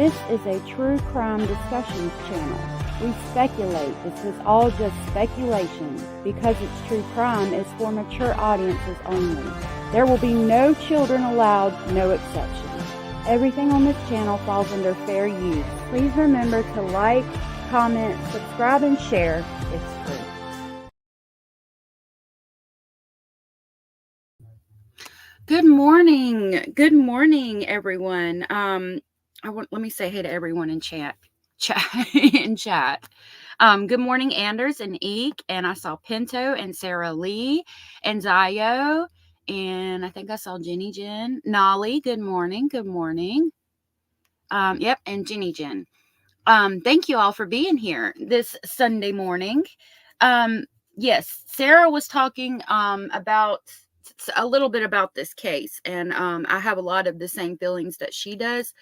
This is a true crime discussions channel. We speculate. This is all just speculation. Because it's true crime, it's for mature audiences only. There will be no children allowed, no exceptions. Everything on this channel falls under fair use. Please remember to like, comment, subscribe, and share. It's free. Good morning, everyone. Let me say hey to everyone in chat. Good morning, Anders and Eek, and I saw Pinto and Sarah Lee and Zio, and I think I saw Jenny Jen, Nolly. Good morning. Yep, and Jenny Jen. Thank you all for being here this Sunday morning. Yes, Sarah was talking about a little bit about this case, and I have a lot of the same feelings that she does.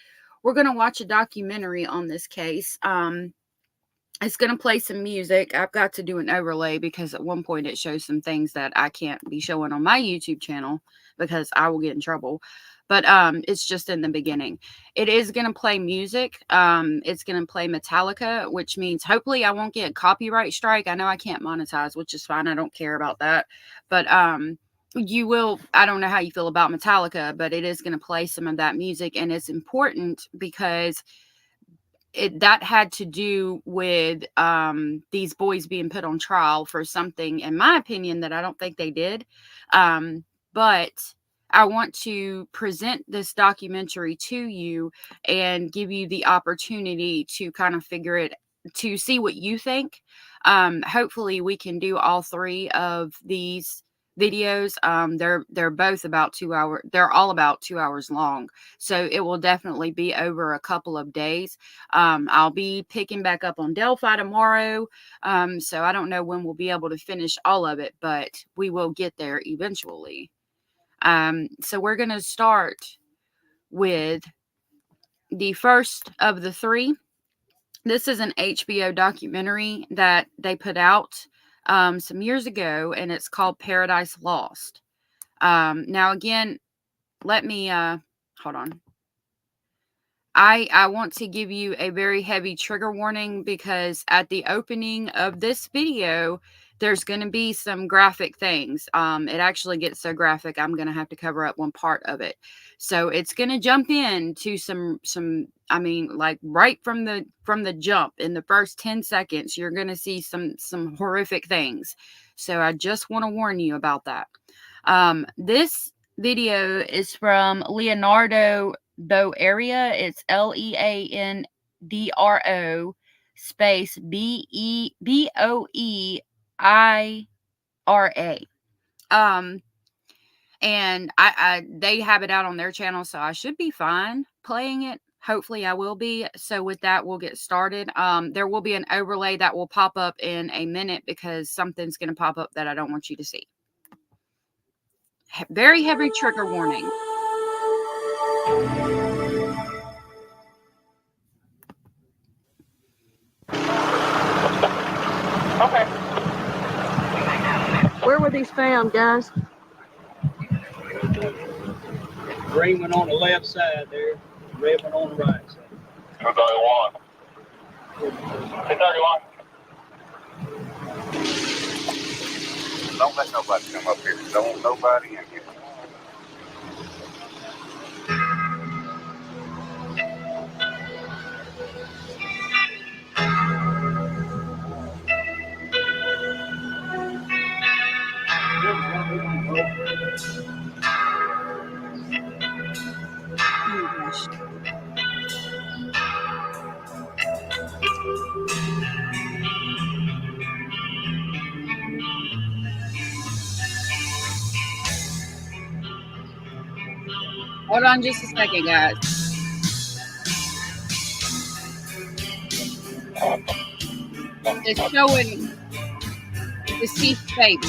We're going to watch a documentary on this case. It's going to play some music. I've got to do an overlay because at one point it shows some things that I can't be showing on my YouTube channel because I will get in trouble. But it's just in the beginning. It is going to play music. It's going to play Metallica, which means hopefully I won't get a copyright strike. I know I can't monetize, which is fine. I don't care about that. But you will, I don't know how you feel about Metallica, but it is going to play some of that music. And it's important because that had to do with these boys being put on trial for something, in my opinion, that I don't think they did. But I want to present this documentary to you and give you the opportunity to kind of figure it, to see what you think. Hopefully we can do all three of these videos. They're both about 2 hours. They're all about 2 hours long. So it will definitely be over a couple of days. I'll be picking back up on Delphi tomorrow. So I don't know when we'll be able to finish all of it, but we will get there eventually. So we're going to start with the first of the three. This is an HBO documentary that they put out some years ago, and it's called Paradise Lost. Now, again, let me, hold on. I want to give you a very heavy trigger warning because at the opening of this video, there's going to be some graphic things. It actually gets so graphic, I'm going to have to cover up one part of it. So it's going to jump into some, I mean, like right from the jump in the first 10 seconds, you're going to see some horrific things. So I just want to warn you about that. This video is from Leonardo Boeria. It's Leandro space Boeira. And they have it out on their channel, so I should be fine playing it. Hopefully I will be. So with that, we'll get started. There will be an overlay that will pop up in a minute because something's going to pop up that I don't want you to see. Very heavy trigger warning. Okay. Where were these found, guys? Green one on the left side there, red one on the right side. 231. 231. Don't let nobody come up here. Don't want nobody in here. Hold on just a second, guys. It's showing deceased baby.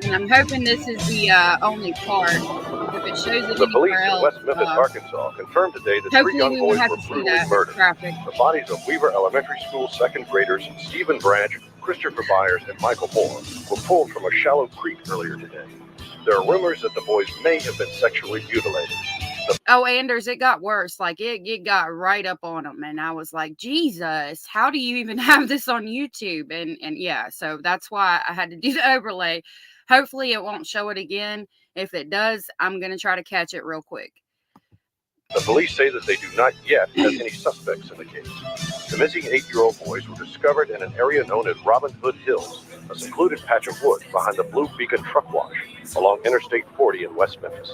And I'm hoping this is the only part. If it shows it The police anywhere in else, West Memphis, Arkansas, confirmed today that 3 hopefully young we will boys have were to see brutally that murdered. graphic. The bodies of Weaver Elementary School second graders Stephen Branch, Christopher Byers, and Michael Moore were pulled from a shallow creek earlier today. There are rumors that the boys may have been sexually mutilated. Oh, Anders, it got worse. Like it got right up on them, and I was like, Jesus, how do you even have this on YouTube? And yeah, so that's why I had to do the overlay. Hopefully, it won't show it again. If it does, I'm gonna try to catch it real quick. The police say that they do not yet have any suspects in the case. The missing 8-year-old boys were discovered in an area known as Robin Hood Hills, a secluded patch of woods behind the Blue Beacon truck wash along Interstate 40 in West Memphis.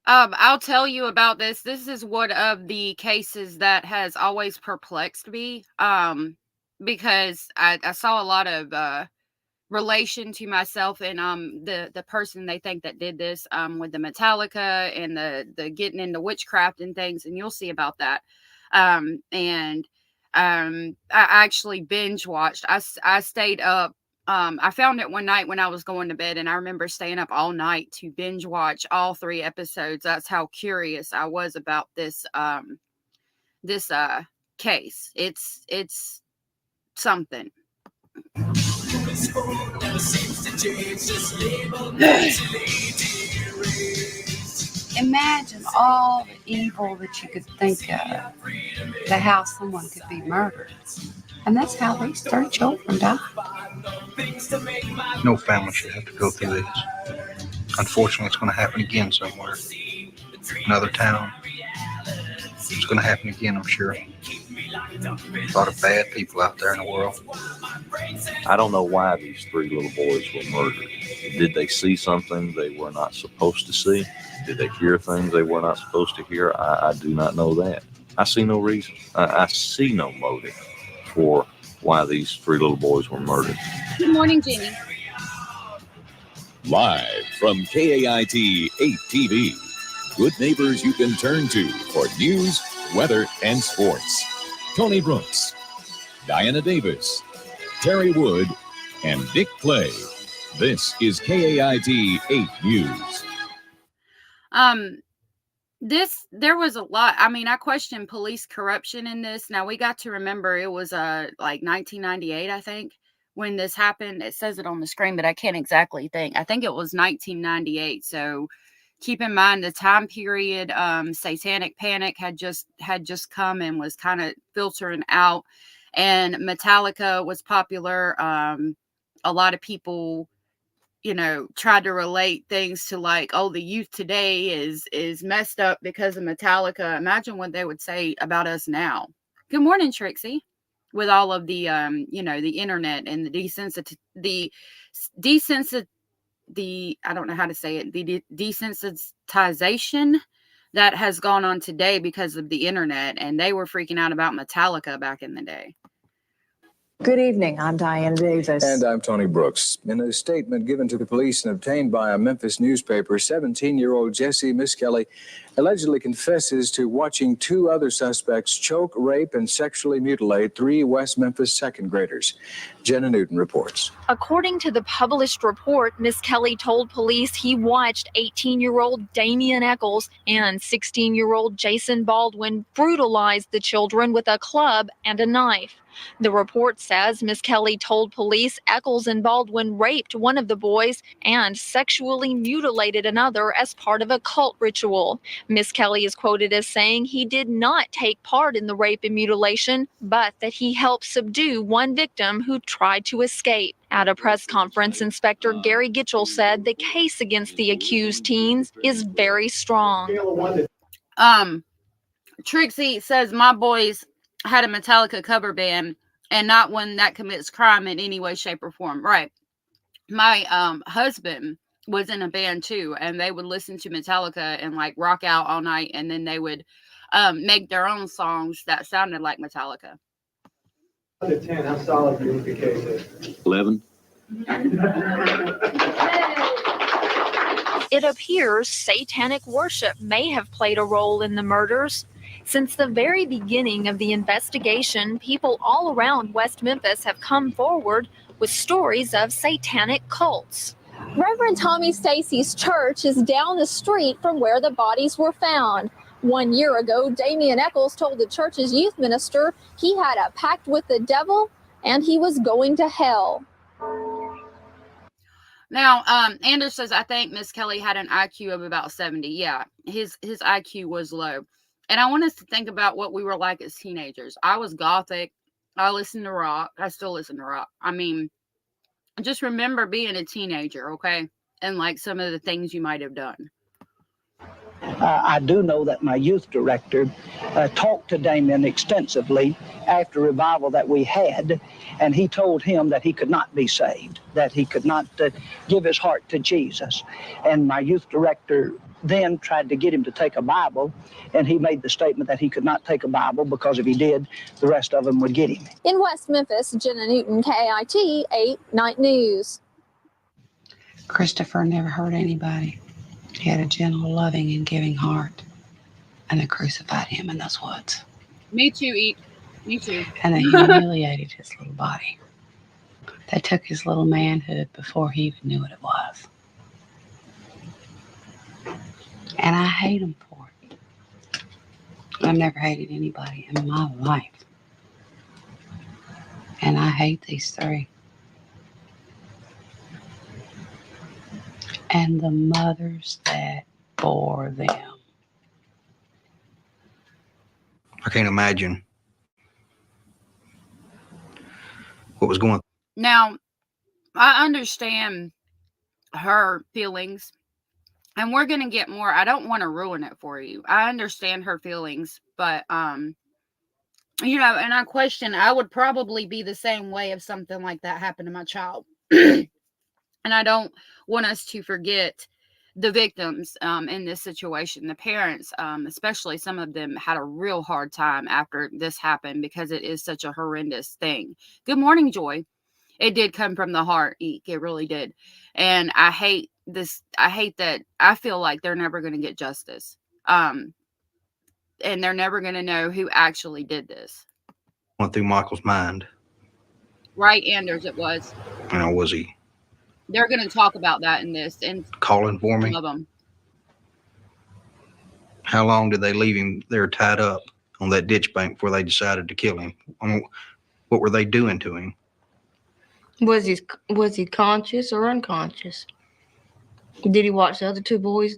I'll tell you about this. This is one of the cases that has always perplexed me. Because I saw a lot of relation to myself and the person they think that did this with the Metallica and the getting into witchcraft and things, and you'll see about that. I actually binge watched. I stayed up. I found it one night when I was going to bed, and I remember staying up all night to binge watch all 3 episodes. That's how curious I was about this case. It's something. Imagine all the evil that you could think of, the how someone could be murdered. And that's how these 3 children died. No family should have to go through this. Unfortunately, it's going to happen again somewhere. Another town. It's going to happen again, I'm sure. A lot of bad people out there in the world. I don't know why these 3 little boys were murdered. Did they see something they were not supposed to see? Did they hear things they were not supposed to hear? I do not know that. I see no reason. I see no motive for why these 3 little boys were murdered. Good morning, Jenny. Live from KAIT 8 TV, good neighbors you can turn to for news, weather, and sports. Tony Brooks, Diana Davis, Terry Wood, and Dick Clay. This is KAIT 8 News. There was a lot. I mean, I questioned police corruption in this. Now, we got to remember it was like 1998, I think, when this happened. It says it on the screen, but I can't exactly think. I think it was 1998. So keep in mind the time period. Satanic Panic had just come and was kind of filtering out, and Metallica was popular. A lot of people, tried to relate things to like, oh, the youth today is messed up because of Metallica. Imagine what they would say about us now. Good morning, Trixie. With all of the the internet and the I don't know how to say it, the desensitization that has gone on today because of the internet, and they were freaking out about Metallica back in the day. Good evening. I'm Diana Davis. And I'm Tony Brooks. In a statement given to the police and obtained by a Memphis newspaper, 17-year-old Jesse Miskelly allegedly confesses to watching 2 other suspects choke, rape, and sexually mutilate 3 West Memphis second graders. Jenna Newton reports. According to the published report, Miskelly told police he watched 18-year-old Damian Eccles and 16-year-old Jason Baldwin brutalize the children with a club and a knife. The report says Miskelly told police Eccles and Baldwin raped one of the boys and sexually mutilated another as part of a cult ritual. Miskelly is quoted as saying he did not take part in the rape and mutilation, but that he helped subdue one victim who tried to escape. At a press conference, Inspector Gary Gitchell said the case against the accused teens is very strong. Trixie says my boys had a Metallica cover band, and not one that commits crime in any way, shape, or form. Right. My husband was in a band too, and they would listen to Metallica and like rock out all night, and then they would make their own songs that sounded like Metallica. Out of 10, how solid do you think the case is? 11. It appears satanic worship may have played a role in the murders. Since the very beginning of the investigation, people all around West Memphis have come forward with stories of satanic cults. Reverend Tommy Stacy's church is down the street from where the bodies were found. 1 year ago, Damian Eccles told the church's youth minister he had a pact with the devil and he was going to hell. Now, Anders says, I think Miss Kelly had an IQ of about 70. Yeah, his IQ was low. And I want us to think about what we were like as teenagers. I was gothic. I listened to rock. I still listen to rock. I mean, just remember being a teenager, okay? And like some of the things you might have done. I do know that my youth director talked to Damien extensively after revival that we had, and he told him that he could not be saved, that he could not give his heart to Jesus. And my youth director then tried to get him to take a Bible, and he made the statement that he could not take a Bible because if he did, the rest of them would get him. In West Memphis, Jenna Newton, KIT 8 Night News. Christopher never hurt anybody. He had a gentle, loving, and giving heart. And they crucified him in those woods. Me too, Me too. And they humiliated his little body. They took his little manhood before he even knew what it was. And I hate him for it. I've never hated anybody in my life. And I hate these three. And the mothers that bore them. I can't imagine what was going on. Now, I understand her feelings, and we're going to get more. I don't want to ruin it for you. I understand her feelings, but, you know, and I would probably be the same way if something like that happened to my child. And I don't want us to forget the victims in this situation. The parents, especially some of them, had a real hard time after this happened because it is such a horrendous thing. Good morning, Joy. It did come from the heart, Eek. It really did. And I hate this. I hate that. I feel like they're never going to get justice. And they're never going to know who actually did this. Went through Michael's mind. Right, Anders, it was. You know, was he They're going to talk about that in this. And calling for me? Some of them. How long did they leave him there tied up on that ditch bank before they decided to kill him? What were they doing to him? Was he conscious or unconscious? Did he watch the other two boys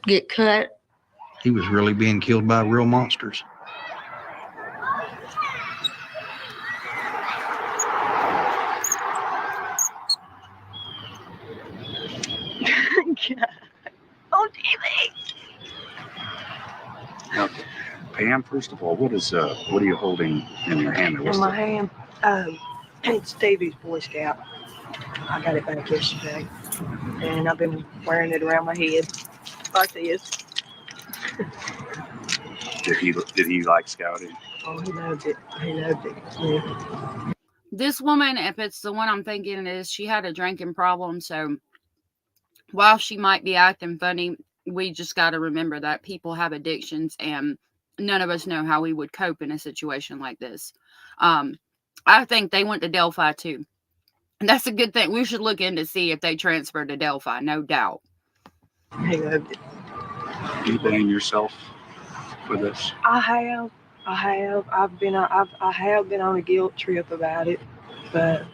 get cut? He was really being killed by real monsters. On TV. Now, Pam, first of all, what are you holding in your hand? In my hand, it's Stevie's Boy Scout. I got it back yesterday, and I've been wearing it around my head like this. Did he like scouting? Oh, he loved it. He loved it. Yeah. This woman, if it's the one I'm thinking it is, she had a drinking problem. So while she might be acting funny, we just got to remember that people have addictions, and none of us know how we would cope in a situation like this. I think they went to Delphi too. And that's a good thing. We should look in to see if they transferred to Delphi, no doubt. He loved it. Do you blame yourself for this? I have. I have been on a guilt trip about it, but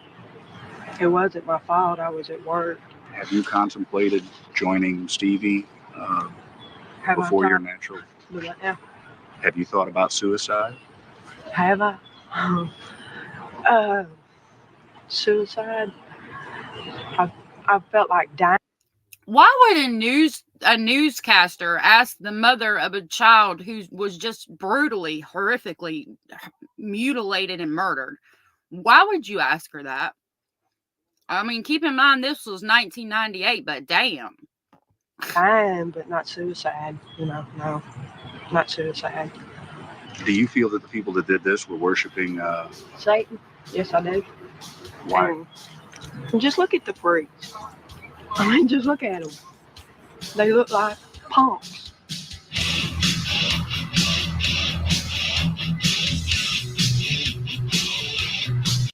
it wasn't my fault. I was at work. Have you contemplated joining Stevie before your natural? Yeah. Have you thought about suicide? Have I? Suicide. I felt like dying. Why would a newscaster ask the mother of a child who was just brutally, horrifically mutilated and murdered? Why would you ask her that? I mean, keep in mind this was 1998, but damn. Dying, but not suicide. No, not suicide. Do you feel that the people that did this were worshiping Satan? Yes, I do. Why? And just look at the freaks. I mean, just look at them. They look like punks.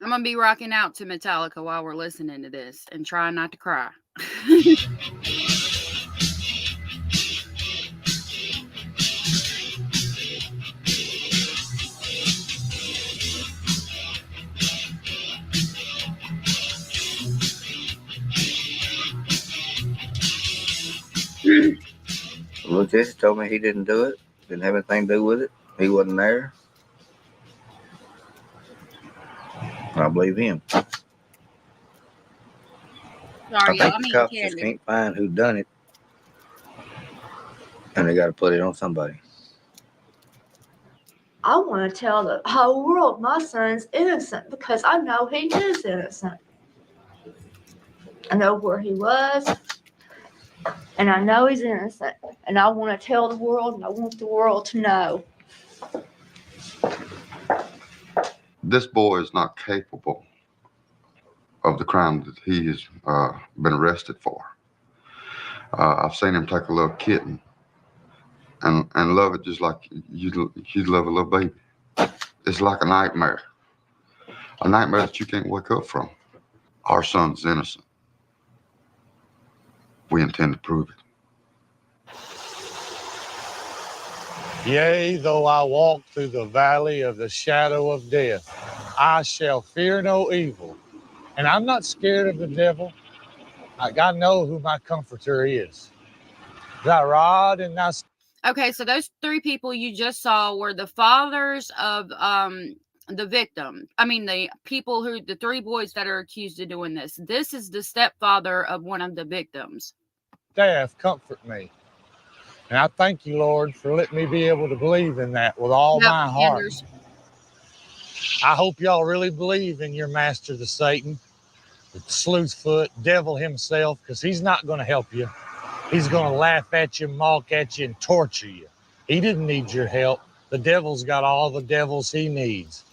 I'm going to be rocking out to Metallica while we're listening to this and trying not to cry. Well, Jesse told me he didn't do it. Didn't have anything to do with it. He wasn't there. I believe him. Sorry, I y'all. think I'm the eating cops just candy. can't find who done it, and they got to put it on somebody. I want to tell the whole world my son's innocent because I know he is innocent. I know where he was, and I know he's innocent. And I want to tell the world, and I want the world to know. This boy is not capable of the crime that he has been arrested for. I've seen him take a little kitten and love it just like you'd love a little baby. It's like a nightmare that you can't wake up from. Our son's innocent. We intend to prove it. Yea, though I walk through the valley of the shadow of death, I shall fear no evil. And I'm not scared of the devil. I know who my comforter is. Thy rod and thy... Okay, so those three people you just saw were the fathers of the victim. I mean, the three boys that are accused of doing this. This is the stepfather of one of the victims. Staff comfort me. And I thank you, Lord, for letting me be able to believe in that with all my heart. Anders. I hope y'all really believe in your master, the Satan, the sleuthfoot, devil himself, because he's not going to help you. He's going to laugh at you, mock at you, and torture you. He didn't need your help. The devil's got all the devils he needs.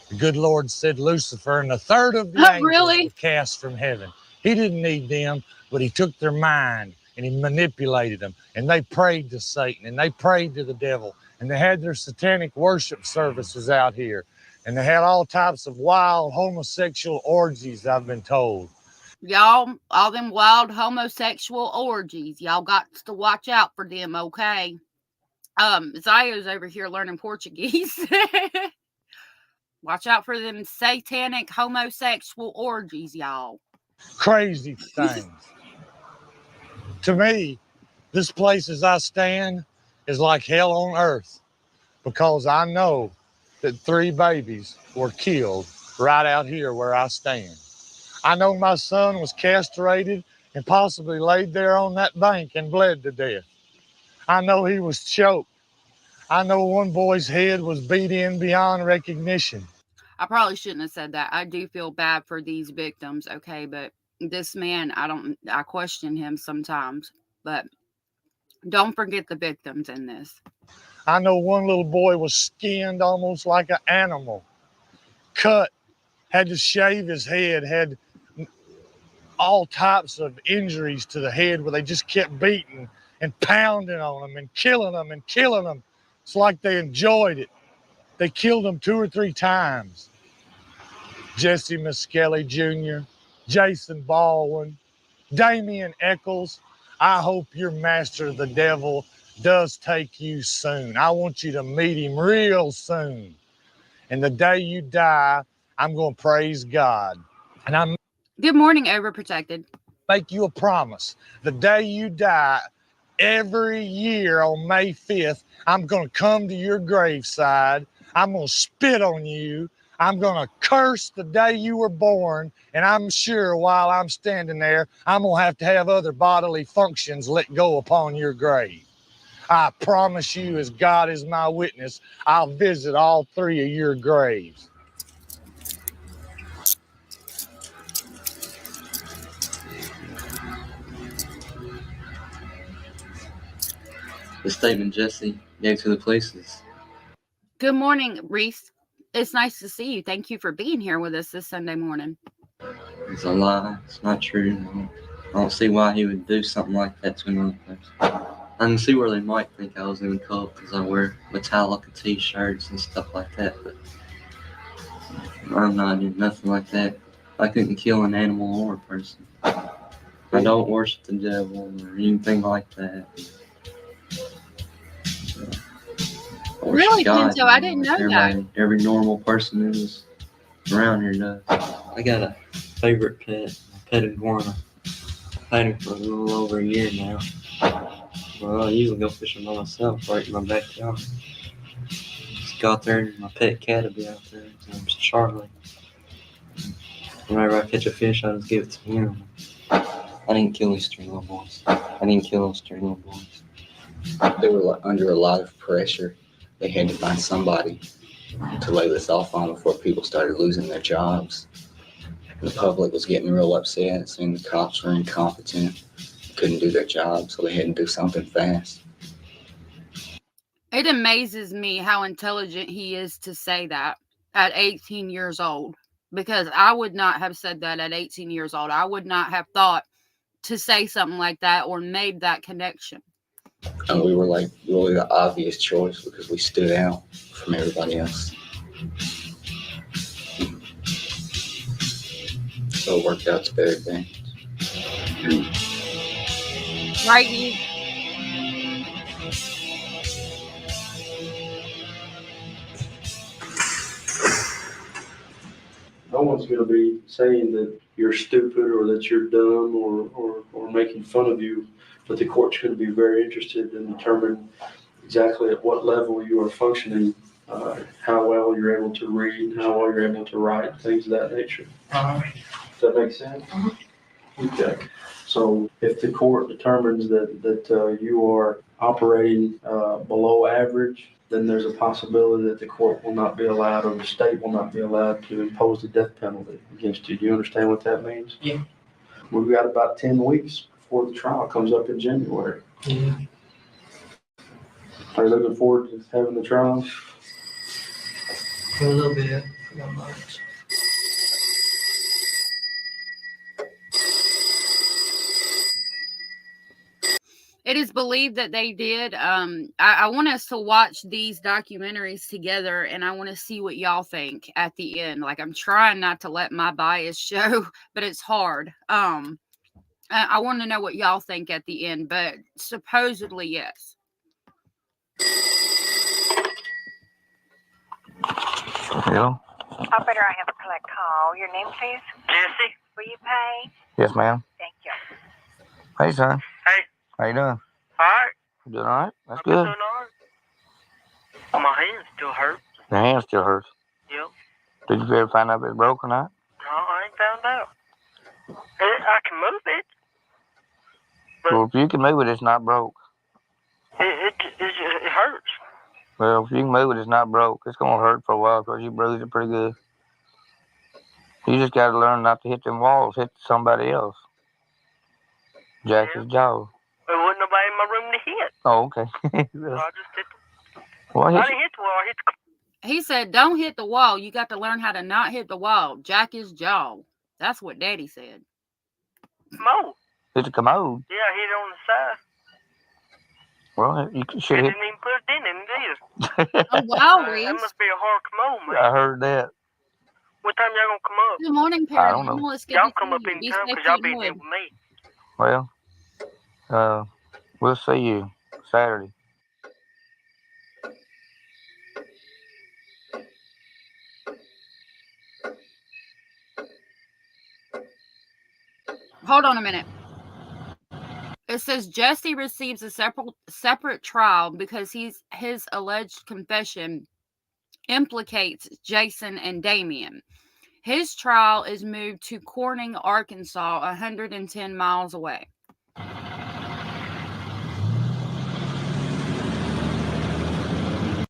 The good Lord said Lucifer and a third of the angels were cast from heaven. He didn't need them, but he took their mind and he manipulated them. And they prayed to Satan and they prayed to the devil. And they had their satanic worship services out here. And they had all types of wild homosexual orgies, I've been told. Y'all, all them wild homosexual orgies, y'all got to watch out for them, okay? Zayo's over here learning Portuguese. Watch out for them satanic homosexual orgies, y'all. Crazy things. To me, this place as I stand is like hell on earth because I know that 3 babies were killed right out here where I stand. I know my son was castrated and possibly laid there on that bank and bled to death. I know he was choked. I know one boy's head was beat in beyond recognition. I probably shouldn't have said that. I do feel bad for these victims, okay? But this man, I question him sometimes. But don't forget the victims in this. I know one little boy was skinned almost like an animal, cut, had to shave his head, had all types of injuries to the head where they just kept beating and pounding on them and killing them and killing them. It's like they enjoyed it. They killed them 2 or 3 times. Jesse Miskelly Jr., Jason Baldwin, Damian Eccles. I hope your master, the devil, does take you soon. I want you to meet him real soon. And the day you die, I'm going to praise God. And I'm Good morning, Overprotected. Make you a promise. The day you die, every year on May 5th, I'm going to come to your graveside. I'm going to spit on you. I'm going to curse the day you were born. And I'm sure while I'm standing there, I'm going to have other bodily functions let go upon your grave. I promise you, as God is my witness, I'll visit all 3 of your graves. The statement Jesse gave to the police is... Good morning, Reese. It's nice to see you. Thank you for being here with us this Sunday morning. It's a lie. It's not true. I don't see why he would do something like that to another person. I can see where they might think I was in the cult because I wear Metallica t-shirts and stuff like that, but I'm not doing nothing like that. I couldn't kill an animal or a person. I don't worship the devil or anything like that. Really, God, Pinto? I didn't know that. Every normal person is around here does. I got a favorite pet, a pet iguana. I've had him for a little over a year now. Well, I usually go fishing by myself right in my backyard. Just go out there and my pet cat will be out there. His name's Charlie. Whenever I catch a fish, I just give it to him. I didn't kill these 3 little boys. I didn't kill those 3 little boys. They were under a lot of pressure. They had to find somebody to lay this off on before people started losing their jobs. The public was getting real upset, saying the cops were incompetent, couldn't do their job, so they had to do something fast. It amazes me how intelligent he is to say that at 18 years old, because I would not have said that at 18 years old. I would not have thought to say something like that or made that connection. And we were like really the obvious choice because we stood out from everybody else. So it worked out to better advantage. Right, you. No one's going to be saying that you're stupid or that you're dumb or making fun of you, but the court's going to be very interested in determining exactly at what level you are functioning, how well you're able to read, how well you're able to write, things of that nature. Does that make sense? Okay. So if the court determines that you are operating below average, then there's a possibility that the court will not be allowed or the state will not be allowed to impose the death penalty against you. Do you understand what that means? Yeah. We've got about 10 weeks before the trial comes up in January. Yeah. Are you looking forward to having the trial? A little bit, not much. It is believed that they did. I want us to watch these documentaries together, and I want to see what y'all think at the end. Like, I'm trying not to let my bias show, but it's hard. I want to know what y'all think at the end, but supposedly, yes. Hello? Operator, I have a collect call. Your name, please? Jesse? Will you pay? Yes, ma'am. Thank you. Hey, son. Hey. How you doing? All right. You doing all right? That's I've been good. doing all right. Oh, my hand still hurts. Your hand still hurts. Yep. Did you ever find out if it's broke or not? No, I ain't found out. I can move it. But Well, if you can move it, it's not broke. it hurts. Well, if you can move it, it's not broke. It's going to hurt for a while because you bruised it pretty good. You just got to learn not to hit them walls, hit somebody else. Jack his jaw. There wasn't nobody in my room to hit. Oh, okay. So I just hit Well, I didn't hit the wall. I hit the... He said, don't hit the wall. You got to learn how to not hit the wall. Jack his jaw. That's what Daddy said. commode. Hit the commode? Yeah, I hit it on the side. Well, you should I hit. didn't even put it in it either. Oh, wow, That Reese. must be a hard commode, man. I heard that. What time y'all gonna come up? Good morning, I don't Paranormal. know. It's good Y'all to come see up you. in Be time safe because y'all out be in the there hood. with me. Well, we'll see you Saturday. Hold on a minute. It says Jesse receives a separate trial because his alleged confession implicates Jason and Damien. His trial is moved to Corning, Arkansas, 110 miles away.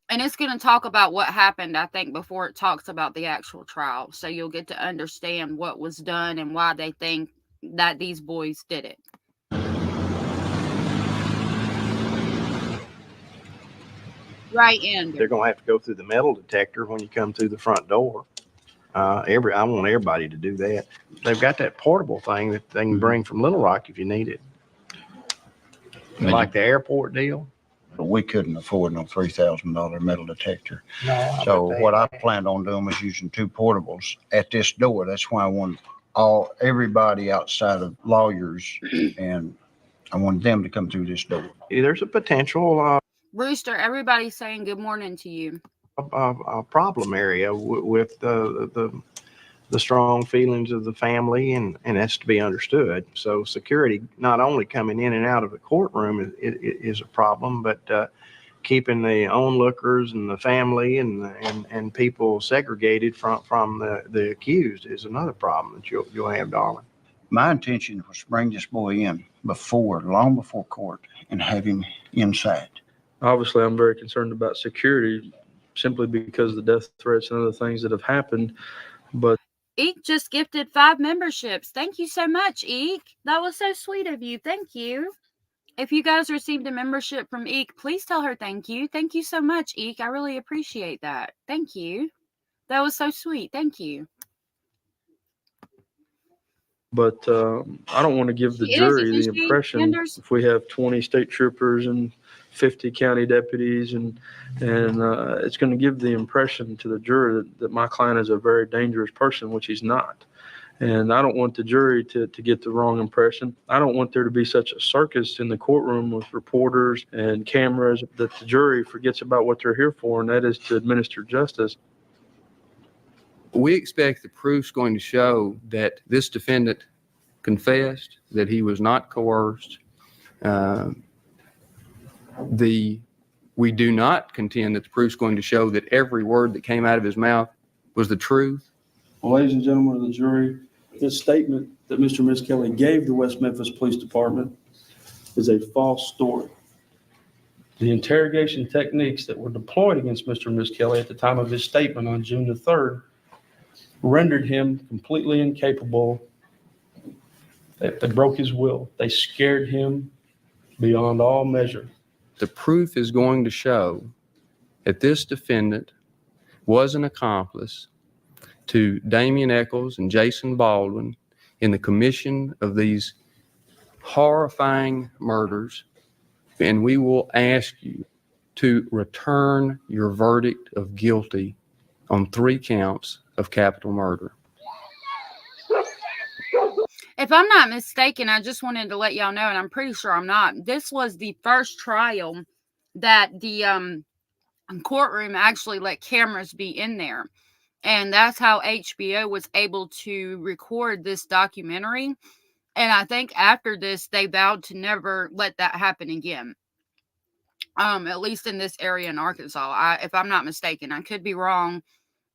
And it's going to talk about what happened, I think, before it talks about the actual trial. So you'll get to understand what was done and why they think that these boys did it. Right, Andy. They're going to have to go through the metal detector when you come through the front door. I want everybody to do that. They've got that portable thing that they can bring from Little Rock if you need it. Like the airport deal. But we couldn't afford no $3,000 metal detector. No, So what I planned on doing was using 2 portables at this door. That's why I wanted everybody outside of lawyers, and I wanted them to come through this door. There's a potential Rooster, everybody's saying good morning to you. a problem area with the the strong feelings of the family, and that's to be understood. So security, not only coming in and out of the courtroom is a problem, but keeping the onlookers and the family and people segregated from the accused is another problem that you'll have, darling. My intention was to bring this boy in long before court, and have him inside. Obviously, I'm very concerned about security simply because of the death threats and other things that have happened. But Eek just gifted 5 memberships. Thank you so much, Eek. That was so sweet of you. Thank you. If you guys received a membership from Eek, please tell her thank you. Thank you so much, Eek. I really appreciate that. Thank you. That was so sweet. Thank you. I don't want to give the She is, jury isn't the she, impression Anders? if we have 20 state troopers and 50 county deputies and it's going to give the impression to the jury that my client is a very dangerous person, which he's not. And I don't want the jury to get the wrong impression. I don't want there to be such a circus in the courtroom with reporters and cameras that the jury forgets about what they're here for, and that is to administer justice. We expect the proof's going to show that this defendant confessed, that he was not coerced. We do not contend that the proof's going to show that every word that came out of his mouth was the truth. Well, ladies and gentlemen of the jury, this statement that Mr. and Ms. Kelly gave the West Memphis Police Department is a false story. The interrogation techniques that were deployed against Mr. and Ms. Kelly at the time of his statement on June the 3rd rendered him completely incapable. They broke his will. They scared him beyond all measure. The proof is going to show that this defendant was an accomplice to Damian Eccles and Jason Baldwin in the commission of these horrifying murders, and we will ask you to return your verdict of guilty on 3 counts of capital murder. If I'm not mistaken, I just wanted to let y'all know, and I'm pretty sure I'm not, this was the first trial that the courtroom actually let cameras be in there. And that's how HBO was able to record this documentary. And I think after this, they vowed to never let that happen again. At least in this area in Arkansas. If I'm not mistaken, I could be wrong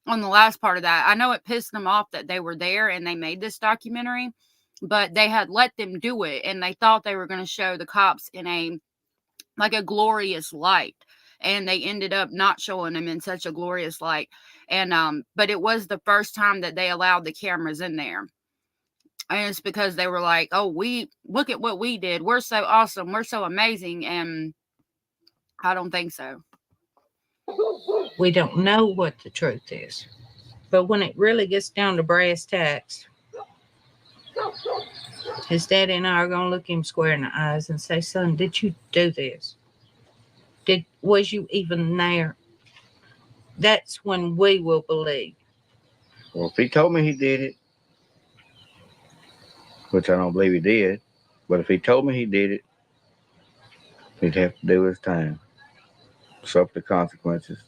on the last part of that. I know it pissed them off that they were there and they made this documentary, but they had let them do it, and they thought they were going to show the cops in a glorious light, and they ended up not showing them in such a glorious light. And but it was the first time that they allowed the cameras in there, and it's because they were like, oh, we look at what we did, we're so awesome, we're so amazing. And I don't think so. We don't know what the truth is, but when it really gets down to brass tacks, his daddy and I are going to look him square in the eyes and say, son, did you do this? Was you even there? That's when we will believe. Well, if he told me he did it, which I don't believe he did, but if he told me he did it, he'd have to do his time. Suffer the consequences.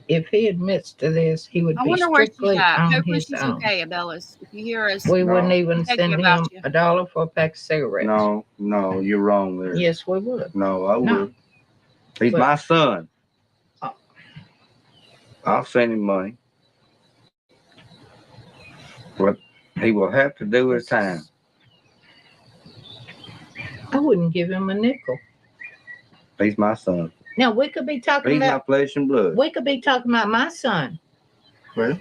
If he admits to this, he would I be wonder where she's strictly at. on Hopefully his she's own. okay, Abellis. If you hear us, We wouldn't even thinking send about him you. $1 for a pack of cigarettes. No, you're wrong there. Yes, we would. No, I would. No. He's But- my son. I'll send him money. But he will have to do his time. I wouldn't give him a nickel. He's my son. Now, we could be talking He's my about, flesh and blood. we could be talking about my son. Well,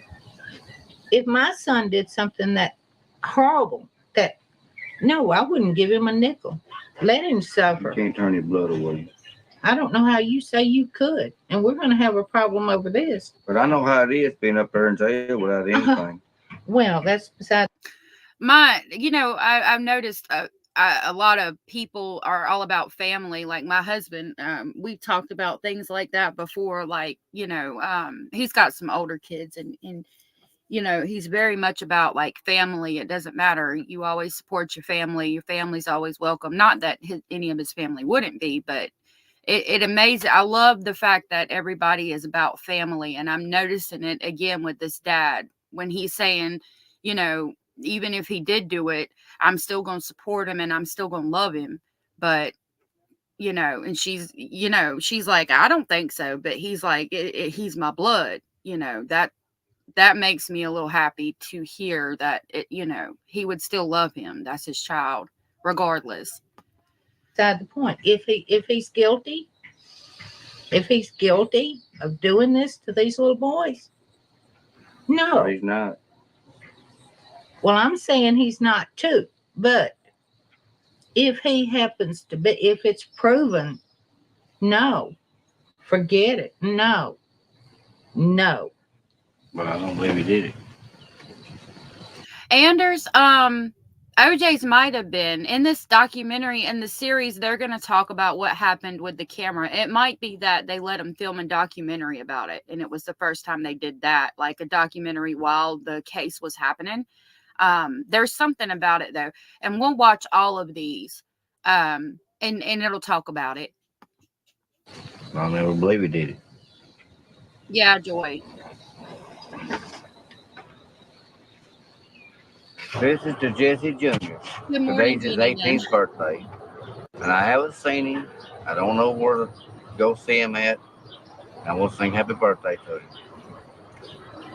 If my son did something that horrible, no, I wouldn't give him a nickel. Let him you suffer. can't turn your blood away. I don't know how you say you could, and we're going to have a problem over this. But I know how it is being up there in jail without anything. Well, that's beside. I've noticed a lot of people are all about family. Like my husband, we've talked about things like that before. Like, he's got some older kids, and he's very much about like family. It doesn't matter. You always support your family. Your family's always welcome. Not that any of his family wouldn't be, but it amazes. I love the fact that everybody is about family, and I'm noticing it again with this dad when he's saying, you know, even if he did do it, I'm still going to support him and I'm still going to love him. But, you know, and she's, you know, she's like, I don't think so. But he's like, he's my blood. You know, that makes me a little happy to hear that, you know, he would still love him. That's his child, regardless. Beside the point. If he's guilty of doing this to these little boys, no, He's not. well, I'm saying he's not too. But if he happens to be, if it's proven, no, forget it. No. But I don't believe he did it. Anders, OJ's might have been in this documentary. In the series, they're going to talk about what happened with the camera. It might be that they let him film a documentary about it, and it was the first time they did that, like a documentary while the case was happening. There's something about it though, and we'll watch all of these, and it'll talk about it. I'll never believe he did it. Yeah, Joy. This is to Jesse Jr. Good morning, Today's his Jeannie. 18th birthday. And I haven't seen him. I don't know where to go see him at. I want to sing happy birthday to him.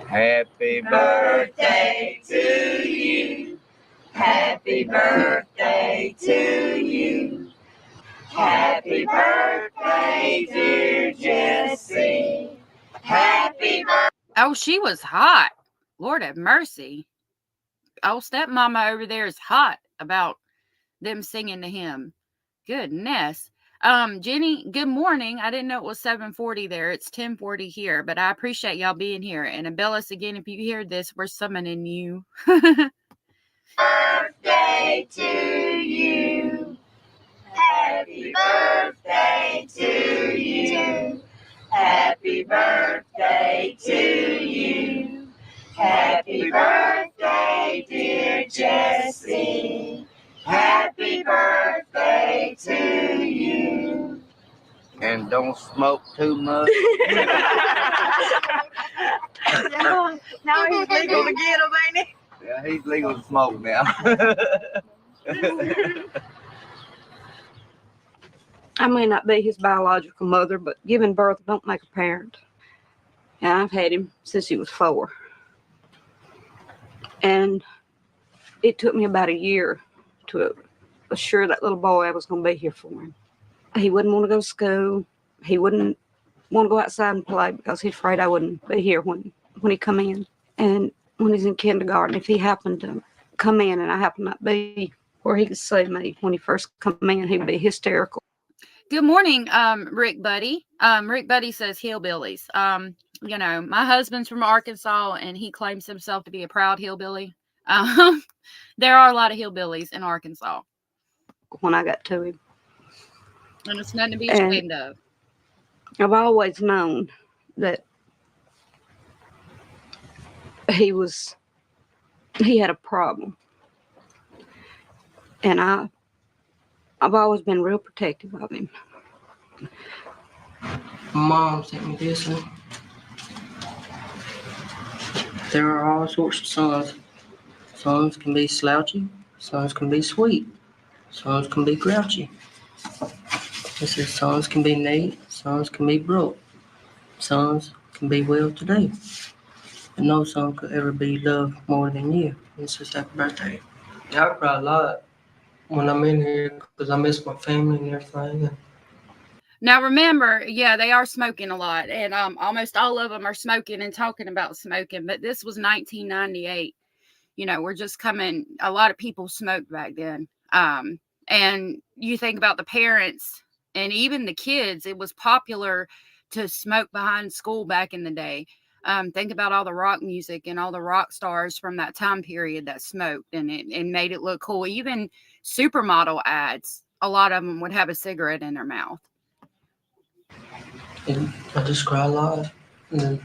Happy birthday to you. Happy birthday to you. Happy birthday, dear Jesse. Happy birthday. Oh, she was hot. Lord have mercy. Oh, stepmama over there is hot about them singing to him. Goodness. Jenny, good morning. I didn't know it was 7:40 there. It's 10:40 here, but I appreciate y'all being here. And Abellis, again, if you hear this, we're summoning you. Birthday to you. Happy birthday to you. Happy birthday to you. Happy birthday, dear Jesse. Happy birthday to you. And don't smoke too much. Yeah, now he's legal to get them, ain't he? Yeah, he's legal to smoke now. I may not be his biological mother, but giving birth don't make a parent. And I've had him since he was 4. And it took me about a year to assure that little boy I was going to be here for him. He wouldn't want to go to school. He wouldn't want to go outside and play because he's afraid I wouldn't be here when he come in. And when he's in kindergarten, if he happened to come in and I happened not be where he could see me when he first come in, he'd be hysterical. Good morning, Rick Buddy. Rick Buddy says hillbillies. You know, my husband's from Arkansas and he claims himself to be a proud hillbilly. There are a lot of hillbillies in Arkansas. When I got to him. And it's nothing to be ashamed of. I've always known that he had a problem. And I've always been real protective of him. Mom sent me this one. There are all sorts of sons. Sons can be slouchy. Sons can be sweet. Sons can be grouchy. It says sons can be neat. Sons can be broke. Sons can be well today. But no son could ever be loved more than you. It says happy birthday. Yeah, I cry a lot when I'm in here because I miss my family and everything. Now remember, yeah, they are smoking a lot, and almost all of them are smoking and talking about smoking. But this was 1998. You know, we're just coming. A lot of people smoked back then. And you think about the parents and even the kids. It was popular to smoke behind school back in the day. Think about all the rock music and all the rock stars from that time period that smoked, and it made it look cool. Even supermodel ads, a lot of them would have a cigarette in their mouth. And I just cry a lot. And then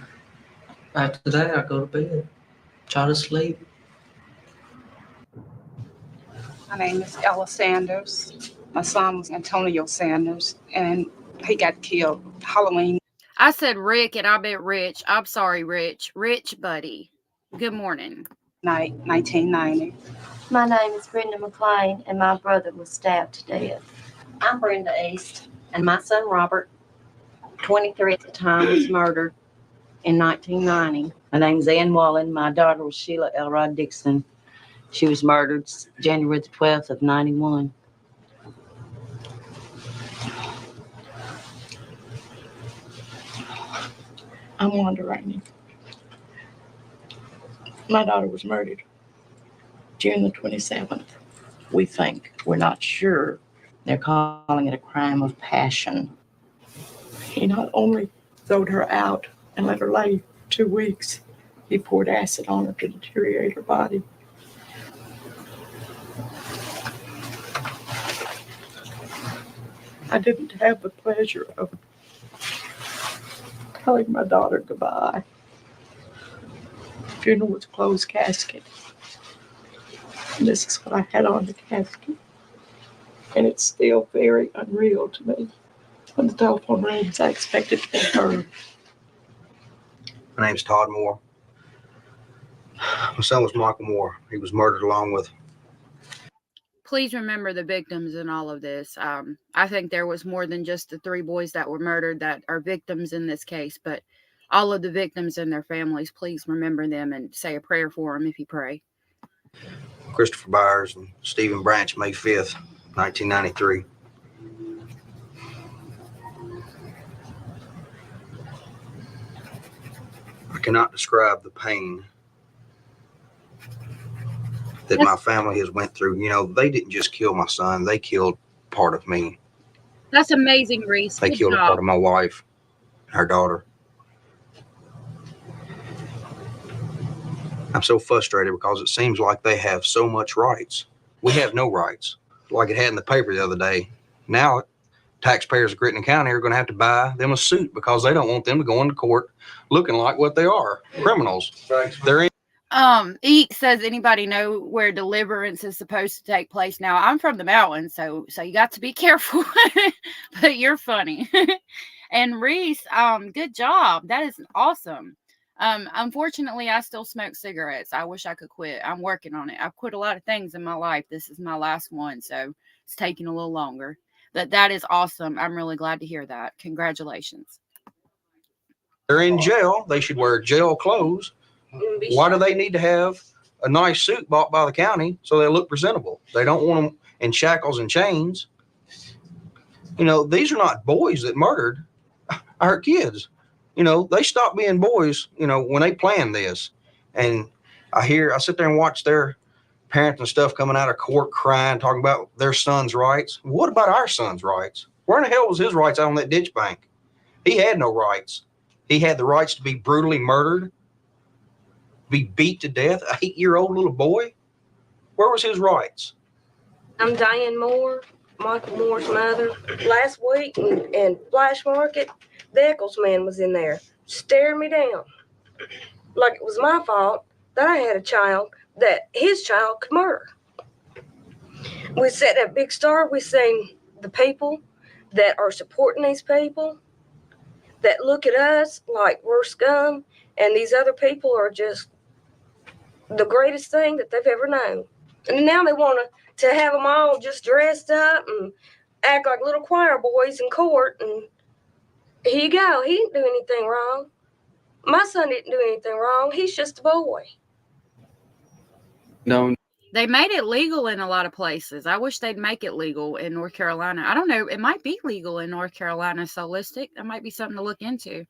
after that, I go to bed, try to sleep. My name is Ella Sanders. My son was Antonio Sanders, and he got killed Halloween. I said Rick, and I bet Rich. I'm sorry, Rich. Rich Buddy. Good morning. night, 1990. My name is Brenda McLean, and my brother was stabbed to death. I'm Brenda East, and my son Robert, 23 at the time, was murdered in 1990. My name's Ann Wallen. My daughter was Sheila Elrod Dixon. She was murdered January the 12th of 91. I'm Wanda Rainey. My daughter was murdered June the 27th. We think, we're not sure. They're calling it a crime of passion. He not only throwed her out and let her lay 2 weeks, he poured acid on her to deteriorate her body. I didn't have the pleasure of telling my daughter goodbye. The funeral was a closed casket. And this is what I had on the casket. And it's still very unreal to me. When the telephone rings, I expected to be her. My name's Todd Moore. My son was Michael Moore. He was murdered along with. Please remember the victims in all of this. I think there was more than just the 3 boys that were murdered that are victims in this case, but all of the victims and their families, please remember them and say a prayer for them if you pray. Christopher Byers and Stephen Branch, May 5th, 1993. I cannot describe the pain that my family has went through. You know, they didn't just kill my son, they killed part of me. That's amazing, Reese. They Good killed job. a part of my wife, her daughter. I'm so frustrated because it seems like they have so much rights. We have no rights, like it had in the paper the other day. Now, taxpayers of Crittenden County are going to have to buy them a suit because they don't want them to go into court looking like what they are, criminals. They're in. Eek says, anybody know where deliverance is supposed to take place? Now, I'm from the mountains, so you got to be careful, but you're funny. And Reese, good job. That is awesome. Unfortunately, I still smoke cigarettes. I wish I could quit. I'm working on it. I've quit a lot of things in my life. This is my last one, so it's taking a little longer. But that is awesome. I'm really glad to hear that. Congratulations. They're in jail. They should wear jail clothes. Why do they need to have a nice suit bought by the county so they look presentable? They don't want them in shackles and chains. You know, these are not boys that murdered our kids. You know, they stopped being boys, you know, when they planned this. And I sit there and watch their parents and stuff coming out of court crying, talking about their son's rights. What about our son's rights? Where in the hell was his rights out on that ditch bank? He had no rights. He had the rights to be brutally murdered, be beat to death, an 8-year-old little boy. Where was his rights? I'm Diane Moore, Michael Moore's mother. Last week in Flash Market, the Eccles man was in there staring me down like it was my fault that I had a child that his child could murder. We sat at Big Star, we seen the people that are supporting these people that look at us like we're scum, and these other people are just the greatest thing that they've ever known. And now they want to have them all just dressed up and act like little choir boys in court. And here you go. He didn't do anything wrong. My son didn't do anything wrong. He's just a boy. No. They made it legal in a lot of places. I wish they'd make it legal in North Carolina. I don't know. It might be legal in North Carolina. Solistic. That might be something to look into.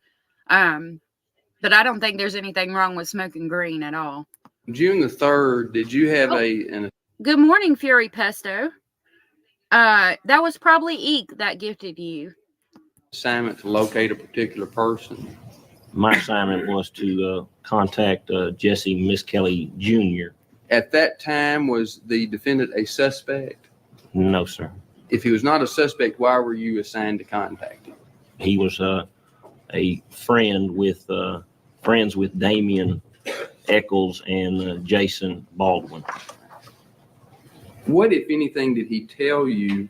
But I don't think there's anything wrong with smoking green at all. June the 3rd, did you have Good morning, Fury Pesto. That was probably Eek that gifted you. assignment to locate a particular person? My assignment was to contact Jesse Miss Kelly Jr. At that time, was the defendant a suspect? No, sir. If he was not a suspect, why were you assigned to contact him? He was a friend with friends with Damian Eccles and Jason Baldwin. What, if anything, did he tell you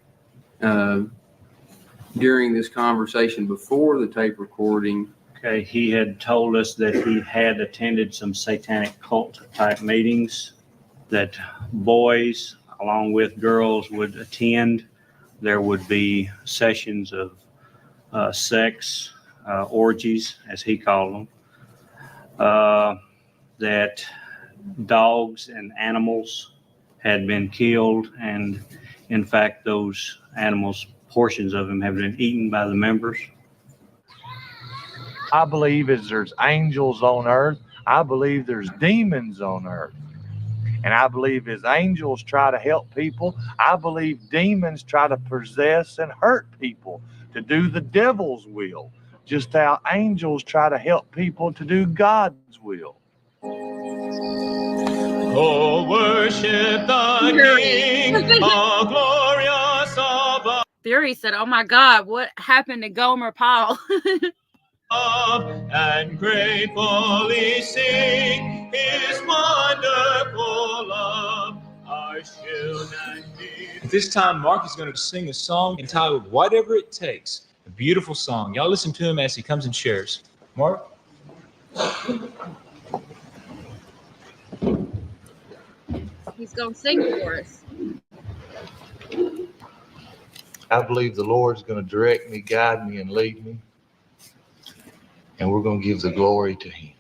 during this conversation before the tape recording Okay, he had told us that he had attended some satanic cult type meetings that boys along with girls would attend. There would be sessions of sex, orgies, as he called them, that dogs and animals had been killed, and in fact, those animals, portions of them, have been eaten by the members. I believe as there's angels on earth, I believe there's demons on earth. And I believe as angels try to help people, I believe demons try to possess and hurt people to do the devil's will, just how angels try to help people to do God's will. Oh, worship the King, oh, glorious above, Fury said, "Oh my God, what happened to Gomer Pyle?" and gratefully sing His wonderful love. Our shield and shield. At this time, Mark is going to sing a song entitled Whatever It Takes. A beautiful song. Y'all listen to him as he comes and shares. Mark? He's going to sing for us. I believe the Lord's going to direct me, guide me, and lead me. And we're going to give the glory to Him.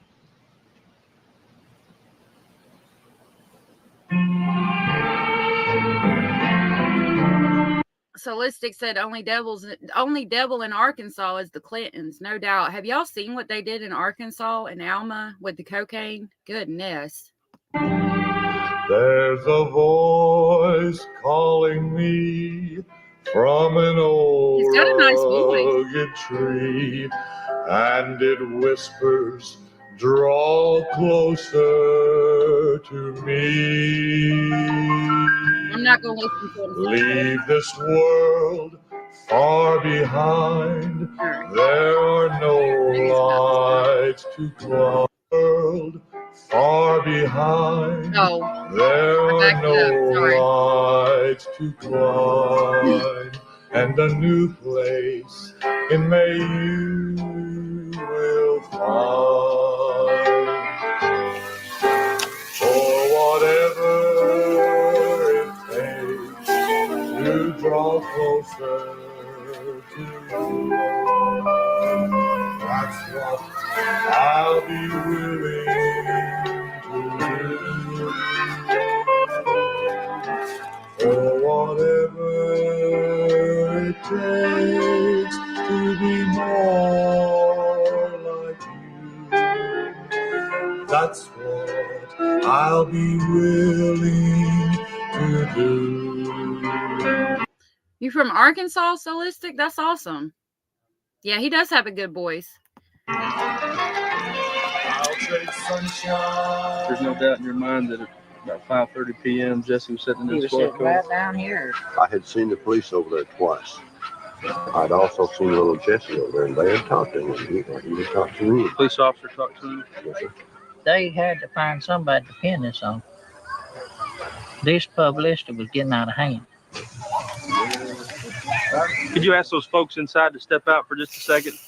Solistic said only devil in Arkansas is the Clintons, no doubt. Have y'all seen what they did in Arkansas and Alma with the cocaine? Goodness. There's a voice calling me from an old He's got a nice voice. rugged tree, and it whispers, draw closer to me. I'm not going to listen to him. Leave this world far behind. There are no lights to climb. World far behind. Oh, there are no lights to climb. And a new place in May you will find. For whatever it takes to draw closer to you, that's what I'll be willing to do. For whatever it takes to be more like you, that's what I'll be willing to do. You from Arkansas, Solistic? That's awesome. Yeah, he does have a good voice. I'll take sunshine. There's no doubt in your mind that at about 5:30 p.m. Jesse was sitting in his squad car. down here. I had seen the police over there twice. I'd also seen little Jesse over there, and they had talked to him. He had talked to me. Police officer talked to him. Yes, sir. They had to find somebody to pin this on. This publicity was getting out of hand. Could you ask those folks inside to step out for just a second?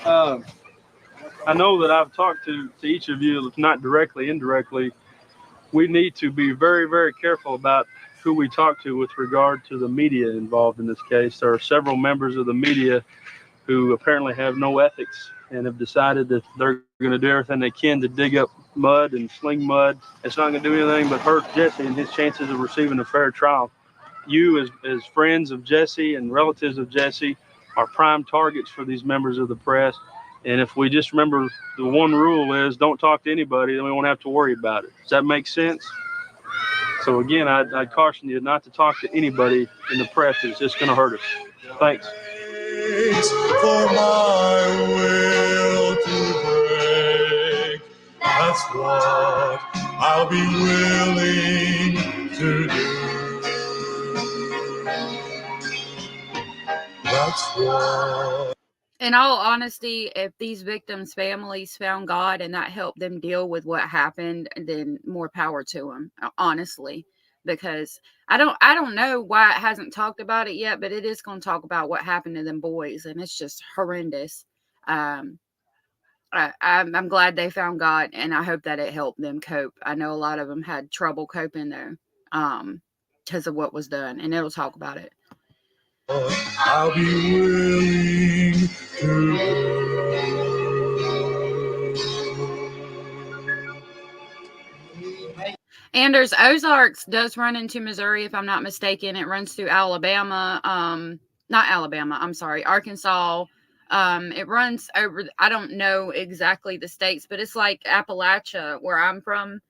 I know that I've talked to each of you, if not directly, indirectly. We need to be very, very careful about who we talk to with regard to the media involved in this case. There are several members of the media who apparently have no ethics and have decided that they're going to do everything they can to dig up mud and sling mud. It's not going to do anything but hurt Jesse and his chances of receiving a fair trial. You, as friends of Jesse and relatives of Jesse, are prime targets for these members of the press. And if we just remember the one rule is don't talk to anybody, then we won't have to worry about it. Does that make sense? So again, I'd caution you not to talk to anybody in the press. It's just going to hurt us. Thanks. For my will to break, that's what I'll be willing to do. That's what. In all honesty, if these victims' families found God and that helped them deal with what happened, then more power to them, honestly. Because I don't know why it hasn't talked about it yet, but it is going to talk about what happened to them boys, and it's just horrendous. I'm glad they found God, and I hope that it helped them cope. I know a lot of them had trouble coping though, because of what was done, and it'll talk about it. I'll be willing to. Anders, Ozarks does run into Missouri, if I'm not mistaken. It runs through Alabama, not Alabama, I'm sorry, Arkansas. It runs over, I don't know exactly the states, but it's like Appalachia, where I'm from,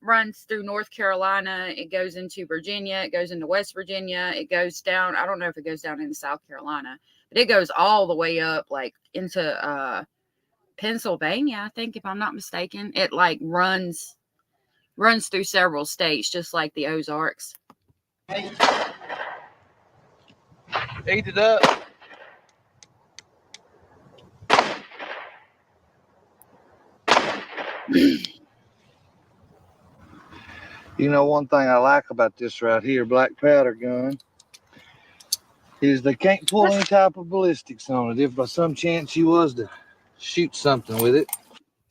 runs through North Carolina. It goes into Virginia. It goes into West Virginia. It goes down, I don't know if it goes down into South Carolina, but it goes all the way up, like into Pennsylvania, I think, if I'm not mistaken. It like runs through several states, just like the Ozarks. Eat it up. You know, one thing I like about this right here, black powder gun, is they can't pull any type of ballistics on it. If by some chance you was to shoot something with it.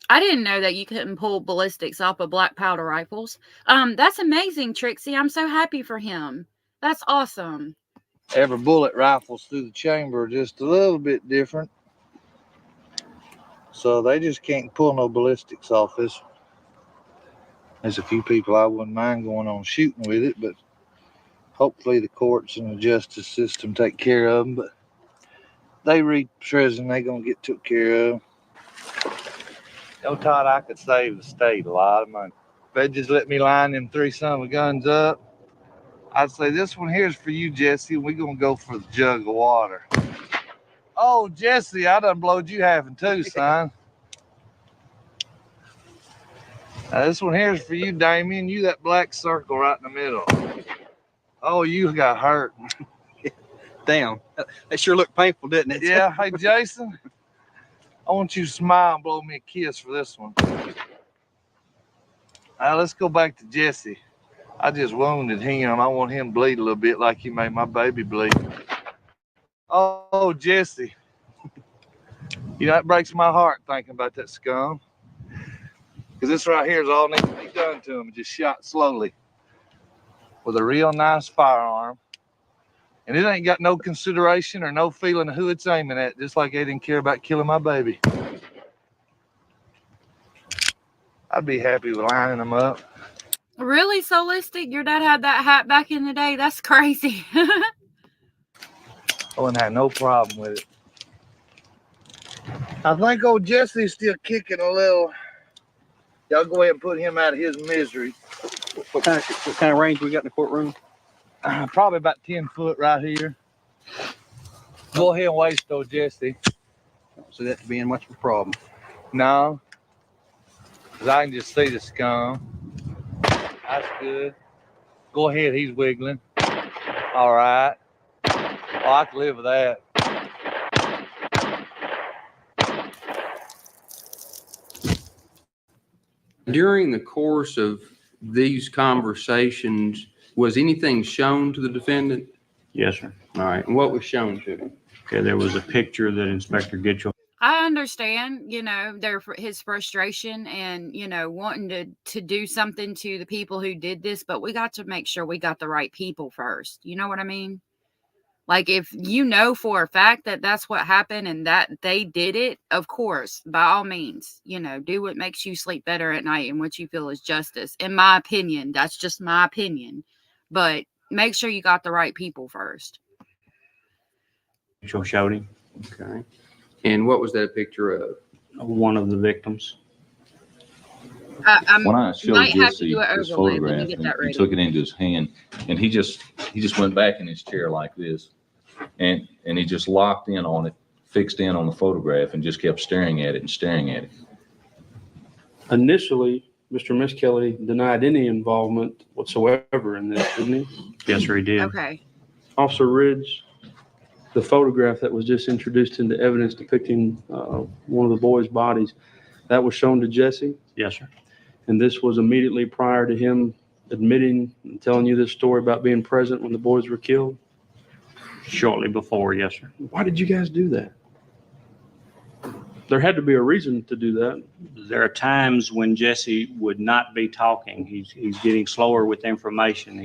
I didn't know that you couldn't pull ballistics off of black powder rifles. That's amazing, Trixie. I'm so happy for him. That's awesome. Every bullet rifles through the chamber are just a little bit different. So they just can't pull no ballistics off this. There's a few people I wouldn't mind going on shooting with it, but hopefully the courts and the justice system take care of them. But they reach prison, they gonna get took care of. No, Todd, I could save the state a lot of money. If they just let me line them 3 son of a guns up, I'd say this one here's for you, Jesse, and we're gonna go for the jug of water. Oh, Jesse, I done blowed you half in 2, son. Now, this one here's for you, Damien. You that black circle right in the middle. Oh, you got hurt. Damn, that sure looked painful, didn't it? Yeah, hey, Jason, I want you to smile and blow me a kiss for this one. Now, let's go back to Jesse. I just wounded him. I want him to bleed a little bit like he made my baby bleed. Oh, Jesse. You know, that breaks my heart thinking about that scum. Because this right here is all needs to be done to him. Just shot slowly with a real nice firearm. And it ain't got no consideration or no feeling of who it's aiming at, just like they didn't care about killing my baby. I'd be happy with lining them up. Really, Solistic? Your dad had that hat back in the day? That's crazy. I wouldn't have no problem with it. I think old Jesse's still kicking a little. Y'all go ahead and put him out of his misery. What kind of range we got in the courtroom? Probably about 10 foot right here. Go ahead and waste old Jesse. I don't see that to being much of a problem. No. Because I can just see the scum. That's good. Go ahead, he's wiggling. All right. Oh, I can live with that. During the course of these conversations, was anything shown to the defendant? Yes, sir. All right. And what was shown to him? Okay, there was a picture that Inspector Gitchell. I understand, his frustration and, wanting to do something to the people who did this, but we got to make sure we got the right people first. You know what I mean? Like, if you know for a fact that that's what happened and that they did it, of course, by all means, do what makes you sleep better at night and what you feel is justice. In my opinion, that's just my opinion. But make sure you got the right people first. Gitchell showed him. Okay. And what was that a picture of? One of the victims. When I showed Jesse this photograph, he he took it into his hand, and he just went back in his chair like this, and he just locked in on it, fixed in on the photograph, and just kept staring at it and staring at it. Initially, Mr. Miskelly denied any involvement whatsoever in this, didn't he? Yes, sir, he did. Okay. Officer Ridge, the photograph that was just introduced into evidence depicting one of the boys' bodies, that was shown to Jesse? Yes, sir. And this was immediately prior to him admitting and telling you this story about being present when the boys were killed? Shortly before, yes, sir. Why did you guys do that? There had to be a reason to do that. There are times when Jesse would not be talking. He's getting slower with information.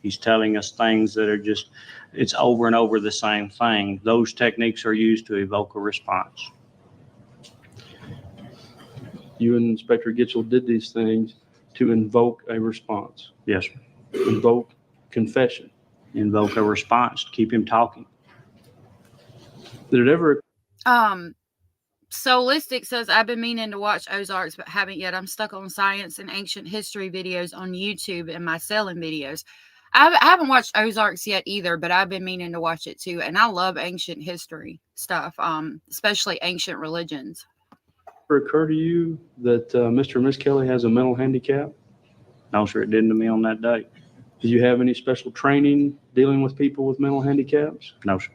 He's telling us things that are just, it's over and over the same thing. Those techniques are used to evoke a response. You and Inspector Gitchell did these things to invoke a response. Yes, sir. Invoke confession. Invoke a response to keep him talking. Did it ever? Solistic says, I've been meaning to watch Ozarks, but haven't yet. I'm stuck on science and ancient history videos on YouTube and my selling videos. I haven't watched Ozarks yet either, but I've been meaning to watch it too. And I love ancient history stuff, especially ancient religions. Ever occur to you that Mr. and Miss Kelly has a mental handicap? No, sir, it didn't to me on that day. Did you have any special training dealing with people with mental handicaps? No, sir.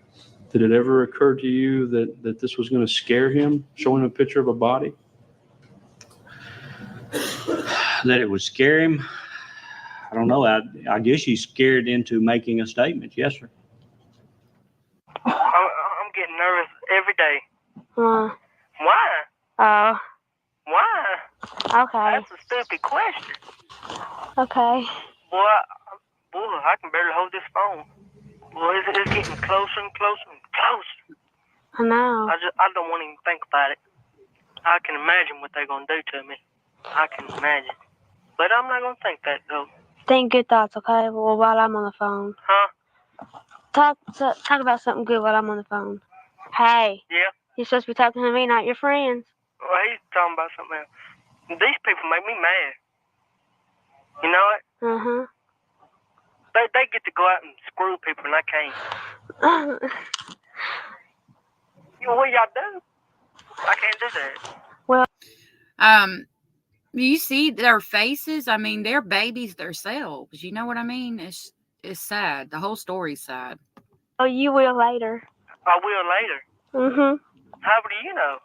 Did it ever occur to you that this was going to scare him, showing a picture of a body? That it would scare him? I don't know. I guess he's scared into making a statement. Yes, sir. I'm getting nervous every day. Why? Why? Okay. That's a stupid question. Okay. Boy, I can barely hold this phone. Boy, it's getting closer and closer and closer. I know. I don't want to even think about it. I can imagine what they're going to do to me. I can imagine. But I'm not going to think that, though. Think good thoughts, okay? Well, while I'm on the phone. Huh? Talk about something good while I'm on the phone. Hey. Yeah? You're supposed to be talking to me, not your friends. Well, he's talking about something else. These people make me mad. You know it? Uh-huh. They get to go out and screw people, and I can't. You know what y'all do? I can't do that. Well, you see their faces. I mean, they're babies themselves. You know what I mean? It's sad. The whole story's sad. Oh, you will later. I will later. Mm-hmm. How do you know?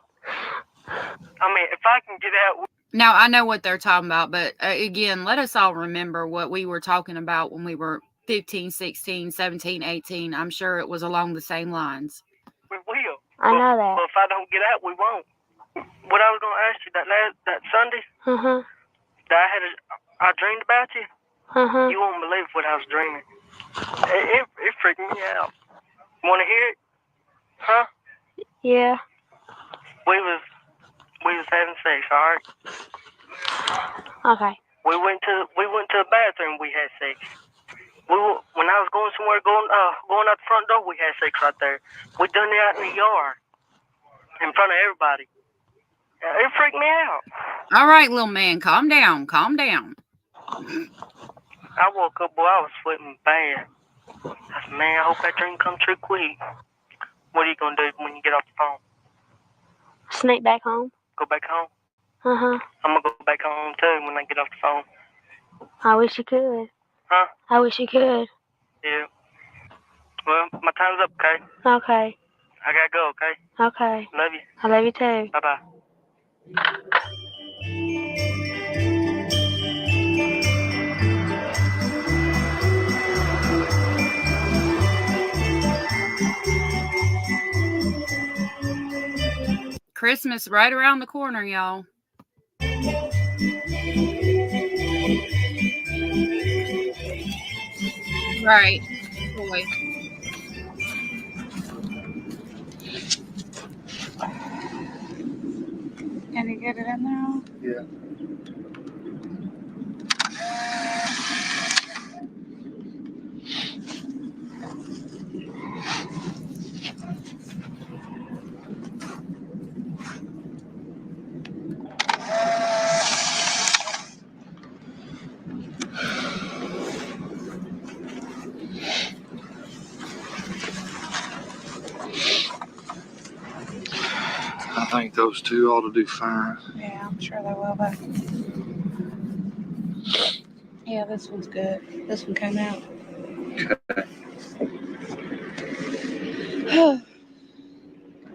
I mean, if I can get out. Now, I know what they're talking about, but again, let us all remember what we were talking about when we were 15, 16, 17, 18. I'm sure it was along the same lines. We will. I know that. But if I don't get out, we won't. What I was going to ask you that Sunday, that I dreamed about you. You won't believe what I was dreaming. It freaked me out. Want to hear it? Huh? Yeah. We was having sex, all right? Okay. We went to the bathroom. We had sex. When I was going somewhere, going out the front door, we had sex right there. We done it out in the yard, in front of everybody. It freaked me out. All right, little man, calm down. Calm down. I woke up, boy, I was sweating bad. I said, man, I hope that dream come true quick. What are you gonna do when you get off the phone? Sneak back home. Go back home? I'm gonna go back home too when I get off the phone. I wish you could. Huh? I wish you could. Yeah. Well, my time's up, okay? Okay. I gotta go, okay? Okay. Love you. I love you too. Bye-bye. Christmas right around the corner, y'all. Right. Boy. Can you get it in there? Yeah. I think those two ought to do fine. Yeah, I'm sure they will, but yeah, this one's good. This one came out. Okay.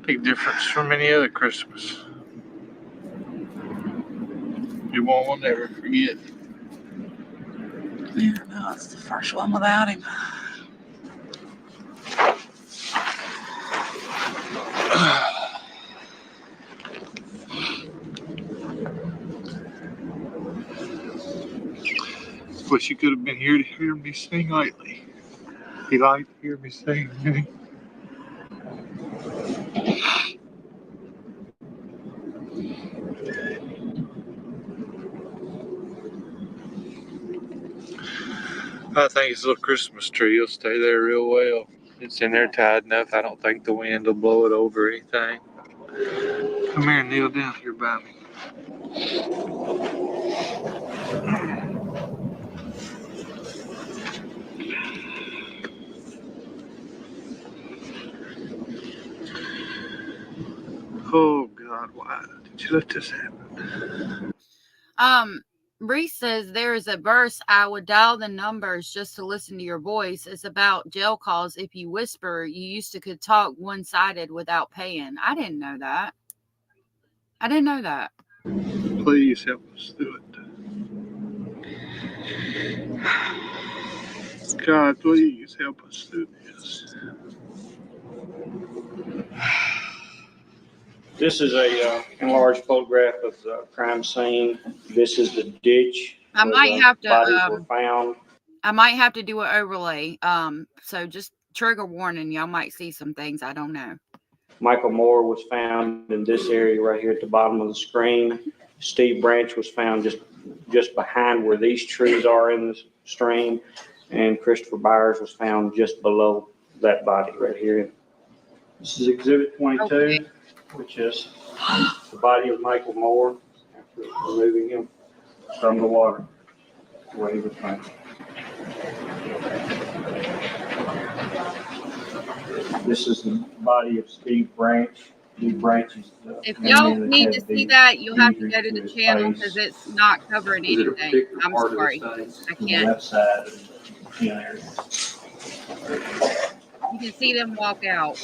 Big difference from any other Christmas. You won't never forget. Yeah, no, it's the first one without him. Wish you could have been here to hear me sing lately. He liked to hear me sing. I think his little Christmas tree will stay there real well. It's in there tight enough. I don't think the wind will blow it over or anything. Come here and kneel down here by me. Oh God, why did you let this happen? Reese says there is a verse, I would dial the numbers just to listen to your voice. It's about jail calls. If you whisper, you used to could talk one-sided without paying. I didn't know that. I didn't know that. Please help us through it. God, please help us through this. This is a enlarged photograph of the crime scene. This is the ditch I where might the have to bodies were found. I might have to do an overlay. So just trigger warning, y'all might see some things. I don't know. Michael Moore was found in this area right here at the bottom of the screen. Steve Branch was found just behind where these trees are in the stream. And Christopher Byers was found just below that body right here. This is Exhibit 22, okay, which is the body of Michael Moore after removing him from the water where he was found. This is the body of Steve Branch. Steve Branch is the if y'all need to see that, you'll have to go to the channel because it's not covering anything. I'm sorry. I can't. Left side of the chin area. You can see them walk out.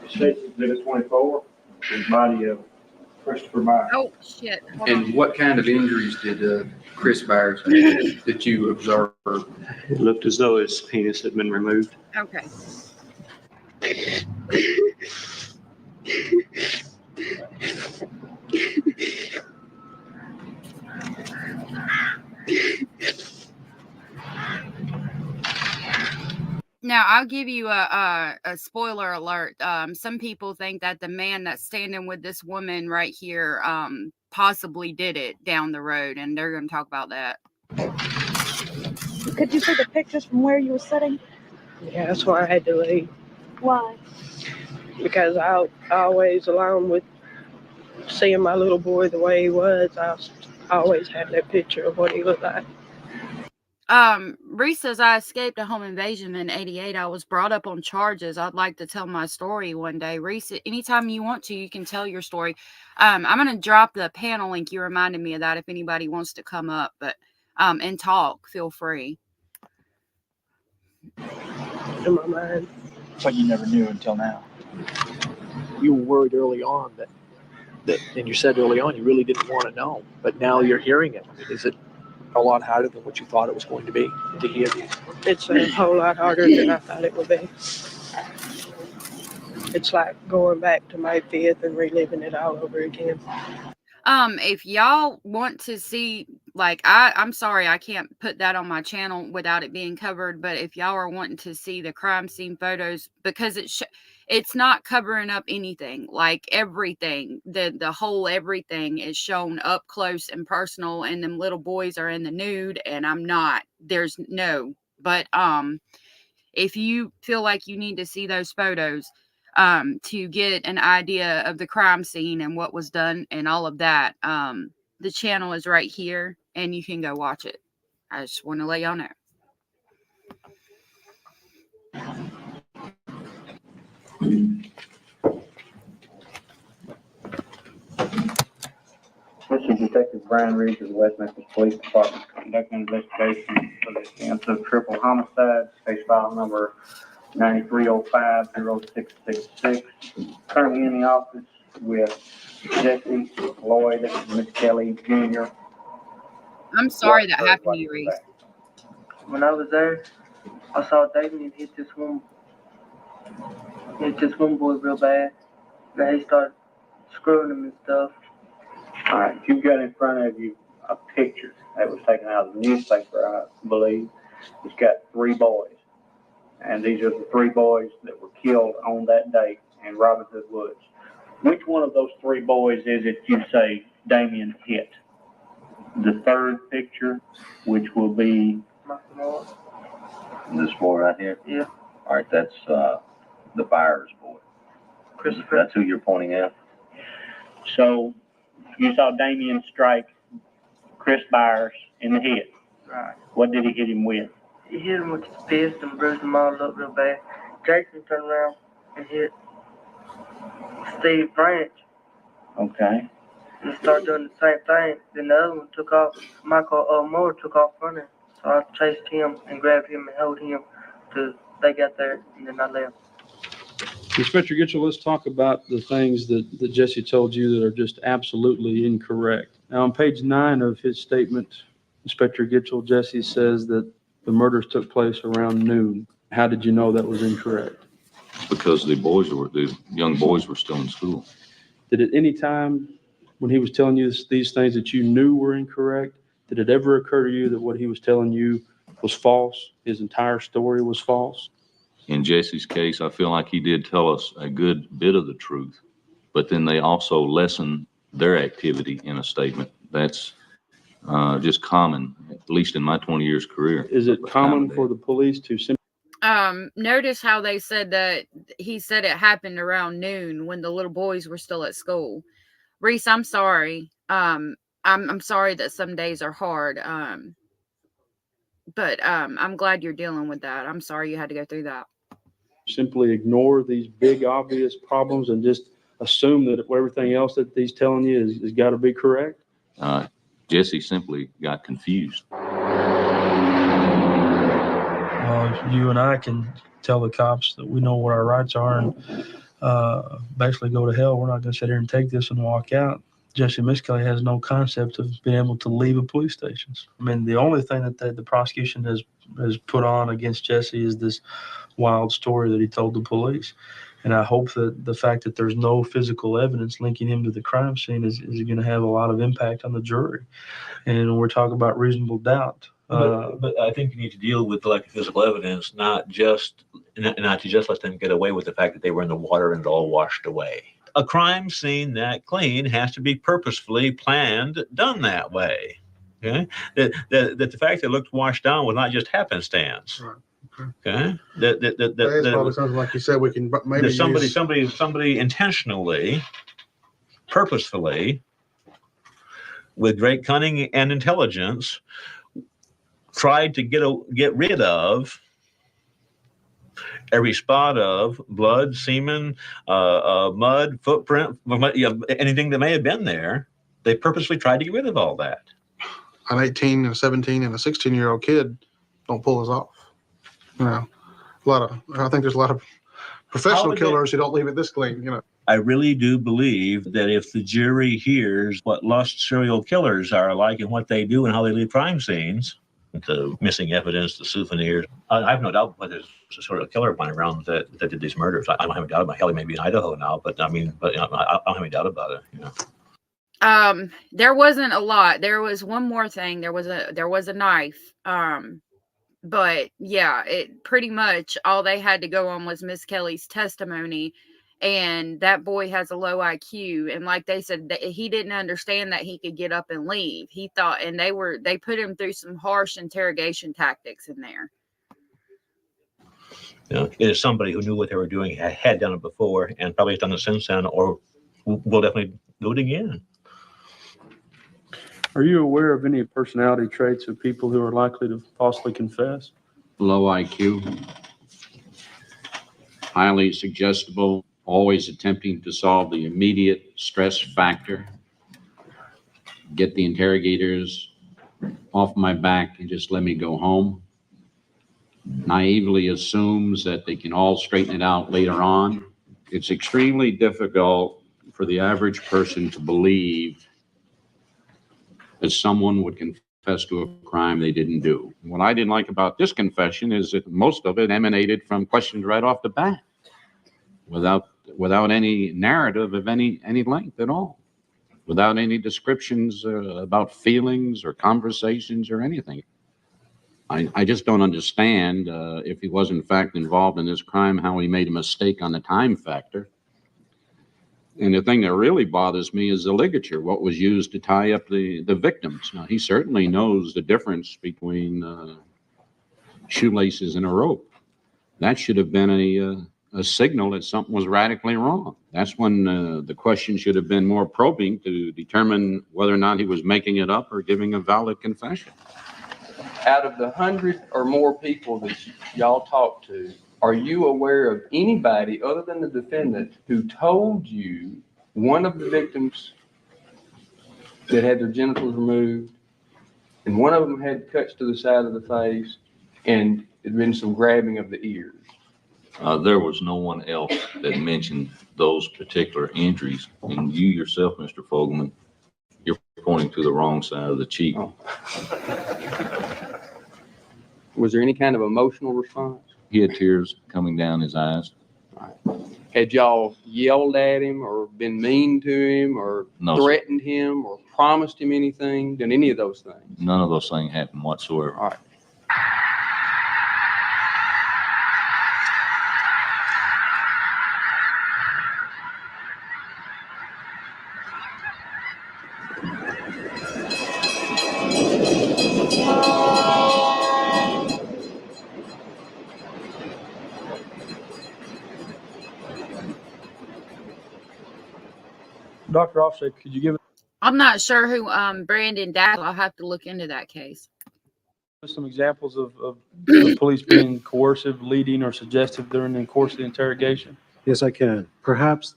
Exhibit 24, the body of Christopher Byers. Oh, shit. Hold And on. what kind of injuries did Chris Byers have that you observed? It looked as though his penis had been removed. Okay. Now, I'll give you a spoiler alert. Some people think that the man that's standing with this woman right here possibly did it down the road, and they're going to talk about that. Could you see the pictures from where you were sitting? Yeah, that's why I had to leave. Why? Because I always, along with seeing my little boy the way he was, I always had that picture of what he looked like. Reese says, I escaped a home invasion in '88. I was brought up on charges. I'd like to tell my story one day. Reese, anytime you want to, you can tell your story. I'm going to drop the panel link. You reminded me of that if anybody wants to come up, but and talk, feel free. In my mind. But you never knew until now. You were worried early on that, and you said early on you really didn't want to know, but now you're hearing it. I mean, is it a lot harder than what you thought it was going to be to hear? It's a whole lot harder than I thought it would be. It's like going back to May 5th and reliving it all over again. If y'all want to see, like, I'm sorry I can't put that on my channel without it being covered, but if y'all are wanting to see the crime scene photos, because it's not covering up anything, like everything, the whole everything is shown up close and personal, and them little boys are in the nude, and I'm not. There's no, but if you feel like you need to see those photos to get an idea of the crime scene and what was done and all of that, the channel is right here and you can go watch it. I just want to let y'all know. This is Detective Brian Reed of the West Memphis Police Department conducting an investigation for the offense of triple homicide, case file number 9305-0666. Currently in the office with Jesse Lloyd, Miss Kelly Jr. I'm sorry that happened to you, Reese. When I was there, I saw Damien hit this one boy real bad. Then he started screwing him and stuff. All right, you've got in front of you a picture that was taken out of the newspaper, I believe. It's got 3 boys. And these are the 3 boys that were killed on that date in Robin Hood Woods. Which one of those 3 boys is it you say Damien hit? The 3rd picture, which will be This boy right here? Yeah. All right, that's the Byers boy. Christopher. That's who you're pointing at? So you saw Damien strike Chris Byers in the head. Right. What did he hit him with? He hit him with his fist and bruised him all up real bad. Jason turned around and hit Steve Branch. Okay. And started doing the same thing. Then the other one took off. Michael Moore took off running. So I chased him and grabbed him and held him till they got there, and then I left. Inspector Gitchell, let's talk about the things that Jesse told you that are just absolutely incorrect. Now, on page 9 of his statement, Inspector Gitchell, Jesse says that the murders took place around noon. How did you know that was incorrect? Because the young boys were still in school. Did at any time when he was telling you these things that you knew were incorrect, did it ever occur to you that what he was telling you was false? His entire story was false? In Jesse's case, I feel like he did tell us a good bit of the truth, but then they also lessen their activity in a statement. That's just common, at least in my 20 years career. Is it common for the police to simply Notice how they said that he said it happened around noon when the little boys were still at school. Reese, I'm sorry. I'm sorry that some days are hard. But I'm glad you're dealing with that. I'm sorry you had to go through that. simply ignore these big obvious problems and just assume that everything else that he's telling you is got to be correct? Jesse simply got confused. You and I can tell the cops that we know what our rights are and basically go to hell. We're not going to sit here and take this and walk out. Jesse Miskelly has no concept of being able to leave a police station. I mean, the only thing that the prosecution has put on against Jesse is this wild story that he told the police. And I hope that the fact that there's no physical evidence linking him to the crime scene is going to have a lot of impact on the jury. And when we're talking about reasonable doubt. But I think you need to deal with the lack of physical evidence, not to just let them get away with the fact that they were in the water and it all washed away. A crime scene that clean has to be purposefully planned, done that way. Okay, that the fact that it looked washed down was not just happenstance. Right. Okay, It's probably something like you said. We can maybe somebody intentionally, purposefully, with great cunning and intelligence, tried to get rid of every spot of blood, semen, mud, footprint, anything that may have been there. They purposely tried to get rid of all that. An 18 and a 17 and a 16-year-old kid don't pull this off. You know, I think there's a lot of professional killers who don't leave it this clean. You know. I really do believe that if the jury hears what lust serial killers are like and what they do and how they leave crime scenes, the missing evidence, the souvenirs, I have no doubt that there's a serial killer running around that did these murders. I don't have a doubt about it. Hell, he may be in Idaho now, but I don't have any doubt about it. You know. There wasn't a lot. There was one more thing. There was a knife. But yeah, it pretty much all they had to go on was Miss Kelly's testimony, and that boy has a low IQ, and like they said, that he didn't understand that he could get up and leave. He thought, and they put him through some harsh interrogation tactics in there. You know, it is somebody who knew what they were doing, had done it before, and probably has done it since then, or will definitely do it again. Are you aware of any personality traits of people who are likely to falsely confess? Low IQ, highly suggestible, always attempting to solve the immediate stress factor, get the interrogators off my back and just let me go home. Naively assumes that they can all straighten it out later on. It's extremely difficult for the average person to believe that someone would confess to a crime they didn't do. What I didn't like about this confession is that most of it emanated from questions right off the bat, without any narrative of any length at all. without any descriptions about feelings or conversations or anything. I just don't understand if he was in fact involved in this crime, how he made a mistake on the time factor. And the thing that really bothers me is the ligature, what was used to tie up the victims. Now, he certainly knows the difference between shoelaces and a rope. That should have been a signal that something was radically wrong. That's when the question should have been more probing to determine whether or not he was making it up or giving a valid confession. Out of the 100 or more people that y'all talked to, are you aware of anybody other than the defendant who told you one of the victims that had their genitals removed and one of them had cuts to the side of the face and there'd been some grabbing of the ears? There was no one else that mentioned those particular injuries. And you yourself, Mr. Fogelman, you're pointing to the wrong side of the cheek. Oh. Was there any kind of emotional response? He had tears coming down his eyes. Had y'all yelled at him or been mean to him or threatened him or promised him anything? Done any of those things? None of those things happened whatsoever. All right. Dr. Offset, could you give I'm not sure who Brandon Dazzle. I'll have to look into that case. us some examples of the police being coercive, leading, or suggestive during the course of the interrogation? Yes, I can. Perhaps.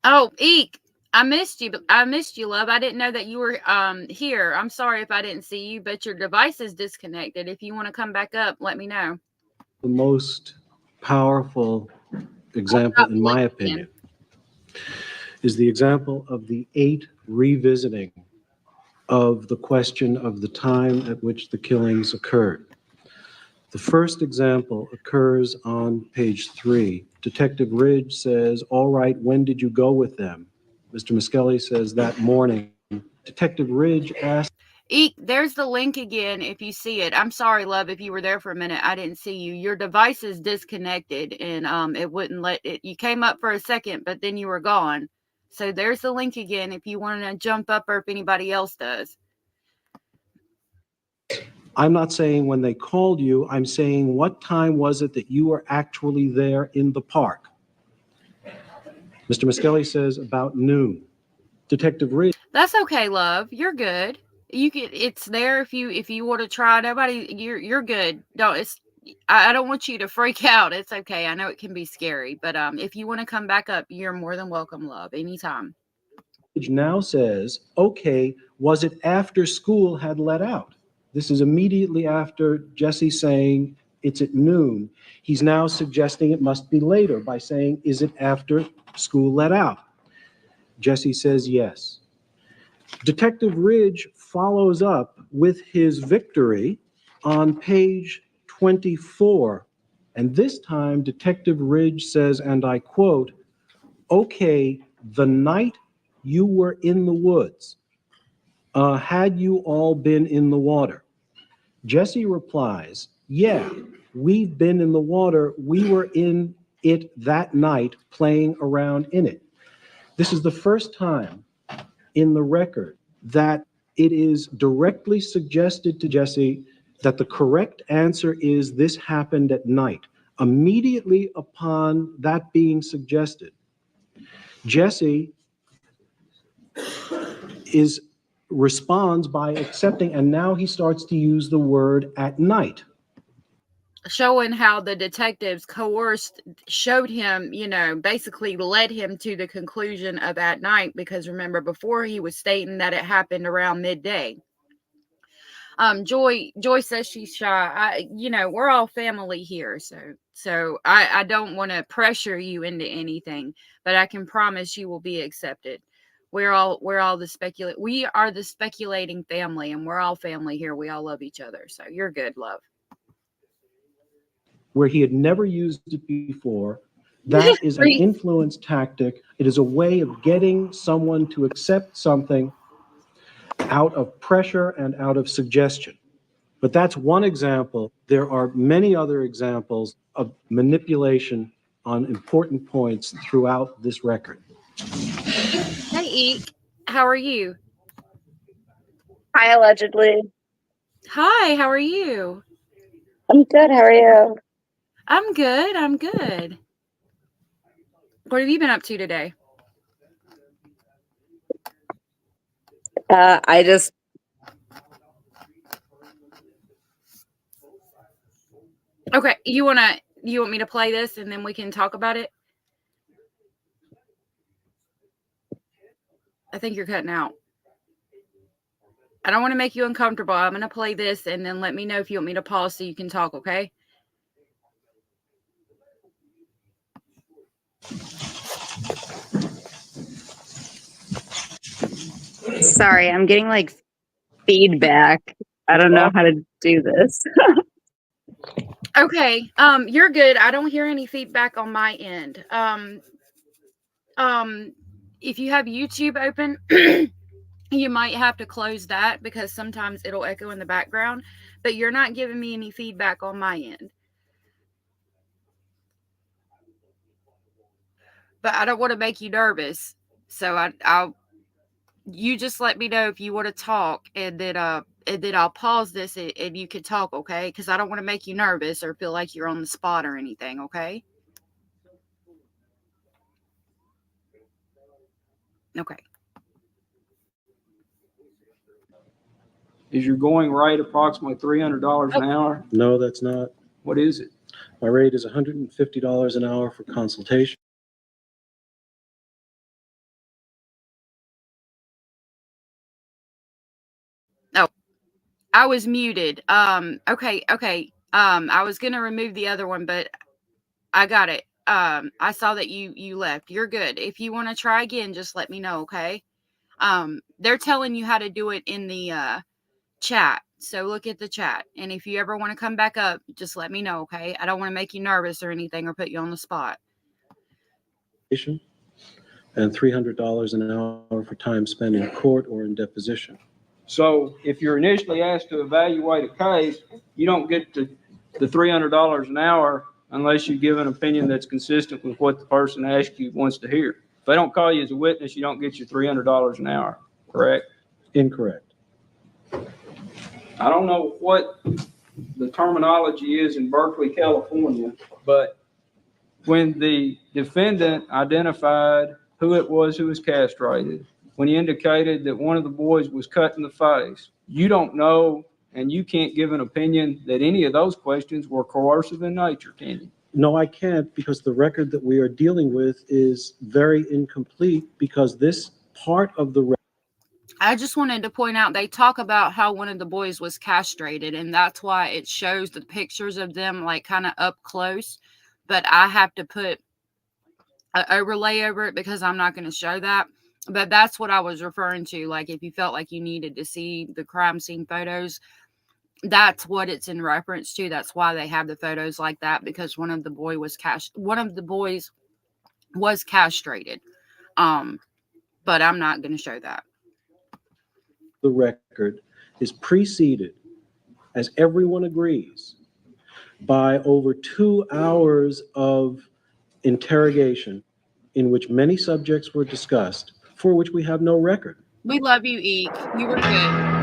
Oh, Eek, I missed you. I missed you, love. I didn't know that you were here. I'm sorry if I didn't see you, but your device is disconnected. If you want to come back up, let me know. The most powerful example, in my opinion, is the example of the 8 revisiting of the question of the time at which the killings occurred. The first example occurs on page 3. Detective Ridge says, "All right, when did you go with them?" Mr. Miskelly says, "That morning." Detective Ridge asks, Eek, there's the link again if you see it. I'm sorry, love, if you were there for a minute. I didn't see you. Your device is disconnected and it wouldn't let it. You came up for a second, but then you were gone. So there's the link again if you want to jump up or if anybody else does. I'm not saying when they called you, I'm saying what time was it that you were actually there in the park? Mr. Miskelly says about noon. Detective Ridge. That's okay, love. You're good. You can. It's there if you want to try. Nobody. You're good. Don't. It's. I don't want you to freak out. It's okay. I know it can be scary, but if you want to come back up, you're more than welcome, love. Anytime. Now says, okay, was it after school had let out? This is immediately after Jesse saying it's at noon. He's now suggesting it must be later by saying, is it after school let out? Jesse says yes. Detective Ridge follows up with his victory on page 24. And this time, Detective Ridge says, and I quote, "Okay, the night you were in the woods, had you all been in the water?" Jesse replies, "Yeah, we've been in the water. We were in it that night playing around in it." This is the first time in the record that it is directly suggested to Jesse that the correct answer is this happened at night. Immediately upon that being suggested, Jesse responds by accepting, and now he starts to use the word at night. Showing how the detectives showed him, basically led him to the conclusion of at night, because remember, before he was stating that it happened around midday. Joy says she's shy. We're all family here, so I don't want to pressure you into anything, but I can promise you will be accepted. We are the speculating family, and we're all family here. We all love each other, so you're good, love. Where he had never used it before, That is an influence tactic. It is a way of getting someone to accept something out of pressure and out of suggestion. But that's one example. There are many other examples of manipulation on important points throughout this record. Hey, Eek. How are you? Hi, allegedly. Hi, how are you? I'm good. How are you? I'm good. I'm good. What have you been up to today? I just Okay, you want me to play this and then we can talk about it? I think you're cutting out. I don't want to make you uncomfortable. I'm going to play this and then let me know if you want me to pause so you can talk, okay? sorry. I'm getting like feedback. I don't know how to do this. Okay, you're good. I don't hear any feedback on my end. If you have YouTube open, you might have to close that because sometimes it'll echo in the background, but you're not giving me any feedback on my end. But I don't want to make you nervous, so you just let me know if you want to talk, and then I'll pause this and you can talk, okay? Because I don't want to make you nervous or feel like you're on the spot or anything, okay? Okay. Is your going rate approximately $300 an hour? No, that's not. What is it? My rate is $150 an hour for consultation. Oh, I was muted. Okay. I was gonna remove the other one, but I got it. I saw that you left. You're good. If you want to try again, just let me know, okay? They're telling you how to do it in the chat. So look at the chat. And if you ever want to come back up, just let me know, okay? I don't want to make you nervous or anything or put you on the spot. And $300 an hour for time spent in court or in deposition. So if you're initially asked to evaluate a case, you don't get the $300 an hour unless you give an opinion that's consistent with what the person asked you wants to hear. If they don't call you as a witness, you don't get your $300 an hour, correct? Incorrect. I don't know what the terminology is in Berkeley, California, but when the defendant identified who it was who was castrated, when he indicated that one of the boys was cut in the face, you don't know and you can't give an opinion that any of those questions were coercive in nature, can you? No, I can't, because the record that we are dealing with is very incomplete, because this part of the record. I just wanted to point out they talk about how one of the boys was castrated, and that's why it shows the pictures of them like kind of up close. But I have to put an overlay over it because I'm not going to show that. But that's what I was referring to. Like if you felt like you needed to see the crime scene photos, that's what it's in reference to. That's why they have the photos like that, because one of the boys was castrated. But I'm not going to show that. The record is preceded, as everyone agrees, by over 2 hours of interrogation in which many subjects were discussed, for which we have no record. We love you, Eek. You were good.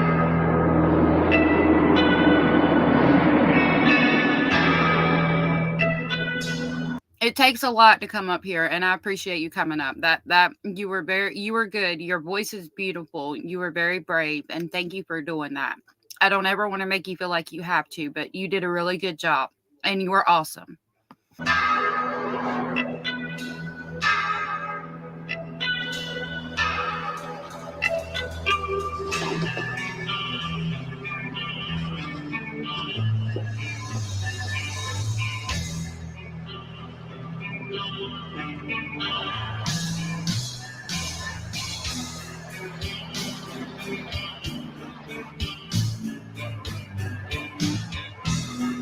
It takes a lot to come up here, and I appreciate you coming up. That you were good. Your voice is beautiful. You were very brave, and thank you for doing that. I don't ever want to make you feel like you have to, but you did a really good job, and you were awesome.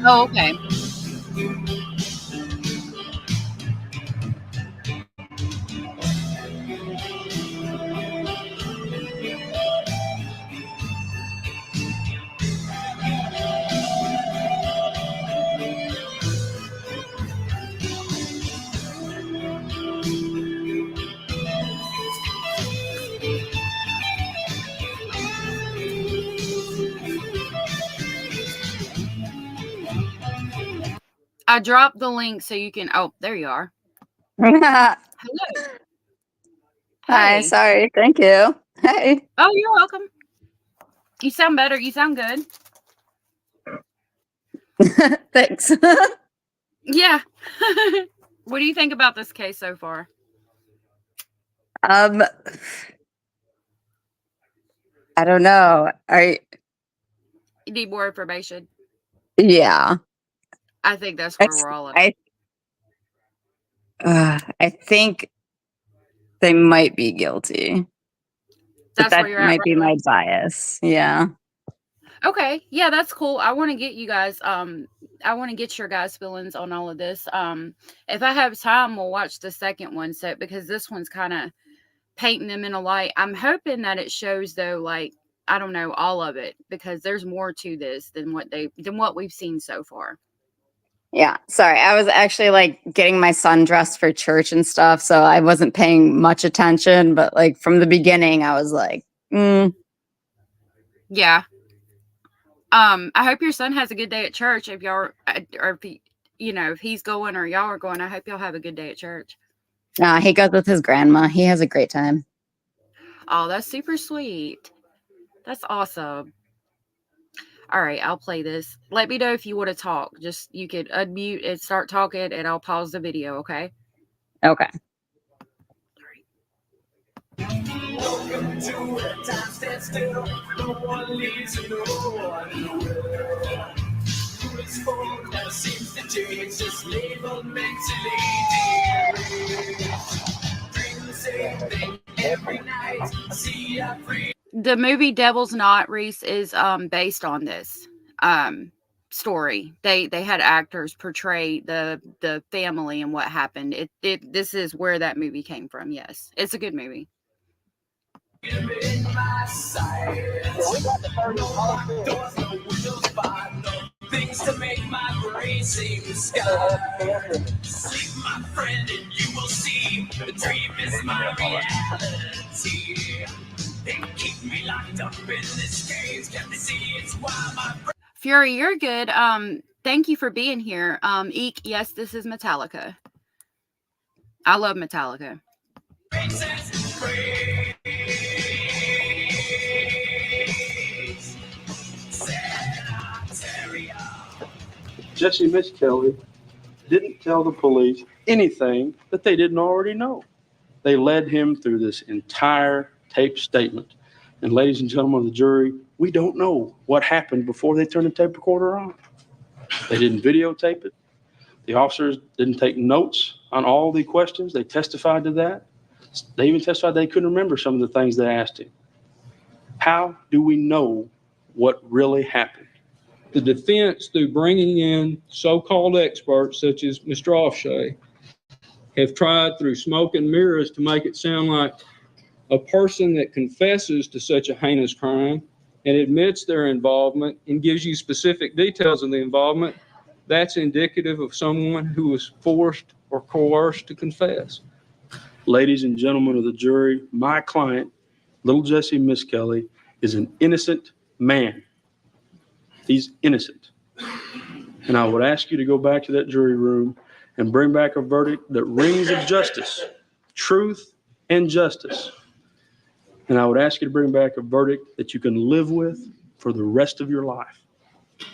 Oh, okay. I dropped the link so you can. Oh, there you are. Hello. Hi, Hey. sorry. Thank you. Hey. Oh, you're welcome. You sound better. You sound good. Thanks. Yeah. What do you think about this case so far? I don't know. You need more information. Yeah. I think that's I, where we're all at. I think they might be guilty. But That's where that you're at might be right my bias. Yeah. now. Okay. Yeah, that's cool. I want to get you guys. I want to get your guys' feelings on all of this. If I have time, we'll watch the second one. So because this one's kind of painting them in a light. I'm hoping that it shows though, like I don't know all of it because there's more to this than what we've seen so far. Yeah. Sorry. I was actually like getting my son dressed for church and stuff. So I wasn't paying much attention. But like from the beginning, I was like, Yeah. I hope your son has a good day at church. If y'all or if he, if he's going or y'all are going, I hope y'all have a good day at church. he goes with his grandma. He has a great time. Oh, that's super sweet. That's awesome. All right, I'll play this. Let me know if you want to talk. Just you could unmute and start talking, and I'll pause the video. Okay. Okay. Welcome to a time stand still. No one leaves and no one will. Who is for never seems to change. Just labeled mentally deranged. Dream the same thing every night. I see I free. The movie Devil's Knot, Reese, is based on this story. They had actors portray the family and what happened. This is where that movie came from. Yes, it's a good movie. In my sight. No doors, no windows, but no things to make my brain sing the sky. Sleep, my friend, and you will see the dream is my reality. They keep me locked up in this cage. Can't they see it's why my Fury, you're good. Thank you for being here. Eek, yes, this is Metallica. I love Metallica. Jesse Miss Kelly didn't tell the police anything that they didn't already know. They led him through this entire tape statement. And ladies and gentlemen of the jury, we don't know what happened before they turned the tape recorder on. They didn't videotape it. The officers didn't take notes on all the questions. They testified to that. They even testified they couldn't remember some of the things they asked him. How do we know what really happened? The defense, through bringing in so-called experts such as Mr. Offshay, have tried through smoke and mirrors to make it sound like a person that confesses to such a heinous crime and admits their involvement and gives you specific details of the involvement, that's indicative of someone who was forced or coerced to confess. Ladies and gentlemen of the jury, my client, little Jesse Miss Kelly, is an innocent man. He's innocent. And I would ask you to go back to that jury room and bring back a verdict that rings of justice, truth, and justice. And I would ask you to bring back a verdict that you can live with for the rest of your life.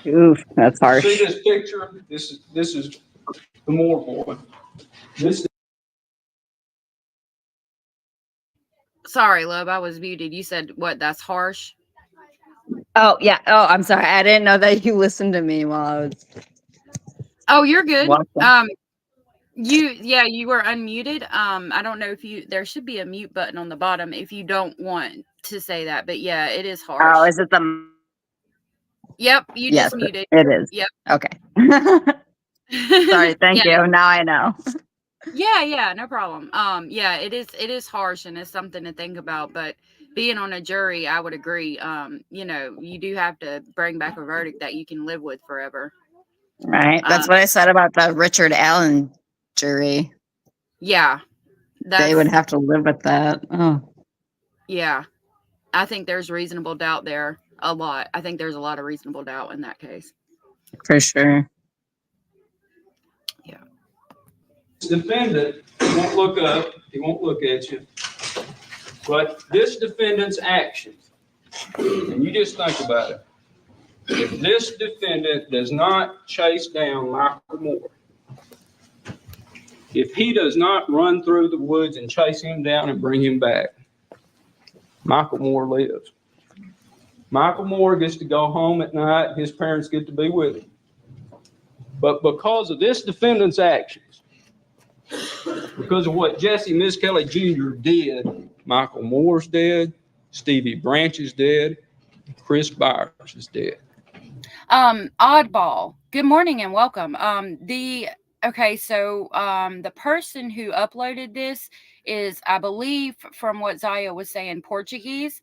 Oof, that's harsh. See this picture? This is the Moore boy. Sorry, love, I was muted. You said what? That's harsh. Oh, yeah. Oh, I'm sorry. I didn't know that you listened to me while I was Oh, you're good. watching. You were unmuted. I don't know if there should be a mute button on the bottom if you don't want to say that, but yeah, it is harsh. Oh, is it the? Yep, you Yes, just muted. it is. Yep. Okay. Sorry. Thank Yeah. you. Now I know. Yeah, no problem. Yeah, it is harsh and it's something to think about, but being on a jury, I would agree. You do have to bring back a verdict that you can live with forever. Right. That's what I said about the Richard Allen jury. Yeah. They would have to live with that. Oh. Yeah. I think there's reasonable doubt there. A lot. I think there's a lot of reasonable doubt in that case. For sure. defendant, he won't look up, he won't look at you. But this defendant's actions, and you just think about it. If this defendant does not chase down Michael Moore, if he does not run through the woods and chase him down and bring him back, Michael Moore lives. Michael Moore gets to go home at night. His parents get to be with him. But because of this defendant's actions, because of what Jesse Miskelly Jr. did, Michael Moore's dead, Stevie Branch is dead, Chris Byers is dead. Oddball, good morning and welcome. The person who uploaded this is, I believe, from what Zaya was saying, Portuguese.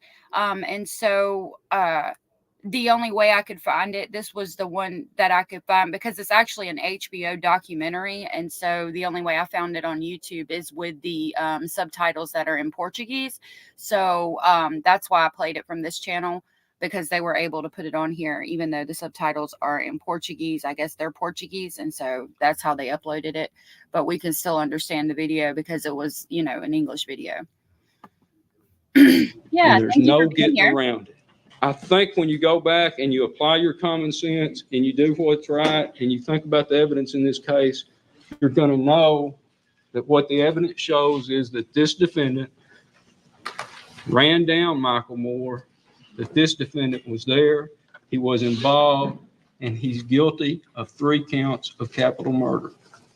The only way I could find it, this was the one that I could find, because it's actually an HBO documentary. And so the only way I found it on YouTube is with the subtitles that are in Portuguese. So that's why I played it from this channel, because they were able to put it on here, even though the subtitles are in Portuguese. I guess they're Portuguese. And so that's how they uploaded it. But we can still understand the video because it was, an English video. Yeah. And there's no getting around it. I think when you go back and you apply your common sense and you do what's right and you think about the evidence in this case, you're going to know that what the evidence shows is that this defendant ran down Michael Moore, that this defendant was there, he was involved, and he's guilty of 3 counts of capital murder.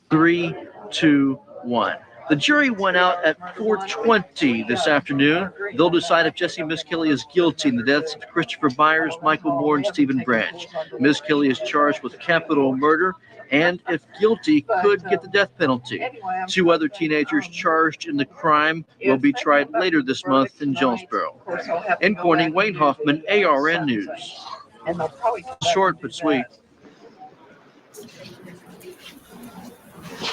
3, 2, 1. The jury went out at 4:20 this afternoon. They'll decide if Jesse Miskelly is guilty in the deaths of Christopher Byers, Michael Moore, and Stephen Branch. Miskelly is charged with capital murder and, if guilty, could get the death penalty. 2 other teenagers charged in the crime will be tried later this month in Jonesboro. In Corning, Wayne Hoffman, ARN News. Short but sweet.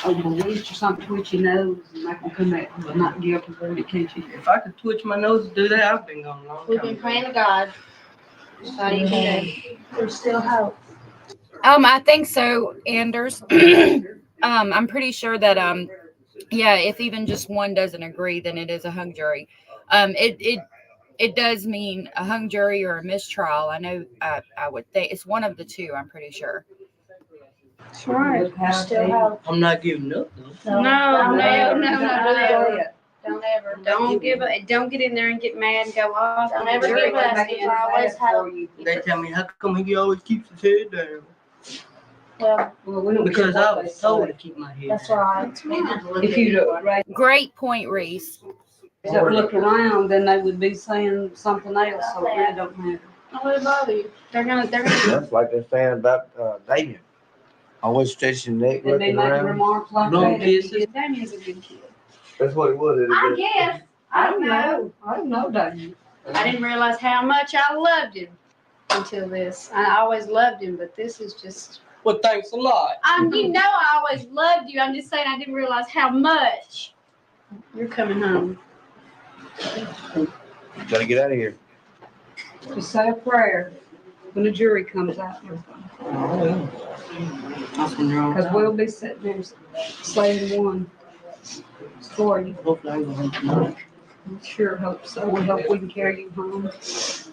Or you can reach or something, twitch your nose, and I can come back with not guilty for it, can't you? If I could twitch my nose and do that, I've been gone a long time. We've been praying to God. So you can do. There's still hope. I think so, Anders. I'm pretty sure that if even just one doesn't agree, then it is a hung jury. It does mean a hung jury or a mistrial. I know. I would think it's one of the two. I'm pretty sure. That's right. There's still hope. I'm not giving up though. No, don't ever. Don't give up. Don't get in there and get mad and go off. Don't ever give up. There's always hope. They tell me, how come he always keeps his head down? Well, Because I was told to keep my head That's down. right. If you look right, Great point, Reese. look around, then they would be saying something else, so it really don't matter. What about you? They're gonna. That's like they're saying about Damien. Always stretching neck, And they looking make around. remarks like Don't that. kiss it. Damien's a good kid. That's what it was. I guess. I don't know Damien. I didn't realize how much I loved him until this. I always loved him, but this is just. Well, thanks a lot. I always loved you. I'm just saying I didn't realize how much. You're coming home. Gotta get out of here. Just say a prayer when the jury comes out. Because we'll be sitting there saying one for you. Hopefully I'm going to I sure hope so. We hope we can carry you home. It's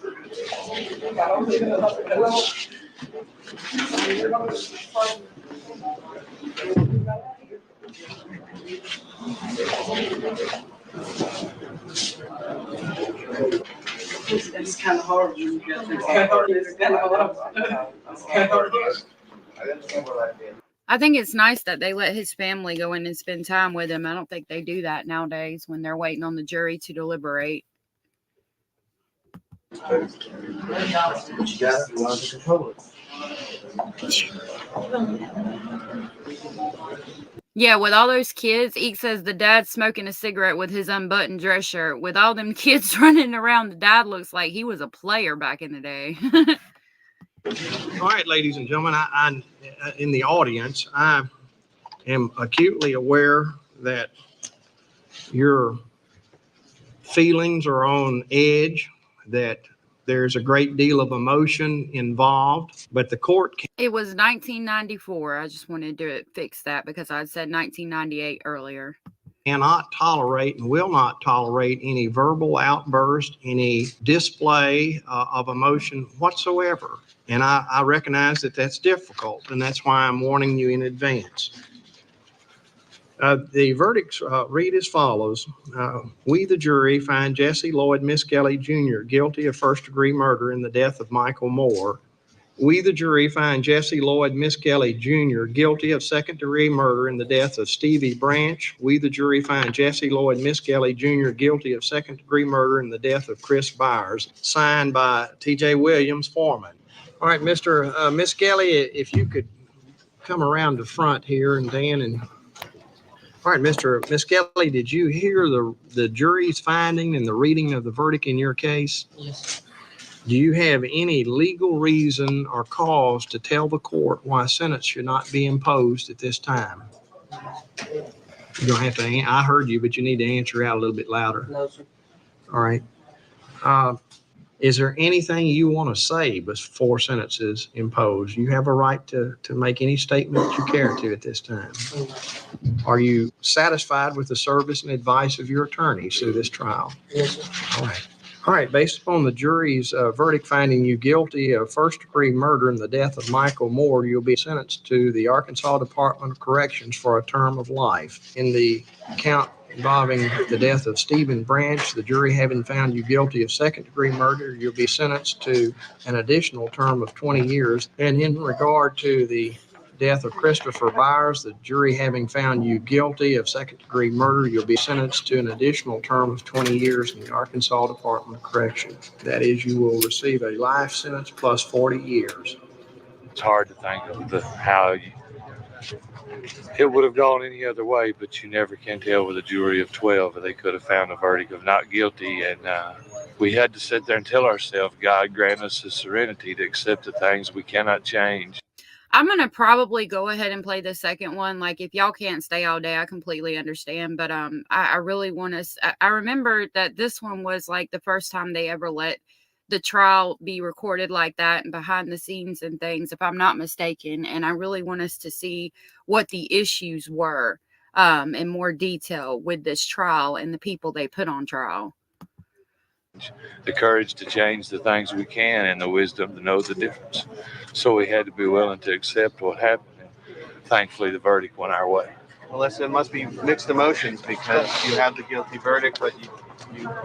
kind of hard. It's kind of hard. I think it's nice that they let his family go in and spend time with him. I don't think they do that nowadays when they're waiting on the jury to deliberate. Yeah, with all those kids, Eek says the dad's smoking a cigarette with his unbuttoned dress shirt. With all them kids running around, the dad looks like he was a player back in the day. All right, ladies and gentlemen, I in the audience, I am acutely aware that your feelings are on edge, that There's a great deal of emotion involved, but the court It was 1994. I just wanted to fix that because I said 1998 earlier. cannot tolerate and will not tolerate any verbal outburst, any display of emotion whatsoever. And I recognize that that's difficult, and that's why I'm warning you in advance. The verdicts read as follows. We, the jury, find Jesse Lloyd Miskelly Jr. guilty of first-degree murder in the death of Michael Moore. We, the jury, find Jesse Lloyd Miskelly Jr. guilty of second-degree murder in the death of Stevie Branch. We, the jury, find Jesse Lloyd Miskelly Jr. guilty of second-degree murder in the death of Chris Byers. Signed by T.J. Williams, foreman. All right, Mr. Miskelly, if you could come around the front here, and Dan and... All right, Mr. Miskelly, did you hear the jury's finding and the reading of the verdict in your case? Yes. Do you have any legal reason or cause to tell the court why a sentence should not be imposed at this time? You don't have to, I heard you, but you need to answer out a little bit louder. No, sir. All right. Is there anything you want to say before sentence is imposed? You have a right to make any statement that you care to at this time. Are you satisfied with the service and advice of your attorneys through this trial? Yes, sir. All right. All right, based upon the jury's verdict finding you guilty of first-degree murder in the death of Michael Moore, you'll be sentenced to the Arkansas Department of Corrections for a term of life. In the count involving the death of Stephen Branch, the jury having found you guilty of second-degree murder, you'll be sentenced to an additional term of 20 years. And in regard to the death of Christopher Byers, the jury having found you guilty of second-degree murder, you'll be sentenced to an additional term of 20 years in the Arkansas Department of Corrections. That is, you will receive a life sentence plus 40 years. It's hard to think of how it would have gone any other way, but you never can tell with a jury of 12. They could have found a verdict of not guilty, and we had to sit there and tell ourselves, God grant us the serenity to accept the things we cannot change. I'm going to probably go ahead and play the second one. Like, if y'all can't stay all day, I completely understand. But I really want to... I remember that this one was like the first time they ever let the trial be recorded like that and behind the scenes and things, if I'm not mistaken. And I really want us to see what the issues were in more detail with this trial and the people they put on trial. The courage to change the things we can and the wisdom to know the difference. So we had to be willing to accept what happened. And thankfully, the verdict went our way. Well, it must be mixed emotions because you have the guilty verdict, but you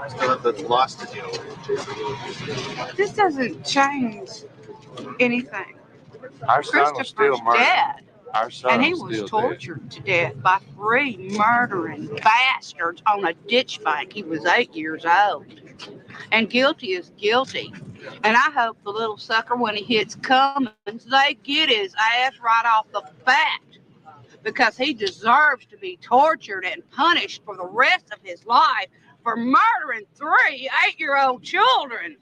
still have the loss to deal with. This doesn't change anything. Our son was still murdered. Dead. Our son And he was was still tortured to death by 3 murdering bastards on a ditch bank. He was 8 years old. And guilty is guilty. And I hope the little sucker, when he hits Cummins, they get his ass right off the bat. Because he deserves to be tortured and punished for the rest of his life for murdering 3 8-year-old children.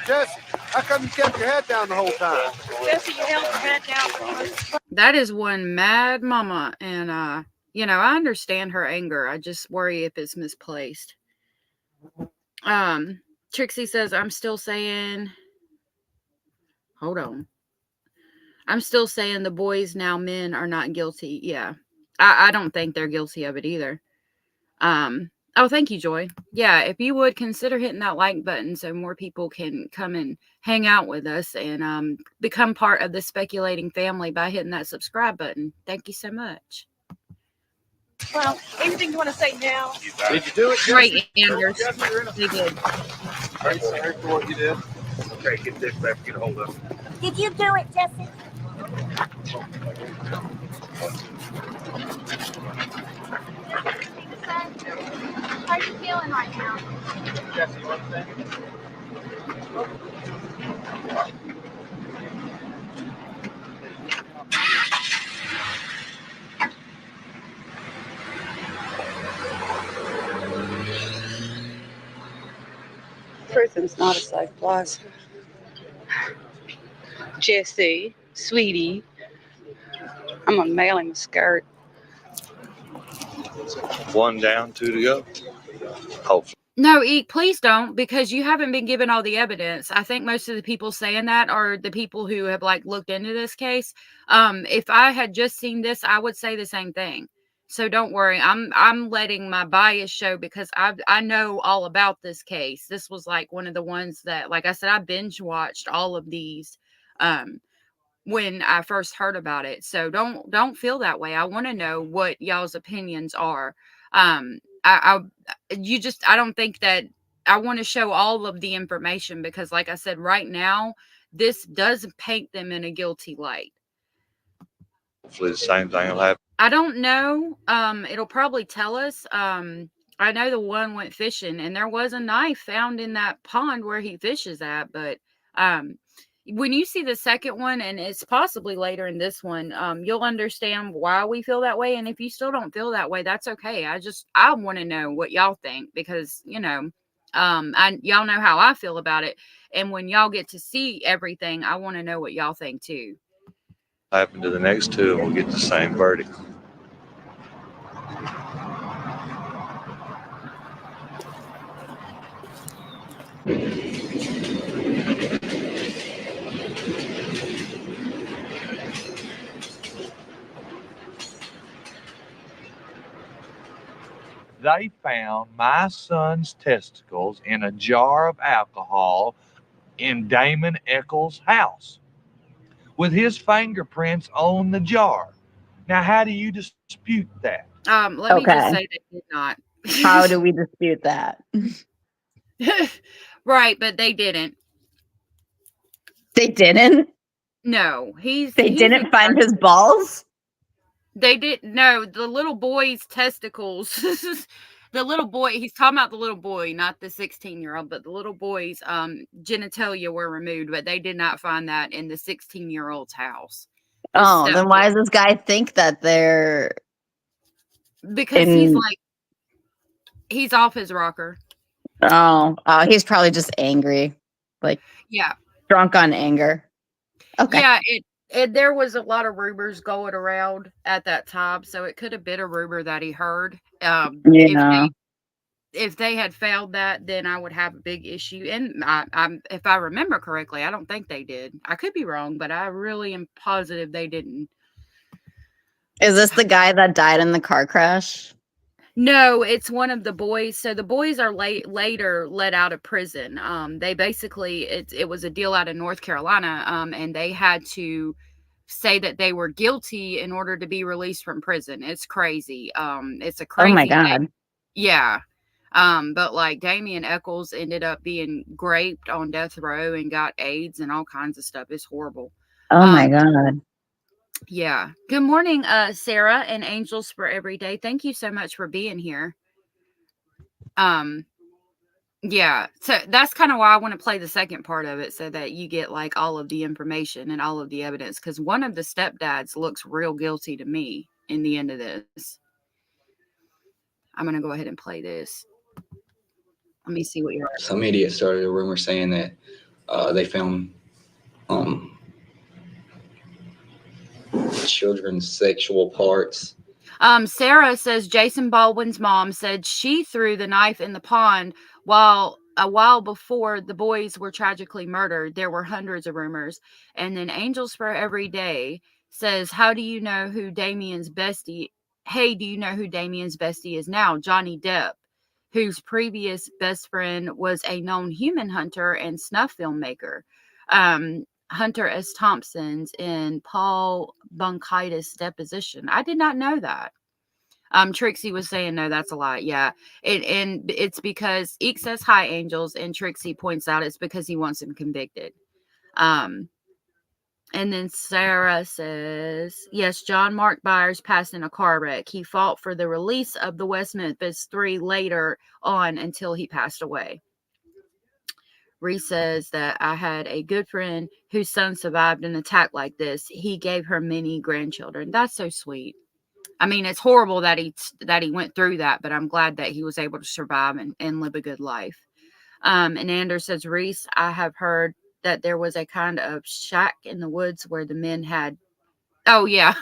Jesse, how come you kept your head down the whole time? Jesse, you held your head down. That is one mad mama. And, I understand her anger. I just worry if it's misplaced. Trixie says, I'm still saying the boys, now men, are not guilty. Yeah. I don't think they're guilty of it either. Oh, thank you, Joy. Yeah, if you would consider hitting that like button so more people can come and hang out with us and become part of the speculating family by hitting that subscribe button. Thank you so much. Well, anything you want to say now? Did you do it, Jesse? Great, Anders. They did. Are you sorry for what you did? Okay, get this back, get a hold of it. Did you do it, Jesse? How are you feeling right now? Jesse, you want to say? Prison's not a safe place. Jesse, sweetie, I'm gonna mail him a skirt. 1 down, 2 to go. Hopefully. No, Eek, please don't, because you haven't been given all the evidence. I think most of the people saying that are the people who have like looked into this case. If I had just seen this, I would say the same thing. So don't worry. I'm letting my bias show because I know all about this case. This was like one of the ones that, like I said, I binge watched all of these when I first heard about it. So don't feel that way. I want to know what y'all's opinions are. I don't think that I want to show all of the information because, like I said, right now, this does paint them in a guilty light. Hopefully the same thing will happen. I don't know. It'll probably tell us. I know the one went fishing and there was a knife found in that pond where he fishes at, but when you see the second one, and it's possibly later in this one, you'll understand why we feel that way. And if you still don't feel that way, that's okay. I want to know what y'all think because, y'all know how I feel about it. And when y'all get to see everything, I want to know what y'all think too. Happen to the next two, and we'll get the same verdict. They found my son's testicles in a jar of alcohol in Damon Eccles' house with his fingerprints on the jar. Now, how do you dispute that? Let me just say they did not. How do we dispute that? Right, but they didn't. They didn't? No, They didn't find his balls? They didn't. No, the little boy's testicles. The little boy, he's talking about the little boy, not the 16-year-old, but the little boy's genitalia were removed, but they did not find that in the 16-year-old's house. Oh, then why does this guy think that they're because he's off his rocker. Oh, he's probably just angry. Like Yeah. drunk on anger. Okay. Yeah, there was a lot of rumors going around at that time, so it could have been a rumor that he heard. Yeah. If they had found that, then I would have a big issue. And if I remember correctly, I don't think they did. I could be wrong, but I really am positive they didn't. Is this the guy that died in the car crash? No, it's one of the boys. So the boys are later let out of prison. They basically it was a deal out of North Carolina, and they had to say that they were guilty in order to be released from prison. It's crazy. It's a crazy Oh my thing. God. Yeah. But like Damien Eccles ended up being raped on death row and got AIDS and all kinds of stuff. It's horrible. Oh my God. Yeah. Good morning, Sarah and Angels for Every Day. Thank you so much for being here. Yeah. So that's kind of why I want to play the second part of it so that you get like all of the information and all of the evidence. Because one of the stepdads looks real guilty to me in the end of this. I'm going to go ahead and play this. Let me see what you're. Some idiot started a rumor saying that they found children's sexual parts. Sarah says Jason Baldwin's mom said she threw the knife in the pond a while before the boys were tragically murdered. There were hundreds of rumors. And then Angels for Every Day says, how do you know who Damien's bestie? Hey, do you know who Damien's bestie is now? Johnny Depp, whose previous best friend was a known human hunter and snuff filmmaker. Hunter S. Thompson's in Paul Bunkitis' deposition. I did not know that. Trixie was saying, no, that's a lie. Yeah. And it's because Eek says hi, Angels, and Trixie points out it's because he wants him convicted. And then Sarah says, yes, John Mark Byers passed in a car wreck. He fought for the release of the West Memphis 3 later on until he passed away. Reese says that I had a good friend whose son survived an attack like this. He gave her many grandchildren. That's so sweet. I mean, it's horrible that he went through that, but I'm glad that he was able to survive and live a good life. And Anders says, Reese, I have heard that there was a kind of shack in the woods where the men had. Oh, yeah.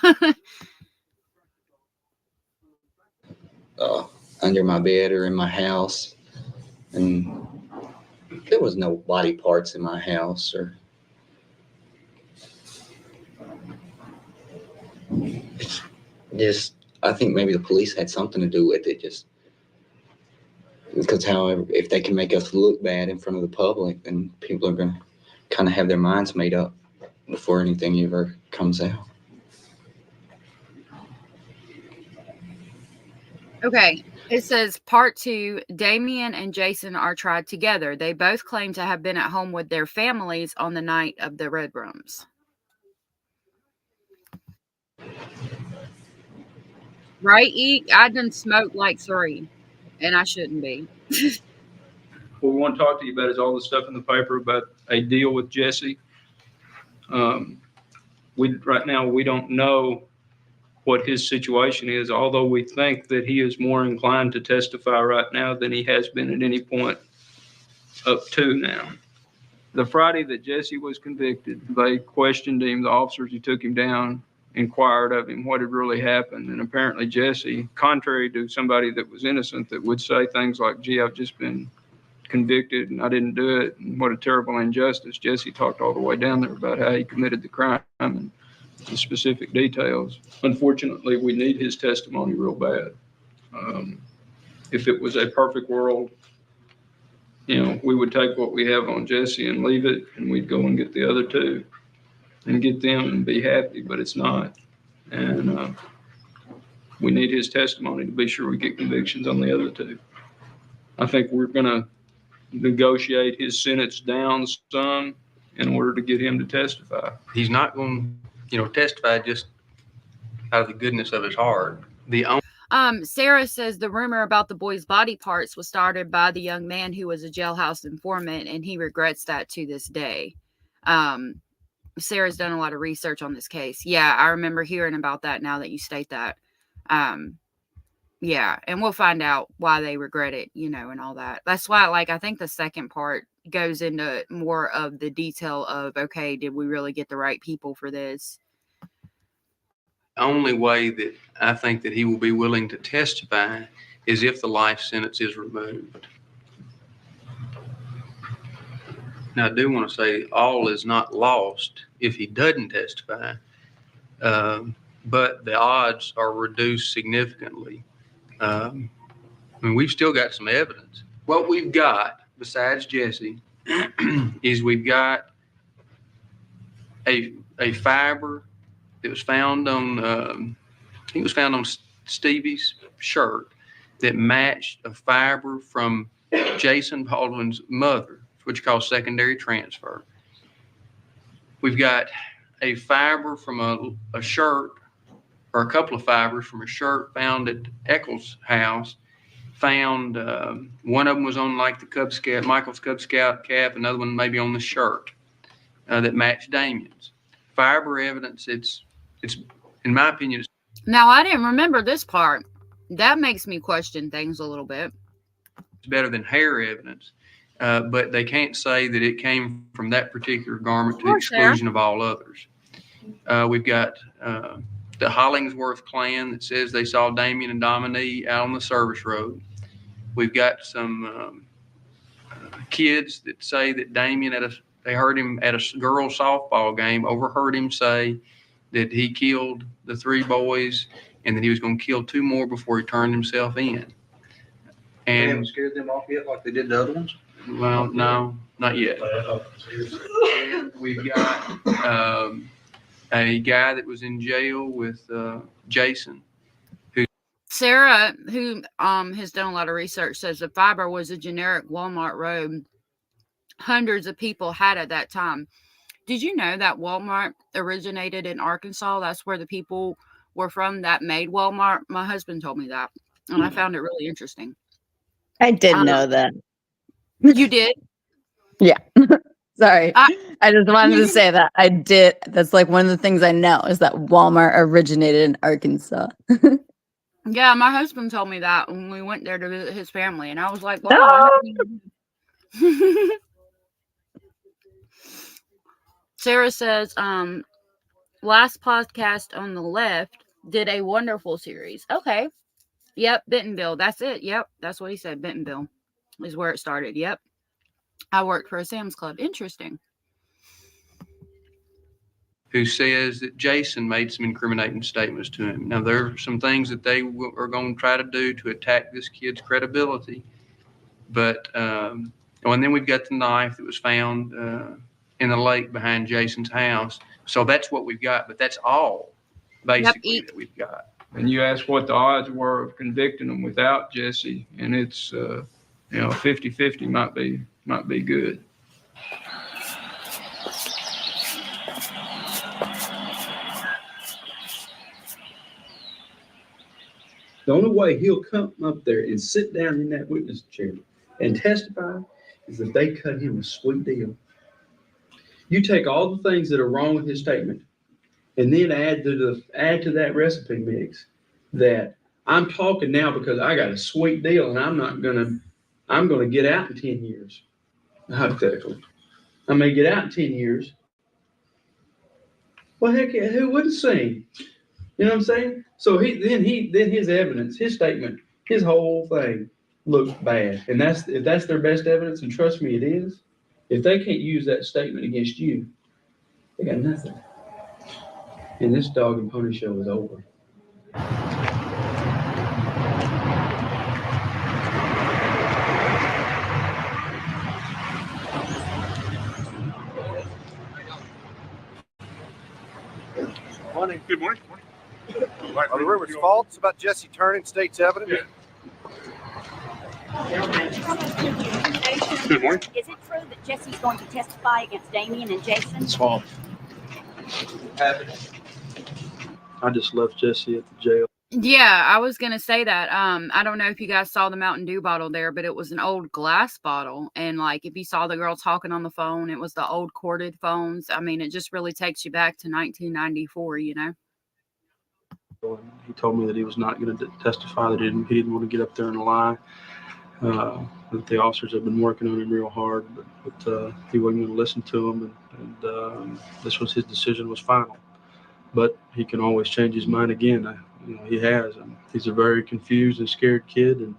Under my bed or in my house. And there was no body parts in my house or just, I think maybe the police had something to do with it, just because however, if they can make us look bad in front of the public, then people are going to kind of have their minds made up before anything ever comes out. Okay. It says part 2, Damien and Jason are tried together. They both claim to have been at home with their families on the night of the Red Rooms. Right, Eek? I done smoked like 3, and I shouldn't be. What we want to talk to you about is all the stuff in the paper about a deal with Jesse. Right now, we don't know what his situation is, although we think that he is more inclined to testify right now than he has been at any point up to now. The Friday that Jesse was convicted, they questioned him, the officers who took him down inquired of him what had really happened. And apparently Jesse, contrary to somebody that was innocent that would say things like, gee, I've just been convicted and I didn't do it, and what a terrible injustice, Jesse talked all the way down there about how he committed the crime and the specific details. Unfortunately, we need his testimony real bad. If it was a perfect world, we would take what we have on Jesse and leave it, and we'd go and get the other 2 and get them and be happy, but it's not. And we need his testimony to be sure we get convictions on the other 2. I think we're going to negotiate his sentence down some in order to get him to testify. He's not going to, testify just out of the goodness of his heart. Sarah says the rumor about the boy's body parts was started by the young man who was a jailhouse informant, and he regrets that to this day. Sarah's done a lot of research on this case. Yeah, I remember hearing about that now that you state that. Yeah, and we'll find out why they regret it, and all that. That's why, I think the second part goes into more of the detail of, okay, did we really get the right people for this? The only way that I think that he will be willing to testify is if the life sentence is removed. Now, I do want to say all is not lost if he doesn't testify, but the odds are reduced significantly. We've still got some evidence. What we've got, besides Jesse, is we've got a fiber that was found on, Stevie's shirt that matched a fiber from Jason Baldwin's mother, what you call secondary transfer. We've got a fiber from a shirt, or a couple of fibers from a shirt found at Eccles' house. Found one of them was on the Michael's Cub Scout cap, another one maybe on the shirt that matched Damien's. Fiber evidence, it's in my opinion. Now, I didn't remember this part. That makes me question things a little bit. It's better than hair evidence, but they can't say that it came from that particular garment to the exclusion of all others. We've got the Hollingsworth clan that says they saw Damien and Dominique out on the service road. We've got some kids that say that Damien they heard him at a girls' softball game, overheard him say that he killed the 3 boys and that he was going to kill 2 more before he turned himself in. And they haven't scared them off yet like they did the other ones? Well, no, not yet. We've got a guy that was in jail with Jason. Sarah, who has done a lot of research, says the fiber was a generic Walmart robe hundreds of people had at that time. Did you know that Walmart originated in Arkansas? That's where the people were from that made Walmart. My husband told me that, and I found it really interesting. I did know that. You did? Yeah. Sorry. I just wanted to say that. I did. That's one of the things I know is that Walmart originated in Arkansas. Yeah, my husband told me that when we went there to visit his family, and I was like, wow. No. Sarah says, last podcast on the left did a wonderful series. Okay. Yep, Bentonville. That's it. Yep, that's what he said, Bentonville. is where it started. Yep. I worked for a Sam's Club. Interesting. Who says that Jason made some incriminating statements to him. Now, there are some things that they are going to try to do to attack this kid's credibility. But, and then we've got the knife that was found in the lake behind Jason's house. So that's what we've got, but that's all basically that we've got. And you ask what the odds were of convicting them without Jesse, and it's, 50-50 might be good. The only way he'll come up there and sit down in that witness chair and testify is if they cut him a sweet deal. You take all the things that are wrong with his statement and then add to that recipe mix that I'm talking now because I got a sweet deal and I'm gonna get out in 10 years. Hypothetically. I may get out in 10 years. Well, heck, who wouldn't sing? You know what I'm saying? So then his evidence, his statement, his whole thing looks bad. And if that's their best evidence, and trust me, it is, if they can't use that statement against you, they got nothing. And this dog and pony show is over. Morning. Good morning. Are the rumors false about Jesse turning state's evidence? Good morning. Is it true that Jesse's going to testify against Damien and Jason? It's false. I just left Jesse at the jail. Yeah, I was gonna say that. I don't know if you guys saw the Mountain Dew bottle there, but it was an old glass bottle. And like if you saw the girl talking on the phone, it was the old corded phones. I mean, it just really takes you back to 1994, you know? He told me that he was not going to testify, that he didn't want to get up there and lie. That the officers have been working on him real hard, but he wasn't going to listen to him, and this was his decision, was final. But he can always change his mind again. He has. And he's a very confused and scared kid, and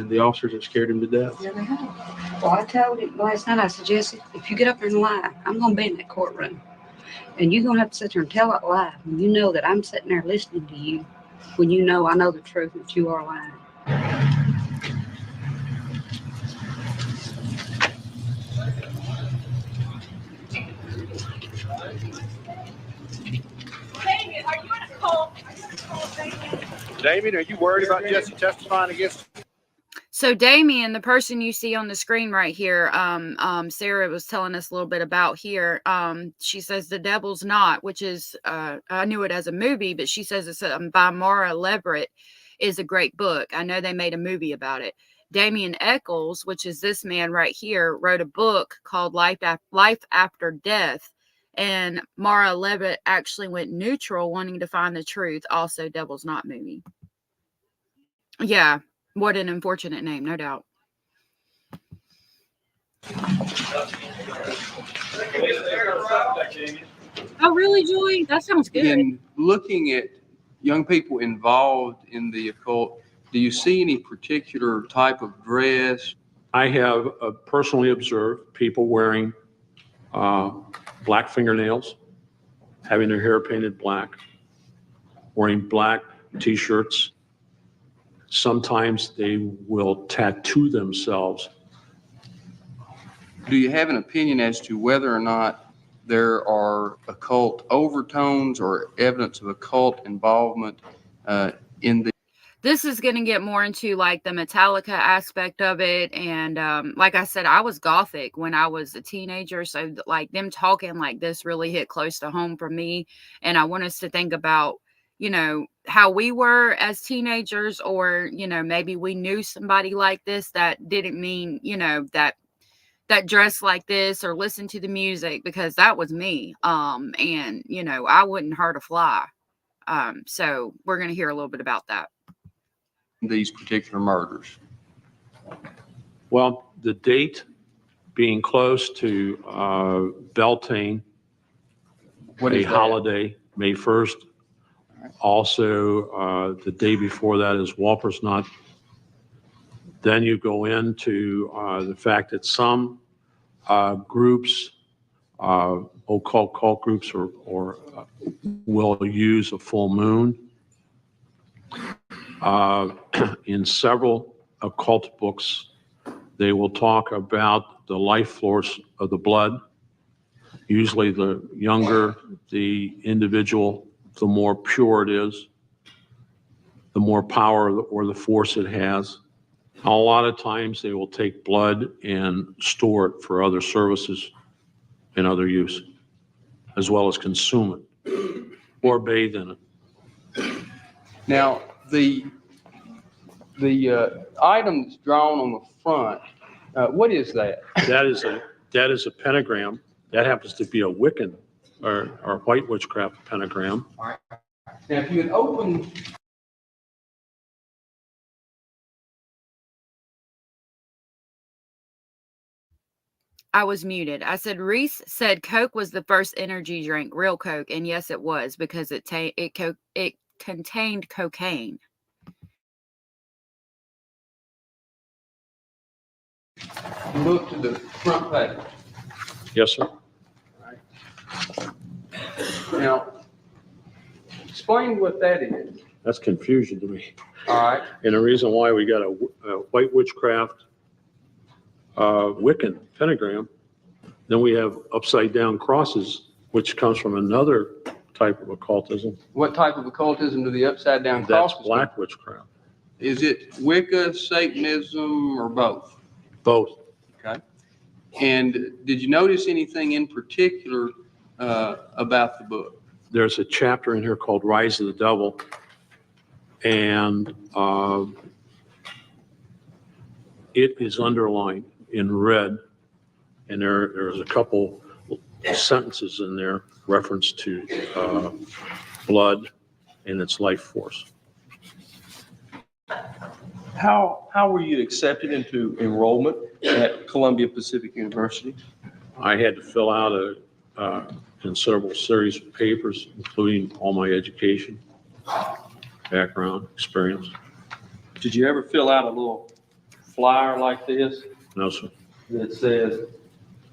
the officers have scared him to death. Yeah, they have. Well, I told him last night, I said, Jesse, if you get up there and lie, I'm going to be in that courtroom. And you're going to have to sit there and tell that lie. When you know that I'm sitting there listening to you, when you know I know the truth that you are lying. Damien, are you in a cult? Damien, are you worried about Jesse testifying against? So Damien, the person you see on the screen right here, Sarah was telling us a little bit about here. She says The Devil's Knot, which is, I knew it as a movie, but she says it's by Mara Leverett, is a great book. I know they made a movie about it. Damien Eccles, which is this man right here, wrote a book called Life After Death. And Mara Leverett actually went neutral, wanting to find the truth. Also, Devil's Knot movie. Yeah. What an unfortunate name, no doubt. Oh, really, Joy? That sounds good. In looking at young people involved in the occult, do you see any particular type of dress? I have personally observed people wearing black fingernails, having their hair painted black, wearing black T-shirts. Sometimes they will tattoo themselves. Do you have an opinion as to whether or not there are occult overtones or evidence of occult involvement in the... This is going to get more into like the Metallica aspect of it. And like I said, I was Gothic when I was a teenager. So like them talking like this really hit close to home for me. And I want us to think about, you know, how we were as teenagers, or, you know, maybe we knew somebody like this that didn't mean, you know, that dressed like this or listened to the music, because that was me. And, you know, I wouldn't hurt a fly. So we're going to hear a little bit about that. These particular murders. Well, the date being close to Beltane, a holiday, May 1st. Also, the day before that is Walpurgisnacht. Then you go into the fact that some groups, occult cult groups, will use a full moon. In several occult books, they will talk about the life force of the blood. Usually the younger the individual, the more pure it is, the more power or the force it has. A lot of times they will take blood and store it for other services and other use, as well as consume it or bathe in it. Now, the item that's drawn on the front, what is that? That is a pentagram. That happens to be a Wiccan or white witchcraft pentagram. Now, if you would open. I was muted. I said Reese said Coke was the first energy drink, real Coke, and yes, it was because it contained cocaine. Look to the front page. Yes, sir. Now, explain what that is. That's confusion to me. All right. And the reason why we got a white witchcraft Wiccan pentagram, then we have upside down crosses, which comes from another type of occultism. What type of occultism do the upside down crosses? That's black witchcraft. Is it Wicca, Satanism, or both? Both. Okay. And did you notice anything in particular about the book? There's a chapter in here called Rise of the Devil, and it is underlined in red, and there's a couple sentences in there reference to blood and its life force. How were you accepted into enrollment at Columbia Pacific University? I had to fill out a considerable series of papers, including all my education, background, experience. Did you ever fill out a little flyer like this No, sir. that says,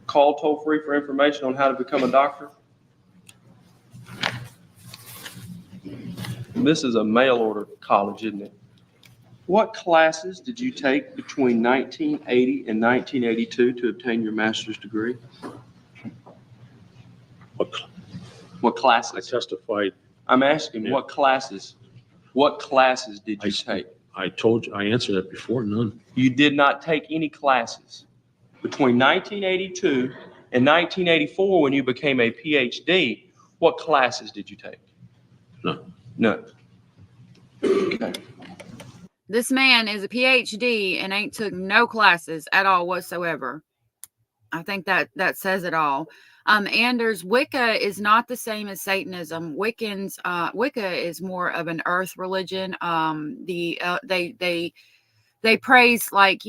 call toll-free for information on how to become a doctor? This is a mail order college, isn't it? What classes did you take between 1980 and 1982 to obtain your master's degree? What classes? I testified. I'm asking, Yeah. what classes? What classes did you take? I told you, I answered that before, none. You did not take any classes. Between 1982 and 1984, when you became a PhD, what classes did you take? None. None. Okay. This man is a PhD and ain't took no classes at all whatsoever. I think that says it all. Anders, Wicca is not the same as Satanism. Wicca is more of an earth religion. They praise, like,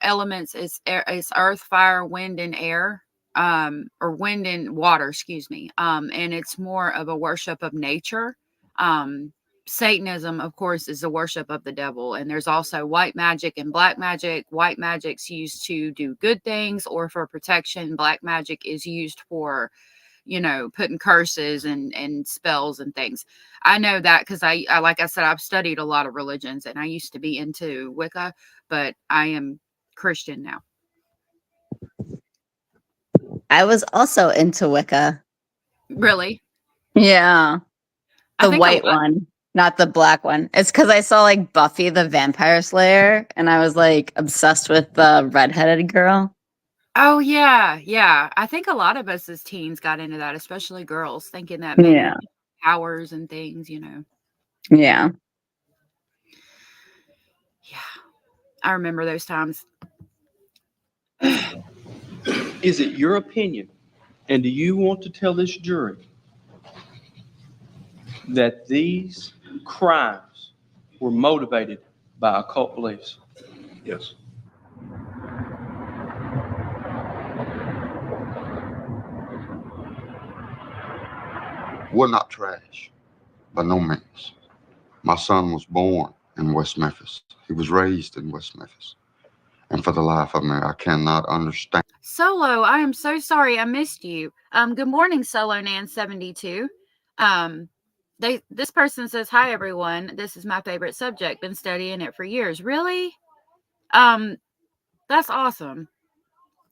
elements is earth, fire, wind, and air, or wind and water, excuse me. And it's more of a worship of nature. Satanism, of course, is the worship of the devil. And there's also white magic and black magic. White magic's used to do good things or for protection. Black magic is used for, putting curses and spells and things. I know that because I, like I said, I've studied a lot of religions and I used to be into Wicca, but I am Christian now. I was also into Wicca. Really? Yeah. I The think white one, not the black one. It's because I saw like Buffy the Vampire Slayer and I was like obsessed with the redheaded girl. Oh, yeah. Yeah. I think a lot of us as teens got into that, especially girls, thinking that maybe Yeah. powers and things, Yeah. Yeah. I remember those times. Is it your opinion, and do you want to tell this jury that these crimes were motivated by occult beliefs? Yes. We're not trash, by no means. My son was born in West Memphis. He was raised in West Memphis. And for the life of me, I cannot understand. Solo, I am so sorry I missed you. Good morning, Solo Nan 72. This person says, "Hi everyone. This is my favorite subject. Been studying it for years." Really? That's awesome.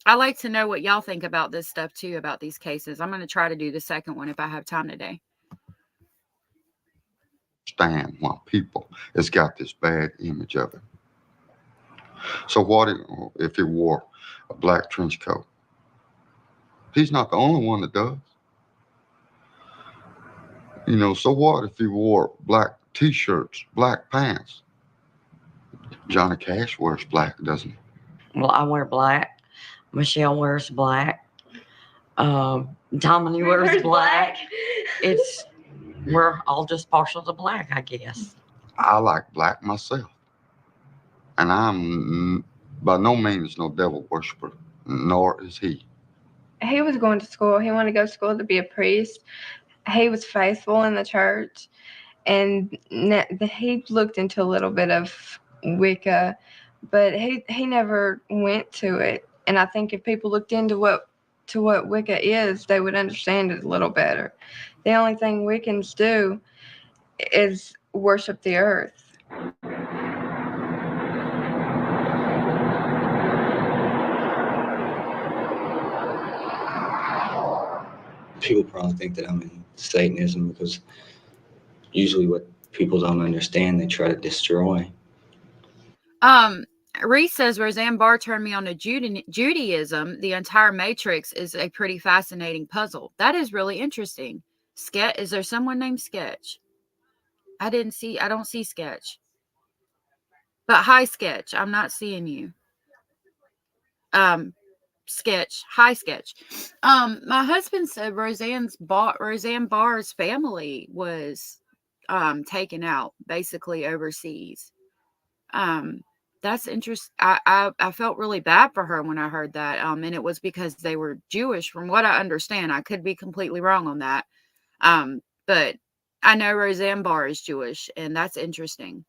I like to know what y'all think about this stuff too, about these cases. I'm going to try to do the second one if I have time today. Understand why people has got this bad image of it. So what if he wore a black trench coat? He's not the only one that does. You know, so what if he wore black t-shirts, black pants? Johnny Cash wears black, doesn't he? Well, I wear black. Michelle wears black. Dominique wears black. We're all just partial to black, I guess. I like black myself. And I'm by no means no devil worshiper, nor is he. He was going to school. He wanted to go to school to be a priest. He was faithful in the church. And he looked into a little bit of Wicca, but he never went to it. And I think if people looked into what Wicca is, they would understand it a little better. The only thing Wiccans do is worship the earth. People probably think that I'm in Satanism because usually what people don't understand, they try to destroy. Reese says Roseanne Barr turned me on to Judaism. The entire Matrix is a pretty fascinating puzzle. That is really interesting. Is there someone named Sketch? I don't see Sketch. But hi, Sketch. I'm not seeing you. Sketch. Hi, Sketch. My husband said Roseanne Barr's family was taken out, basically overseas. That's interesting. I felt really bad for her when I heard that. And it was because they were Jewish, from what I understand. I could be completely wrong on that. But I know Roseanne Barr is Jewish, and that's interesting.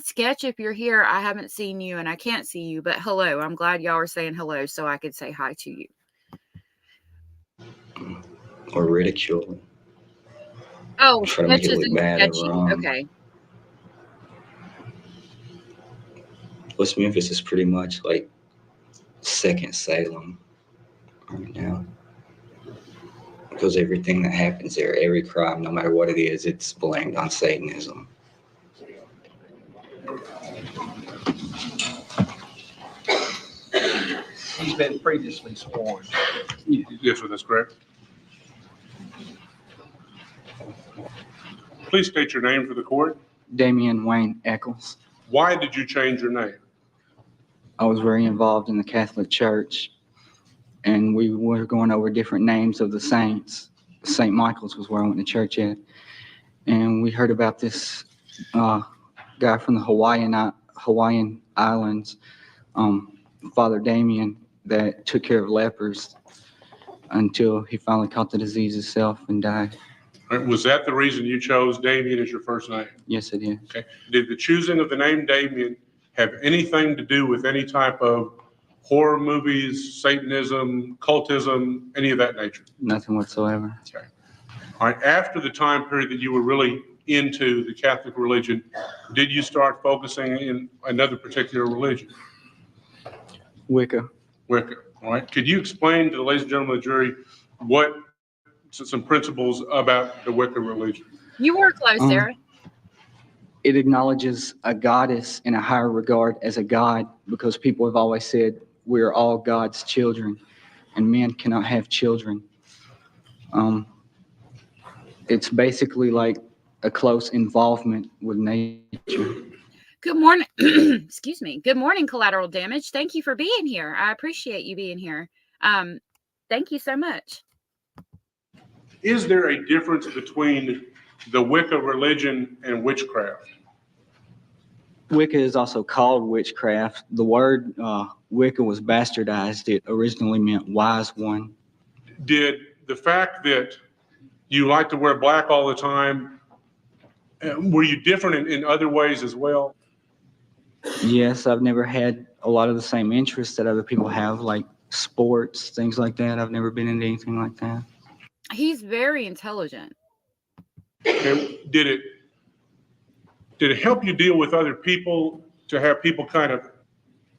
Sketch, if you're here, I haven't seen you and I can't see you, but hello. I'm glad y'all are saying hello so I could say hi to you. Or ridicule. Oh, try to make it look bad or wrong. Okay. West Memphis is pretty much like second Salem right now. Because everything that happens there, every crime, no matter what it is, it's blamed on Satanism. He's been previously sworn. Yes, sir, that's correct. Please state your name for the court. Damian Wayne Eccles. Why did you change your name? I was very involved in the Catholic Church, and we were going over different names of the saints. St. Michael's was where I went to church at, and we heard about this guy from the Hawaiian Islands, Father Damien, that took care of lepers until he finally caught the disease himself and died. Was that the reason you chose Damien as your first name? Yes, it is. Okay. Did the choosing of the name Damien have anything to do with any type of horror movies, Satanism, cultism, any of that nature? Nothing whatsoever. Okay. All right. After the time period that you were really into the Catholic religion, did you start focusing in another particular religion? Wicca. Wicca. All right. Could you explain to the ladies and gentlemen of the jury what some principles about the Wicca religion? You were close, Sarah. It acknowledges a goddess in a higher regard as a god, because people have always said we are all God's children and men cannot have children. It's basically like a close involvement with nature. Good morning. Excuse me. Good morning, Collateral Damage. Thank you for being here. I appreciate you being here. Thank you so much. Is there a difference between the Wicca religion and witchcraft? Wicca is also called witchcraft. The word Wicca was bastardized. It originally meant wise one. Did the fact that you like to wear black all the time, were you different in other ways as well? Yes, I've never had a lot of the same interests that other people have, like sports, things like that. I've never been into anything like that. He's very intelligent. And did it help you deal with other people to have people kind of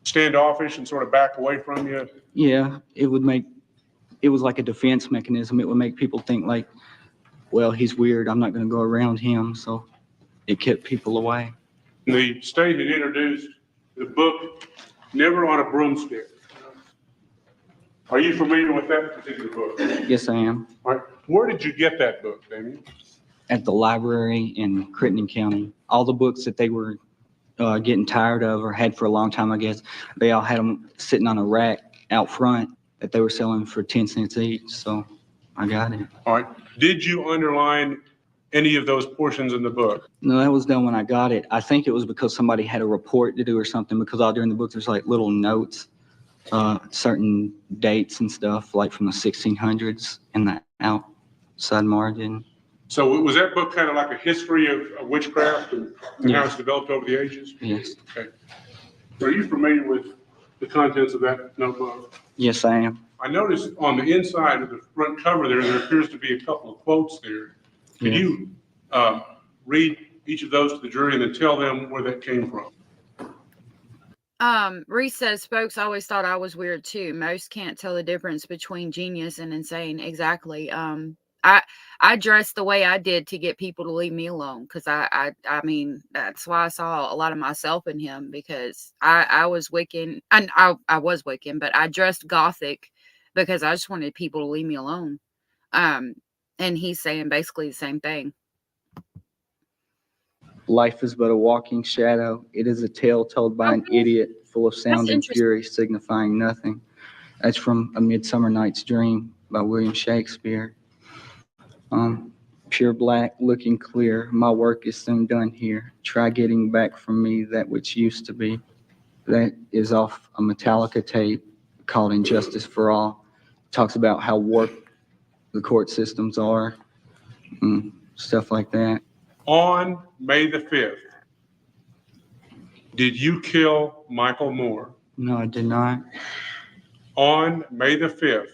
standoffish and sort of back away from you? Yeah, it was like a defense mechanism. It would make people think like, well, he's weird. I'm not going to go around him. So it kept people away. The state had introduced the book, Never on a Broomstick. Are you familiar with that particular book? Yes, I am. All right. Where did you get that book, Damien? At the library in Crittenden County. All the books that they were getting tired of or had for a long time, I guess, they all had them sitting on a rack out front that they were selling for 10 cents each. So I got it. All right. Did you underline any of those portions in the book? No, that was done when I got it. I think it was because somebody had a report to do or something, because all during the book there's like little notes, certain dates and stuff, like from the 1600s in the outside margin. So was that book kind of like a history of witchcraft and how it's developed over the ages? Yes. Okay. Are you familiar with the contents of that notebook? Yes, I am. I noticed on the inside of the front cover there appears to be a couple of quotes there. Can you read each of those to the jury and then tell them where that came from? Reese says, folks always thought I was weird too. Most can't tell the difference between genius and insane. Exactly. I dressed the way I did to get people to leave me alone, because I mean, that's why I saw a lot of myself in him, because I was Wiccan, and I was Wiccan, but I dressed Gothic because I just wanted people to leave me alone. And he's saying basically the same thing. Life is but a walking shadow. It is a tale told by an idiot, full of sound and fury, signifying nothing. That's from A Midsummer Night's Dream by William Shakespeare. Pure black, looking clear. My work is soon done here. Try getting back from me that which used to be. That is off a Metallica tape called Injustice for All. Talks about how warped the court systems are, stuff like that. On May the 5th, did you kill Michael Moore? No, I did not. On May the 5th,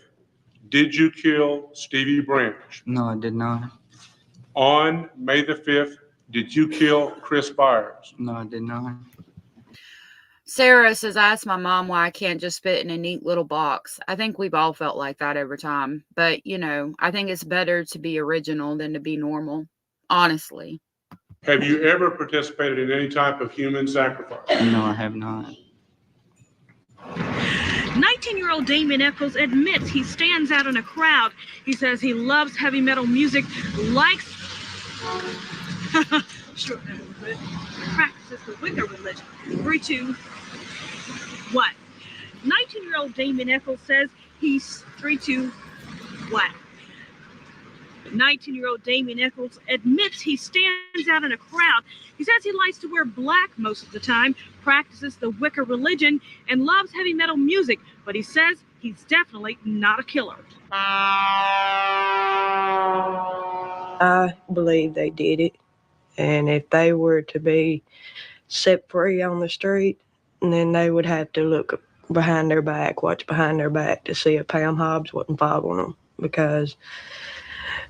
did you kill Stevie Branch? No, I did not. On May the 5th, did you kill Chris Byers? No, I did not. Sarah says, I asked my mom why I can't just fit in a neat little box. I think we've all felt like that over time. But, you know, I think it's better to be original than to be normal, honestly. Have you ever participated in any type of human sacrifice? No, I have not. 19-year-old Damien Eccles admits he stands out in a crowd. He says he loves heavy metal music, likes practices the Wicca religion. 3, 2, 1. 19-year-old Damien Eccles says he's 3, 2, 1. 19-year-old Damien Eccles admits he stands out in a crowd. He says he likes to wear black most of the time, practices the Wicca religion, and loves heavy metal music, but he says he's definitely not a killer. I believe they did it, and if they were to be set free on the street, then they would have to look behind their back, watch behind their back to see if Pam Hobbs wasn't following them, because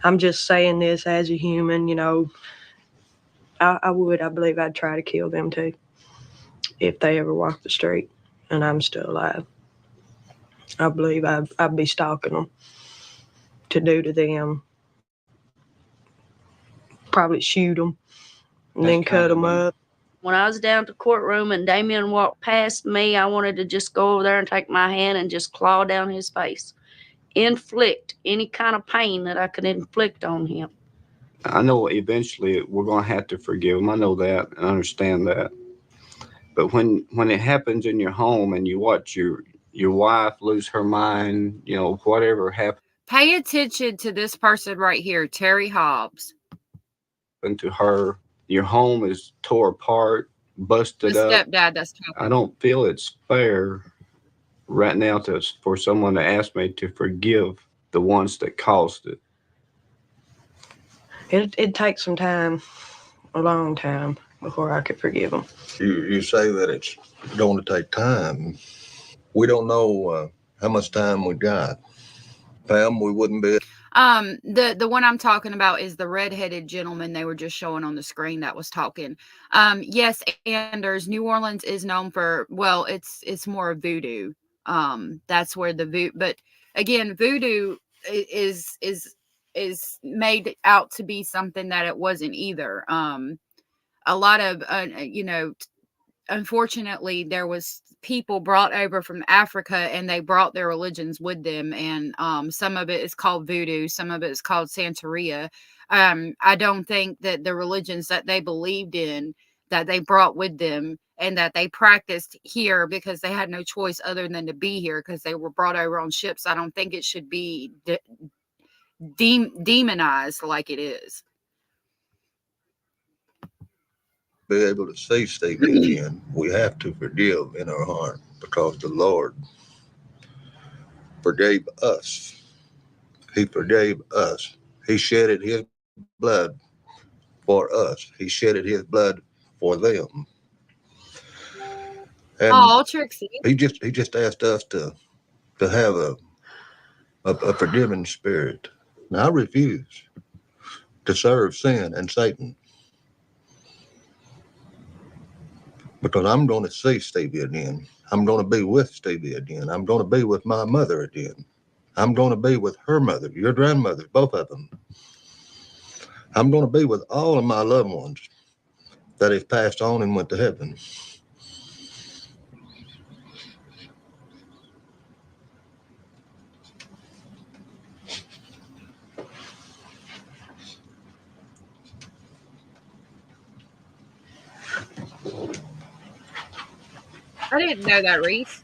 I'm just saying this as a human, you know, I believe I'd try to kill them too if they ever walked the street and I'm still alive. I believe I'd be stalking them to do to them. Probably shoot them and then cut them up. When I was down at the courtroom and Damien walked past me, I wanted to just go over there and take my hand and just claw down his face. Inflict any kind of pain that I could inflict on him. I know eventually we're going to have to forgive him. I know that and understand that. But when it happens in your home and you watch your wife lose her mind, you know, whatever happened Pay attention to this person right here, Terry Hobbs. to her, your home is tore apart, busted The up. stepdad that's talking. I don't feel it's fair right now for someone to ask me to forgive the ones that caused it. It takes some time, a long time, before I could forgive him. You say that it's going to take time. We don't know how much time we got. Pam, we wouldn't be. The one I'm talking about is the redheaded gentleman they were just showing on the screen that was talking. Yes, Anders, New Orleans is known for, well, it's more voodoo. That's where the voodoo, but again, voodoo is made out to be something that it wasn't either. A lot of unfortunately, there was people brought over from Africa and they brought their religions with them. And some of it is called voodoo. Some of it is called Santeria. I don't think that the religions that they believed in, that they brought with them and that they practiced here because they had no choice other than to be here because they were brought over on ships. I don't think it should be demonized like it is. Be able to see Stevie again. We have to forgive in our heart because the Lord forgave us. He forgave us. He shedded his blood for us. He shedded his blood for them. And Trixie. he just asked us to have a forgiving spirit. Now I refuse to serve sin and Satan. Because I'm going to see Stevie again. I'm going to be with Stevie again. I'm going to be with my mother again. I'm going to be with her mother, your grandmother, both of them. I'm going to be with all of my loved ones that have passed on and went to heaven. I didn't know that, Reese.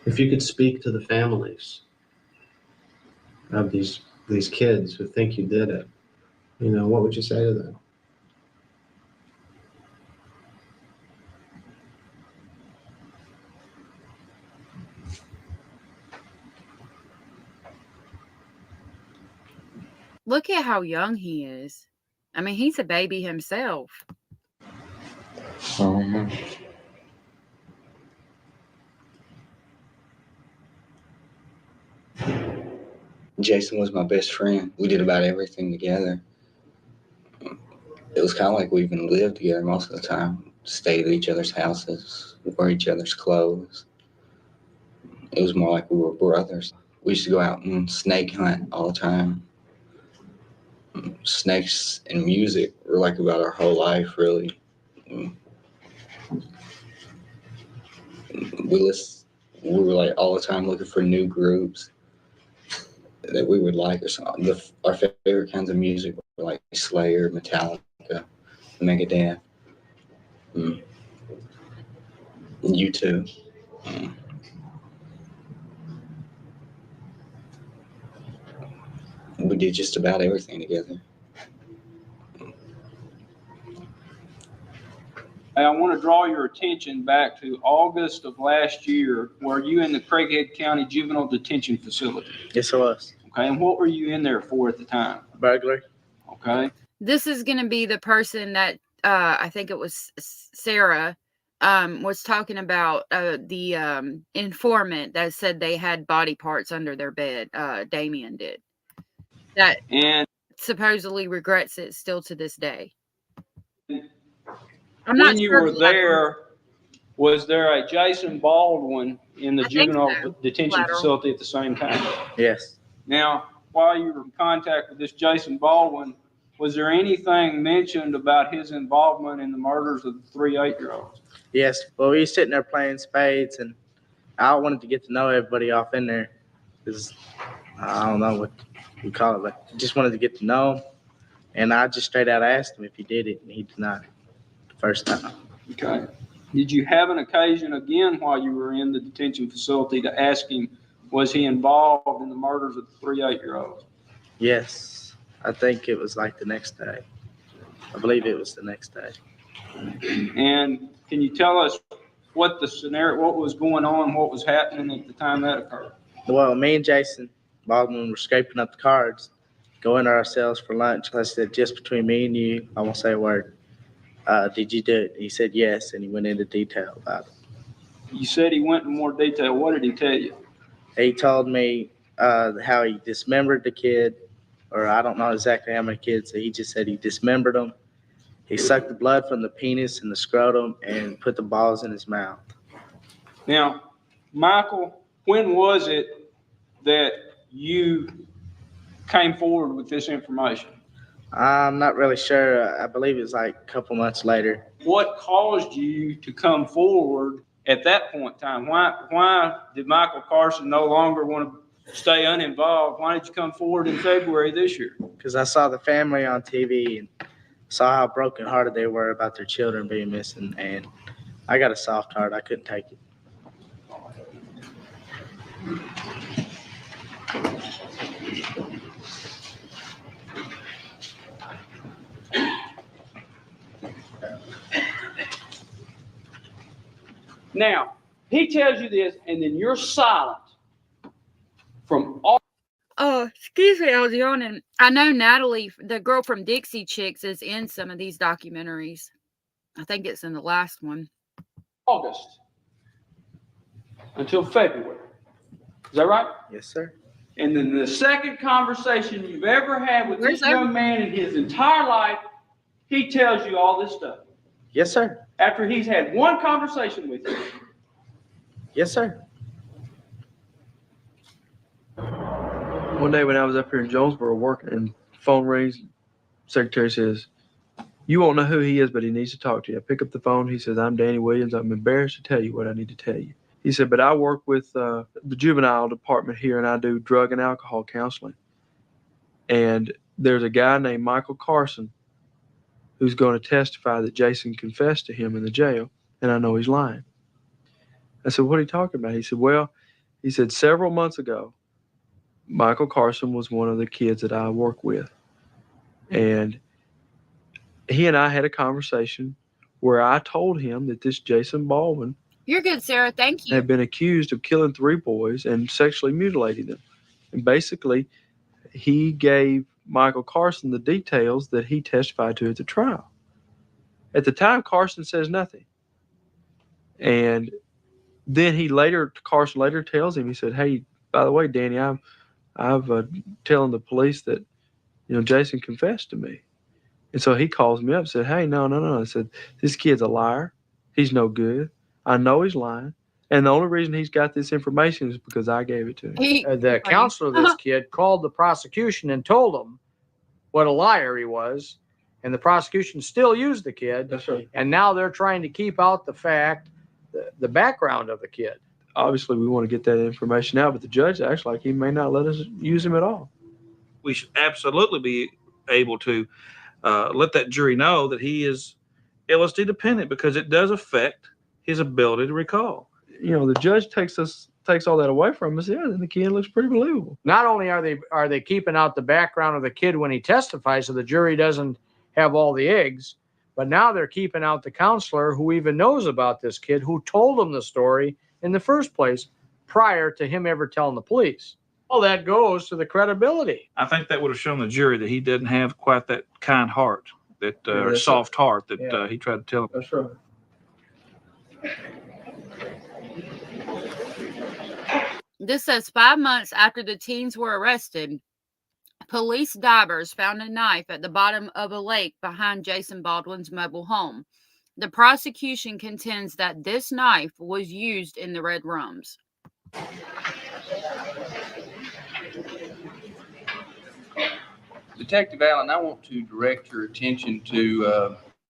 If you could speak to the families of these kids who think you did it, what would you say to them? Look at how young he is. I mean, he's a baby himself. Jason was my best friend. We did about everything together. It was kind of like we even lived together most of the time. Stayed at each other's houses, wore each other's clothes. It was more like we were brothers. We used to go out and snake hunt all the time. Snakes and music were like about our whole life, really. We were like all the time looking for new groups that we would like or something. Our favorite kinds of music were like Slayer, Metallica, Megadeth, U2. We did just about everything together. I want to draw your attention back to August of last year. Were you in the Craighead County Juvenile Detention Facility? Yes, I was. Okay, and what were you in there for at the time? Burglary. Okay. This is going to be the person that I think it was Sarah was talking about, the informant that said they had body parts under their bed. Damien did. That and supposedly regrets it still to this day. When you were there, was there a Jason Baldwin in the juvenile detention facility at the same time? Yes. Now, while you were in contact with this Jason Baldwin, was there anything mentioned about his involvement in the murders of the 3 8-year-olds? Yes. Well, we were sitting there playing spades, and I wanted to get to know everybody off in there. Because I don't know what we call it, but just wanted to get to know him. And I just straight out asked him if he did it, and he denied it the first time. Okay. Did you have an occasion again while you were in the detention facility to ask him, was he involved in the murders of the 3 8-year-olds? Yes. I think it was like the next day. I believe it was the next day. And can you tell us what the scenario, what was going on, what was happening at the time that occurred? Well, me and Jason Baldwin were scraping up the cards, going to our cells for lunch. I said, just between me and you, I won't say a word. Did you do it? He said yes, and he went into detail about it. You said he went in more detail. What did he tell you? He told me how he dismembered the kid, or I don't know exactly how many kids. He just said he dismembered them. He sucked the blood from the penis and the scrotum and put the balls in his mouth. Now, Michael, when was it that you came forward with this information? I'm not really sure. I believe it was like a couple months later. What caused you to come forward at that point in time? Why did Michael Carson no longer want to stay uninvolved? Why did you come forward in February this year? Because I saw the family on TV and saw how brokenhearted they were about their children being missing, and I got a soft heart. I couldn't take it. Now, he tells you this, and then you're silent from all. Oh, excuse me, I was yawning. I know Natalie, the girl from Dixie Chicks, is in some of these documentaries. I think it's in the last one. August until February. Is that right? Yes, sir. And then the second conversation you've ever had with this young man in his entire life, he tells you all this stuff. Yes, sir. After he's had one conversation with you. Yes, sir. One day when I was up here in Jonesboro working and phone rings, secretary says, "You won't know who he is, but he needs to talk to you." I pick up the phone. He says, "I'm Danny Williams. I'm embarrassed to tell you what I need to tell you." He said, "But I work with the juvenile department here, and I do drug and alcohol counseling. And there's a guy named Michael Carson who's going to testify that Jason confessed to him in the jail, and I know he's lying." I said, "What are you talking about?" He said, "Well," he said, "several months ago, Michael Carson was one of the kids that I work with. And he and I had a conversation where I told him that this Jason Baldwin You're good, Sarah. Thank you. had been accused of killing 3 boys and sexually mutilating them. And basically, he gave Michael Carson the details that he testified to at the trial. At the time, Carson says nothing. And then Carson later tells him, he said, "Hey, by the way, Danny, I've telling the police that, Jason confessed to me." And so he calls me up and said, "Hey, no. I said, "This kid's a liar. He's no good. I know he's lying. And the only reason he's got this information is because I gave it to him." The counselor of this kid called the prosecution and told them what a liar he was. And the prosecution still used the kid. That's right. And now they're trying to keep out the fact, the background of the kid. Obviously, we want to get that information out, but the judge acts like he may not let us use him at all. We should absolutely be able to let that jury know that he is LSD dependent, because it does affect his ability to recall. The judge takes all that away from us. Yeah, then the kid looks pretty believable. Not only are they keeping out the background of the kid when he testifies, so the jury doesn't have all the eggs, but now they're keeping out the counselor who even knows about this kid, who told him the story in the first place prior to him ever telling the police. All that goes to the credibility. I think that would have shown the jury that he didn't have quite that kind heart, or soft heart that he tried to tell them. That's right. This says 5 months after the teens were arrested, police divers found a knife at the bottom of a lake behind Jason Baldwin's mobile home. The prosecution contends that this knife was used in the red rooms. Detective Allen, I want to direct your attention to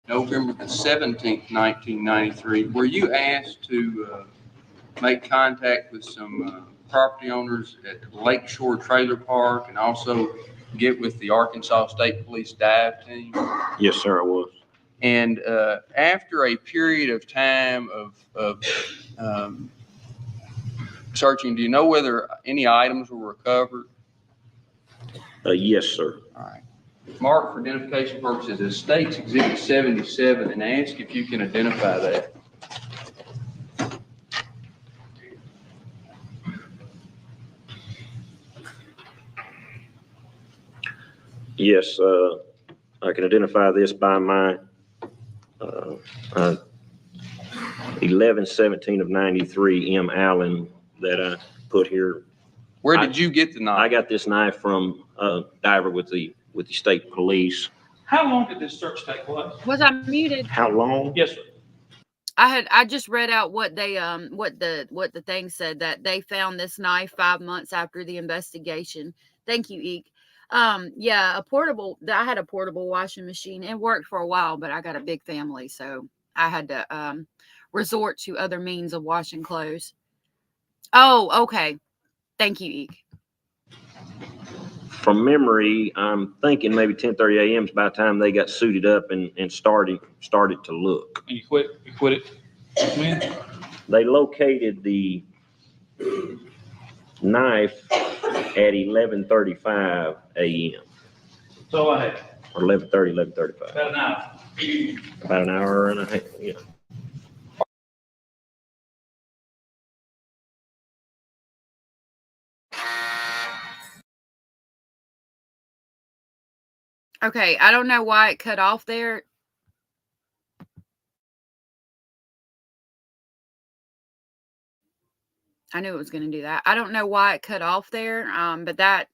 November the 17th, 1993. Were you asked to make contact with some property owners at Lakeshore Trailer Park and also get with the Arkansas State Police dive team? Yes, sir, I was. And after a period of time of searching, do you know whether any items were recovered? Yes, sir. All right. Mark for identification purposes as State's Exhibit 77, and ask if you can identify that. Yes, I can identify this by my 11/17 of 93 M. Allen that I put here. Where did you get the knife? I got this knife from a diver with the state police. How long did this search take place? Was I muted? How long? Yes, sir. I just read out what they what the thing said, that they found this knife 5 months after the investigation. Thank you, Eek. Yeah, I had a portable washing machine. It worked for a while, but I got a big family, so I had to resort to other means of washing clothes. Oh, okay. Thank you, Eek. From memory, I'm thinking maybe 10:30 a.m. is by the time they got suited up and started to look. And you quit it, man? They located the knife at 11:35 a.m. So I had or 11:35. about an hour. About an hour and a half. Yeah. Okay, I don't know why it cut off there. I knew it was going to do that. I don't know why it cut off there, but that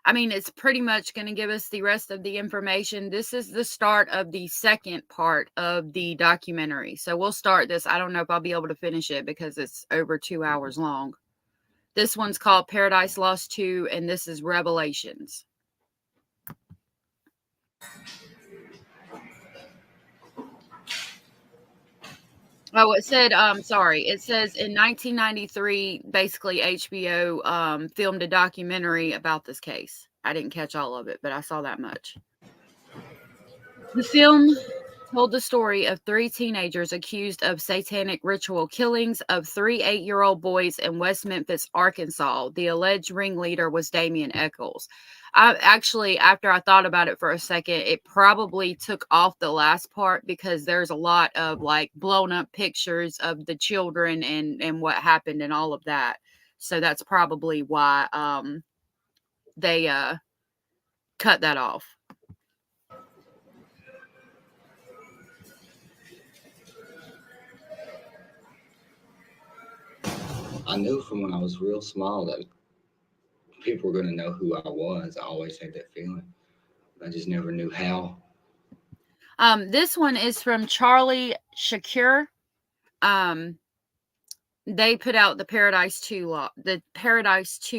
I mean, it's pretty much going to give us the rest of the information. This is the start of the second part of the documentary. So we'll start this. I don't know if I'll be able to finish it because it's over 2 hours long. This one's called Paradise Lost 2, and this is Revelations. Oh, it said, sorry. It says in 1993, basically HBO filmed a documentary about this case. I didn't catch all of it, but I saw that much. The film told the story of 3 teenagers accused of satanic ritual killings of 3 8-year-old boys in West Memphis, Arkansas. The alleged ringleader was Damien Echols. Actually, after I thought about it for a second, it probably took off the last part because there's a lot of like blown up pictures of the children and what happened and all of that. So that's probably why they cut that off. I knew from when I was real small that people were going to know who I was. I always had that feeling. I just never knew how. This one is from Charlie Shakur. They put out the Paradise 2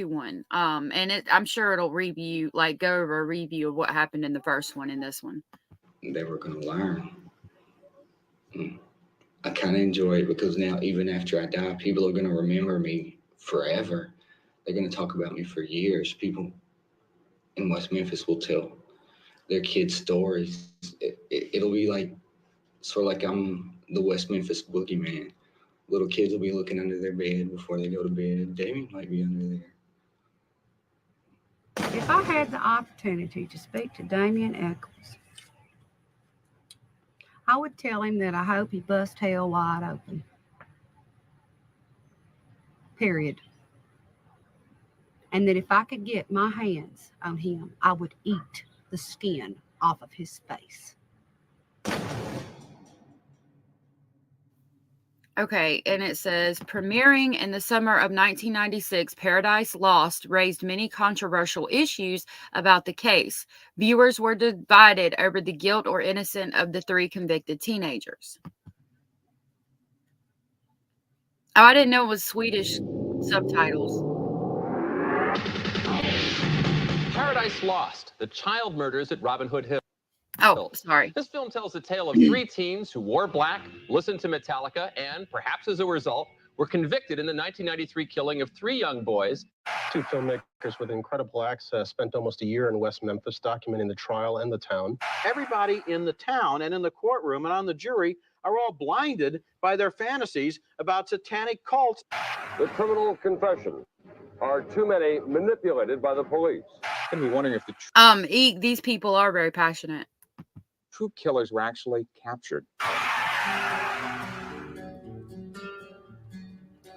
one. And I'm sure it'll go over a review of what happened in the first one and this one. They were going to learn. I kind of enjoy it because now, even after I die, people are going to remember me forever. They're going to talk about me for years. People in West Memphis will tell their kids stories. It'll be like, sort of like I'm the West Memphis boogeyman. Little kids will be looking under their bed before they go to bed. Damien might be under there. If I had the opportunity to speak to Damien Echols, I would tell him that I hope he busts hell wide open. Period. And that if I could get my hands on him, I would eat the skin off of his face. Okay, and it says, premiering in the summer of 1996, Paradise Lost raised many controversial issues about the case. Viewers were divided over the guilt or innocence of the 3 convicted teenagers. Oh, I didn't know it was Swedish subtitles. Paradise Lost, the child murders at Robin Hood Hill. Oh, sorry. This film tells the tale of 3 teens who wore black, listened to Metallica, and, perhaps as a result, were convicted in the 1993 killing of 3 young boys. 2 filmmakers with incredible access spent almost a year in West Memphis documenting the trial and the town. Everybody in the town and in the courtroom and on the jury are all blinded by their fantasies about satanic cults. The criminal confession. Are too many manipulated by the police? I'd be wondering if the These people are very passionate. true killers were actually captured.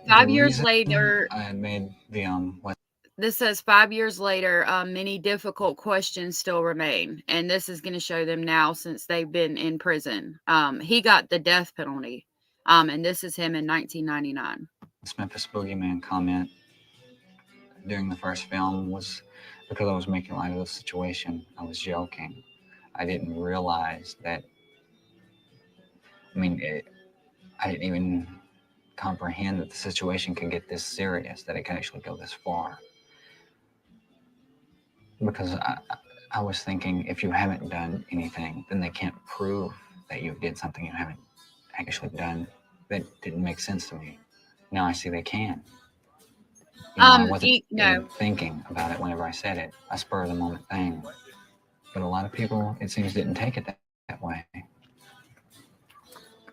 5 years later, I had made the This says 5 years later, many difficult questions still remain. And this is going to show them now since they've been in prison. He got the death penalty. And this is him in 1999. This Memphis Boogeyman comment during the first film was because I was making light of the situation. I was joking. I didn't realize that, I didn't even comprehend that the situation could get this serious, that it could actually go this far. Because I was thinking, if you haven't done anything, then they can't prove that you did something you haven't actually done. That didn't make sense to me. Now I see they can. I wasn't even thinking about it whenever I said it. A spur of the moment thing. But a lot of people, it seems, didn't take it that way.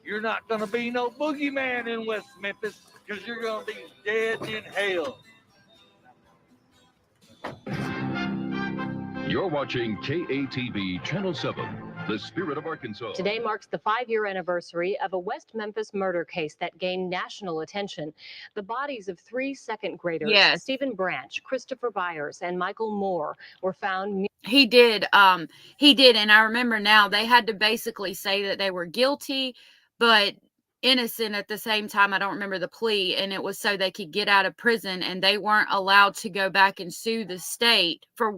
You're not going to be no boogeyman in West Memphis because you're going to be dead in hell. You're watching KATV Channel 7, the spirit of Arkansas. Today marks the 5-year anniversary of a West Memphis murder case that gained national attention. The bodies of 3 second graders, Stephen Branch, Christopher Byers, and Michael Moore, were found. He did. And I remember now they had to basically say that they were guilty, but innocent at the same time. I don't remember the plea, and it was so they could get out of prison, and they weren't allowed to go back and sue the state for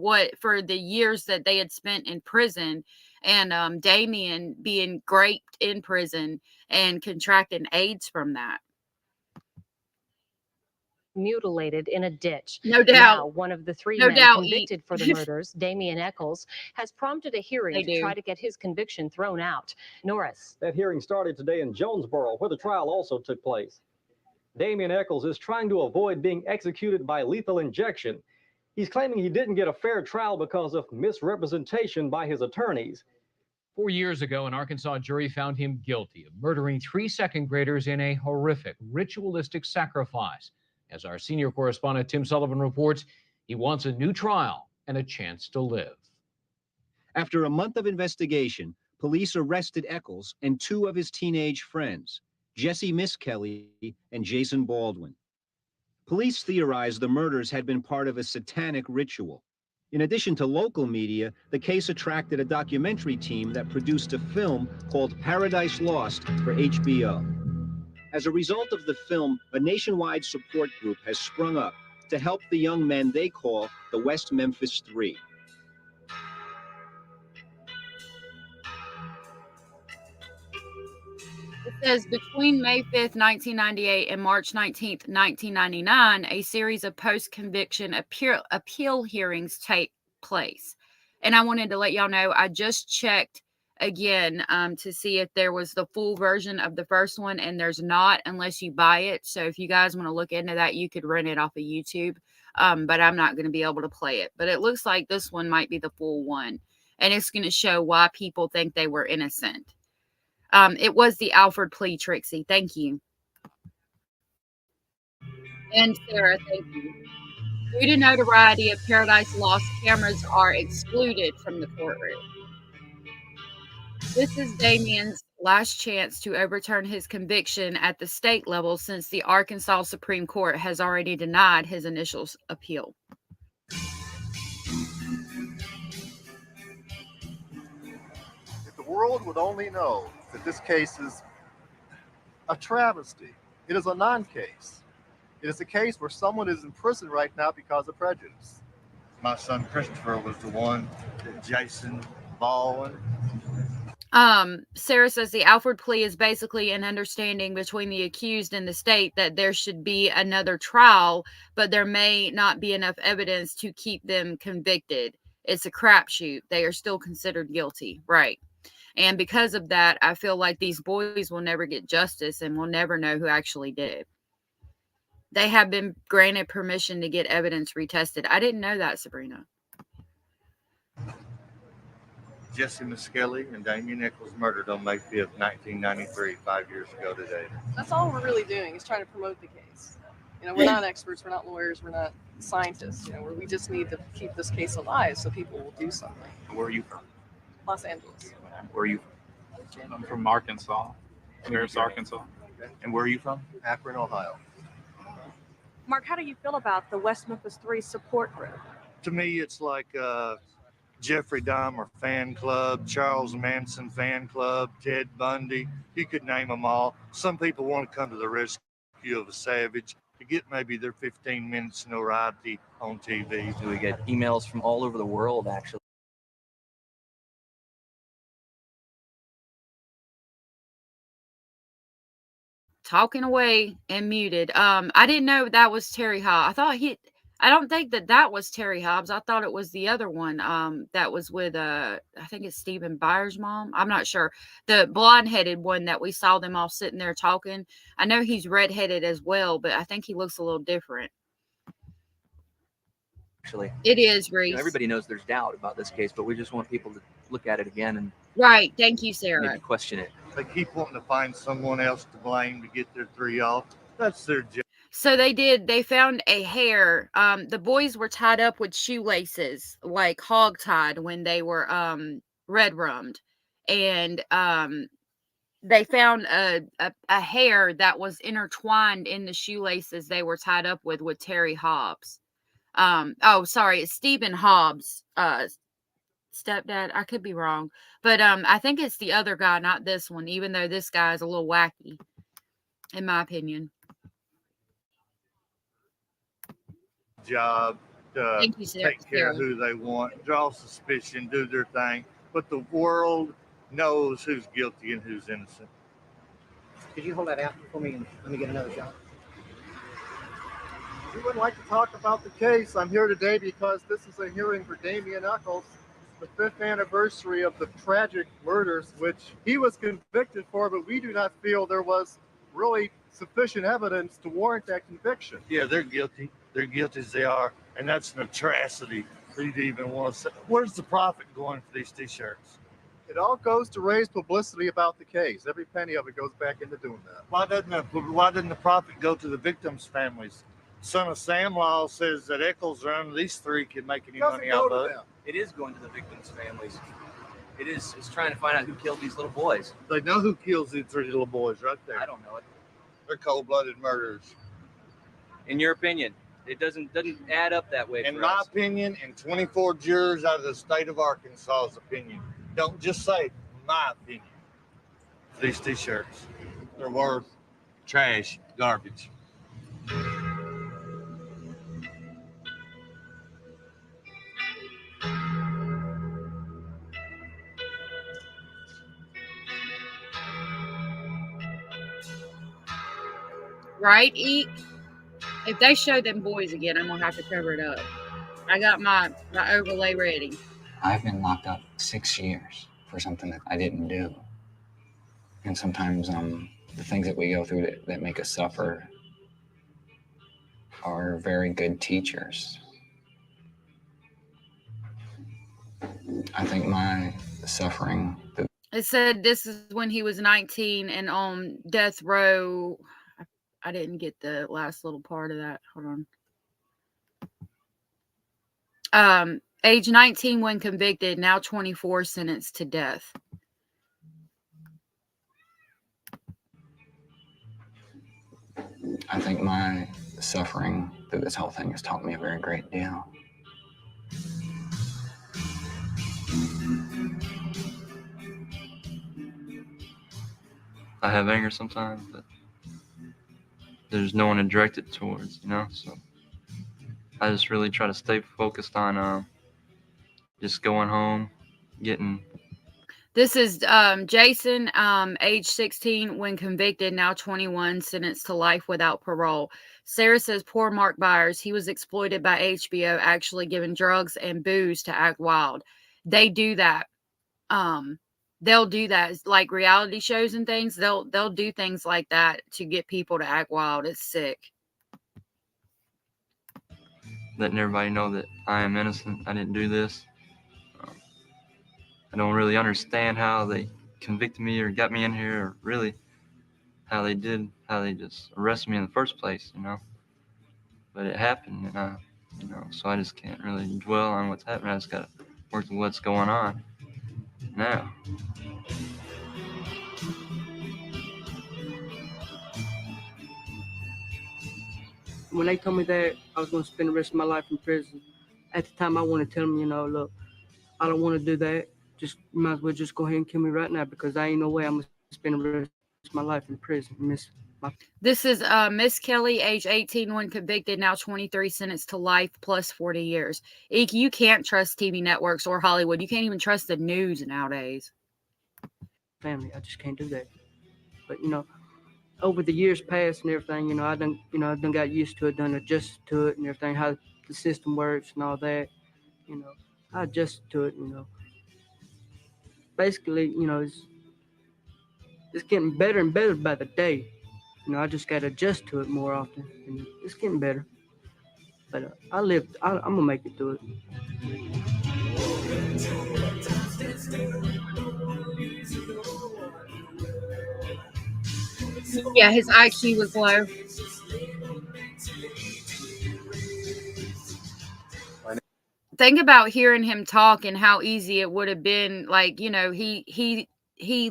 the years that they had spent in prison. And Damien being raped in prison and contracting AIDS from that. Mutilated in a ditch. No doubt. Now, one of the 3 men convicted for the murders, Damien Eccles, has prompted a hearing to try to get his conviction thrown out. Norris. That hearing started today in Jonesboro, where the trial also took place. Damien Eccles is trying to avoid being executed by lethal injection. He's claiming he didn't get a fair trial because of misrepresentation by his attorneys. 4 years ago, an Arkansas jury found him guilty of murdering 3 second graders in a horrific, ritualistic sacrifice. As our senior correspondent Tim Sullivan reports, he wants a new trial and a chance to live. After a month of investigation, police arrested Eccles and 2 of his teenage friends, Jesse Miskelly and Jason Baldwin. Police theorized the murders had been part of a satanic ritual. In addition to local media, the case attracted a documentary team that produced a film called Paradise Lost for HBO. As a result of the film, a nationwide support group has sprung up to help the young men they call the West Memphis Three. It says between May 5th, 1998 and March 19th, 1999, a series of post-conviction appeal hearings take place. And I wanted to let y'all know, I just checked again to see if there was the full version of the first one, and there's not unless you buy it. So if you guys want to look into that, you could rent it off of YouTube, but I'm not going to be able to play it. But it looks like this one might be the full one, and it's going to show why people think they were innocent. It was the Alford plea, Trixie. Thank you. And Sarah, thank you. Due to notoriety of Paradise Lost, cameras are excluded from the courtroom. This is Damien's last chance to overturn his conviction at the state level, since the Arkansas Supreme Court has already denied his initial appeal. If the world would only know that this case is a travesty. It is a non-case. It is a case where someone is in prison right now because of prejudice. My son Christopher was the one that Jason Baldwin. Sarah says the Alford plea is basically an understanding between the accused and the state that there should be another trial, but there may not be enough evidence to keep them convicted. It's a crapshoot. They are still considered guilty. Right. And because of that, I feel like these boys will never get justice and will never know who actually did it. They have been granted permission to get evidence retested. I didn't know that, Sabrina. Jesse Miskelly and Damien Eccles murdered on May 5th, 1993, 5 years ago today. That's all we're really doing is trying to promote the case. You know, we're not experts, we're not lawyers, we're not scientists. You know, we just need to keep this case alive so people will do something. Where are you from? Los Angeles. Where are you from? I'm from Arkansas, Paris, Arkansas. And where are you from? Akron, Ohio. Mark, how do you feel about the West Memphis 3 support group? To me, it's like Jeffrey Dahmer fan club, Charles Manson fan club, Ted Bundy. You could name them all. Some people want to come to the rescue of a savage to get maybe their 15 minutes notoriety on TV. We get emails from all over the world, actually. Talking away and muted. I didn't know that was Terry Hobbs. I don't think that was Terry Hobbs. I thought it was the other one. That was with I think it's Stephen Byers' mom. I'm not sure. The blonde-headed one that we saw them all sitting there talking. I know he's redheaded as well, but I think he looks a little different. Actually, it is, Reese. Everybody knows there's doubt about this case, but we just want people to look at it again and right. Thank you, Sarah. maybe question it. They keep wanting to find someone else to blame to get their 3 off. That's their job. So they found a hair. The boys were tied up with shoelaces, like hog tied when they were red rummed. And they found a hair that was intertwined in the shoelaces they were tied up with Terry Hobbs. It's Stephen Hobbs, stepdad. I could be wrong, but I think it's the other guy, not this one, even though this guy is a little wacky, in my opinion. Job to take care of who they want, draw suspicion, do their thing, but the world knows who's guilty and who's innocent. Could you hold that out for me and let me get another shot? We would like to talk about the case. I'm here today because this is a hearing for Damian Eccles, the 5th anniversary of the tragic murders, which he was convicted for, but we do not feel there was really sufficient evidence to warrant that conviction. Yeah, they're guilty. They're guilty as they are, and that's an atrocity. We'd even want to say, where's the profit going for these T-shirts? It all goes to raise publicity about the case. Every penny of it goes back into doing that. Why doesn't the profit go to the victims' families? Son of Sam Law says that Eccles or none of these 3 can make any money out of it. It is going to the victims' families. It's trying to find out who killed these little boys. They know who kills these 3 little boys right there. I don't know it. They're cold-blooded murderers. In your opinion, it doesn't add up that way. In my opinion, and 24 jurors out of the state of Arkansas's opinion. Don't just say my opinion. These T-shirts, they're worth trash, garbage. Right, Eek? If they show them boys again, I'm going to have to cover it up. I got my overlay ready. I've been locked up 6 years for something that I didn't do. And sometimes the things that we go through that make us suffer are very good teachers. I think my suffering... It said this is when he was 19 and on death row. I didn't get the last little part of that. Hold on. Age 19 when convicted, now 24, sentenced to death. I think my suffering through this whole thing has taught me a very great deal. I have anger sometimes, but there's no one to direct it towards, so I just really try to stay focused on just going home, getting... This is Jason, age 16 when convicted, now 21, sentenced to life without parole. Sarah says, poor Mark Byers, he was exploited by HBO, actually given drugs and booze to act wild. They do that. They'll do that, like reality shows and things. They'll do things like that to get people to act wild. It's sick. Letting everybody know that I am innocent. I didn't do this. I don't really understand how they convicted me or got me in here, or really how they just arrested me in the first place, But it happened, and so I just can't really dwell on what's happening. I just got to work with what's going on now. when they told me that I was going to spend the rest of my life in prison, at the time I wanted to tell them, look, I don't want to do that. Just might as well just go ahead and kill me right now because I ain't no way I'm going to spend the rest of my life in prison. This is Miss Kelly, age 18 when convicted, now 23, sentenced to life plus 40 years. You can't trust TV networks or Hollywood. You can't even trust the news nowadays. Family, I just can't do that. But over the years past and everything, I done got used to it, done adjusted to it and everything, how the system works and all that. I adjusted to it. Basically, it's getting better and better by the day. I just got to adjust to it more often. And it's getting better. But I'm going to make it through it. Yeah, his IQ was low. Think about hearing him talk and how easy it would have been. Like, he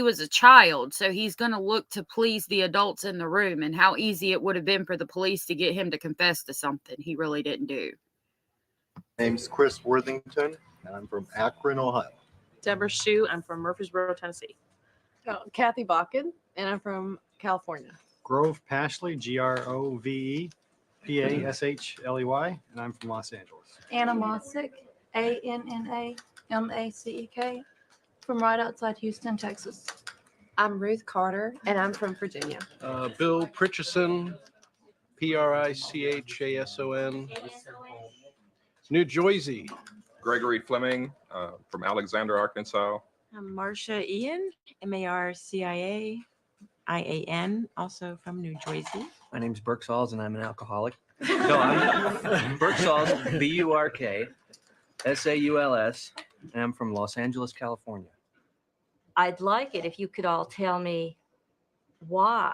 was a child, so he's going to look to please the adults in the room, and how easy it would have been for the police to get him to confess to something he really didn't do. Name's Chris Worthington, and I'm from Akron, Ohio. Deborah Shue, I'm from Murfreesboro, Tennessee. Kathy Bakken, and I'm from California. Grove Pashley, Grove Pashley, and I'm from Los Angeles. Anna Mosick, ANNAMACEK, from right outside Houston, Texas. I'm Ruth Carter, and I'm from Virginia. Bill Pritchison, Prichason, New Jersey. Gregory Fleming from Alexander, Arkansas. I'm Marcia Ian, MARCIA IAN, also from New Jersey. My name's Burke Sauls, and I'm an alcoholic. No, I'm Burke Sauls, BURKSAULS, and I'm from Los Angeles, California. I'd like it if you could all tell me why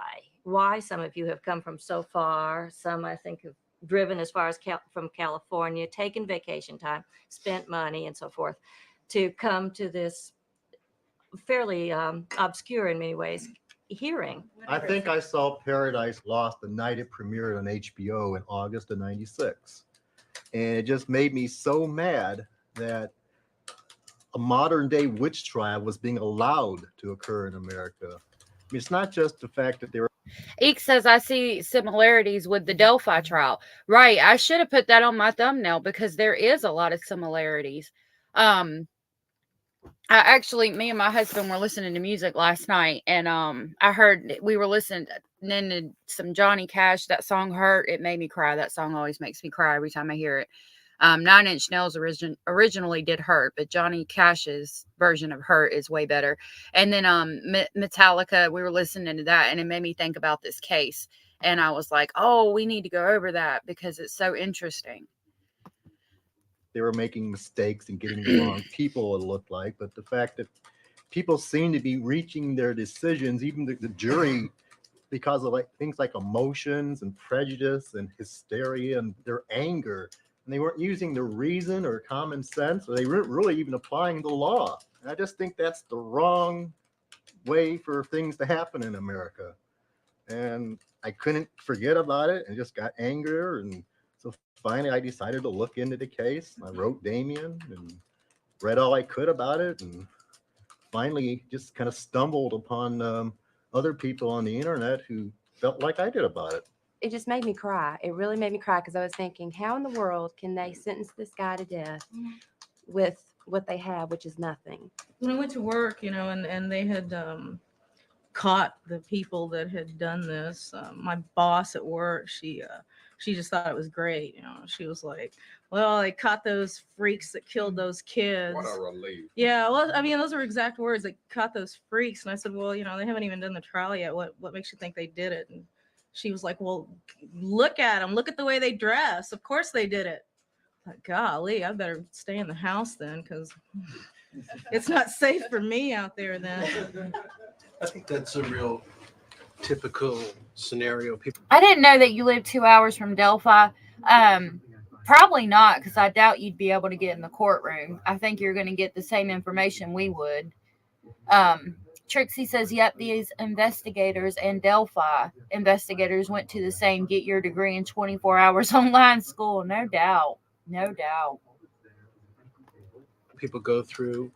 some of you have come from so far. Some, I think, have driven as far as from California, taken vacation time, spent money, and so forth, to come to this fairly obscure in many ways hearing. I think I saw Paradise Lost the night it premiered on HBO in August of '96. And it just made me so mad that a modern day witch trial was being allowed to occur in America. I mean, it's not just the fact that they were. Eek says, I see similarities with the Delphi trial. Right. I should have put that on my thumbnail because there is a lot of similarities. Me and my husband were listening to music last night, and I heard we were listening to some Johnny Cash. That song Hurt. It made me cry. That song always makes me cry every time I hear it. 9 Inch Nails originally did Hurt, but Johnny Cash's version of Hurt is way better. And then Metallica, we were listening to that, and it made me think about this case. And I was like, oh, we need to go over that because it's so interesting. They were making mistakes and getting the wrong people, it looked like. But the fact that people seem to be reaching their decisions, even the jury, because of things like emotions and prejudice and hysteria and their anger. And they weren't using the reason or common sense, or they weren't really even applying the law. And I just think that's the wrong way for things to happen in America. And I couldn't forget about it and just got angrier. And so finally I decided to look into the case. I wrote Damien and read all I could about it, and finally just kind of stumbled upon other people on the internet who felt like I did about it. It just made me cry. It really made me cry because I was thinking, how in the world can they sentence this guy to death with what they have, which is nothing? When I went to work, and they had caught the people that had done this, my boss at work, she just thought it was great. She was like, well, they caught those freaks that killed those kids. What a relief. Yeah, well, I mean, those are exact words. They caught those freaks. And I said, well, they haven't even done the trial yet. What makes you think they did it? And she was like, well, look at them. Look at the way they dress. Of course they did it. Like, golly, I better stay in the house then because it's not safe for me out there then. I think that's a real typical scenario. I didn't know that you lived 2 hours from Delphi. Probably not, because I doubt you'd be able to get in the courtroom. I think you're going to get the same information we would. Trixie says, yep, these investigators and Delphi investigators went to the same get your degree in 24 hours online school. No doubt. No doubt. People go through.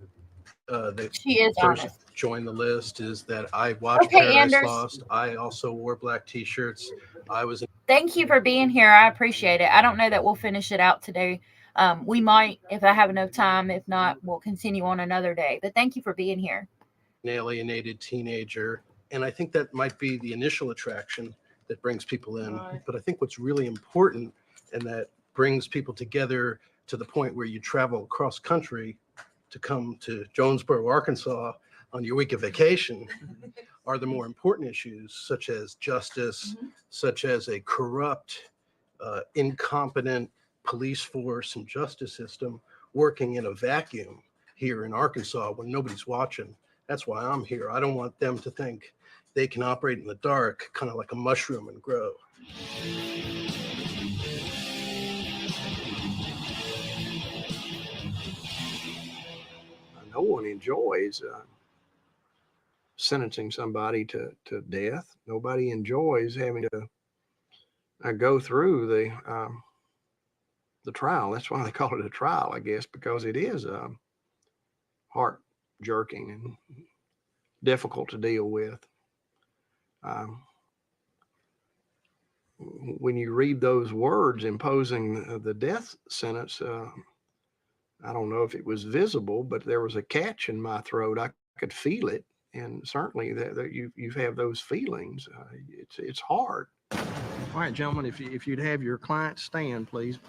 She is first honest. join the list is that I watched Okay, Paradise Anders. Lost. I also wore black t-shirts. I was in Thank you for being here. I appreciate it. I don't know that we'll finish it out today. We might if I have enough time. If not, we'll continue on another day. But thank you for being here. an alienated teenager, and I think that might be the initial attraction that brings people in. But I think what's really important and that brings people together to the point where you travel across country to come to Jonesboro, Arkansas on your week of vacation are the more important issues, such as justice, such as a corrupt, incompetent police force and justice system working in a vacuum here in Arkansas when nobody's watching. That's why I'm here. I don't want them to think they can operate in the dark, kind of like a mushroom, and grow. No one enjoys sentencing somebody to death. Nobody enjoys having to go through the trial. That's why they call it a trial, I guess, because it is heart jerking and difficult to deal with. When you read those words imposing the death sentence, I don't know if it was visible, but there was a catch in my throat. I could feel it, and certainly that you have those feelings. It's hard. All right, gentlemen, if you'd have your client stand, please.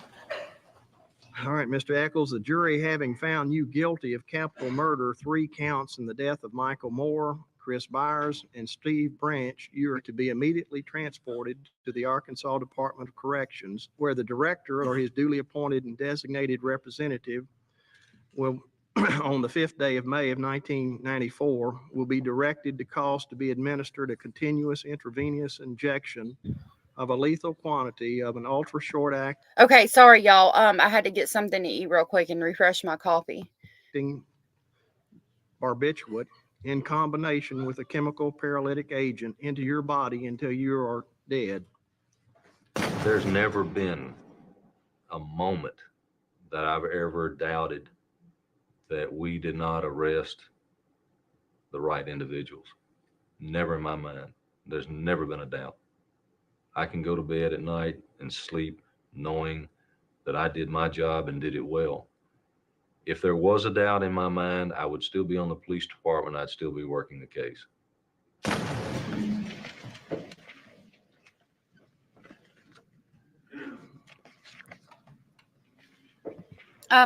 All right, Mr. Eccles, the jury having found you guilty of capital murder, 3 counts in the death of Michael Moore, Chris Byers, and Steve Branch, you are to be immediately transported to the Arkansas Department of Corrections, where the director or his duly appointed and designated representative will, on the 5th day of May of 1994, will be directed to cause to be administered a continuous intravenous injection of a lethal quantity of an ultra short Okay, sorry, y'all. I had to get something to eat real quick and refresh my coffee. acting barbiturate in combination with a chemical paralytic agent into your body until you are dead. There's never been a moment that I've ever doubted that we did not arrest the right individuals. Never in my mind. There's never been a doubt. I can go to bed at night and sleep knowing that I did my job and did it well. If there was a doubt in my mind, I would still be on the police department. I'd still be working the case.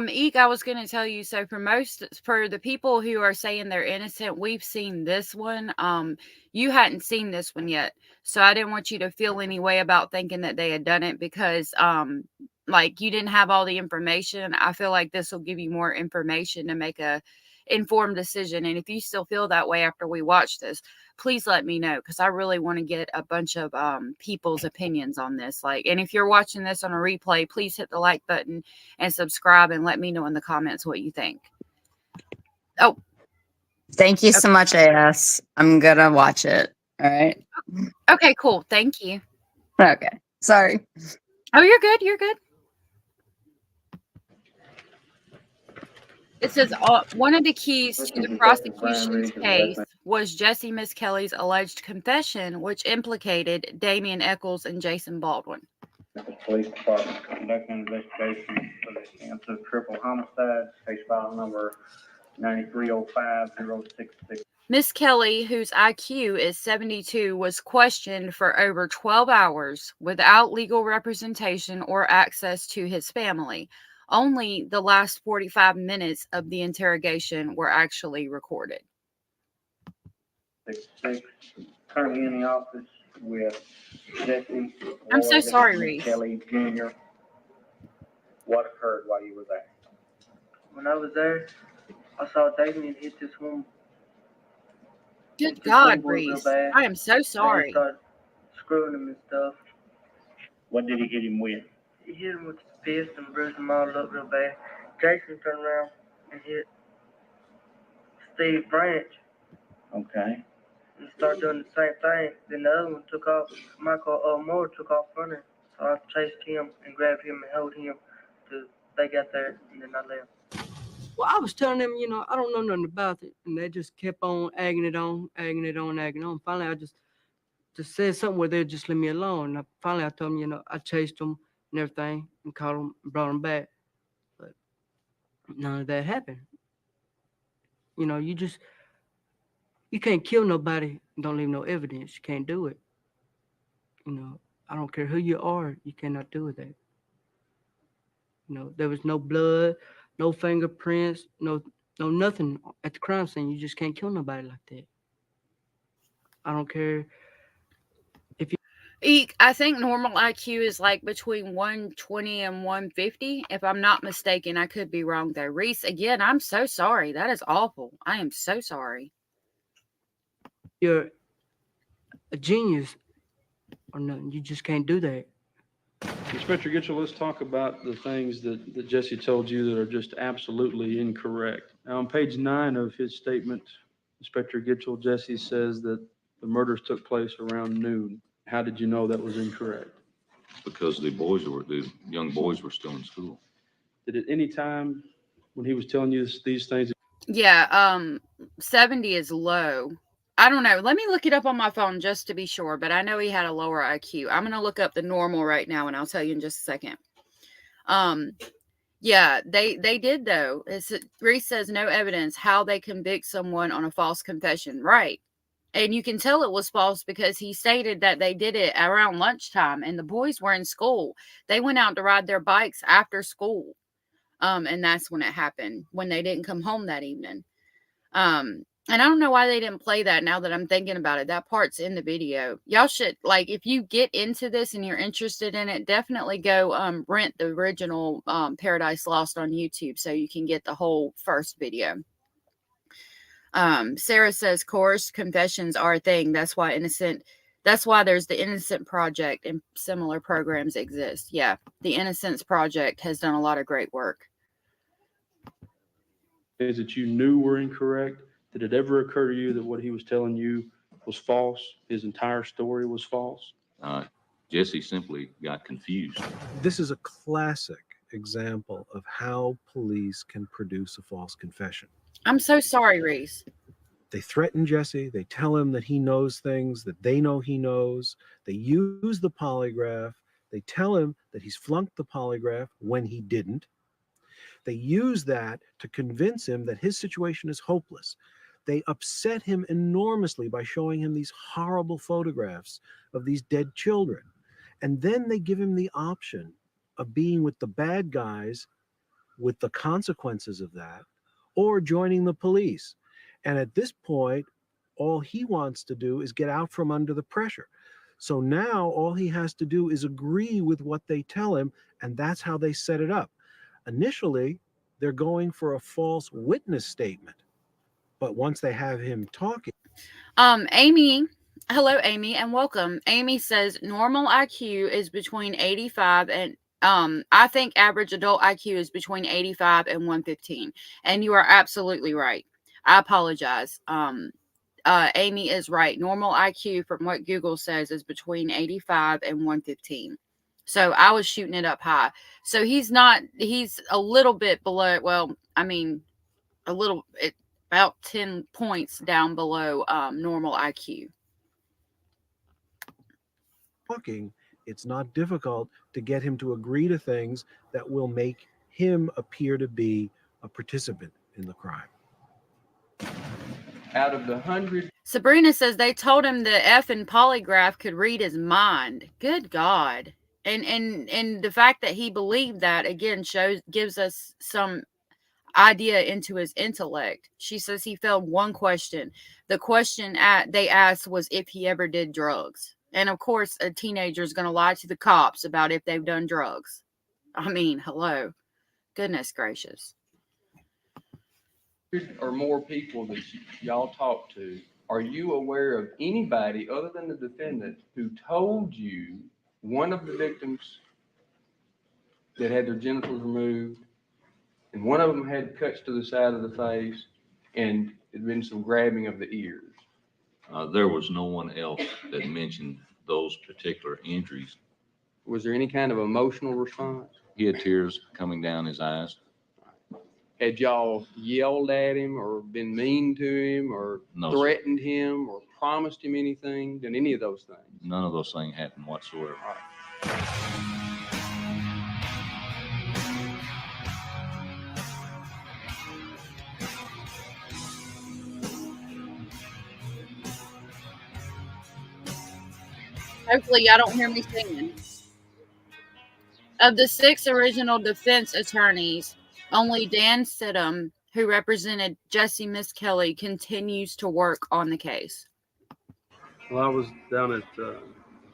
Eek, I was going to tell you, so for the people who are saying they're innocent, we've seen this one. You hadn't seen this one yet. So I didn't want you to feel any way about thinking that they had done it because, like, you didn't have all the information. I feel like this will give you more information to make a informed decision. And if you still feel that way after we watch this, please let me know, because I really want to get a bunch of people's opinions on this. Like, and if you're watching this on a replay, please hit the like button and subscribe and let me know in the comments what you think. Oh, thank you so much, AS. I'm gonna watch it. All right. Okay, cool. Thank you. Okay. Sorry. Oh, you're good. You're good. It says one of the keys to the prosecution's case was Jesse Miss Kelly's alleged confession, which implicated Damian Eccles and Jason Baldwin. The police department conducting an investigation for the attempt of triple homicide, case file number 9305066. Miss Kelly, whose IQ is 72, was questioned for over 12 hours without legal representation or access to his family. Only the last 45 minutes of the interrogation were actually recorded. 66, currently in the office with Jesse. I'm so sorry, Reese. Kelly Jr. What occurred while you were there? When I was there, I saw Damian hit this woman. Good God, Reese. I am so sorry. He started screwing him and stuff. What did he hit him with? He hit him with his fist and bruised him all up real bad. Jason turned around and hit Steve Branch Okay. And started doing the same thing. Then the other one took off. Michael Moore took off running. So I chased him and grabbed him and held him till they got there, and then I left. Well, I was telling them, I don't know nothing about it, and they just kept on egging it on. Finally, I just said something where they'd just leave me alone. And finally, I told them, I chased them and everything and caught them and brought them back. But none of that happened. You can't kill nobody and don't leave no evidence. You can't do it. I don't care who you are, you cannot do that. There was no blood, no fingerprints, no nothing at the crime scene. You just can't kill nobody like that. I don't care if you. I think normal IQ is like between 120 and 150. If I'm not mistaken, I could be wrong though. Reese, again, I'm so sorry. That is awful. I am so sorry. You're a genius or nothing. You just can't do that. Inspector Gitchell, let's talk about the things that Jesse told you that are just absolutely incorrect. Now, on page 9 of his statement, Inspector Gitchell, Jesse says that the murders took place around noon. How did you know that was incorrect? Because the young boys were still in school. Did at any time when he was telling you these things? Yeah, 70 is low. I don't know. Let me look it up on my phone just to be sure, but I know he had a lower IQ. I'm going to look up the normal right now and I'll tell you in just a second. Yeah, they did though. Reese says no evidence how they convict someone on a false confession. Right. And you can tell it was false because he stated that they did it around lunchtime and the boys were in school. They went out to ride their bikes after school. And that's when it happened, when they didn't come home that evening. And I don't know why they didn't play that now that I'm thinking about it. That part's in the video. Y'all should, like, if you get into this and you're interested in it, definitely go rent the original Paradise Lost on YouTube so you can get the whole first video. Sarah says coerced confessions are a thing. That's why there's the Innocent Project and similar programs exist. Yeah, the Innocence Project has done a lot of great work. Things that you knew were incorrect? Did it ever occur to you that what he was telling you was false? His entire story was false? Jesse simply got confused. This is a classic example of how police can produce a false confession. I'm so sorry, Reese. They threaten Jesse. They tell him that he knows things that they know he knows. They use the polygraph. They tell him that he's flunked the polygraph when he didn't. They use that to convince him that his situation is hopeless. They upset him enormously by showing him these horrible photographs of these dead children. And then they give him the option of being with the bad guys with the consequences of that, or joining the police. And at this point, all he wants to do is get out from under the pressure. So now all he has to do is agree with what they tell him, and that's how they set it up. Initially, they're going for a false witness statement. But once they have him talking. Amy, hello, Amy, and welcome. Amy says normal IQ is between 85 and I think average adult IQ is between 85 and 115. And you are absolutely right. I apologize. Amy is right. Normal IQ, from what Google says, is between 85 and 115. So I was shooting it up high. So he's a little bit below, well, I mean, about 10 points down below normal IQ. Talking, it's not difficult to get him to agree to things that will make him appear to be a participant in the crime. Out of the 100. Sabrina says they told him the effing polygraph could read his mind. Good God. And the fact that he believed that, again, gives us some idea into his intellect. She says he failed one question. The question they asked was if he ever did drugs. And of course, a teenager is going to lie to the cops about if they've done drugs. I mean, hello. Goodness gracious. Or more people that y'all talk to, are you aware of anybody other than the defendant who told you one of the victims that had their genitals removed and one of them had cuts to the side of the face and there'd been some grabbing of the ears? There was no one else that mentioned those particular injuries. Was there any kind of emotional response? He had tears coming down his eyes. Had y'all yelled at him or been mean to him or No, sir. threatened him or promised him anything? Done any of those things? None of those things happened whatsoever. Hopefully, y'all don't hear me singing. Of the 6 original defense attorneys, only Dan Sidham, who represented Jesse Miss Kelly, continues to work on the case. Well, I was down at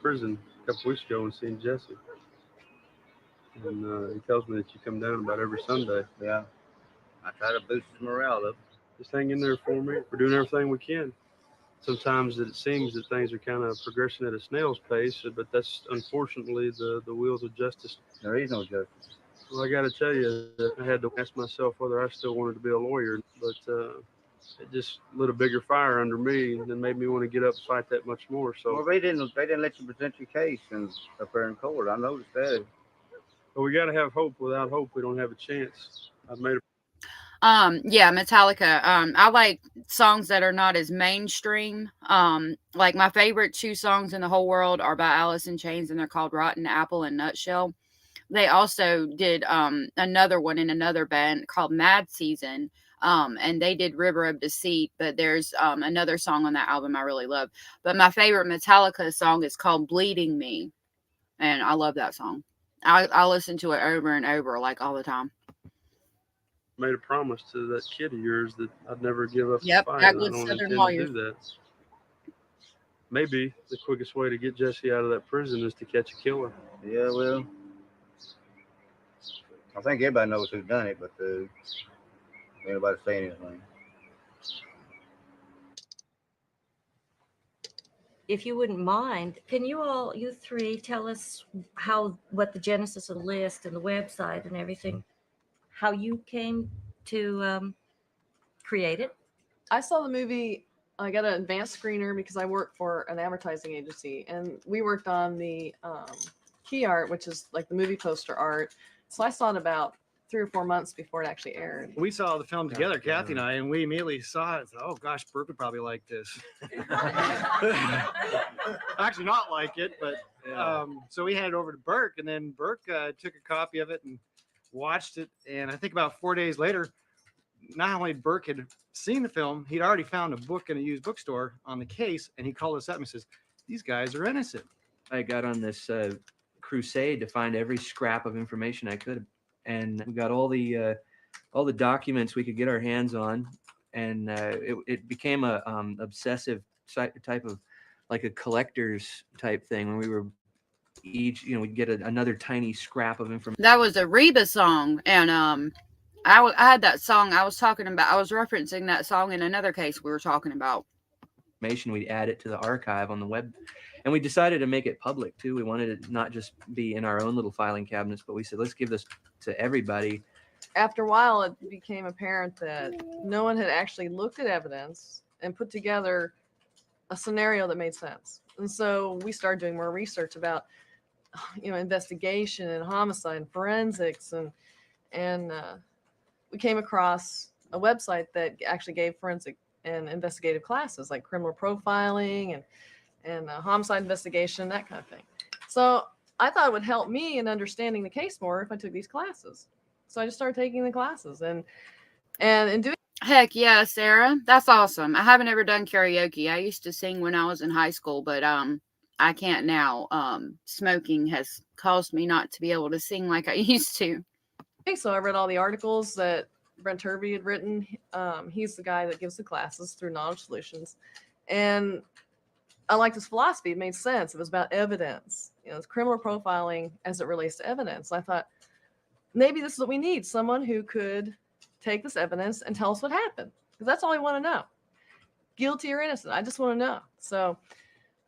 prison a couple weeks ago and seen Jesse. And he tells me that you come down about every Sunday. Yeah. I try to boost his morale up. Just hang in there for me. We're doing everything we can. Sometimes it seems that things are kind of progressing at a snail's pace, but that's unfortunately the wheels of justice. There is no justice. Well, I got to tell you that I had to ask myself whether I still wanted to be a lawyer, but it just lit a bigger fire under me and made me want to get up and fight that much more. So, Well, they didn't let you present your case up there in court. I noticed that. but we got to have hope. Without hope, we don't have a chance. I've made a Yeah, Metallica. I like songs that are not as mainstream. Like my favorite 2 songs in the whole world are by Alice in Chains, and they're called Rotten Apple and Nutshell. They also did another one in another band called Mad Season. And they did River of Deceit, but there's another song on that album I really love. But my favorite Metallica song is called Bleeding Me. And I love that song. I listen to it over and over, like all the time. made a promise to that kid of yours that I'd never give up Yep, the fight. got I good don't Southern intend to lawyers. do that. Maybe the quickest way to get Jesse out of that prison is to catch a killer. Yeah, well, I think everybody knows who's done it, but ain't nobody saying anything. If you wouldn't mind, can you 3 tell us what the genesis of the list and the website and everything, how you came to create it? I saw the movie. I got an advanced screener because I work for an advertising agency, and we worked on the key art, which is like the movie poster art. So I saw it about 3 or 4 months before it actually aired. We saw the film together, Kathy and I, and we immediately saw it and thought, oh gosh, Burke would probably like this. Actually not like it, but so we handed it over to Burke, and then Burke took a copy of it and watched it. And I think about 4 days later, not only Burke had seen the film, he'd already found a book in a used bookstore on the case, and he called us up and says, these guys are innocent. I got on this crusade to find every scrap of information I could, and we got all the documents we could get our hands on, and it became a obsessive type of, like a collector's type thing, when we were each, we'd get another tiny scrap of information. That was a Reba song, and I had that song I was talking about. I was referencing that song in another case we were talking about. We'd add it to the archive on the web, and we decided to make it public too. We wanted it not just be in our own little filing cabinets, but we said, let's give this to everybody. After a while, it became apparent that no one had actually looked at evidence and put together a scenario that made sense. And so we started doing more research about, investigation and homicide and forensics, and we came across a website that actually gave forensic and investigative classes like criminal profiling and homicide investigation, that kind of thing. So I thought it would help me in understanding the case more if I took these classes. So I just started taking the classes and in doing. Heck yeah, Sarah. That's awesome. I haven't ever done karaoke. I used to sing when I was in high school, but I can't now. Smoking has caused me not to be able to sing like I used to. So I read all the articles that Brent Turvey had written. He's the guy that gives the classes through Knowledge Solutions. And I liked his philosophy. It made sense. It was about evidence. It's criminal profiling as it relates to evidence. I thought, maybe this is what we need. Someone who could take this evidence and tell us what happened. Because that's all I want to know. Guilty or innocent. I just want to know. So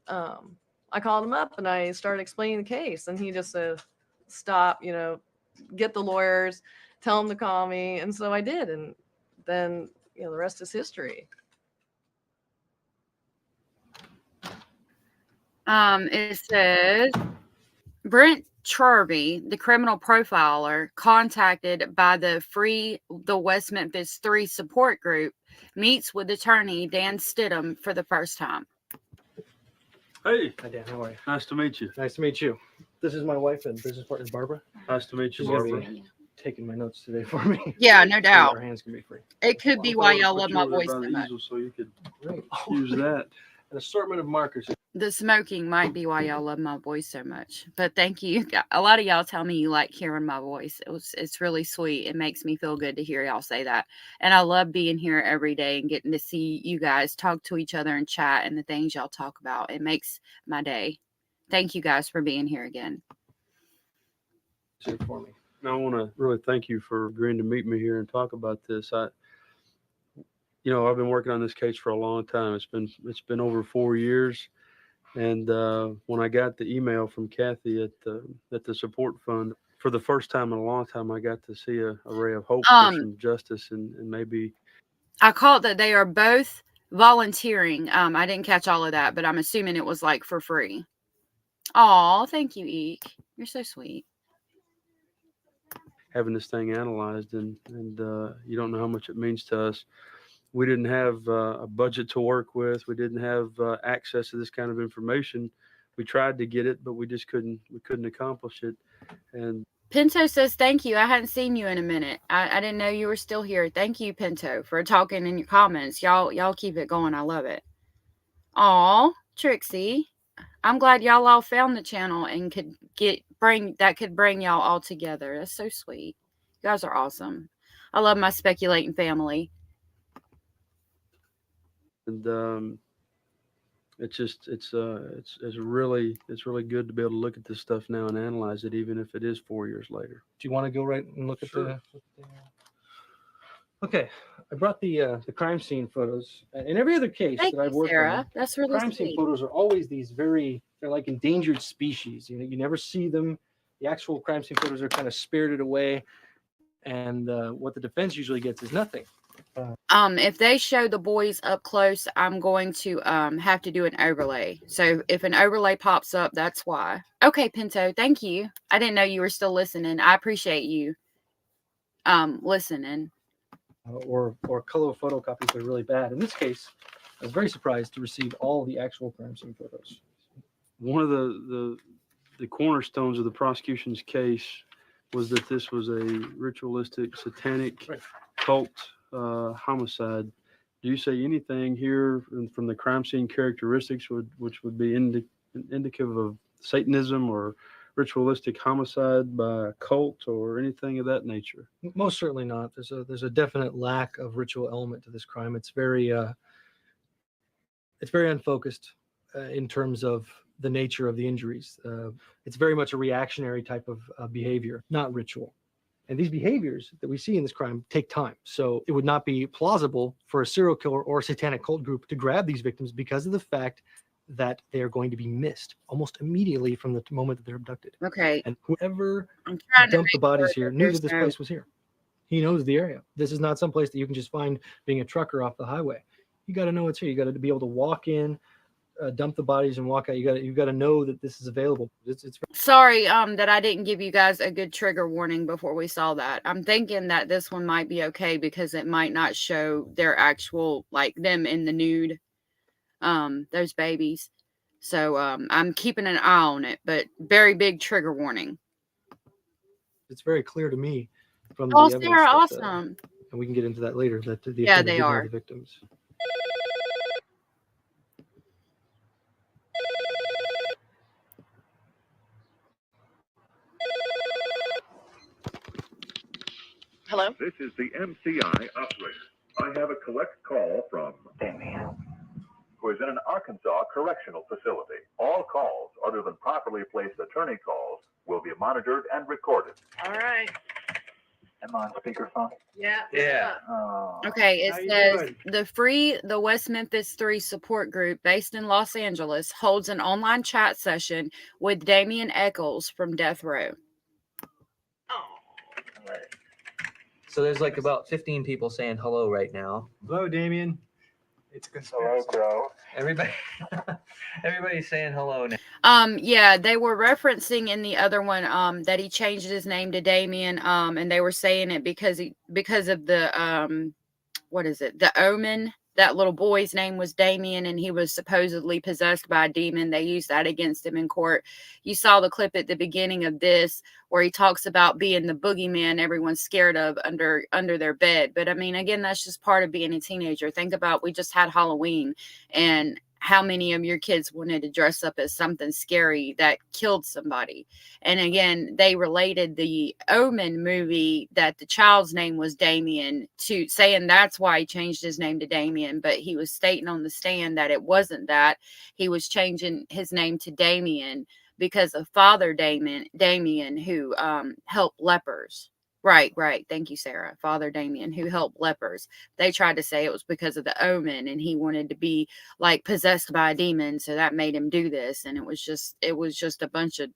I called him up and I started explaining the case. And he just said, stop, get the lawyers, tell them to call me. And so I did. And then, the rest is history. It says Brent Charby, the criminal profiler, contacted by the West Memphis 3 support group, meets with attorney Dan Stidham for the first time. Hey. Hi, Dan. How are you? Nice to meet you. Nice to meet you. This is my wife and business partner, Barbara. Nice to meet you, She's gonna Barbara. be taking my notes today for me. Yeah, no So doubt. Our hands can be free. It could be why y'all love my voice so much. So you could Great. use that. An assortment of markers. The smoking might be why y'all love my voice so much. But thank you. A lot of y'all tell me you like hearing my voice. It's really sweet. It makes me feel good to hear y'all say that. And I love being here every day and getting to see you guys talk to each other and chat and the things y'all talk about. It makes my day. Thank you guys for being here again. For me. I want to really thank you for agreeing to meet me here and talk about this. I've been working on this case for a long time. It's been over 4 years. And when I got the email from Kathy at the support fund, for the first time in a long time, I got to see a ray of hope for some justice and maybe. I caught that they are both volunteering. I didn't catch all of that, but I'm assuming it was like for free. Aw, thank you, Eek. You're so sweet. Having this thing analyzed and you don't know how much it means to us. We didn't have a budget to work with. We didn't have access to this kind of information. We tried to get it, but we just couldn't accomplish it. And Pinto says, thank you. I hadn't seen you in a minute. I didn't know you were still here. Thank you, Pinto, for talking in your comments. Y'all keep it going. I love it. Aw, Trixie. I'm glad y'all all found the channel and could bring y'all all together. That's so sweet. You guys are awesome. I love my speculating family. And it's really good to be able to look at this stuff now and analyze it, even if it is 4 years later. Do you want to go right and look at Sure. the? Okay, I brought the crime scene photos. In every other case Thank that I've you, worked Sarah. on, That's really crime scene sweet. photos are always they're like endangered species. You never see them. The actual crime scene photos are kind of spirited away, and what the defense usually gets is nothing. If they show the boys up close, I'm going to have to do an overlay. So if an overlay pops up, that's why. Okay, Pinto, thank you. I didn't know you were still listening. I appreciate you listening. Or color photocopies that are really bad. In this case, I was very surprised to receive all the actual crime scene photos. One of the cornerstones of the prosecution's case was that this was a ritualistic, satanic cult homicide. Do you say anything here from the crime scene characteristics which would be indicative of Satanism or ritualistic homicide by a cult or anything of that nature? Most certainly not. There's a definite lack of ritual element to this crime. It's very unfocused in terms of the nature of the injuries. It's very much a reactionary type of behavior, not ritual. And these behaviors that we see in this crime take time. So it would not be plausible for a serial killer or a satanic cult group to grab these victims because of the fact that they are going to be missed almost immediately from the moment that they're abducted. Okay. And whoever I'm trying to dumped the make bodies sure here that knew there's that this no- place was here. He knows the area. This is not some place that you can just find being a trucker off the highway. You got to know it's here. You got to be able to walk in, dump the bodies and walk out. You got to know that this is available. It's Sorry, that I didn't give you guys a good trigger warning before we saw that. I'm thinking that this one might be okay because it might not show their actual, like them in the nude, those babies. So I'm keeping an eye on it, but very big trigger warning. it's very clear to me from Oh, the evidence. Sarah, that, awesome. and we can get into that later. That the Yeah, offender they did know are. the victims. Hello? This is the MCI operator. I have a collect call from Damien, who is in an Arkansas correctional facility. All calls other than properly placed attorney calls will be monitored and recorded. All right. Am I on speakerphone? Yeah. Yeah. Okay, How it you says doing? the West Memphis 3 support group based in Los Angeles holds an online chat session with Damien Eccles from Death Row. So there's like about 15 people saying hello right now. Hello, Damien. It's a conspiracy. Hello, bro. Everybody, everybody's saying hello now. Yeah, they were referencing in the other one that he changed his name to Damien, and they were saying it because of the what is it? The Omen. That little boy's name was Damien, and he was supposedly possessed by a demon. They used that against him in court. You saw the clip at the beginning of this where he talks about being the boogeyman everyone's scared of under their bed. But I mean, again, that's just part of being a teenager. Think about, we just had Halloween, and how many of your kids wanted to dress up as something scary that killed somebody? And again, they related the Omen movie that the child's name was Damien to saying that's why he changed his name to Damien, but he was stating on the stand that it wasn't that. He was changing his name to Damien because of Father Damien who helped lepers. Right. Thank you, Sarah. Father Damien, who helped lepers. They tried to say it was because of the Omen, and he wanted to be like possessed by a demon, so that made him do this. And it was just a bunch of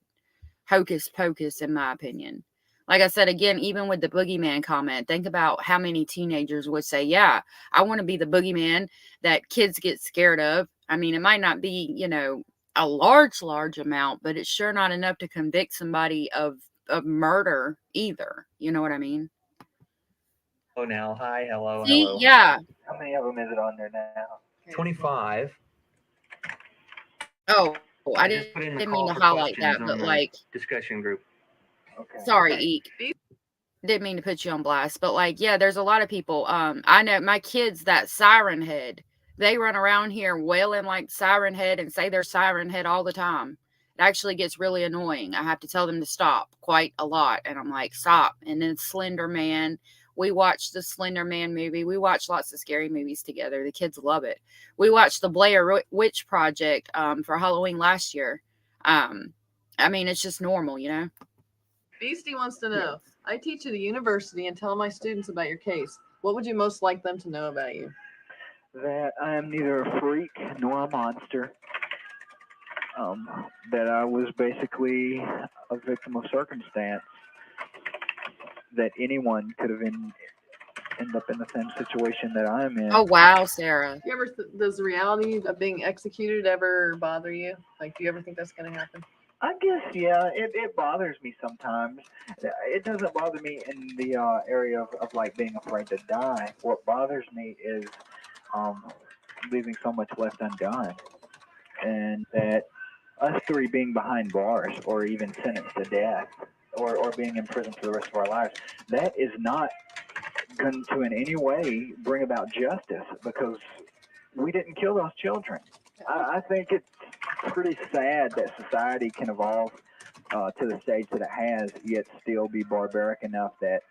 hocus pocus, in my opinion. Like I said, again, even with the boogeyman comment, think about how many teenagers would say, yeah, I want to be the boogeyman that kids get scared of. I mean, it might not be, a large amount, but it's sure not enough to convict somebody of murder either. You know what I mean? Oh, now. Hi. Hello. See? Hello. Yeah. How many of them is it on there now? 25. Oh, I just put in the didn't mean call to for highlight questions that, on but the like, discussion group. Okay. sorry, Eek. Didn't mean to put you on blast, but like, yeah, there's a lot of people. I know my kids that Siren Head, they run around here wailing like Siren Head and say they're Siren Head all the time. It actually gets really annoying. I have to tell them to stop quite a lot, and I'm like, stop. And then Slender Man. We watched the Slender Man movie. We watch lots of scary movies together. The kids love it. We watched the Blair Witch Project for Halloween last year. I mean, it's just normal, Beastie wants to know, I teach at a university and tell my students about your case. What would you most like them to know about you? That I am neither a freak nor a monster. That I was basically a victim of circumstance. That anyone could have end up in the same situation that I'm in. Oh, wow, Sarah. You ever does the reality of being executed ever bother you? Like, do you ever think that's going to happen? I guess, yeah, it bothers me sometimes. It doesn't bother me in the area of like being afraid to die. What bothers me is leaving so much left undone. And that us three being behind bars or even sentenced to death or being in prison for the rest of our lives, that is not going to in any way bring about justice because we didn't kill those children. I think it's pretty sad that society can evolve to the stage that it has, yet still be barbaric enough that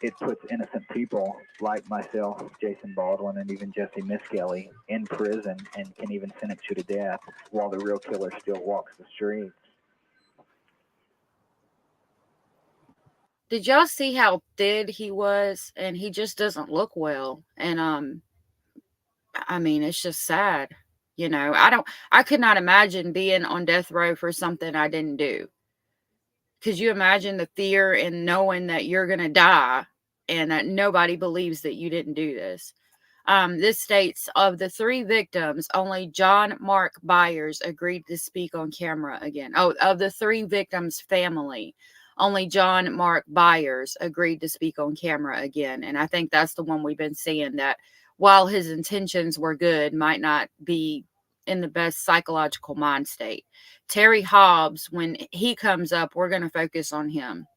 it puts innocent people like myself, Jason Baldwin, and even Jesse Miskelly in prison and can even sentence you to death while the real killer still walks the streets. Did y'all see how thin he was? And he just doesn't look well. And I mean, it's just sad. I could not imagine being on death row for something I didn't do. Could you imagine the fear and knowing that you're going to die and that nobody believes that you didn't do this? This states, of the 3 victims, only John Mark Byers agreed to speak on camera again. Oh, of the 3 victims' family, only John Mark Byers agreed to speak on camera again. And I think that's the one we've been seeing, that while his intentions were good, might not be in the best psychological mind state. Terry Hobbs, when he comes up, we're going to focus on him.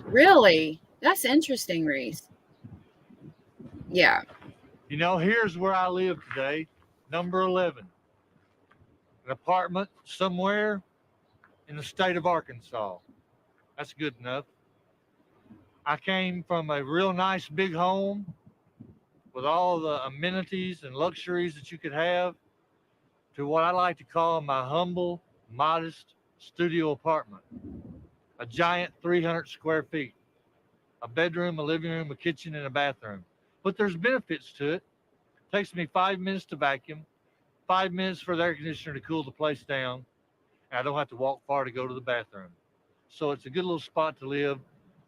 Really? That's interesting, Reese. Yeah. Here's where I live today, number 11. An apartment somewhere in the state of Arkansas. That's good enough. I came from a real nice big home with all the amenities and luxuries that you could have to what I like to call my humble, modest studio apartment. A giant 300 square feet. A bedroom, a living room, a kitchen, and a bathroom. But there's benefits to it. It takes me 5 minutes to vacuum, 5 minutes for the air conditioner to cool the place down, and I don't have to walk far to go to the bathroom. So it's a good little spot to live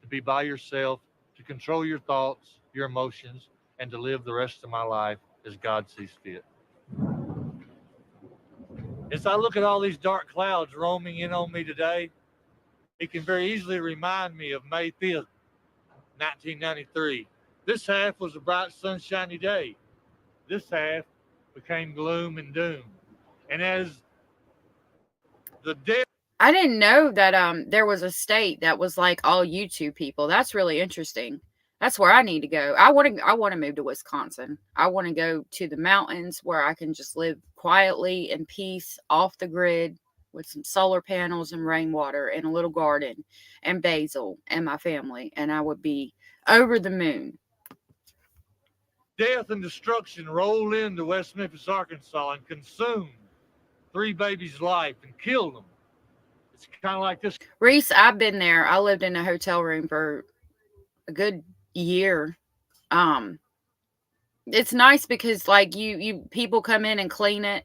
to be by yourself, to control your thoughts, your emotions, and to live the rest of my life as God sees fit. As I look at all these dark clouds roaming in on me today, it can very easily remind me of May 5th, 1993. This half was a bright, sunshiny day. This half became gloom and doom. And as the dead I didn't know that there was a state that was like all YouTube people. That's really interesting. That's where I need to go. I want to move to Wisconsin. I want to go to the mountains where I can just live quietly in peace off the grid with some solar panels and rainwater and a little garden and basil and my family, and I would be over the moon. death and destruction rolled into West Memphis, Arkansas and consumed 3 babies' life and killed them. It's kind of like this. Reese, I've been there. I lived in a hotel room for a good year. It's nice because like you people come in and clean it.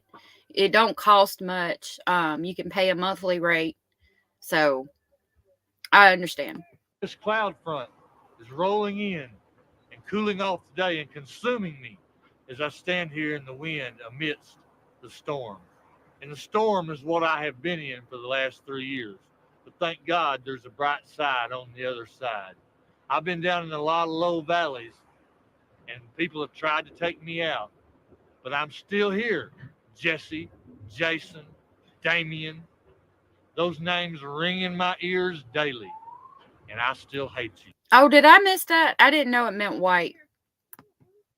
It don't cost much. You can pay a monthly rate. So I understand. This cloud front is rolling in and cooling off today and consuming me as I stand here in the wind amidst the storm. And the storm is what I have been in for the last 3 years. But thank God there's a bright side on the other side. I've been down in a lot of low valleys and people have tried to take me out. But I'm still here. Jesse, Jason, Damien, those names ring in my ears daily. And I still hate you. Oh, did I miss that? I didn't know it meant white.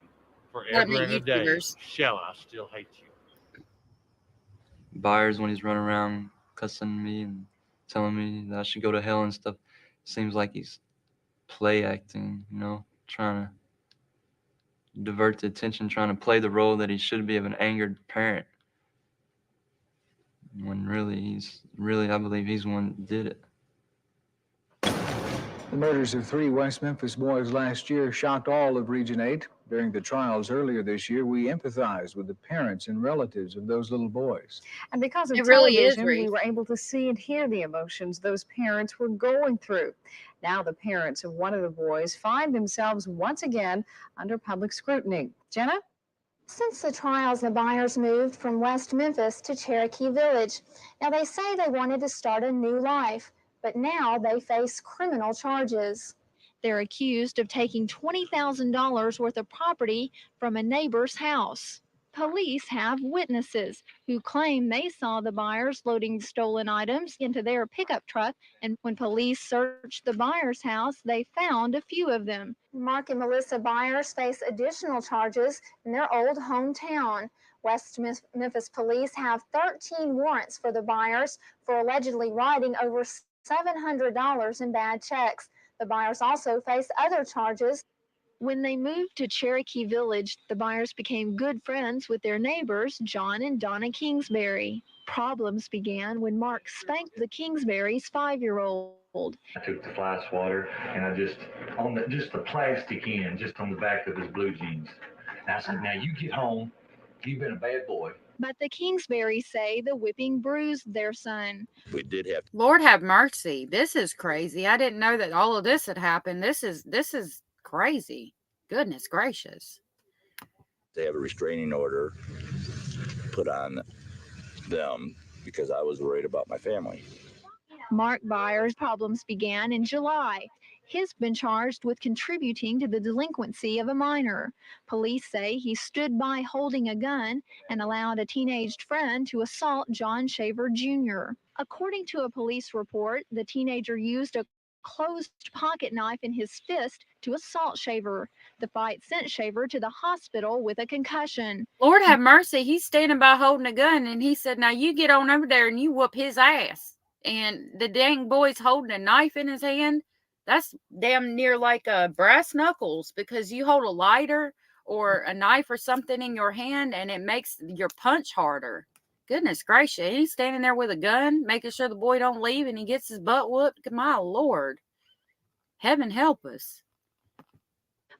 That Forever meant and a day, YouTubers. shall I still hate you? Byers, when he's running around cussing me and telling me that I should go to hell and stuff, seems like he's play acting, trying to divert the attention, trying to play the role that he should be of an angered parent. When really, I believe he's the one that did it. The murders of 3 West Memphis boys last year shocked all of Region 8. During the trials earlier this year, we empathized with the parents and relatives of those little boys. And because of It really is, television, we Reese. were able to see and hear the emotions those parents were going through. Now the parents of one of the boys find themselves once again under public scrutiny. Jenna? Since the trials, the Byers moved from West Memphis to Cherokee Village. Now, they say they wanted to start a new life, but now they face criminal charges. They're accused of taking $20,000 worth of property from a neighbor's house. Police have witnesses who claim they saw the Byers loading stolen items into their pickup truck, and when police searched the Byers' house, they found a few of them. Mark and Melissa Byers face additional charges in their old hometown. West Memphis police have 13 warrants for the Byers for allegedly writing over $700 in bad checks. The Byers also face other charges. When they moved to Cherokee Village, the Byers became good friends with their neighbors, John and Donna Kingsbury. Problems began when Mark spanked the Kingsbury's 5-year-old. I took the fly swatter and I just the plastic end, just on the back of his blue jeans. And I said, now you get home. You've been a bad boy. But the Kingsburys say the whipping bruised their son. We did have Lord have mercy. This is crazy. I didn't know that all of this had happened. This is crazy. Goodness gracious. to have a restraining order put on them because I was worried about my family. Mark Byers' problems began in July. He's been charged with contributing to the delinquency of a minor. Police say he stood by holding a gun and allowed a teenaged friend to assault John Shaver Jr. According to a police report, the teenager used a closed pocket knife in his fist to assault Shaver. The fight sent Shaver to the hospital with a concussion. Lord have mercy. He's standing by holding a gun, and he said, now you get on over there and you whoop his ass. And the dang boy's holding a knife in his hand. That's damn near like brass knuckles, because you hold a lighter or a knife or something in your hand and it makes your punch harder. Goodness gracious. He's standing there with a gun, making sure the boy don't leave, and he gets his butt whooped. My Lord. Heaven help us.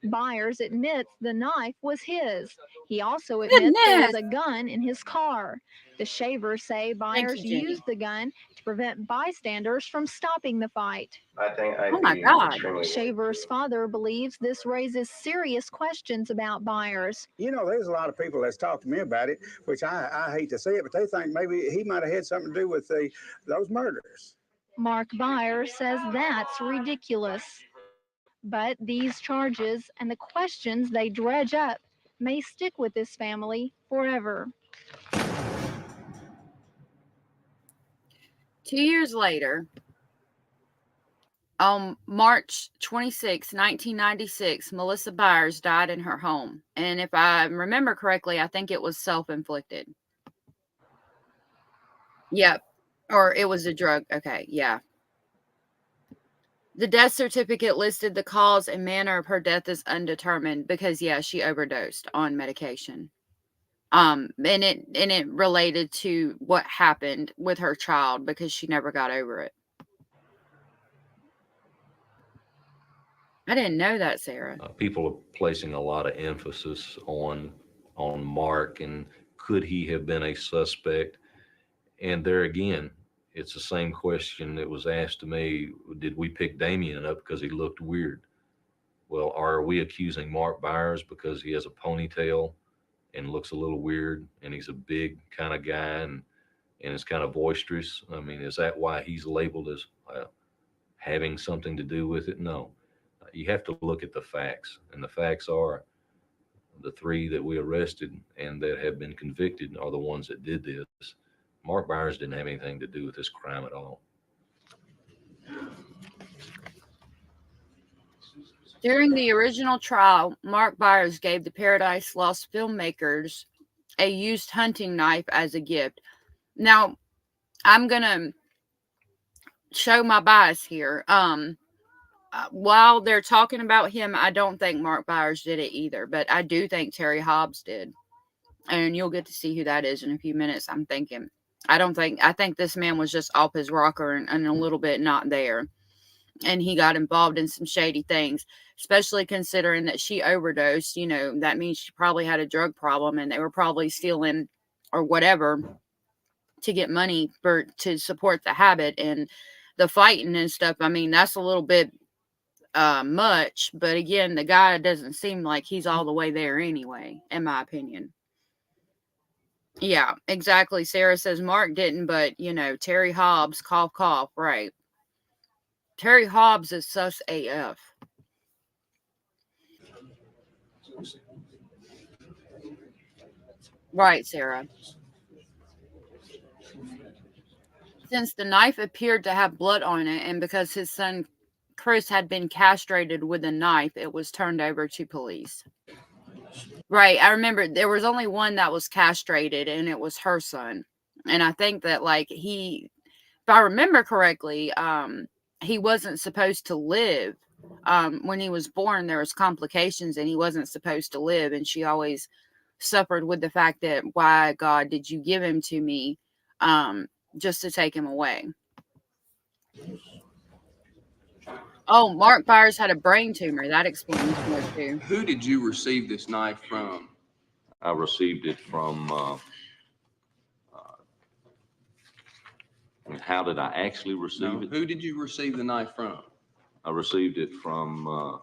Byers admits the knife was his. He also admits there was Goodness. a gun in his car. The Shavers say Byers Jenny. used the gun to prevent bystanders from stopping the fight. I think I'd Oh my be God. extremely Shavers' father believes this raises serious questions about Byers. You know, there's a lot of people that's talked to me about it, which I hate to see it, but they think maybe he might have had something to do with those murders. Mark Byers says that's ridiculous. But these charges and the questions they dredge up may stick with this family forever. 2 years later, on March 26, 1996, Melissa Byers died in her home. And if I remember correctly, I think it was self-inflicted. Yep. Or it was a drug. Okay, yeah. The death certificate listed the cause and manner of her death as undetermined because, yeah, she overdosed on medication. And it related to what happened with her child because she never got over it. I didn't know that, Sarah. People are placing a lot of emphasis on Mark and could he have been a suspect? And there again, it's the same question that was asked to me. Did we pick Damien up because he looked weird? Well, are we accusing Mark Byers because he has a ponytail and looks a little weird and he's a big kind of guy and is kind of boisterous? I mean, is that why he's labeled as having something to do with it? No. You have to look at the facts, and the facts are the three that we arrested and that have been convicted are the ones that did this. Mark Byers didn't have anything to do with this crime at all. During the original trial, Mark Byers gave the Paradise Lost filmmakers a used hunting knife as a gift. Now, I'm going to show my bias here. While they're talking about him, I don't think Mark Byers did it either, but I do think Terry Hobbs did. And you'll get to see who that is in a few minutes, I'm thinking. I think this man was just off his rocker and a little bit not there. And he got involved in some shady things, especially considering that she overdosed. You know, that means she probably had a drug problem and they were probably stealing or whatever to get money to support the habit and the fighting and stuff. I mean, that's a little bit much, but again, the guy doesn't seem like he's all the way there anyway, in my opinion. Yeah, exactly. Sarah says Mark didn't, but you know, Terry Hobbs, cough, cough, right. Terry Hobbs is sus AF. Right, Sarah. Since the knife appeared to have blood on it, and because his son Chris had been castrated with a knife, it was turned over to police. Right, I remember there was only one that was castrated, and it was her son. And I think that, like, if I remember correctly, he wasn't supposed to live. When he was born, there was complications, and he wasn't supposed to live. And she always suffered with the fact that, why, God, did you give him to me just to take him away? Oh, Mark Byers had a brain tumor. That explains more too. Who did you receive this knife from? I received it from, how did I actually receive it? Who did you receive the knife from? I received it from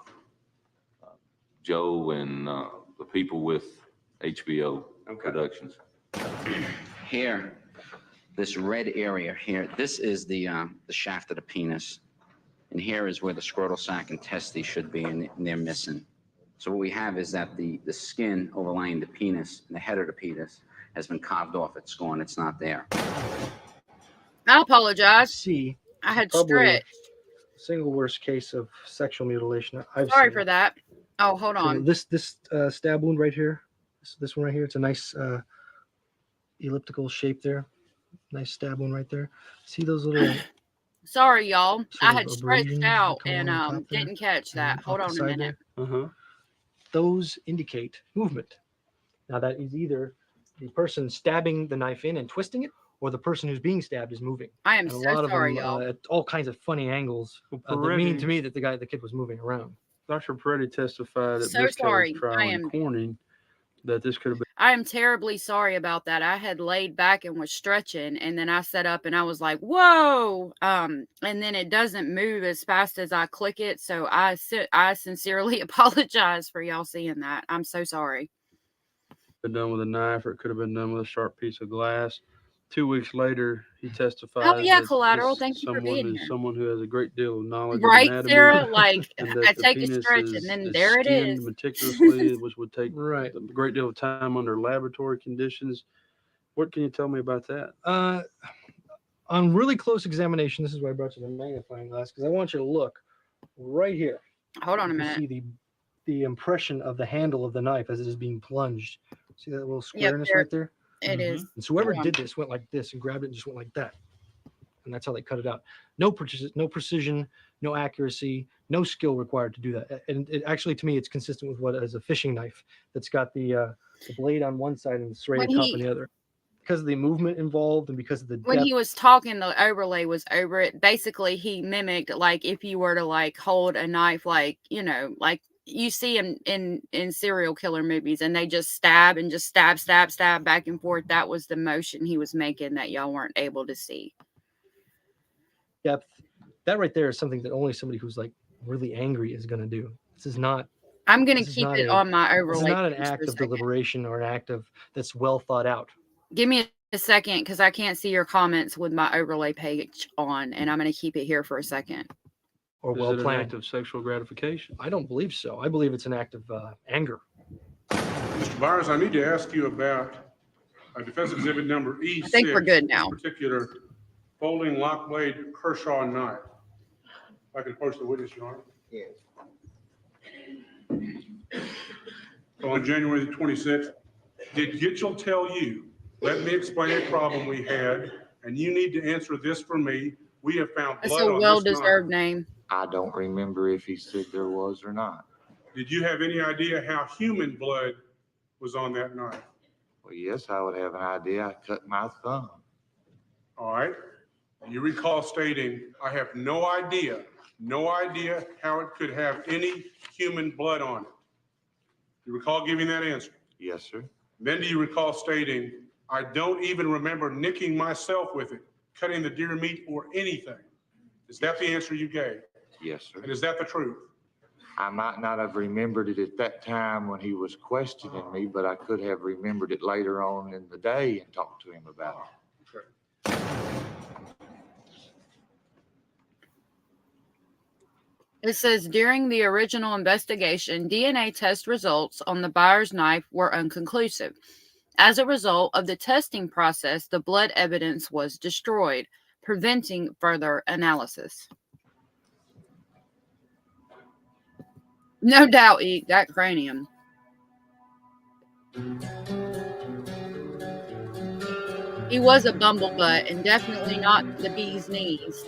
Joe and the people with HBO Productions. Here, this red area here, this is the shaft of the penis. And here is where the scrotal sac and testes should be, and they're missing. So what we have is that the skin overlying the penis, the head of the penis, has been carved off. It's gone. It's not there. I apologize. See, I had probably stretched. Single worst case of sexual mutilation I've Sorry seen. for that. Oh, hold on. So this stab wound right here, this one right here, it's a nice elliptical shape there. Nice stab wound right there. See those little Sorry, y'all. I had of stretched abrasions out that come and along the top there, didn't catch that. off Hold the on a side minute. there? Those indicate movement. Now that is either the person stabbing the knife in and twisting it, or the person who's being stabbed is moving. I am And a so lot of sorry, them, y'all. at all kinds of funny angles that mean to me that the kid was moving around. Dr. Peretti testified at So Miss Kelly's sorry. trial in Corning that this could have been. I am terribly sorry about that. I had laid back and was stretching, and then I sat up and I was like, "Whoa!" And then it doesn't move as fast as I click it. So I sincerely apologize for y'all seeing that. I'm so sorry. Been done with a knife, or it could have been done with a sharp piece of glass. 2 weeks later, he Oh testifies yeah, that collateral. this Thank you for someone being is here. someone who has a great deal of knowledge of Right, anatomy, Sarah? Like, and I that the take a penis stretch and then is there it skinned is. meticulously, which would take Right. a great deal of time under laboratory conditions. What can you tell me about that? On really close examination, this is why I brought you the magnifying glass, because I want you to look right here. Hold on a You can minute. see the impression of the handle of the knife as it is being plunged. See that little Yep, squareness there right there? it is. And so whoever Hold on. did this went like this and grabbed it and just went like that. And that's how they cut it out. No precision, no accuracy, no skill required to do that. And it actually, to me, it's consistent with what is a fishing knife that's got the blade on one side and the serrated When top he- on the other. Because of the movement involved and because of the When depth. he was talking, the overlay was over it. Basically, he mimicked like if you were to like hold a knife, like like you see in serial killer movies, and they just stab and just stab back and forth. That was the motion he was making that y'all weren't able to see. Depth. That right there is something that only somebody who's like really angry is going to do. This is not. I'm gonna this is keep not it a- on my This overlay. is not an page for act a of second. deliberation or an act of that's well thought out. Give me a second because I can't see your comments with my overlay page on, and I'm gonna keep it here for a second. Or Is well it an planned. act of sexual gratification? I don't believe so. I believe it's an act of anger. Mr. Byers, I need to ask you about defense exhibit number E6. I think we're good now. This particular folding lock blade Kershaw knife. If I can approach the witness, Your Honor. Yes. So on January the 26th, did Gitchell tell you, let me explain a problem we had, and you need to answer this for me. We have found That's blood a on well-deserved this knife. name. I don't remember if he said there was or not. Did you have any idea how human blood was on that knife? Well, yes, I would have an idea. I cut my thumb. All right. And you recall stating, I have no idea how it could have any human blood on it. You recall giving that answer? Yes, sir. Then do you recall stating, I don't even remember nicking myself with it, cutting the deer meat or anything? Is that the answer you gave? Yes, sir. And is that the truth? I might not have remembered it at that time when he was questioning me, but I could have remembered it later on in the day and talked to him about it. Okay. It says during the original investigation, DNA test results on the buyer's knife were inconclusive. As a result of the testing process, the blood evidence was destroyed, preventing further analysis. No doubt, eat that cranium. He was a bumblebutt and definitely not the bee's knees.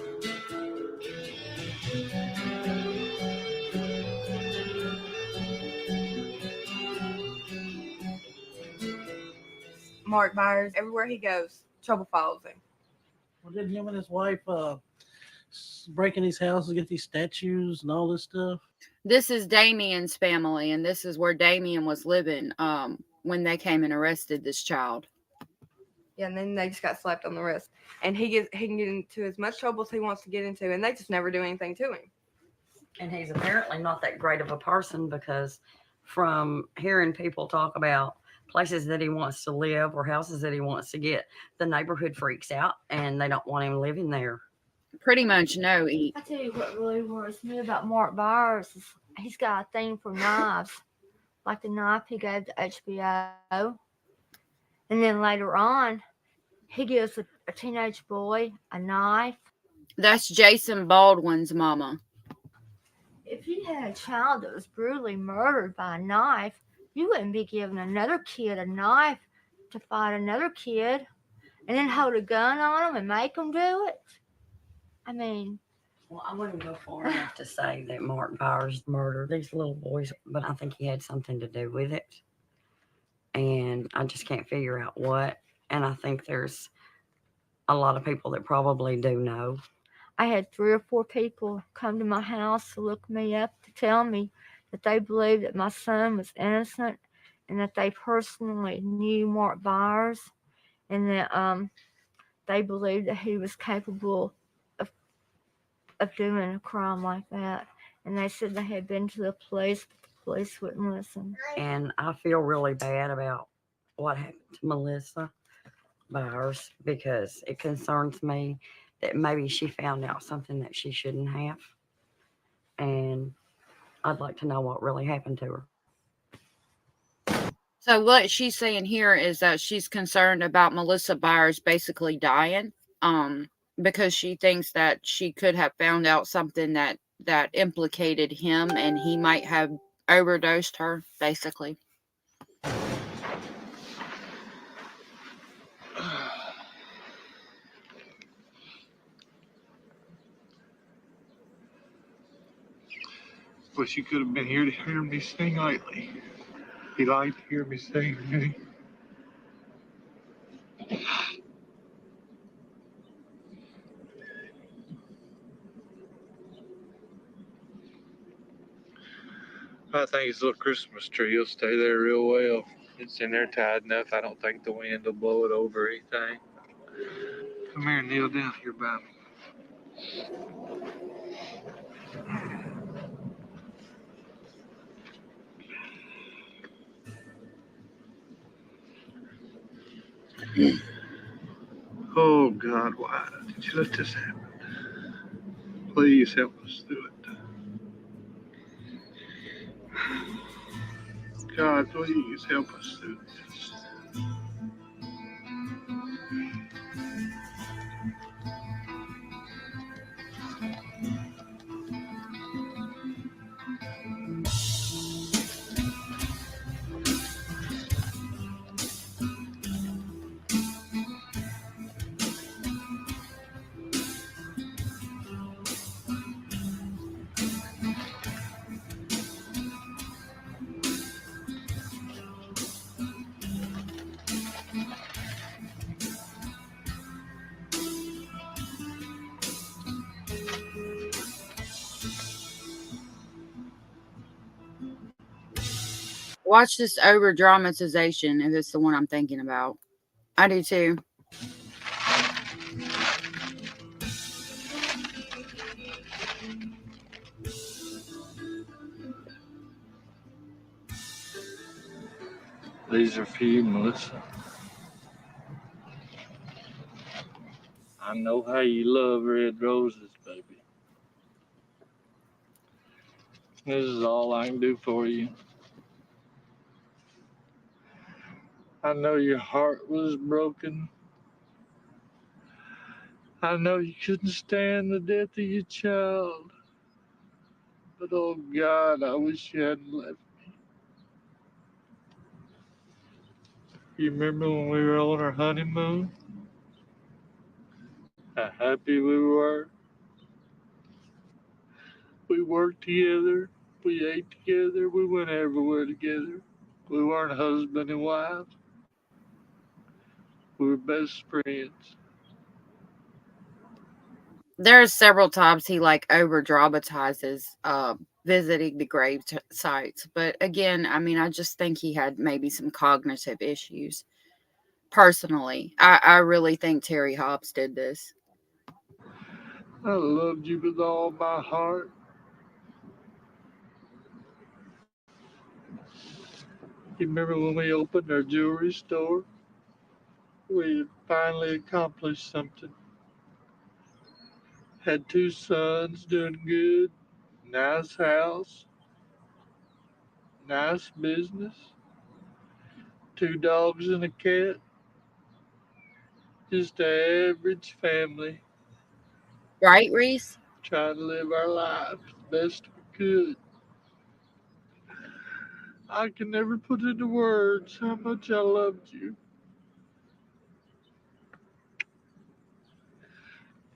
Mark Byers, everywhere he goes, trouble follows him. Well, didn't him and his wife break in these houses, get these statues and all this stuff? This is Damien's family, and this is where Damien was living when they came and arrested this child. Yeah, and then they just got slapped on the wrist. And he can get into as much trouble as he wants to get into, and they just never do anything to him. And he's apparently not that great of a person, because from hearing people talk about places that he wants to live or houses that he wants to get, the neighborhood freaks out and they don't want him living there. Pretty much no. I tell you what really worries me about Mark Byers is he's got a thing for knives, like the knife he gave to HBO. And then later on, he gives a teenage boy a knife. That's Jason Baldwin's mama. If you had a child that was brutally murdered by a knife, you wouldn't be giving another kid a knife to fight another kid and then hold a gun on them and make them do it. I mean, Well, I wouldn't go far enough to say that Mark Byers murdered these little boys, but I think he had something to do with it. And I just can't figure out what. And I think there's a lot of people that probably do know. I had 3 or 4 people come to my house to look me up to tell me that they believed that my son was innocent and that they personally knew Mark Byers and that they believed that he was capable of, of doing a crime like that. And they said they had been to the police, but the police wouldn't listen. And I feel really bad about what happened to Melissa Byers because it concerns me that maybe she found out something that she shouldn't have. And I'd like to know what really happened to her. So what she's saying here is that she's concerned about Melissa Byers basically dying, because she thinks that she could have found out something that implicated him, and he might have overdosed her, basically. Wish you could have been here to hear me sing lately. He liked to hear me sing, didn't he? I think his little Christmas tree will stay there real well. It's in there tied enough. I don't think the wind will blow it over or anything. Come here and kneel down here by me. Oh God, why did you let this happen? Please help us through it. God, please help us through this. Watch this over dramatization if it's the one I'm thinking about. I do too. These are for you, Melissa. I know how you love red roses, baby. This is all I can do for you. I know your heart was broken. I know you couldn't stand the death of your child. But oh God, I wish you hadn't left. You remember when we were on our honeymoon? How happy we were. We worked together. We ate together. We went everywhere together. We weren't husband and wife. We were best friends. There's several times he like over dramatizes visiting the grave sites, but again, I mean, I just think he had maybe some cognitive issues. Personally, I really think Terry Hobbs did this. I loved you with all my heart. You remember when we opened our jewelry store? We had finally accomplished something. Had 2 sons doing good, nice house, nice business, 2 dogs and a cat. Just an average family. Right, Reese? Trying to live our lives the best we could. I can never put into words how much I loved you.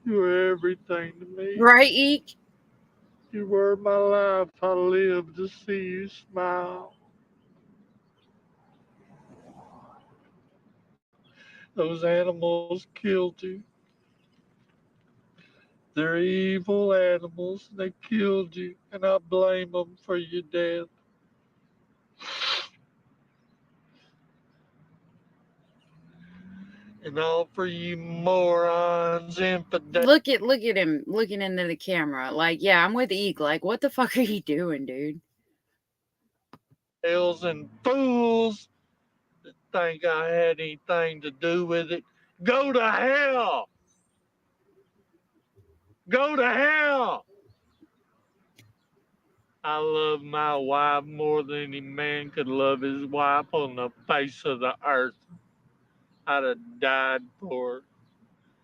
You were everything to me. Right, Eek? You were my life. I lived to see you smile. Those animals killed you. They're evil animals. They killed you, and I blame them for your death. And all for you morons, infidels. Look at him looking into the camera. Like, yeah, I'm with Eek. Like, what the fuck are you doing, dude? And fools that think I had anything to do with it. Go to hell! Go to hell! I love my wife more than any man could love his wife on the face of the earth. I'd have died for her.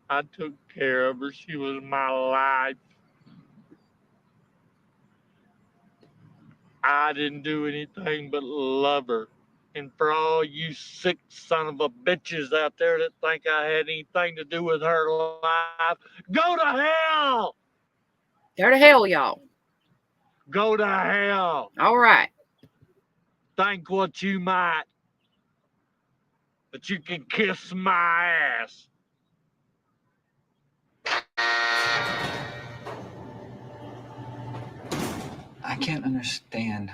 I took care of her. She was my life. I didn't do anything but love her. And for all you sick son of a bitches out there that think I had anything to do with her life, go to hell! Go to hell, y'all. Go to hell. All right. Think what you might, but you can kiss my ass. I can't understand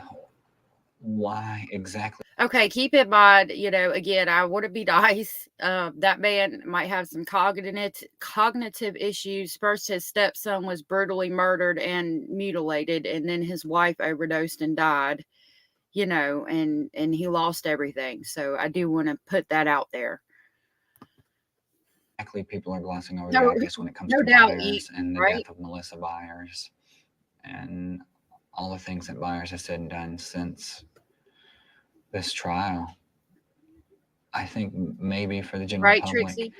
why exactly. Okay, keep in mind, you know, again, I want to be nice. That man might have some cognitive issues. First, his stepson was brutally murdered and mutilated, and then his wife overdosed and died. You know, and he lost everything. So I do want to put that out there. Exactly, people are glossing over No, the obvious when it comes no to doubt, Byers and the right? death of Melissa Byers and all the things that Byers has said and done since this trial. I think maybe for the general Right, public, Trixie?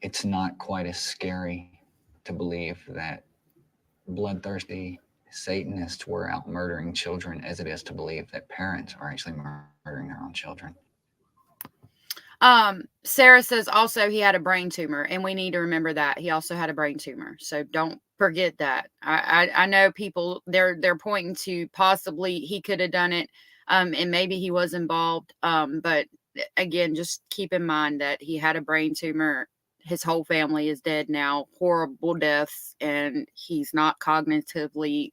it's not quite as scary to believe that bloodthirsty Satanists were out murdering children as it is to believe that parents are actually murdering their own children. Sarah says also he had a brain tumor, and we need to remember that he also had a brain tumor. So don't forget that. I know people they're pointing to possibly he could have done it, and maybe he was involved. But again, just keep in mind that he had a brain tumor. His whole family is dead now, horrible deaths, and he's not cognitively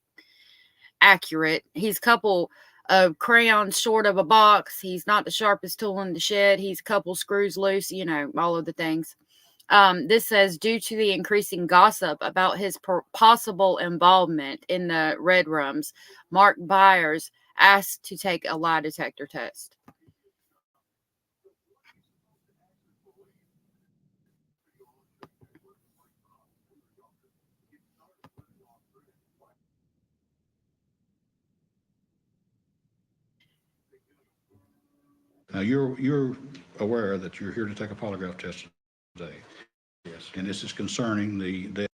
accurate. He's a couple of crayons short of a box. He's not the sharpest tool in the shed. He's a couple screws loose, you know, all of the things. This says, due to the increasing gossip about his possible involvement in the red rooms, Mark Byers asked to take a lie detector test. Now, you're aware that you're here to take a polygraph test today. Yes. And this is concerning the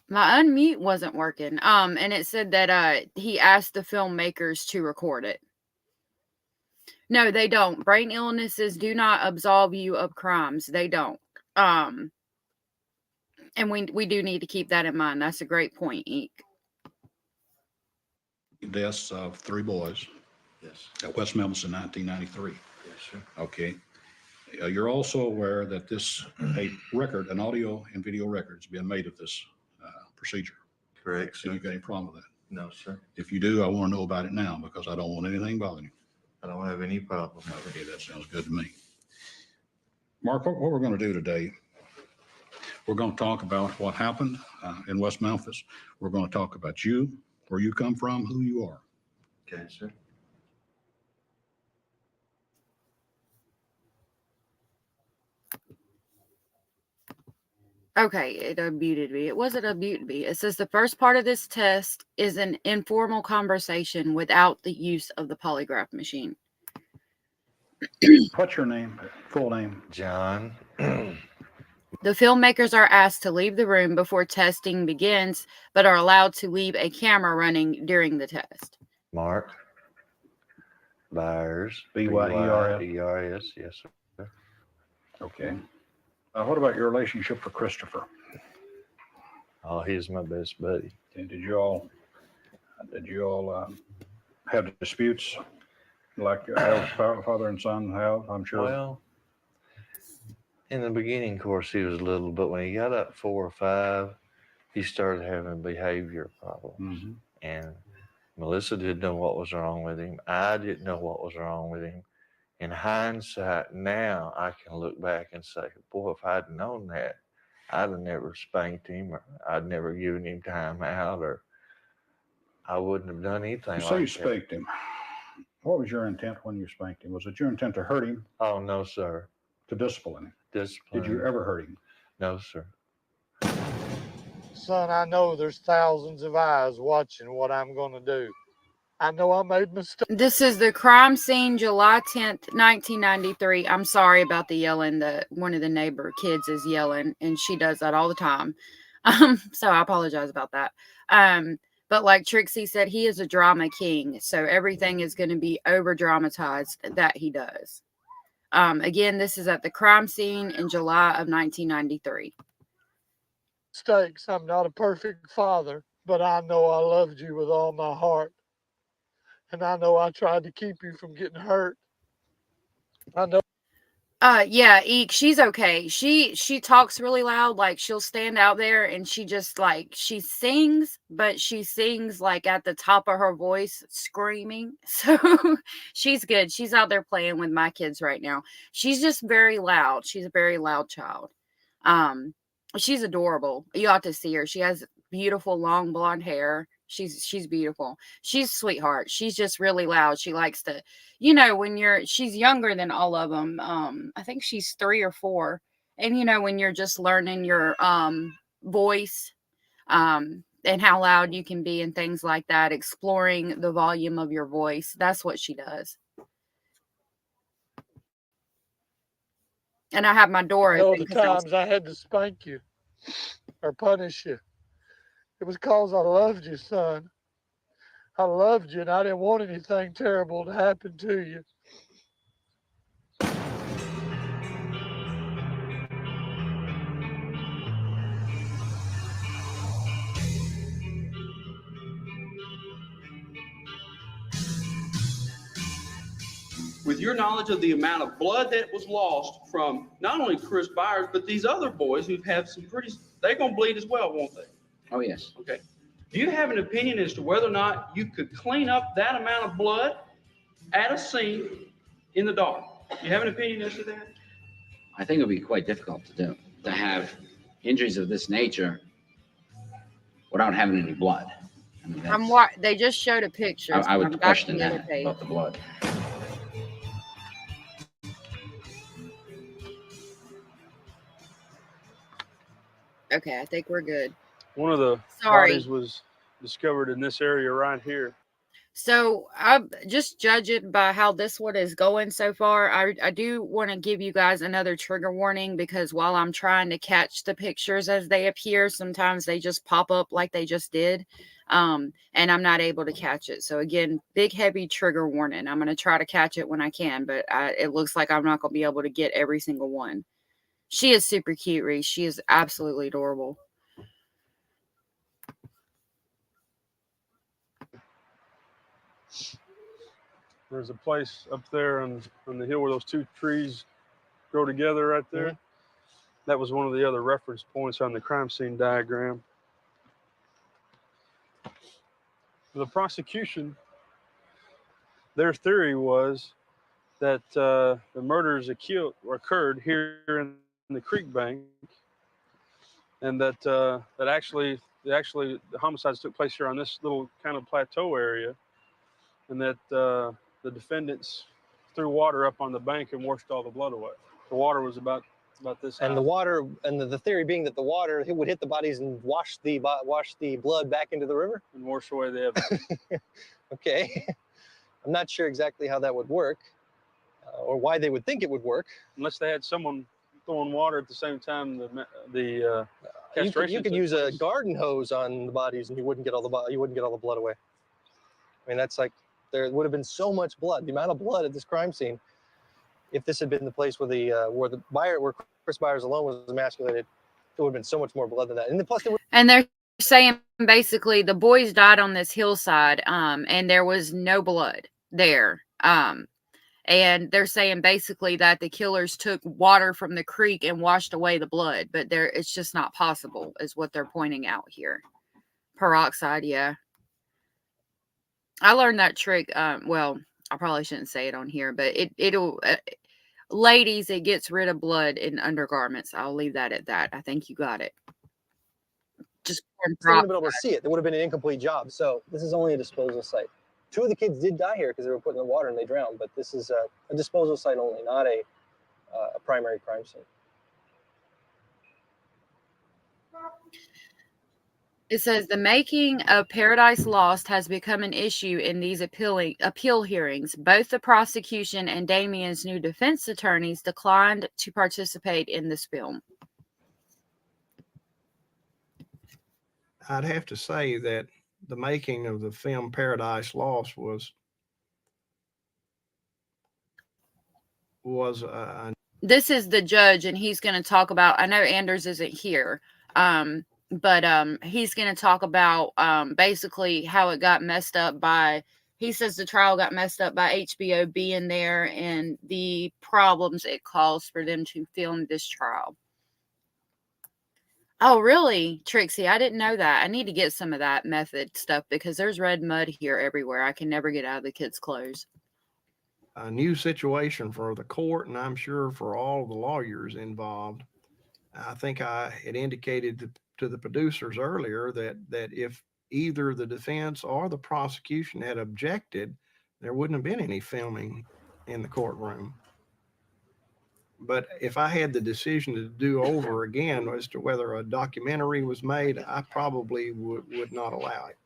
My unmute wasn't working. And it said that he asked the filmmakers to record it. No, they don't. Brain illnesses do not absolve you of crimes. They don't. And we do need to keep that in mind. That's a great point, Eek. deaths of 3 boys. Yes. At West Memphis in 1993. Yes, sir. Okay. You're also aware that an audio and video record's been made of this procedure. Correct. So you got any problem with that? No, sir. If you do, I want to know about it now because I don't want anything bothering you. I don't have any problem. Okay, that sounds good to me. Mark, what we're going to do today, we're going to talk about what happened in West Memphis. We're going to talk about you, where you come from, who you are. Okay, sir. Okay, it unmuted me. It wasn't unmuted me. It says the first part of this test is an informal conversation without the use of the polygraph machine. What's your name? Full name? John. The filmmakers are asked to leave the room before testing begins, but are allowed to leave a camera running during the test. Mark Byers. B-Y-E-R-S. Yes, sir. Okay. What about your relationship with Christopher? Oh, he's my best buddy. And did you all have disputes like father and son have? I'm sure. Well, In the beginning, of course, he was little, but when he got up 4 or 5, he started having behavior problems. And Melissa didn't know what was wrong with him. I didn't know what was wrong with him. In hindsight, now I can look back and say, boy, if I'd known that, I'd have never spanked him, or I'd never given him time out, or I wouldn't have done anything You say you like that. spanked him. What was your intent when you spanked him? Was it your intent to hurt him? Oh, no, sir. To discipline him? Discipline. Did you ever hurt him? No, sir. Son, I know there's thousands of eyes watching what I'm going to do. I know I made mistakes. This is the crime scene, July 10th, 1993. I'm sorry about the yelling. One of the neighbor kids is yelling, and she does that all the time. So I apologize about that. But like Trixie said, he is a drama king, so everything is going to be over dramatized that he does. Again, this is at the crime scene in July of 1993. Mistakes. I'm not a perfect father, but I know I loved you with all my heart. And I know I tried to keep you from getting hurt. I know. Yeah, Eek, she's okay. She talks really loud, like she'll stand out there and she just like she sings, but she sings like at the top of her voice, screaming. So she's good. She's out there playing with my kids right now. She's just very loud. She's a very loud child. She's adorable. You ought to see her. She has beautiful long blonde hair. She's beautiful. She's a sweetheart. She's just really loud. She likes to, when she's younger than all of them. I think she's 3 or 4. And when you're just learning your voice, and how loud you can be and things like that, exploring the volume of your voice. That's what she does. And I have my door I know open. the times I had to spank you or punish you. It was because I loved you, son. I loved you, and I didn't want anything terrible to happen to you. With your knowledge of the amount of blood that was lost from not only Chris Byers, but these other boys who've had some they're going to bleed as well, won't they? Oh, yes. Okay. Do you have an opinion as to whether or not you could clean up that amount of blood at a scene in the dark? Do you have an opinion as to that? I think it would be quite difficult to do, to have injuries of this nature without having any blood. I mean, They just showed a picture. I would question that Page. about the blood. Okay, I think we're good. One of the bodies was discovered in this area right here. So I just judge it by how this one is going so far. I do want to give you guys another trigger warning, because while I'm trying to catch the pictures as they appear, sometimes they just pop up like they just did. And I'm not able to catch it. So again, big, heavy trigger warning. I'm going to try to catch it when I can, but it looks like I'm not going to be able to get every single one. She is super cute, Reese. She is absolutely adorable. There's a place up there on the hill where those 2 trees grow together right there. Mm-hmm. That was one of the other reference points on the crime scene diagram. The prosecution, their theory was that the murders occurred here in the creek bank, and that actually the homicides took place here on this little kind of plateau area, and that the defendants threw water up on the bank and washed all the blood away. The water was about this high. And the water, and the theory being that the water would hit the bodies and wash the blood back into the river? And wash away the evidence. Okay. I'm not sure exactly how that would work, or why they would think it would work. Unless they had someone throwing water at the same time the castration. You could use a garden hose on the bodies and you wouldn't get all the blood away. I mean, that's like, there would have been so much blood. The amount of blood at this crime scene, if this had been the place where Chris Byers alone was emasculated, there would have been so much more blood than that. And plus, they're saying basically the boys died on this hillside, and there was no blood there. And they're saying basically that the killers took water from the creek and washed away the blood, but it's just not possible, is what they're pointing out here. Peroxide, yeah. I learned that trick. Well, I probably shouldn't say it on here, but it'll ladies, it gets rid of blood in undergarments. I'll leave that at that. I think you got it. Just They wouldn't have been able to see it. It would have been an incomplete job. So this is only a disposal site. 2 of the kids did die here because they were put in the water and they drowned. But this is a disposal site only, not a primary crime scene. It says the making of Paradise Lost has become an issue in these appeal hearings. Both the prosecution and Damien's new defense attorneys declined to participate in this film. I'd have to say that the making of the film Paradise Lost was This is the judge, and he's going to talk about, I know Anders isn't here, but he's going to talk about basically how it got messed up by, he says the trial got messed up by HBO being there and the problems it caused for them to film this trial. Oh, really, Trixie? I didn't know that. I need to get some of that method stuff because there's red mud here everywhere. I can never get out of the kids' clothes. a new situation for the court, and I'm sure for all the lawyers involved. I think I had indicated to the producers earlier that if either the defense or the prosecution had objected, there wouldn't have been any filming in the courtroom. But if I had the decision to do over again as to whether a documentary was made, I probably would not allow it.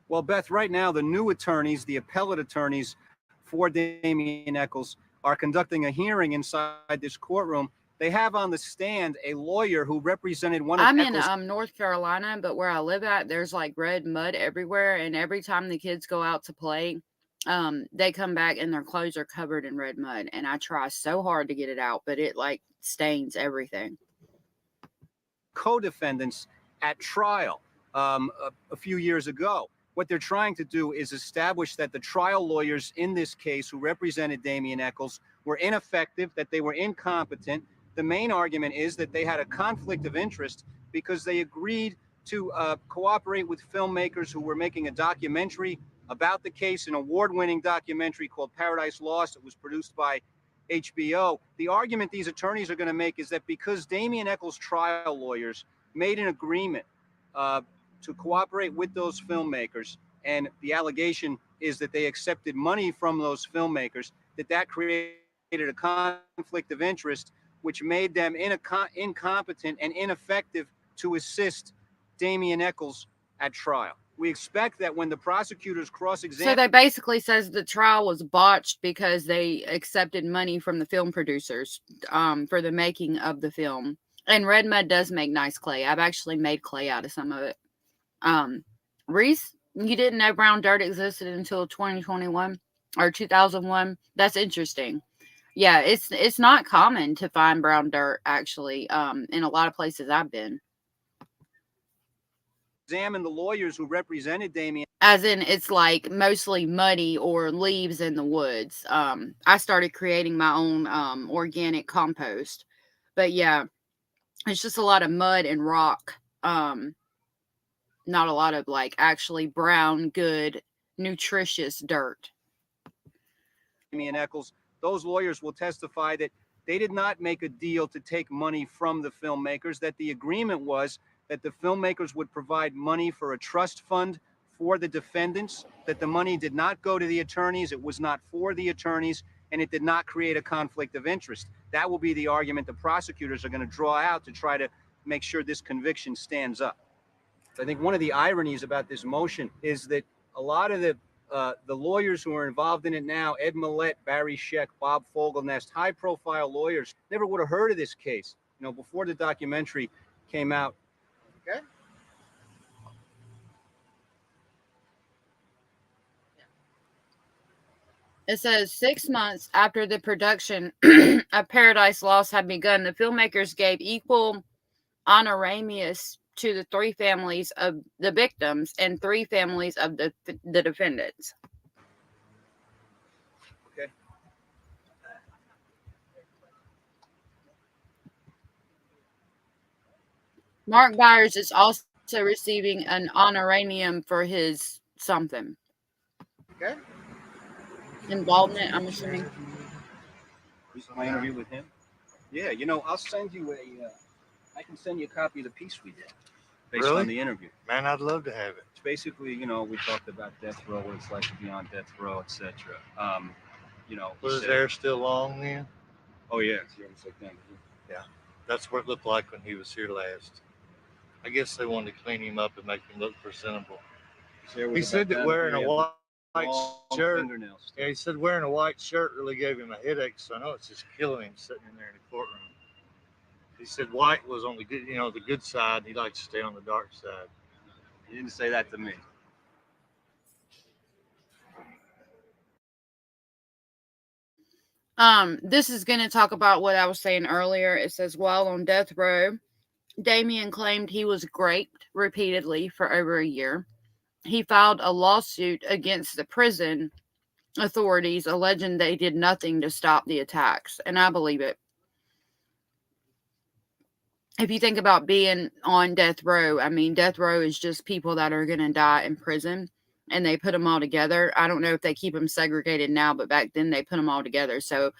Well, Beth, right now, the new attorneys, the appellate attorneys for Damien Echols, are conducting a hearing inside this courtroom. They have on the stand a lawyer who represented one of I'm Echols' in North Carolina, but where I live at, there's like red mud everywhere. And every time the kids go out to play, they come back and their clothes are covered in red mud. And I try so hard to get it out, but it like stains everything. co-defendants at trial a few years ago. What they're trying to do is establish that the trial lawyers in this case who represented Damien Echols were ineffective, that they were incompetent. The main argument is that they had a conflict of interest because they agreed to cooperate with filmmakers who were making a documentary about the case, an award-winning documentary called Paradise Lost. It was produced by HBO. The argument these attorneys are going to make is that because Damien Echols' trial lawyers made an agreement to cooperate with those filmmakers, and the allegation is that they accepted money from those filmmakers, that created a conflict of interest, which made them incompetent and ineffective to assist Damien Echols at trial. We expect that when the prosecutors cross-examine... So they basically says the trial was botched because they accepted money from the film producers for the making of the film. And red mud does make nice clay. I've actually made clay out of some of it. Reese, you didn't know brown dirt existed until 2021 or 2001. That's interesting. Yeah, it's not common to find brown dirt actually in a lot of places I've been. Examine the lawyers who represented Damien. As in, it's like mostly muddy or leaves in the woods. I started creating my own organic compost, but yeah, it's just a lot of mud and rock. Not a lot of like actually brown, good, nutritious dirt. Damien Echols, those lawyers will testify that they did not make a deal to take money from the filmmakers, that the agreement was that the filmmakers would provide money for a trust fund for the defendants, that the money did not go to the attorneys, it was not for the attorneys, and it did not create a conflict of interest. That will be the argument the prosecutors are going to draw out to try to make sure this conviction stands up. I think one of the ironies about this motion is that a lot of the lawyers who are involved in it now, Ed Millett, Barry Scheck, Bob Fogelnest, high-profile lawyers, never would have heard of this case, before the documentary came out. Okay. It says 6 months after the production of Paradise Lost had begun, the filmmakers gave equal honorariums to the 3 families of the victims and 3 families of the defendants. Okay. Mark Byers is also receiving an honorarium for his something. Okay. Involvement, I'm assuming. My interview with him. Yeah, you know, I'll send you I can send you a copy of the piece we did based Really? on the interview. Man, I'd love to have it. It's basically, you know, we talked about death row, what it's like to be on death row, etc. You know, he Was his said- hair still long then? Oh yeah, it's almost like that. Yeah, that's what it looked like when he was here last. I guess they wanted to clean him up and make him look presentable. He said that wearing a white shirt, yeah, he said wearing a white shirt really gave him a headache, so I know it's just killing him sitting in there in the courtroom. He said white was on the good, you know, the good side. He liked to stay on the dark side. He didn't say that to me. This is going to talk about what I was saying earlier. It says, while on death row, Damien claimed he was raped repeatedly for over a year. He filed a lawsuit against the prison authorities, alleging they did nothing to stop the attacks. And I believe it. If you think about being on death row, I mean, death row is just people that are going to die in prison, and they put them all together. I don't know if they keep them segregated now, but back then they put them all together. So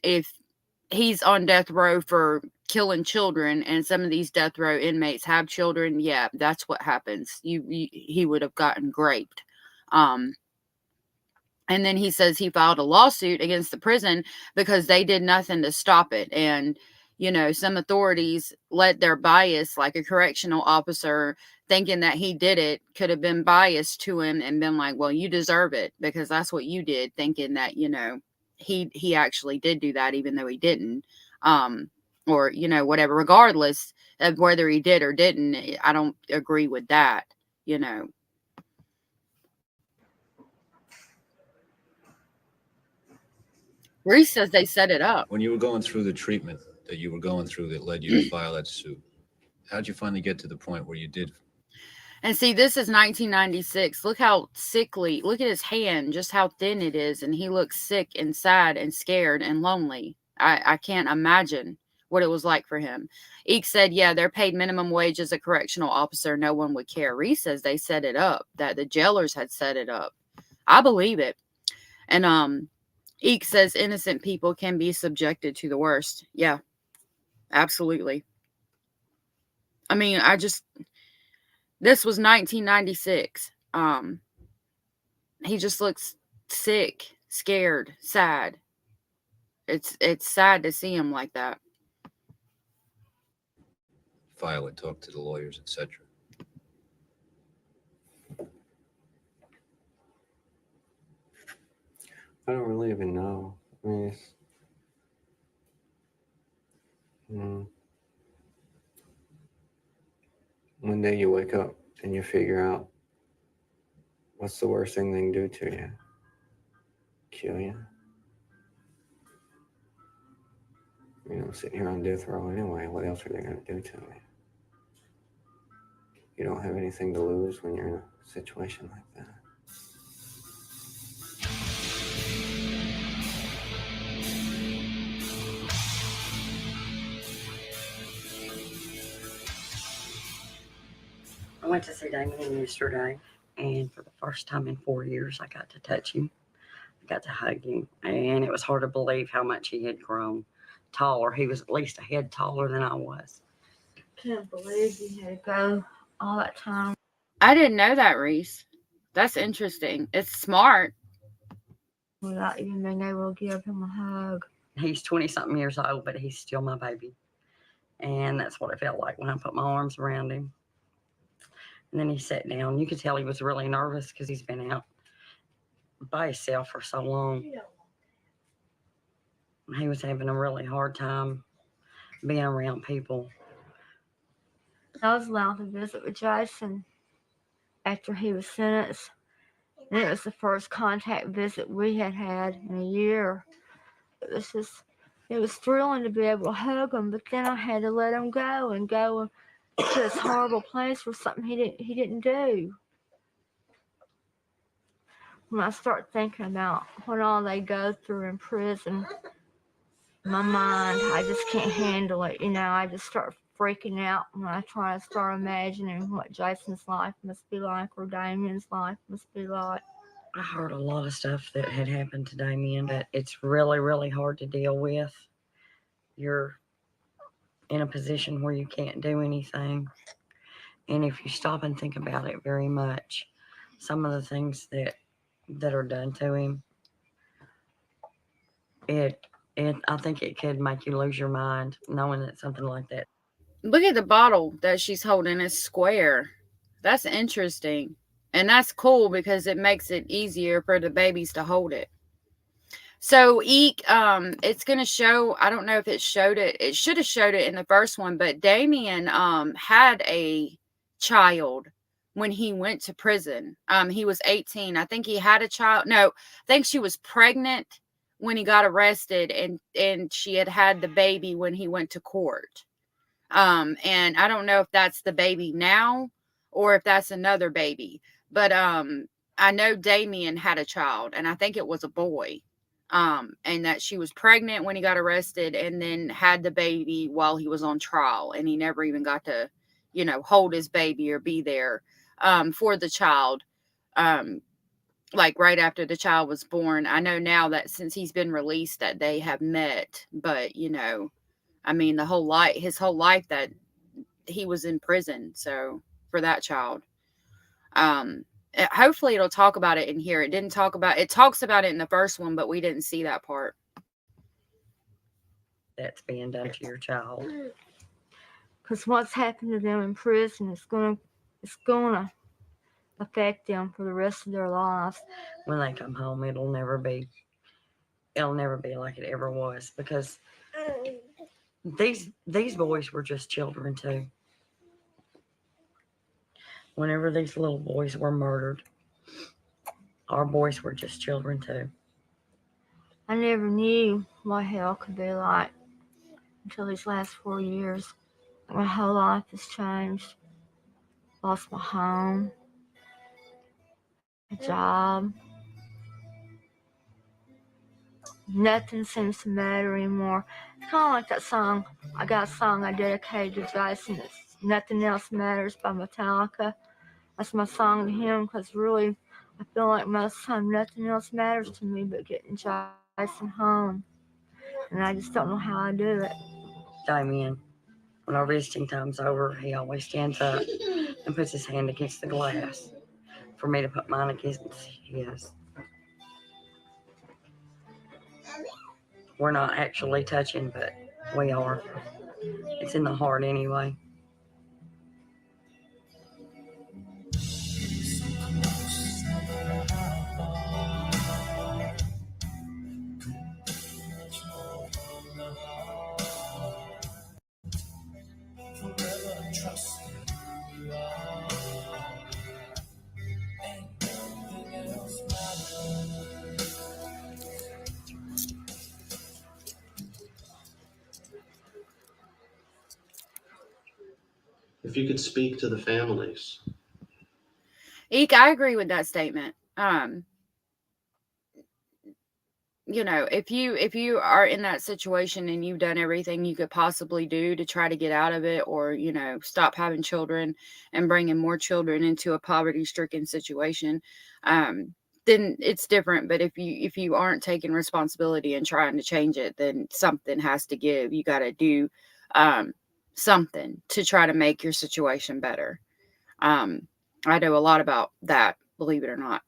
if he's on death row for killing children, and some of these death row inmates have children, yeah, that's what happens. He would have gotten raped. And then he says he filed a lawsuit against the prison because they did nothing to stop it. And, you know, some authorities let their bias, like a correctional officer, thinking that he did it, could have been biased to him and been like, well, you deserve it because that's what you did, thinking that, you know, he actually did do that, even though he didn't. Or, you know, whatever, regardless of whether he did or didn't, I don't agree with that, you know. Reese says they set it up. When you were going through the treatment that you were going through that led you to file that suit, how'd you finally get to the point where you did? And see, this is 1996. Look how sickly, look at his hand, just how thin it is. And he looks sick and sad and scared and lonely. I can't imagine what it was like for him. Eek said, yeah, they're paid minimum wage as a correctional officer. No one would care. Reese says they set it up, that the jailers had set it up. I believe it. And Eek says innocent people can be subjected to the worst. Yeah, absolutely. I mean, this was 1996. He just looks sick, scared, sad. It's sad to see him like that. File it, talk to the lawyers, etc. I don't really even know. I mean, one day you wake up and you figure out what's the worst thing they can do to you? Kill you? You know, sitting here on death row anyway, what else are they going to do to me? You don't have anything to lose when you're in a situation like that. I went to see Damien yesterday, and for the first time in 4 years, I got to touch him. I got to hug him, and it was hard to believe how much he had grown taller. He was at least a head taller than I was. Can't believe you had to go all that time. I didn't know that, Reese. That's interesting. It's smart. Without even being able to give him a hug. He's 20-something years old, but he's still my baby. And that's what it felt like when I put my arms around him. And then he sat down. You could tell he was really nervous because he's been out by himself for so long. He was having a really hard time being around people. I was allowed to visit with Jason after he was sentenced. And it was the first contact visit we had had in a year. It was thrilling to be able to hug him, but then I had to let him go to this horrible place for something he didn't do. when I start thinking about what all they go through in prison, my mind, I just can't handle it. I just start freaking out when I try to start imagining what Jason's life must be like or Damien's life must be like. I heard a lot of stuff that had happened to Damien, but it's really, really hard to deal with. You're in a position where you can't do anything. And if you stop and think about it very much, some of the things that are done to him, I think it could make you lose your mind knowing that something like that. Look at the bottle that she's holding. It's square. That's interesting. And that's cool because it makes it easier for the babies to hold it. So Eek, it's gonna show. I don't know if it showed it. It should have showed it in the first one, but Damien had a child when he went to prison. He was 18. I think he had a child. No, I think she was pregnant when he got arrested, and she had the baby when he went to court. And I don't know if that's the baby now or if that's another baby, but I know Damien had a child, and I think it was a boy. And that she was pregnant when he got arrested and then had the baby while he was on trial, and he never even got to, hold his baby or be there for the child. Like right after the child was born. I know now that since he's been released that they have met, but I mean, his whole life that he was in prison. So for that child, hopefully it'll talk about it in here. It talks about it in the first one, but we didn't see that part. That's being done to your child. Because what's happened to them in prison is gonna affect them for the rest of their lives. When they come home, it'll never be like it ever was, because these boys were just children too. Whenever these little boys were murdered, our boys were just children too. I never knew what hell could be like until these last 4 years. My whole life has changed. Lost my home, a job. Nothing seems to matter anymore. It's kind of like that song. I got a song I dedicated to Jason. It's Nothing Else Matters by Metallica. That's my song to him because really, I feel like most of the time nothing else matters to me but getting Jason home. And I just don't know how I do it. Damien, when our visiting time's over, he always stands up and puts his hand against the glass for me to put mine against his. We're not actually touching, but we are. It's in the heart anyway. If you could speak to the families. Eek, I agree with that statement. If you are in that situation and you've done everything you could possibly do to try to get out of it, or stop having children and bringing more children into a poverty-stricken situation, then it's different. But if you aren't taking responsibility and trying to change it, then something has to give. You got to do something to try to make your situation better. I know a lot about that, believe it or not.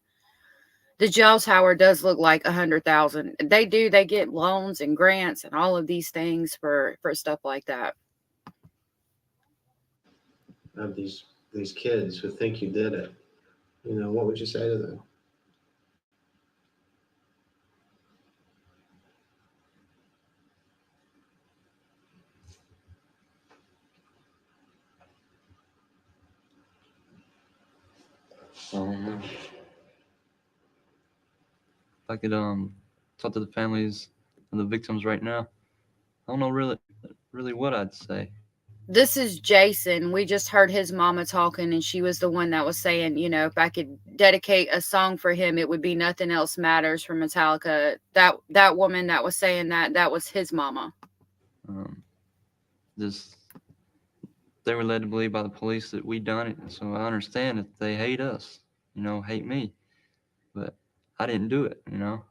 The jail tower does look like 100,000. They get loans and grants and all of these things for stuff like that. Of these kids who think you did it, what would you say to them? If I could talk to the families and the victims right now, I don't know really what I'd say. This is Jason. We just heard his mama talking, and she was the one that was saying, you know, if I could dedicate a song for him, it would be Nothing Else Matters from Metallica. That woman that was saying that was his mama. Just they were led to believe by the police that we done it. So I understand if they hate us, you know, hate me, but I didn't do it. You know,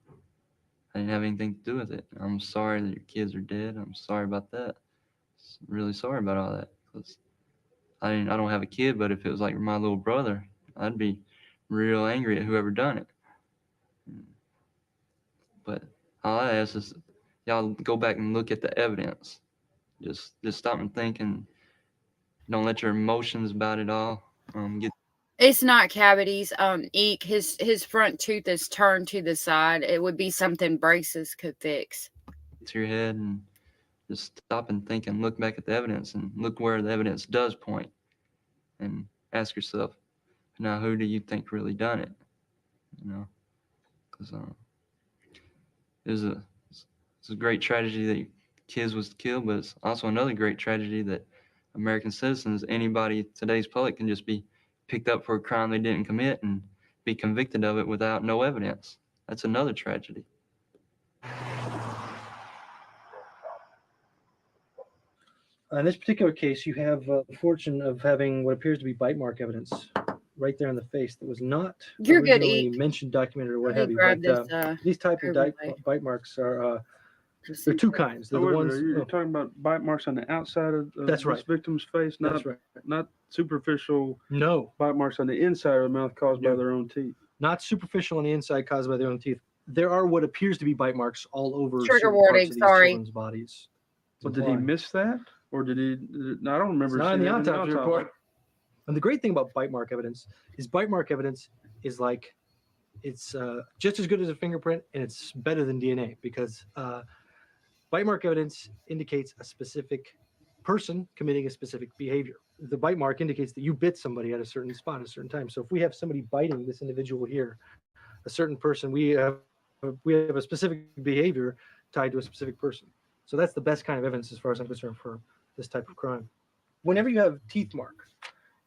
I didn't have anything to do with it. I'm sorry that your kids are dead. I'm sorry about that. Really sorry about all that. 'Cause I don't have a kid, but if it was like my little brother, I'd be real angry at whoever done it. But all I ask is y'all go back and look at the evidence. Just stop and think, and don't let your emotions about it all get It's not cavities. Eek, his front tooth is turned to the side. It would be something braces could fix. to your head, and just stop and think and look back at the evidence and look where the evidence does point, and ask yourself, now who do you think really done it? You know, because it's a great tragedy that kids was killed, but it's also another great tragedy that American citizens, anybody, today's public, can just be picked up for a crime they didn't commit and be convicted of it without no evidence. That's another tragedy. In this particular case, you have the fortune of having what appears to be bite mark evidence right there in the face that was not You're good, originally Eek. mentioned, documented, or what Let me have you. grab But this, these type of overlay. bite marks are there are two kinds. They're Oh, the wait a minute. ones. You're oh, talking about bite marks on the outside of That's this right. victim's face, not That's right. not superficial No. bite marks on the inside of the mouth caused by No. their own teeth. Not superficial on the inside caused by their own teeth. There are what appears to be bite marks all over Trigger certain warning, parts of these sorry. children's bodies. Well, did he miss that, or did he? I don't remember It's not in seeing the it in the autopsy report. And the great thing about bite mark evidence is like it's just as good as a fingerprint, and it's better than DNA because bite mark evidence indicates a specific person committing a specific behavior. The bite mark indicates that you bit somebody at a certain spot at a certain time. So if we have somebody biting this individual here, a certain person, we have a specific behavior tied to a specific person. So that's the best kind of evidence as far as I'm concerned for this type of crime. Whenever you have teeth mark,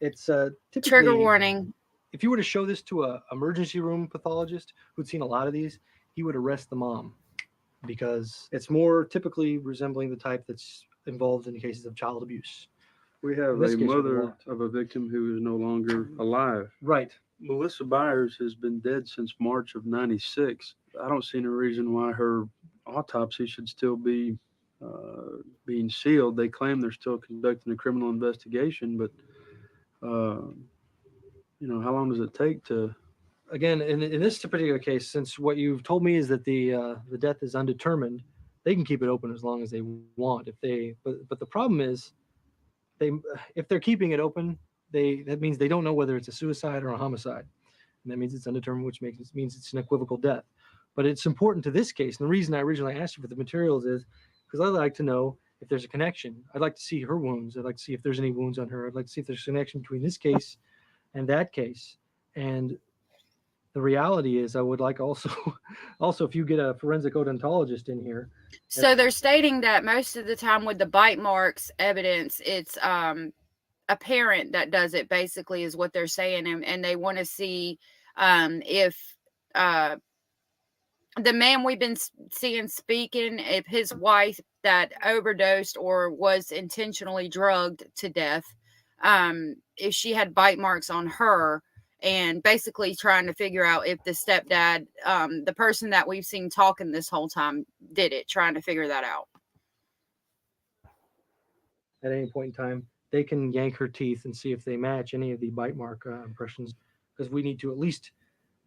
it's typically Trigger warning. If you were to show this to a emergency room pathologist who'd seen a lot of these, he would arrest the mom because it's more typically resembling the type that's involved in cases of child abuse. We have In this a case, with mother Lamont. of a victim who is no longer alive. Right. Melissa Byers has been dead since March of '96. I don't see any reason why her autopsy should still be being sealed. They claim they're still conducting a criminal investigation, but you know, how long does it take to? Again, in this particular case, since what you've told me is that the death is undetermined, they can keep it open as long as they want. But the problem is, if they're keeping it open, that means they don't know whether it's a suicide or a homicide, and that means it's undetermined, which means it's an equivocal death. But it's important to this case, and the reason I originally asked you for the materials is because I'd like to know if there's a connection. I'd like to see her wounds. I'd like to see if there's any wounds on her. I'd like to see if there's a connection between this case and that case. And the reality is, I would like also if you get a forensic odontologist in here. So they're stating that most of the time with the bite marks evidence, it's a parent that does it, basically, is what they're saying. And they want to see if the man we've been seeing speaking, if his wife that overdosed or was intentionally drugged to death, if she had bite marks on her, and basically trying to figure out if the stepdad, the person that we've seen talking this whole time, did it, trying to figure that out. At any point in time, they can yank her teeth and see if they match any of the bite mark impressions, because we need to at least,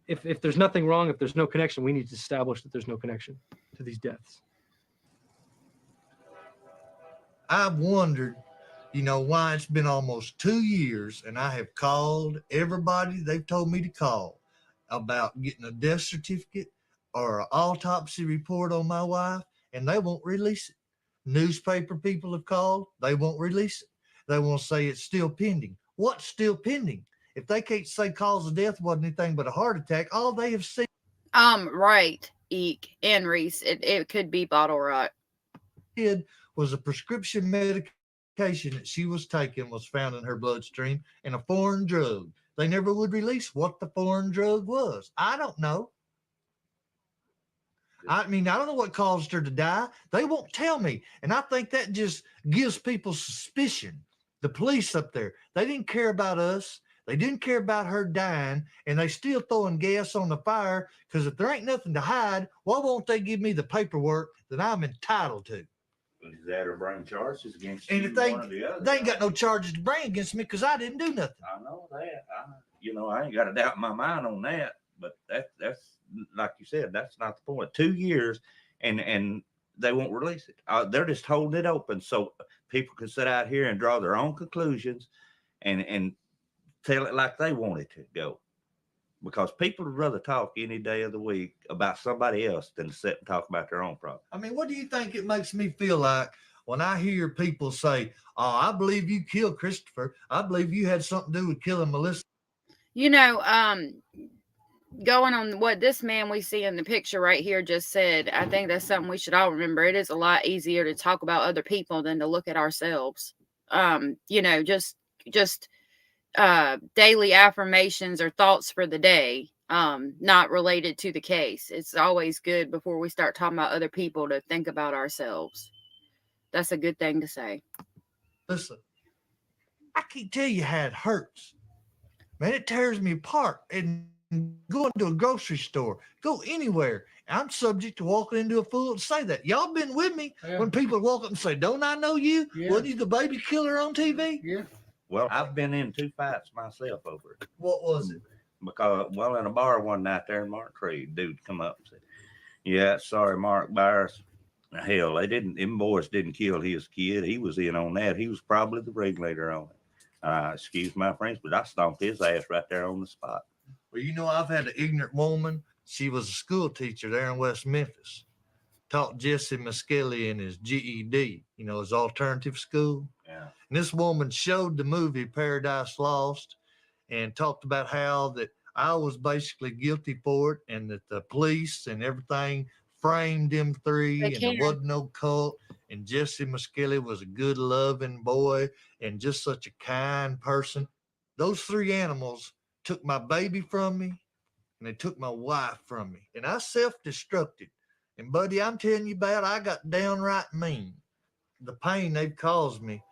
if there's nothing wrong, if there's no connection, we need to establish that there's no connection to these deaths. I've wondered, why it's been almost 2 years and I have called everybody they've told me to call about getting a death certificate or an autopsy report on my wife, and they won't release it. Newspaper people have called, they won't release it. They won't say it's still pending. What's still pending? If they can't say cause of death wasn't anything but a heart attack, all they have seen. Right, Eek and Reese, it could be bottle rot. Kid was a prescription medication medication that she was taking was found in her bloodstream and a foreign drug. They never would release what the foreign drug was. I don't know. I mean, I don't know what caused her to die. They won't tell me. And I think that just gives people suspicion. The police up there, they didn't care about us. They didn't care about her dying, and they still throwing gas on the fire because if there ain't nothing to hide, why won't they give me the paperwork that I'm entitled to? Is that or bring charges against And you, if they, one or the other? they ain't got no charges to bring against me because I didn't do nothing. I know that. I ain't got a doubt in my mind on that. But that's like you said, that's not the point. 2 years, and they won't release it. They're just holding it open so people can sit out here and draw their own conclusions, and tell it like they want it to go. Because people would rather talk any day of the week about somebody else than to sit and talk about their own problem. I mean, what do you think it makes me feel like when I hear people say, "Oh, I believe you killed Christopher. I believe you had something to do with killing Melissa." You know, going on what this man we see in the picture right here just said, I think that's something we should all remember. It is a lot easier to talk about other people than to look at ourselves. You know, just daily affirmations or thoughts for the day, not related to the case. It's always good before we start talking about other people to think about ourselves. That's a good thing to say. Listen, I can't tell you how it hurts. Man, it tears me apart. And going to a grocery store, go anywhere, I'm subject to walking into a fool and say that. Y'all been with me when people walk up and say, "Don't I know you? Yeah. Wasn't you the baby killer on TV?" Yeah. Well, I've been in 2 fights myself over it. What was it? Because, well, in a bar one night there in Mark Creek, dude come up and said, "Yeah, sorry, Mark Byers. Hell, them boys didn't kill his kid. He was in on that. He was probably the regulator on it." Excuse my French, but I stomped his ass right there on the spot. Well, you know, I've had an ignorant woman. She was a school teacher there in West Memphis. Taught Jesse Miskelly in his GED, you know, his alternative school. Yeah. And this woman showed the movie Paradise Lost and talked about how that I was basically guilty for it and that the police and everything framed them three and there wasn't no cult. And Jesse Miskelly was a good, loving boy and just such a kind person. Those 3 animals took my baby from me and they took my wife from me. And I self-destructed. And buddy, I'm telling you about, I got downright mean. The pain they've caused me,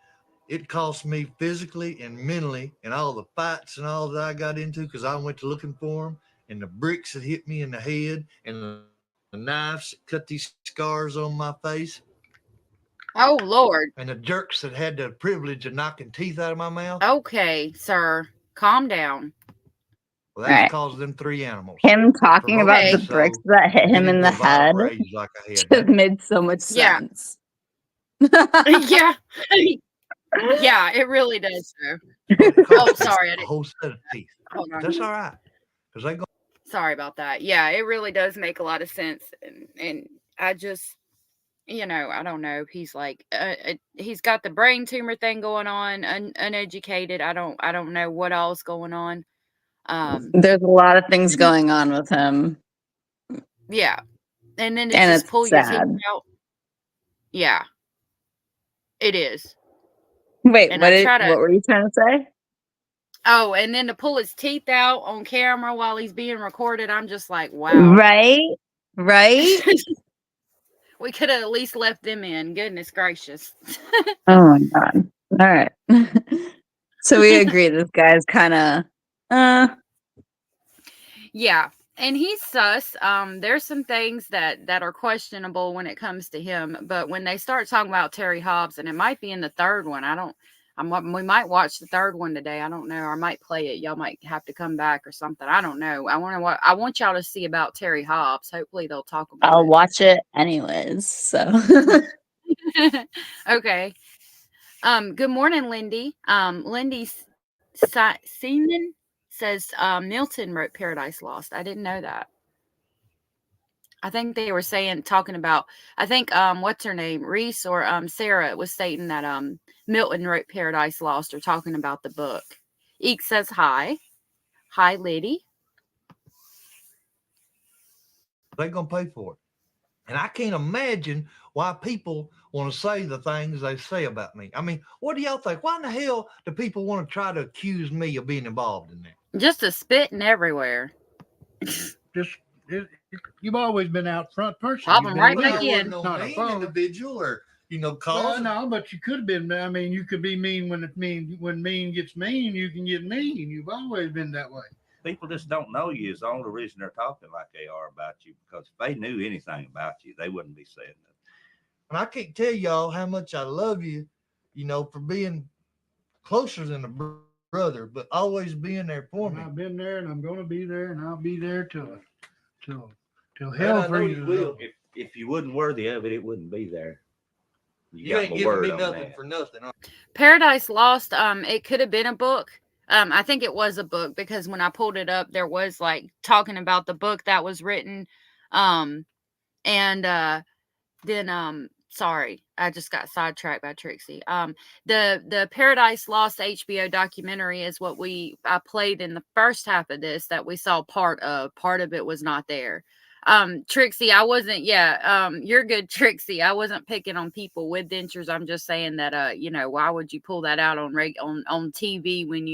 it cost me physically and mentally, and all the fights and all that I got into because I went to looking for them, and the bricks that hit me in the head, and the knives that cut these scars on my face. Oh, Lord. And the jerks that had the privilege of knocking teeth out of my mouth. Okay, sir. Calm down. Well, that's because of them 3 animals. Him talking about the So bricks that hit him in the head like I had. just made so much sense. Yeah. Yeah, it really does, sir. Oh, sorry. A whole set of teeth. Hold on. That's all right. Because they go. Sorry about that. Yeah, it really does make a lot of sense. And I just, you know, I don't know. He's like, he's got the brain tumor thing going on, uneducated. I don't know what all's going on. There's a lot of things going on with him. Yeah. And then to And just it's pull your teeth sad. out. Yeah. It is. Wait, And what I were you trying to say? Oh, and then to pull his teeth out on camera while he's being recorded, I'm just like, wow. Right? Right? We could have at least left them in. Goodness gracious. Oh my God. All right. So we agree this guy's kind of, Yeah. And he's sus. There's some things that are questionable when it comes to him. But when they start talking about Terry Hobbs, and it might be in the 3rd one, we might watch the 3rd one today. I don't know. I might play it. Y'all might have to come back or something. I don't know. I want y'all to see about Terry Hobbs. Hopefully they'll talk about I'll watch it anyways. So it. Okay. Good morning, Lindy. Lindy Seaman says Milton wrote Paradise Lost. I didn't know that. I think they were talking about, I think what's her name, Reese or Sarah was stating that Milton wrote Paradise Lost, or talking about the book. Eek says hi. Hi, Liddy. They gonna pay for it. And I can't imagine why people want to say the things they say about me. I mean, what do y'all think? Why in the hell do people want to try to accuse me of being involved in that? Just a spitting everywhere. You've always been out front person. Pop You've 'em been right a back leader, in. No not mean opposed. individual, or Well, cause. no, but you could have been. I mean, you could be mean when when mean gets mean, you can get mean. You've always been that way. People just don't know you is the only reason they're talking like they are about you, because if they knew anything about you, they wouldn't be saying that. And I can't tell y'all how much I love you, for being closer than a brother, but always being there for me. I've been there, and I'm going to be there, and I'll be there till And hell I know you freezes will. over. If you wasn't worthy of it, it wouldn't be there. You got ain't my giving word me on nothing that. for nothing. Paradise Lost, it could have been a book. I think it was a book, because when I pulled it up, there was like talking about the book that was written. Then sorry, I just got sidetracked by Trixie. The Paradise Lost HBO documentary is what I played in the first half of this that we saw part of. Part of it was not there. Trixie, I wasn't, you're good, Trixie. I wasn't picking on people with dentures. I'm just saying that, why would you pull that out on TV when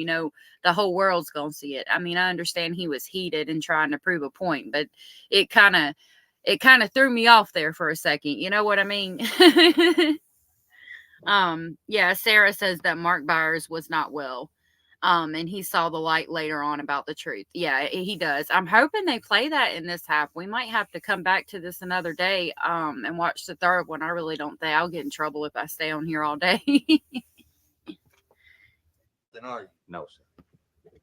the whole world's gonna see it? I mean, I understand he was heated and trying to prove a point, but it kind of threw me off there for a second. You know what I mean? Sarah says that Mark Byers was not well. And he saw the light later on about the truth. Yeah, he does. I'm hoping they play that in this half. We might have to come back to this another day, and watch the third one. I really don't think I'll get in trouble if I stay on here all day. Then are you? No, sir.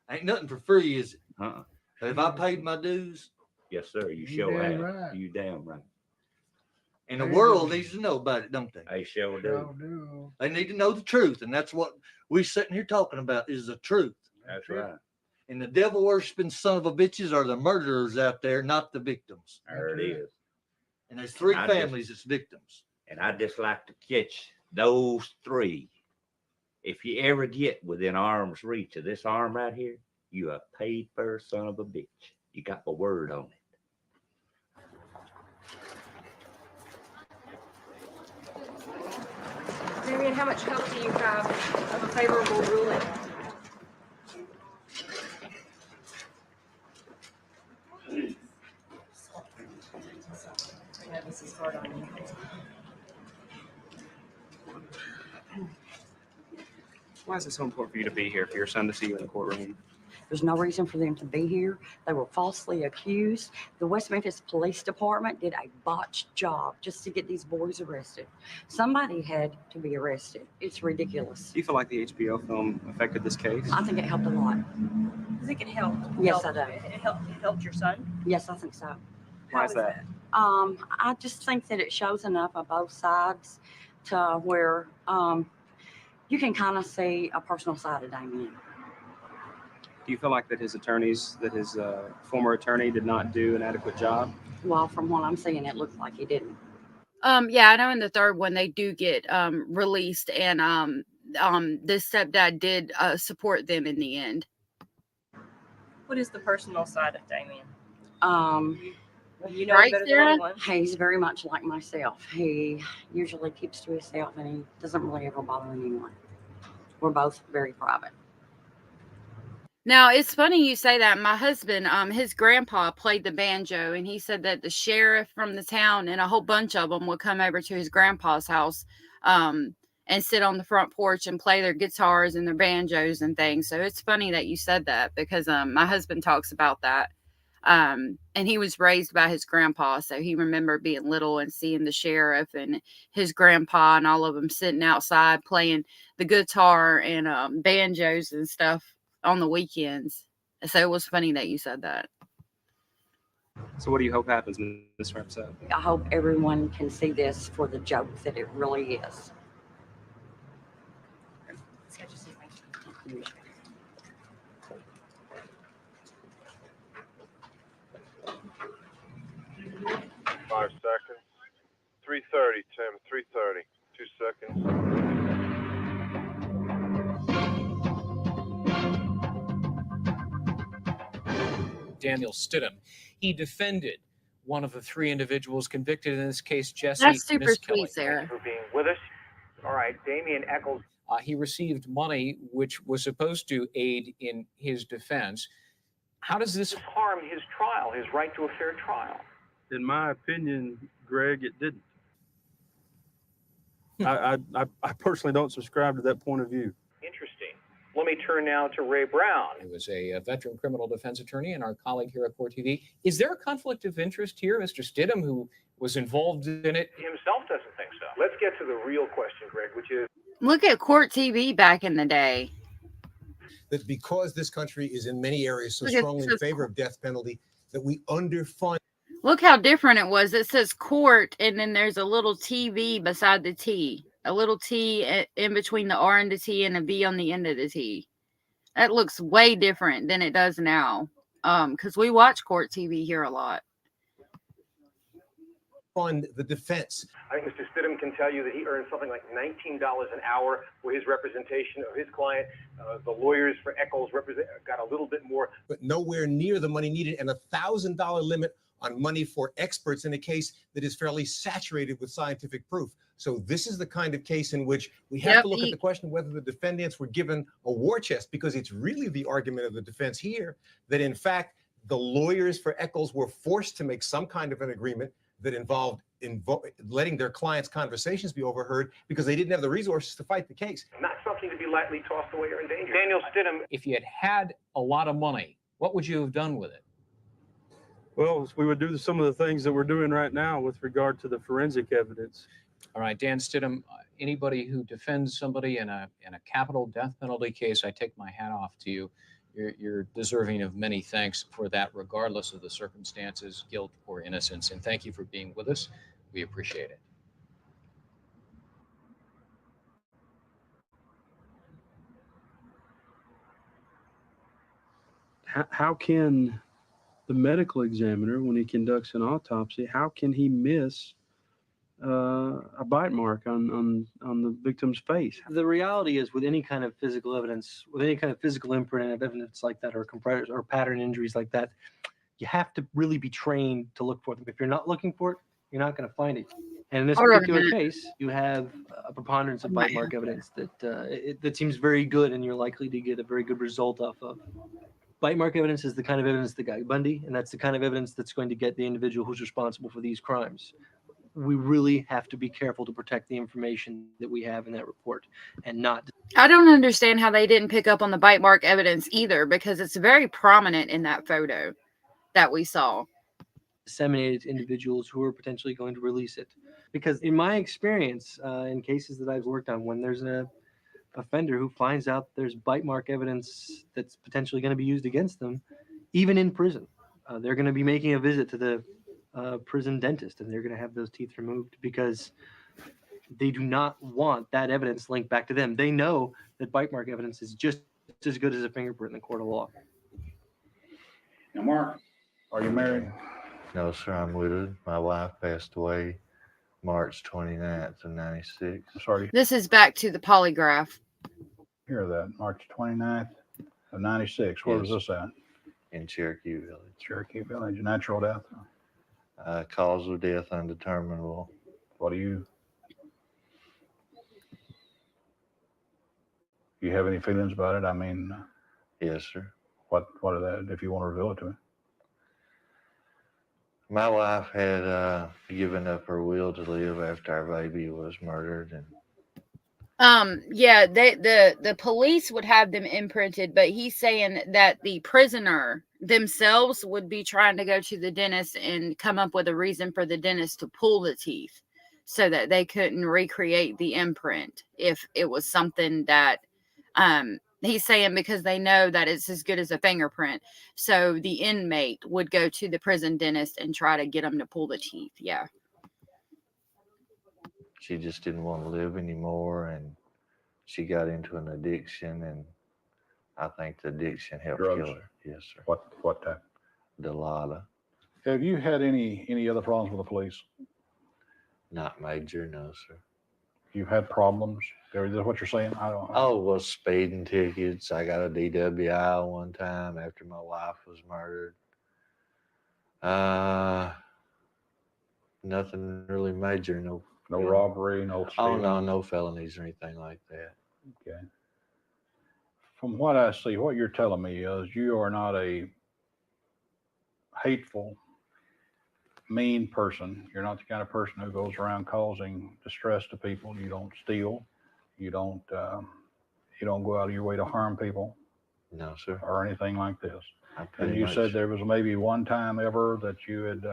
Ain't nothing for free, is it? Uh-uh. Have I paid my dues? Yes, sir. You You sure damn have. right. You damn right. And the world needs to know about it, don't they? They sure do. Sure do. They need to know the truth, and that's what we sitting here talking about, is the truth. That's right. And the devil worshiping son of a bitches are the murderers out there, not the victims. There it is. And there's three I families that's victims. And I'd just like to catch those three. If you ever get within arm's reach of this arm right here, you a paid for son of a bitch. You got my word on it. Marion, how much hope do you have of a favorable ruling? I know this is hard on you. Why is it so important for you to be here, for your son to see you in the courtroom? There's no reason for them to be here. They were falsely accused. The West Memphis Police Department did a botched job just to get these boys arrested. Somebody had to be arrested. It's ridiculous. Do you feel like the HBO film affected this case? I think it helped a lot. I think it helped. Yes, I do. It helped your son. Yes, I think so. Why is that? I just think that it shows enough of both sides to where you can kind of see a personal side of Damien. Do you feel like that his attorneys, that his former attorney did not do an adequate job? Well, from what I'm seeing, it looks like he didn't. Yeah, I know in the third one they do get released, and this stepdad did support them in the end. What is the personal side of Damien? You know Right, better than Sarah? anyone. He's very much like myself. He usually keeps to himself, and he doesn't really ever bother anyone. We're both very private. Now, it's funny you say that. My husband, his grandpa played the banjo, and he said that the sheriff from the town and a whole bunch of them would come over to his grandpa's house and sit on the front porch and play their guitars and their banjos and things. So it's funny that you said that, because my husband talks about that. And he was raised by his grandpa, so he remembered being little and seeing the sheriff and his grandpa and all of them sitting outside playing the guitar and banjos and stuff on the weekends. So it was funny that you said that. So what do you hope happens when this wraps up? I hope everyone can see this for the joke that it really is. Thank you. 5 seconds. 3:30, Tim. 3:30. 2 seconds. Daniel Stidham. He defended one of the three individuals convicted in this case, Jesse That's super Misskelley. sweet, Sarah. For being with us. All right, Damian Eccles. He received money which was supposed to aid in his defense. How does this harm his trial, his right to a fair trial? In my opinion, Greg, it didn't. I personally don't subscribe to that point of view. Interesting. Let me turn now to Ray Brown. He was a veteran criminal defense attorney and our colleague here at Court TV. Is there a conflict of interest here, Mr. Stidham, who was involved in it? Himself doesn't think so. Let's get to the real question, Greg, which is... Look at Court TV back in the day. That because this country is in many areas so Look at strongly in this favor of death penalty, that we underfund. Look how different it was. It says court, and then there's a little TV beside the T. A little T in between the R and the T, and a B on the end of the T. That looks way different than it does now. Because we watch Court TV here a lot. Fund the defense. I think Mr. Stidham can tell you that he earned something like $19 an hour for his representation of his client. The lawyers for Eccles got a little bit more. But nowhere near the money needed, and $1,000 limit on money for experts in a case that is fairly saturated with scientific proof. So this is the kind of case in which we have to look at the question of whether the defendants were given a war chest, because it's really the argument of the defense here that in fact the lawyers for Eccles were forced to make some kind of an agreement that involved letting their clients' conversations be overheard because they didn't have the resources to fight the case. Not something to be lightly tossed away or endangered. Daniel Stidham. If you had had a lot of money, what would you have done with it? Well, we would do some of the things that we're doing right now with regard to the forensic evidence. All right, Dan Stidham, anybody who defends somebody in a capital death penalty case, I take my hat off to you. You're deserving of many thanks for that, regardless of the circumstances, guilt, or innocence. And thank you for being with us. We appreciate it. How can the medical examiner, when he conducts an autopsy, how can he miss a bite mark on the victim's face? The reality is, with any kind of physical evidence, with any kind of physical imprint of evidence like that, or or pattern injuries like that, you have to really be trained to look for them. If you're not looking for it, you're not going to find it. And in this particular case, you have a preponderance of bite mark evidence that seems very good, and you're likely to get a very good result off of. Bite mark evidence is the kind of evidence that got Bundy, and that's the kind of evidence that's going to get the individual who's responsible for these crimes. We really have to be careful to protect the information that we have in that report and not. I don't understand how they didn't pick up on the bite mark evidence either, because it's very prominent in that photo that we saw. Disseminated to individuals who are potentially going to release it. Because in my experience, in cases that I've worked on, when there's an offender who finds out there's bite mark evidence that's potentially going to be used against them, even in prison, they're going to be making a visit to the prison dentist, and they're going to have those teeth removed because they do not want that evidence linked back to them. They know that bite mark evidence is just as good as a fingerprint in the court of law. Now, Mark, are you married? No, sir, I'm widowed. My wife passed away March 29th of 96. Sorry. This is back to the polygraph. Hear that. March 29th of 96. Where was this at? In Cherokee Village. Cherokee Village. Natural death? Cause of death undeterminable. What do you have any feelings about it? I mean, yes, sir. What are that, if you want to reveal it to me? My wife had given up her will to live after our baby was murdered, and yeah, the police would have them imprinted, but he's saying that the prisoner themselves would be trying to go to the dentist and come up with a reason for the dentist to pull the teeth so that they couldn't recreate the imprint if it was something that he's saying, because they know that it's as good as a fingerprint. So the inmate would go to the prison dentist and try to get them to pull the teeth. Yeah. she just didn't want to live anymore, and she got into an addiction, and I think the addiction helped Drugs? kill her. Yes, sir. What type? Delata. Have you had any other problems with the police? Not major, no, sir. You've had problems? Is that what you're saying? I don't. Oh, well, speeding tickets. I got a DWI one time after my wife was murdered. Nothing really major. No. No you know. robbery, no Oh stealing? no, no felonies or anything like that. Okay. From what I see, what you're telling me is you are not a hateful, mean person. You're not the kind of person who goes around causing distress to people. You don't steal. You don't. You don't go out of your way to harm people. No, sir. Or anything like this. And pretty you much- said there was maybe one time ever that you had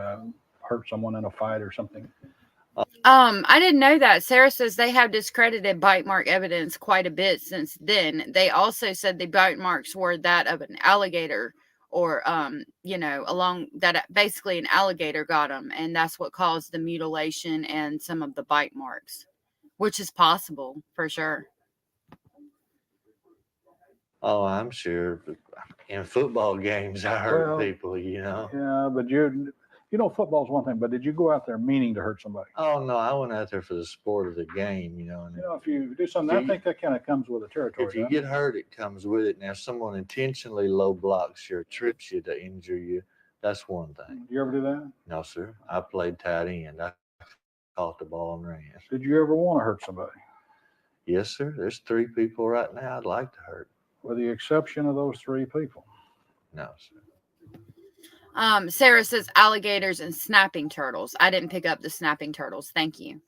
hurt someone in a fight or something. I didn't know that. Sarah says they have discredited bite mark evidence quite a bit since then. They also said the bite marks were that of an alligator, or along that basically an alligator got them, and that's what caused the mutilation and some of the bite marks, which is possible for sure. Oh, I'm sure. In football games, I hurt Well, people. Yeah, but football's one thing. But did you go out there meaning to hurt somebody? Oh no, I went out there for the sport of the game. And if you do something, I think that kind of comes with the territory. if you doesn't get it? hurt, it comes with it. Now, if someone intentionally low blocks you or trips you to injure you, that's one thing. Do you ever do that? No, sir. I played tight end. I caught the ball and ran. Did you ever want to hurt somebody? Yes, sir. There's 3 people right now I'd like to hurt. With the exception of those 3 people. No, sir. Sarah says alligators and snapping turtles. I didn't pick up the snapping turtles. Thank you.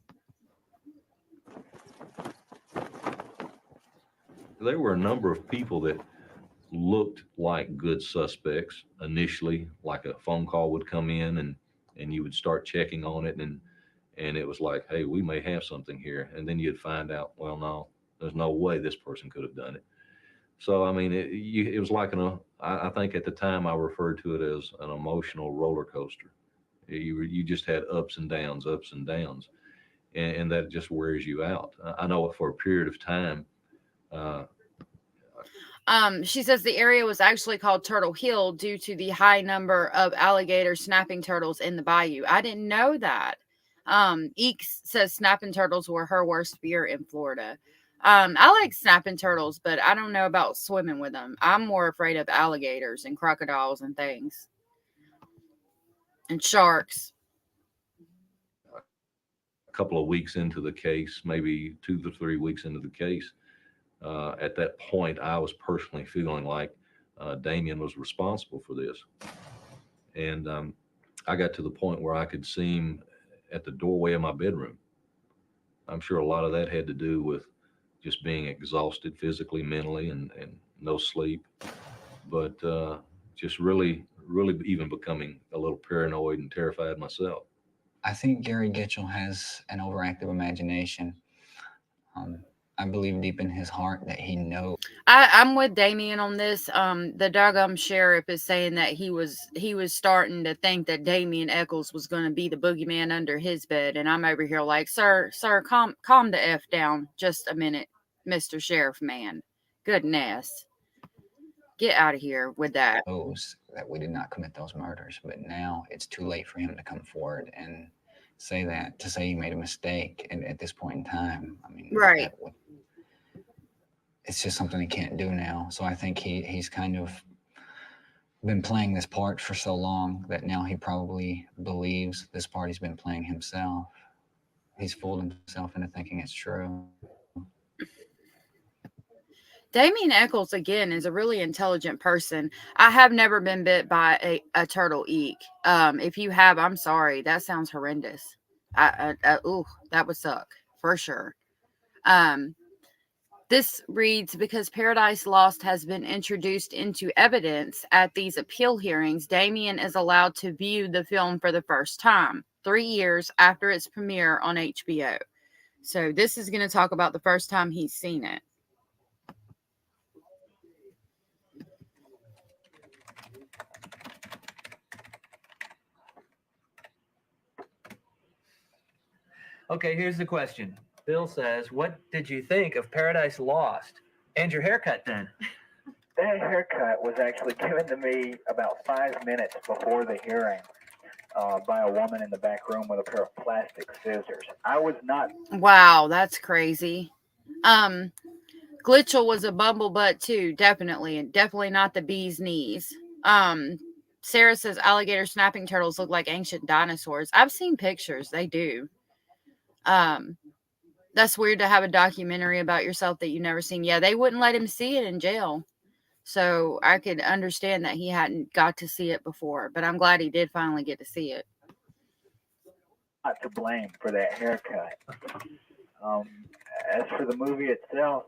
There were a number of people that looked like good suspects initially, like a phone call would come in and you would start checking on it and it was like, hey, we may have something here. And then you'd find out, well, no, there's no way this person could have done it. So, I mean, it was like I think at the time I referred to it as an emotional roller coaster. You just had ups and downs, and that just wears you out. I know for a period of time. She says the area was actually called Turtle Hill due to the high number of alligator snapping turtles in the bayou. I didn't know that. Eeks says snapping turtles were her worst fear in Florida. I like snapping turtles, but I don't know about swimming with them. I'm more afraid of alligators and crocodiles and things. And sharks. A couple of weeks into the case, maybe 2 to 3 weeks into the case, at that point, I was personally feeling like Damien was responsible for this. And I got to the point where I could see him at the doorway of my bedroom. I'm sure a lot of that had to do with just being exhausted physically, mentally, and no sleep. But just really even becoming a little paranoid and terrified myself. I think Gary Gitchell has an overactive imagination. I believe deep in his heart that he knows. I'm with Damien on this. The doggone sheriff is saying that he was starting to think that Damien Eccles was going to be the boogeyman under his bed, and I'm over here like, sir, calm the F down just a minute, Mr. Sheriff man. Goodness. Get out of here with that. That we did not commit those murders, but now it's too late for him to come forward and say that, to say he made a mistake at this point in time. I mean, right. It's just something he can't do now. So I think he's kind of been playing this part for so long that now he probably believes this part he's been playing himself. He's fooled himself into thinking it's true. Damien Eccles, again, is a really intelligent person. I have never been bit by a turtle eek. If you have, I'm sorry. That sounds horrendous. Ooh, that would suck for sure. This reads, because Paradise Lost has been introduced into evidence at these appeal hearings, Damien is allowed to view the film for the first time, 3 years after its premiere on HBO. So this is going to talk about the first time he's seen it. Okay, here's the question. Bill says, what did you think of Paradise Lost? And your haircut then? That haircut was actually given to me about 5 minutes before the hearing by a woman in the back room with a pair of plastic scissors. I was not... Wow, that's crazy. Glitchell was a bumblebutt too, definitely. And definitely not the bee's knees. Sarah says alligator snapping turtles look like ancient dinosaurs. I've seen pictures. They do. That's weird to have a documentary about yourself that you've never seen. Yeah, they wouldn't let him see it in jail. So I could understand that he hadn't got to see it before, but I'm glad he did finally get to see it. Not to blame for that haircut. As for the movie itself,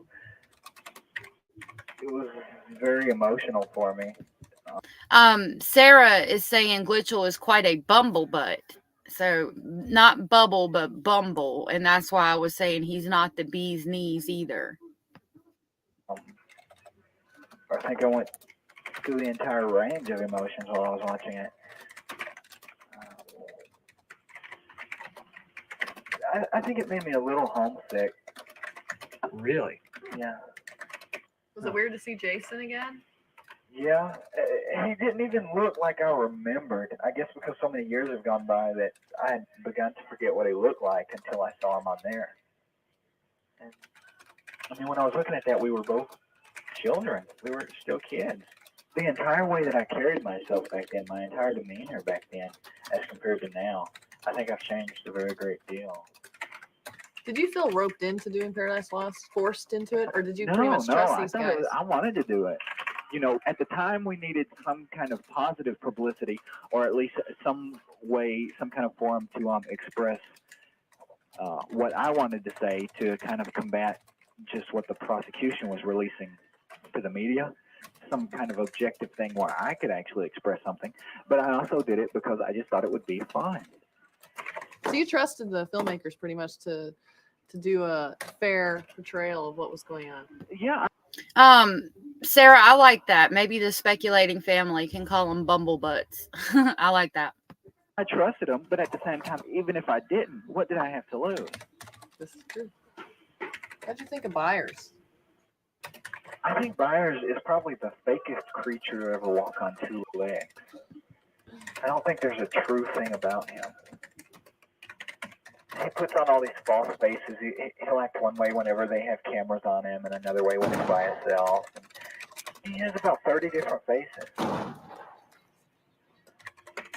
it was very emotional for me. Sarah is saying Glitchell is quite a bumblebutt. So not bubble, but bumble. And that's why I was saying he's not the bee's knees either. I think I went through the entire range of emotions while I was watching it. I think it made me a little homesick. Really? Yeah. Was it weird to see Jason again? Yeah. He didn't even look like I remembered. I guess because so many years have gone by that I had begun to forget what he looked like until I saw him on there. And, I mean, when I was looking at that, we were both children. We were still kids. The entire way that I carried myself back then, my entire demeanor back then, as compared to now, I think I've changed a very great deal. Did you feel roped into doing Paradise Lost, forced into it, or did you pretty No, much trust I these thought guys? I wanted to do it. You know, at the time we needed some kind of positive publicity, or at least some way, some kind of forum to express what I wanted to say to kind of combat just what the prosecution was releasing to the media. Some kind of objective thing where I could actually express something. But I also did it because I just thought it would be fun. So you trusted the filmmakers pretty much to do a fair portrayal of what was going on. Yeah. Sarah, I like that. Maybe the speculating family can call them bumblebutts. I like that. I trusted them, but at the same time, even if I didn't, what did I have to lose? This is true. How'd you think of Byers? I think Byers is probably the fakest creature to ever walk on two legs. I don't think there's a true thing about him. He puts on all these false faces. He'll act one way whenever they have cameras on him, and another way when he's by himself. And he has about 30 different faces.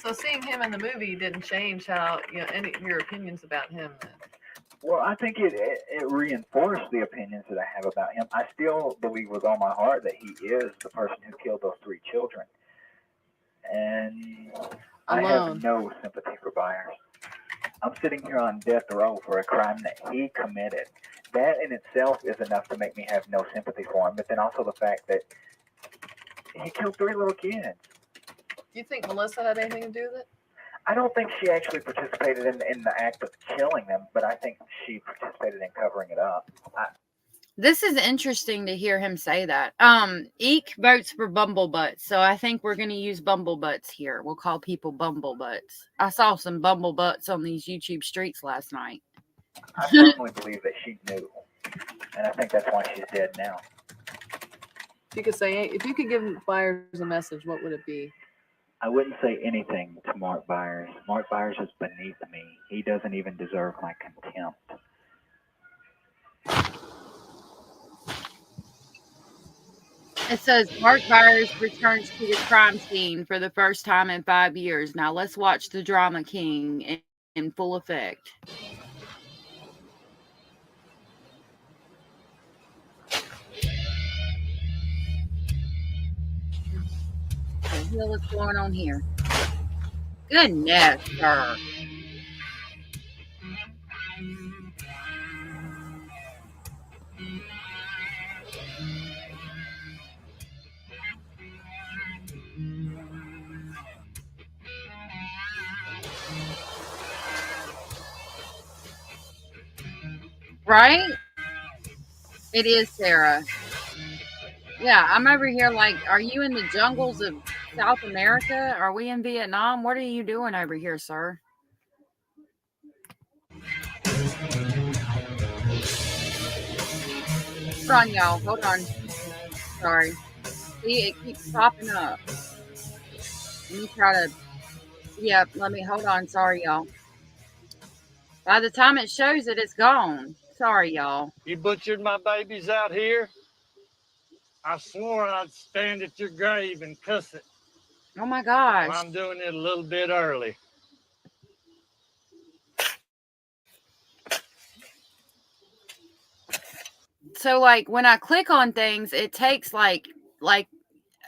So seeing him in the movie didn't change how any of your opinions about him. Then. Well, I think it reinforced the opinions that I have about him. I still believe with all my heart that he is the person who killed those 3 children. And I have no sympathy for Byers. I'm sitting here on death row for a crime that he committed. That in itself is enough to make me have no sympathy for him. But then also the fact that he killed 3 little kids. Do you think Melissa had anything to do with it? I don't think she actually participated in the act of killing them, but I think she participated in covering it up. This is interesting to hear him say that. Eek votes for bumblebutts, so I think we're going to use bumblebutts here. We'll call people bumblebutts. I saw some bumblebutts on these YouTube streets last night. I firmly believe that she knew, and I think that's why she's dead now. If you could give Byers a message, what would it be? I wouldn't say anything to Mark Byers. Mark Byers is beneath me. He doesn't even deserve my contempt. It says Mark Byers returns to the crime scene for the first time in 5 years. Now let's watch the Drama King in full effect. What the hell is going on here? Goodness, sir. Right? It is, Sarah. Yeah, I'm over here like, are you in the jungles of South America? Are we in Vietnam? What are you doing over here, sir? Hold on, y'all. Hold on. Sorry. See, it keeps popping up. Let me try to... Yep, hold on. Sorry, y'all. By the time it shows it, it's gone. Sorry, y'all. You butchered my babies out here. I swore I'd stand at your grave and cuss it. Oh my gosh. Well, I'm doing it a little bit early. So like when I click on things, it takes like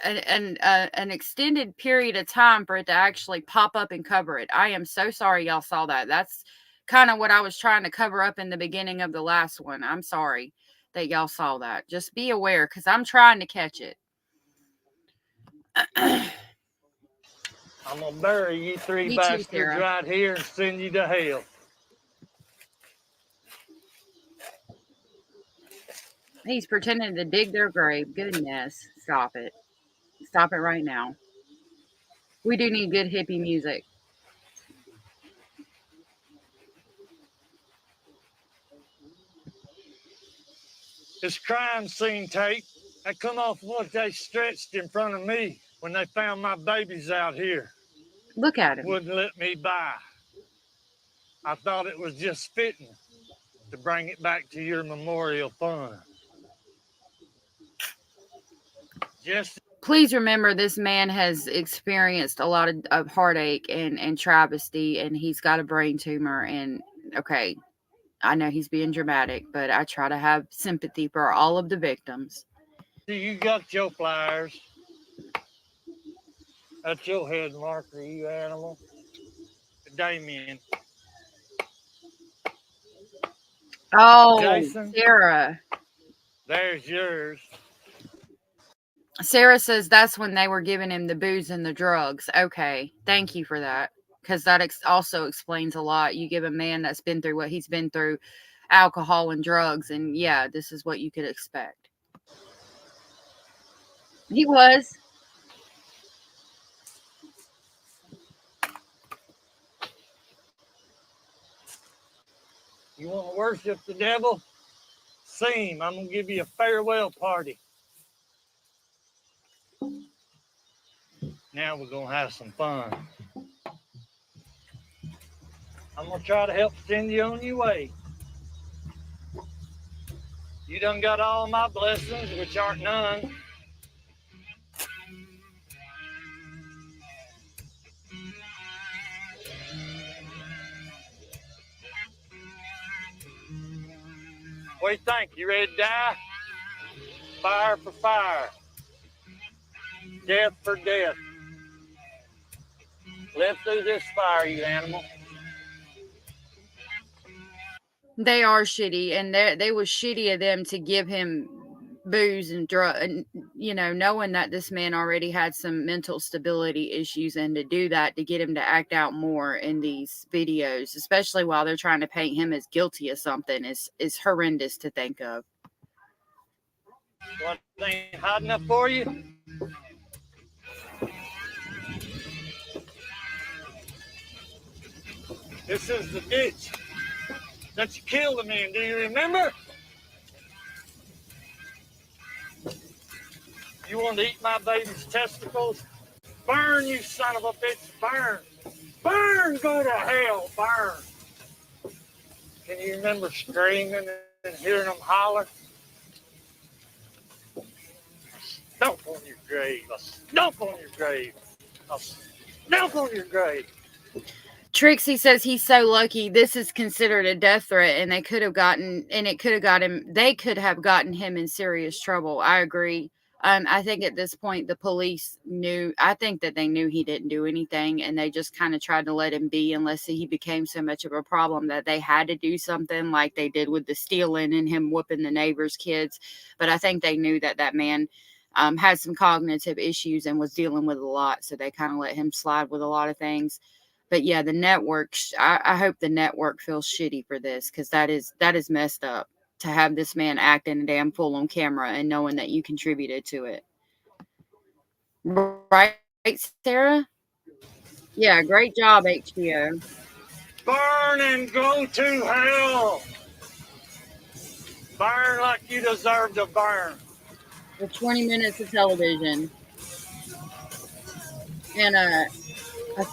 an extended period of time for it to actually pop up and cover it. I am so sorry y'all saw that. That's kind of what I was trying to cover up in the beginning of the last one. I'm sorry that y'all saw that. Just be aware because I'm trying to catch it. I'm gonna bury you three Me too, bastards Sarah. right here and send you to hell. He's pretending to dig their grave. Goodness. Stop it. Stop it right now. We do need good hippie music. This crime scene tape, I come off what they stretched in front of me when they found my babies out here. Look at him. Wouldn't let me by. I thought it was just fitting to bring it back to your memorial fund. Just Please remember this man has experienced a lot of heartache and travesty, and he's got a brain tumor. And okay, I know he's being dramatic, but I try to have sympathy for all of the victims. you got your flyers. That's your head marker, you animal. Damien. Oh, Jason, Sarah. there's yours. Sarah says that's when they were giving him the booze and the drugs. Okay, thank you for that. Because that also explains a lot. You give a man that's been through what he's been through, alcohol and drugs, and yeah, this is what you could expect. He was. You want to worship the devil? See him. I'm going to give you a farewell party. Now we're going to have some fun. I'm going to try to help send you on your way. You done got all my blessings, which aren't none. What do you think? You ready to die? Fire for fire. Death for death. Live through this fire, you animal. They are shitty, and they was shitty of them to give him booze and drug, and knowing that this man already had some mental stability issues, and to do that to get him to act out more in these videos, especially while they're trying to paint him as guilty of something, is horrendous to think of. What ain't hot enough for you? This is the ditch that you killed him in. Do you remember? You want to eat my baby's testicles? Burn, you son of a bitch, burn. Burn, go to hell, burn. Can you remember screaming and hearing them holler? Stomp on your grave. I'll stomp on your grave. I'll stomp on your grave. Trixie says he's so lucky. This is considered a death threat, and they could have gotten him in serious trouble. I agree. I think at this point the police knew. I think that they knew he didn't do anything, and they just kind of tried to let him be unless he became so much of a problem that they had to do something, like they did with the stealing and him whooping the neighbors' kids. But I think they knew that man had some cognitive issues and was dealing with a lot, so they kind of let him slide with a lot of things. But yeah, the network, I hope the network feels shitty for this, because that is messed up to have this man acting a damn fool on camera and knowing that you contributed to it. Right, Sarah? Yeah, great job, HBO. Burn and go to hell. Burn like you deserve to burn. For 20 minutes of television. And a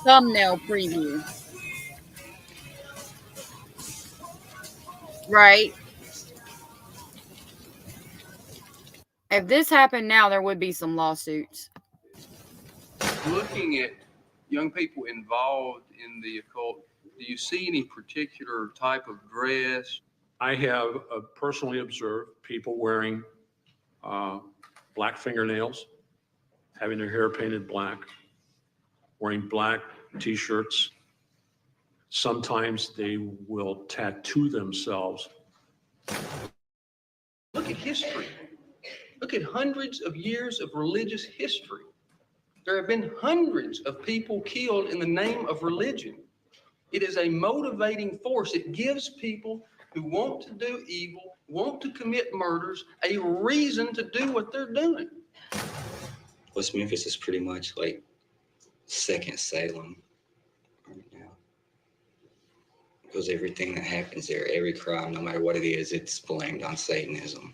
thumbnail preview. Right? If this happened now, there would be some lawsuits. Looking at young people involved in the occult, do you see any particular type of dress? I have personally observed people wearing black fingernails, having their hair painted black, wearing black t-shirts. Sometimes they will tattoo themselves. Look at history. Look at hundreds of years of religious history. There have been hundreds of people killed in the name of religion. It is a motivating force. It gives people who want to do evil, want to commit murders, a reason to do what they're doing. West Memphis is pretty much like second Salem right now. Because everything that happens there, every crime, no matter what it is, it's blamed on Satanism.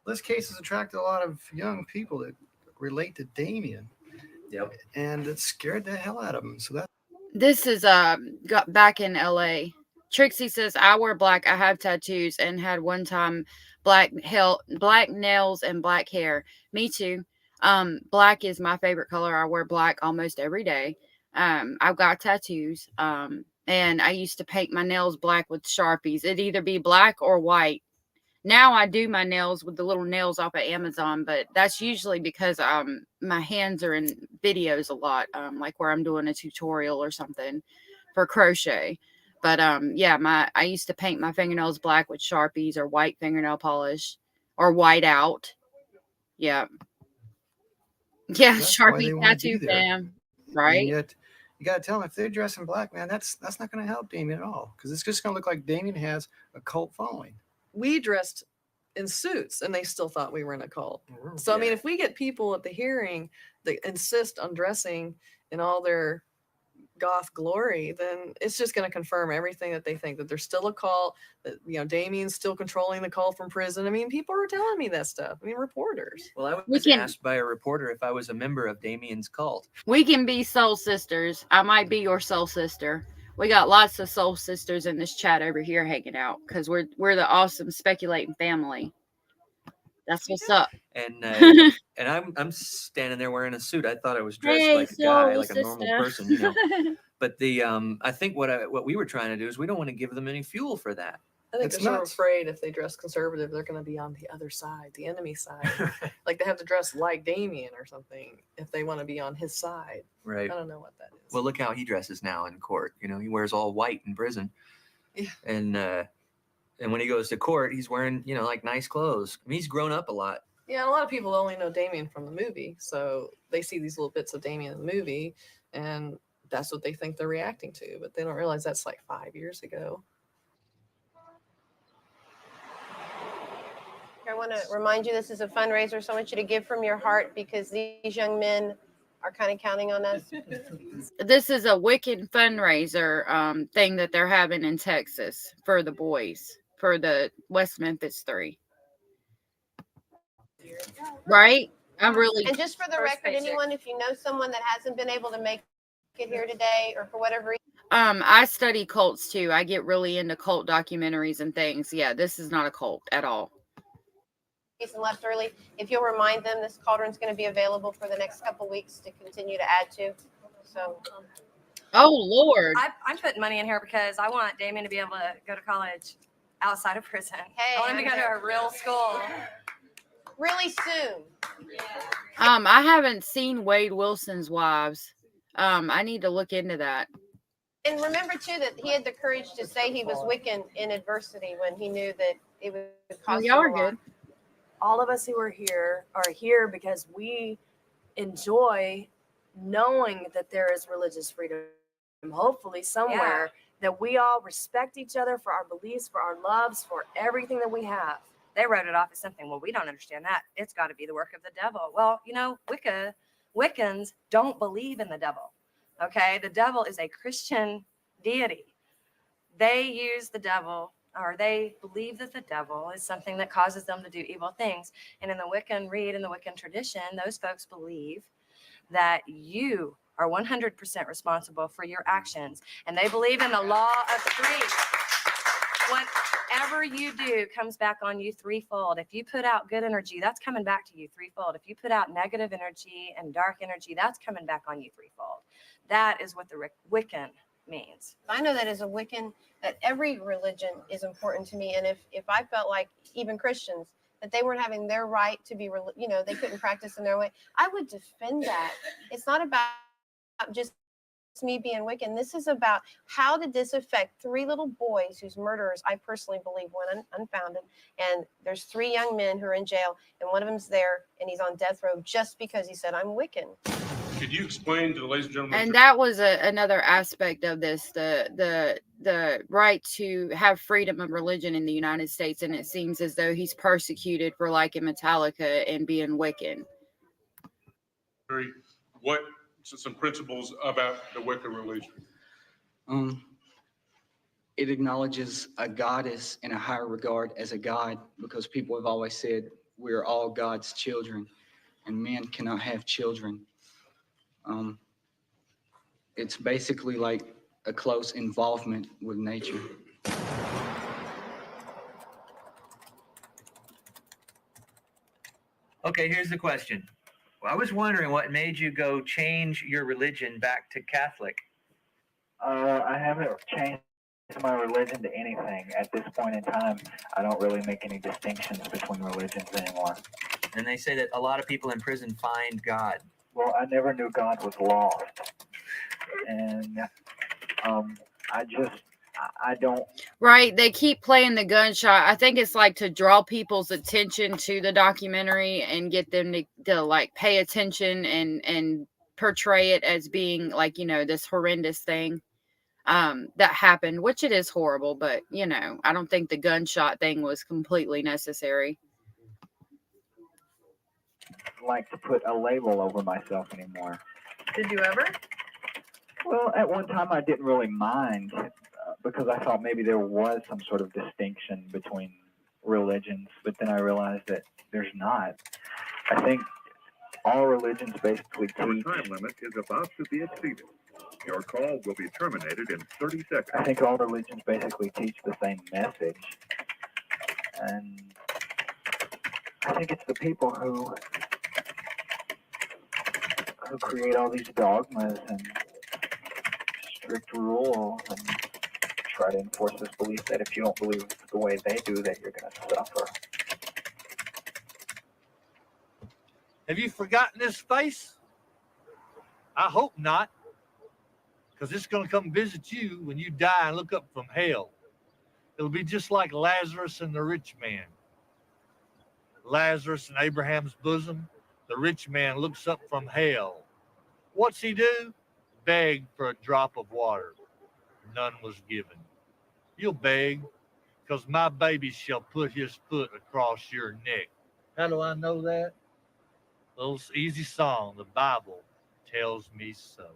This case has attracted a lot of young people that relate to Damien. Yep. And it scared the hell out of them. So that This is got back in LA. Trixie says, I wear black. I have tattoos and had one time black nails and black hair. Me too. Black is my favorite color. I wear black almost every day. I've got tattoos. And I used to paint my nails black with Sharpies. It'd either be black or white. Now I do my nails with the little nails off of Amazon, but that's usually because my hands are in videos a lot, like where I'm doing a tutorial or something for crochet. But yeah, I used to paint my fingernails black with Sharpies or white fingernail polish or white out. Yeah. Yeah, that's why they Sharpie want to be tattoo there. fam. And Right? yet, you got to tell them if they're dressing black, man, that's not going to help Damien at all. Because it's just going to look like Damien has a cult following. We dressed in suits and they still thought we were in a cult. So, I mean, if we get people at the hearing that insist on dressing in all their goth glory, then it's just going to confirm everything that they think, that there's still a cult, that, you know, Damien's still controlling the cult from prison. I mean, people are telling me that stuff. I mean, reporters. Well, I We was can- asked by a reporter if I was a member of Damien's cult. We can be soul sisters. I might be your soul sister. We got lots of soul sisters in this chat over here hanging out because we're the awesome speculating family. That's what's up. And I'm standing there wearing a suit. I thought I was dressed Hey, like a guy, soul like a normal sister. person, you know. But the I think what we were trying to do is we don't want to give them any fuel for that. I think It's they're so nuts. afraid if they dress conservative, they're going to be on the other side, the enemy side. Like they have to dress like Damien or something if they want to be on his side. Right. I don't know what that is. Well, look how he dresses now in court. You know, he wears all white in prison. Yeah. And when he goes to court, he's wearing, you know, like nice clothes. I mean, he's grown up a lot. Yeah, a lot of people only know Damien from the movie, so they see these little bits of Damien in the movie, and that's what they think they're reacting to, but they don't realize that's like 5 years ago. I want to remind you this is a fundraiser, so I want you to give from your heart because these young men are kind of counting on us. This is a Wiccan fundraiser thing that they're having in Texas for the boys, for the West Memphis 3. Right? I'm really. And just for the record, anyone, if you know someone that hasn't been able to make it here today or for whatever reason, I study cults too. I get really into cult documentaries and things. Yeah, this is not a cult at all. left early, if you'll remind them, this cauldron's going to be available for the next couple weeks to continue to add to. So. Oh Lord. I'm putting money in here because I want Damien to be able to go to college outside of prison. Hey, I want him to go to a real school. Really soon. I haven't seen Wade Wilson's Wives. I need to look into that. And remember too that he had the courage to say he was Wiccan in adversity when he knew that it would cost Y'all him are a lot. good. All of us who are here because we enjoy knowing that there is religious freedom, hopefully somewhere, that we all respect each other for our beliefs, for our loves, for everything that we have. They wrote it off as something, well, we don't understand that. It's got to be the work of the devil. Well, you know, Wiccans don't believe in the devil. Okay, the devil is a Christian deity. They use the devil, or they believe that the devil is something that causes them to do evil things. And in the Wiccan tradition, those folks believe that you are 100% responsible for your actions. And they believe in the law of three. whatever you do comes back on you threefold. If you put out good energy, that's coming back to you threefold. If you put out negative energy and dark energy, that's coming back on you threefold. That is what the Wiccan means. I know that as a Wiccan, that every religion is important to me. And if I felt like even Christians, that they weren't having their right to be, they couldn't practice in their way, I would defend that. It's not about just me being Wiccan. This is about how did this affect 3 little boys whose murderers I personally believe went unfounded. And there's 3 young men who are in jail, and one of them's there, and he's on death row just because he said, I'm Wiccan. Could you explain to the ladies and gentlemen? And that was another aspect of this, the right to have freedom of religion in the United States. And it seems as though he's persecuted for liking Metallica and being Wiccan. What some principles about the Wiccan religion? It acknowledges a goddess in a higher regard as a god, because people have always said we're all God's children and men cannot have children. It's basically like a close involvement with nature. Okay, here's the question. Well, I was wondering what made you go change your religion back to Catholic. I haven't changed my religion to anything. At this point in time, I don't really make any distinctions between religions anymore. And they say that a lot of people in prison find God. Well, I never knew God was lost. And I don't. Right. They keep playing the gunshot. I think it's like to draw people's attention to the documentary and get them to like pay attention and portray it as being like, this horrendous thing that happened, which it is horrible. But, I don't think the gunshot thing was completely necessary. Like to put a label over myself anymore. Did you ever? Well, at one time I didn't really mind because I thought maybe there was some sort of distinction between religions, but then I realized that there's not. I think all religions basically teach. Your time limit is about to be exceeded. Your call will be terminated in 30 seconds. I think all religions basically teach the same message. And I think it's the people who create all these dogmas and strict rules and try to enforce this belief that if you don't believe the way they do, that you're going to suffer. Have you forgotten this face? I hope not, because it's going to come visit you when you die and look up from hell. It'll be just like Lazarus and the rich man. Lazarus in Abraham's bosom, the rich man looks up from hell. What's he do? Beg for a drop of water. None was given. You'll beg, because my baby shall put his foot across your neck. How do I know that? Little easy song, the Bible tells me so.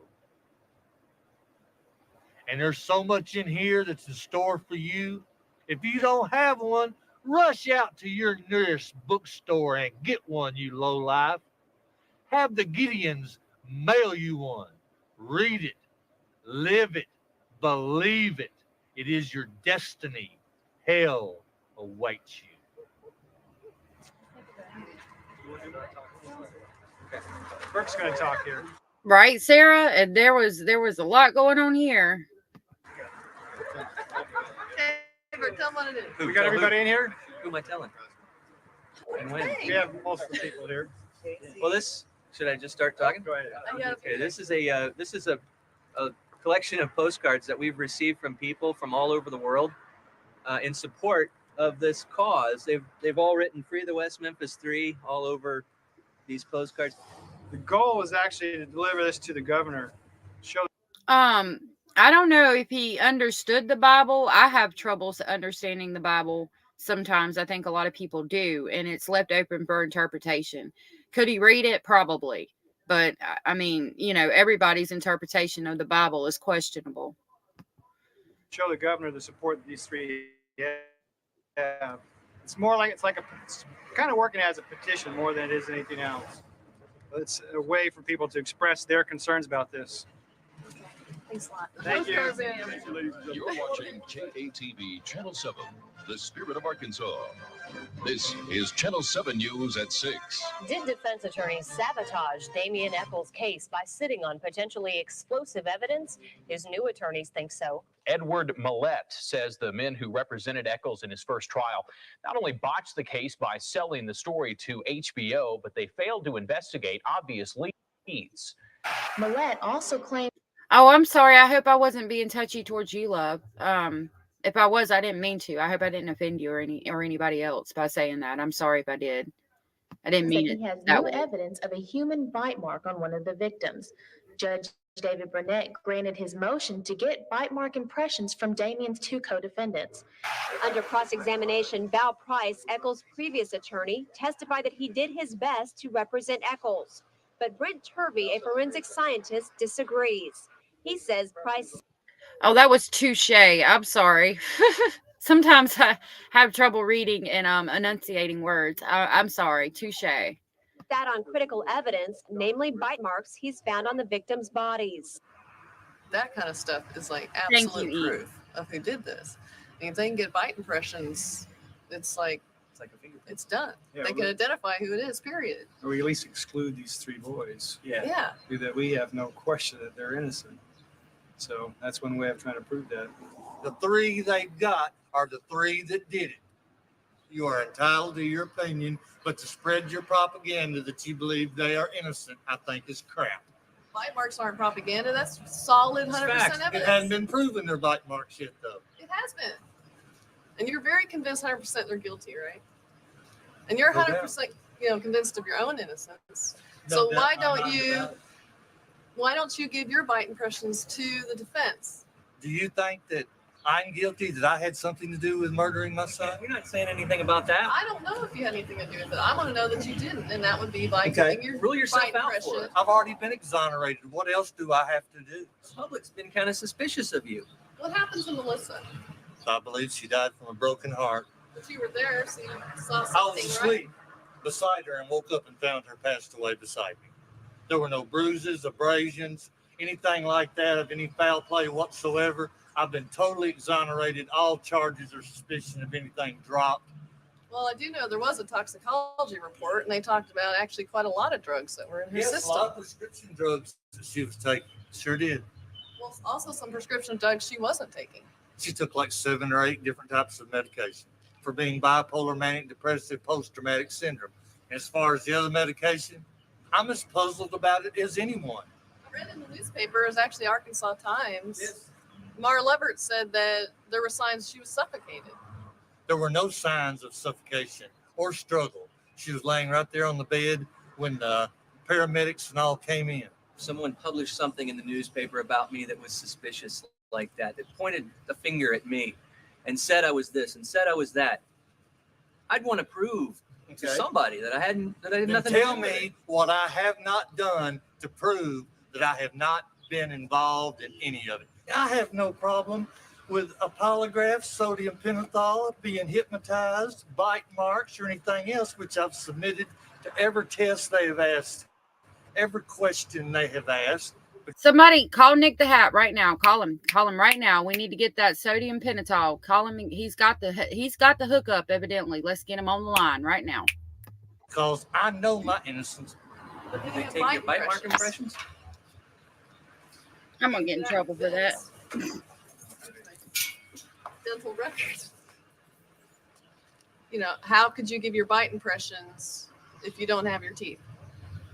And there's so much in here that's in store for you. If you don't have one, rush out to your nearest bookstore and get one, you lowlife. Have the Gideons mail you one. Read it, live it, believe it. It is your destiny. Hell awaits you. Brooke's going to talk here. Right, Sarah? And there was a lot going on here. Tell them what it is. We got everybody in here? Who am I telling? And when? We have most of the people here. Well, should I just start talking? Go ahead. Okay, this is a collection of postcards that we've received from people from all over the world in support of this cause. They've all written "Free the West Memphis 3" all over these postcards. The goal is actually to deliver this to the governor. Show. I don't know if he understood the Bible. I have troubles understanding the Bible sometimes. I think a lot of people do, and it's left open for interpretation. Could he read it? Probably. But, I mean, everybody's interpretation of the Bible is questionable. Show the governor the support that these three have. It's more like it's kind of working as a petition more than it is anything else. It's a way for people to express their concerns about this. Thanks a lot. Thank you. You're watching KATV Channel 7, the spirit of Arkansas. This is Channel 7 News at 6. Did defense attorneys sabotage Damian Eccles' case by sitting on potentially explosive evidence? His new attorneys think so. Edward Millett says the men who represented Eccles in his first trial not only botched the case by selling the story to HBO, but they failed to investigate obvious leads. Millett also claimed. Oh, I'm sorry. I hope I wasn't being touchy towards you, love. If I was, I didn't mean to. I hope I didn't offend you or anybody else by saying that. I'm sorry if I did. I didn't mean it He has that no way. evidence of a human bite mark on one of the victims. Judge David Burnett granted his motion to get bite mark impressions from Damian's two co-defendants. Under cross-examination, Val Price, Eccles' previous attorney, testified that he did his best to represent Eccles. But Brent Turvey, a forensic scientist, disagrees. He says Price. Oh, that was touche. I'm sorry. Sometimes I have trouble reading and enunciating words. I'm sorry. Touche. That on critical evidence, namely bite marks he's found on the victims' bodies. That kind of stuff is like Thank absolute you, Eve. proof of who did this. And if they can get bite impressions, it's like it's done. Yeah, they can identify who it is, period. Or we at least exclude these three boys. Yeah. That we have no question that they're innocent. So that's one way of trying to prove that. The three they got are the three that did it. You are entitled to your opinion, but to spread your propaganda that you believe they are innocent, I think is crap. Bite marks aren't propaganda. That's solid 100% Facts. evidence. It hasn't been proven they're bite marks yet, though. It has been. And you're very convinced 100% they're guilty, right? And you're No 100% convinced of your own innocence. No So doubt. why I'm don't not you about it. why don't you give your bite impressions to the defense? Do you think that I'm guilty, that I had something to do with murdering my son? You're not saying anything about that. I don't know if you had anything to do with it. I want to know that you didn't, and that would be by Okay. giving your Rule yourself bite out impression. for it. I've already been exonerated. What else do I have to do? The public's been kind of suspicious of you. What happened to Melissa? I believe she died from a broken heart. But you were there, so you saw something, I was right? asleep beside her and woke up and found her passed away beside me. There were no bruises, abrasions, anything like that of any foul play whatsoever. I've been totally exonerated. All charges or suspicion of anything dropped. Well, I do know there was a toxicology report, and they talked about actually quite a lot of drugs that were in her Yes, a system. lot of prescription drugs that she was taking. Sure did. Well, also some prescription drugs she wasn't taking. She took like 7 or 8 different types of medication for being bipolar, manic depressive, post-traumatic syndrome. As far as the other medication, I'm as puzzled about it as anyone. I read in the newspaper, it was actually Arkansas Times. Yes. Mara Levert said that there were signs she was suffocated. There were no signs of suffocation or struggle. She was laying right there on the bed when the paramedics and all came in. Someone published something in the newspaper about me that was suspicious like that pointed the finger at me and said I was this and said I was that. I'd want to prove to somebody that I had nothing to do Tell with it. me what I have not done to prove that I have not been involved in any of it. I have no problem with a polygraph, sodium pentothal, being hypnotized, bite marks, or anything else, which I've submitted to every test they have asked, every question they have asked. Somebody call Nick the Hat right now. Call him right now. We need to get that sodium pentothal. Call him. He's got the hookup evidently. Let's get him on the line right now. Because I know my innocence. Did they take your bite mark impressions? I'm gonna get in trouble for that. Dental records. How could you give your bite impressions if you don't have your teeth?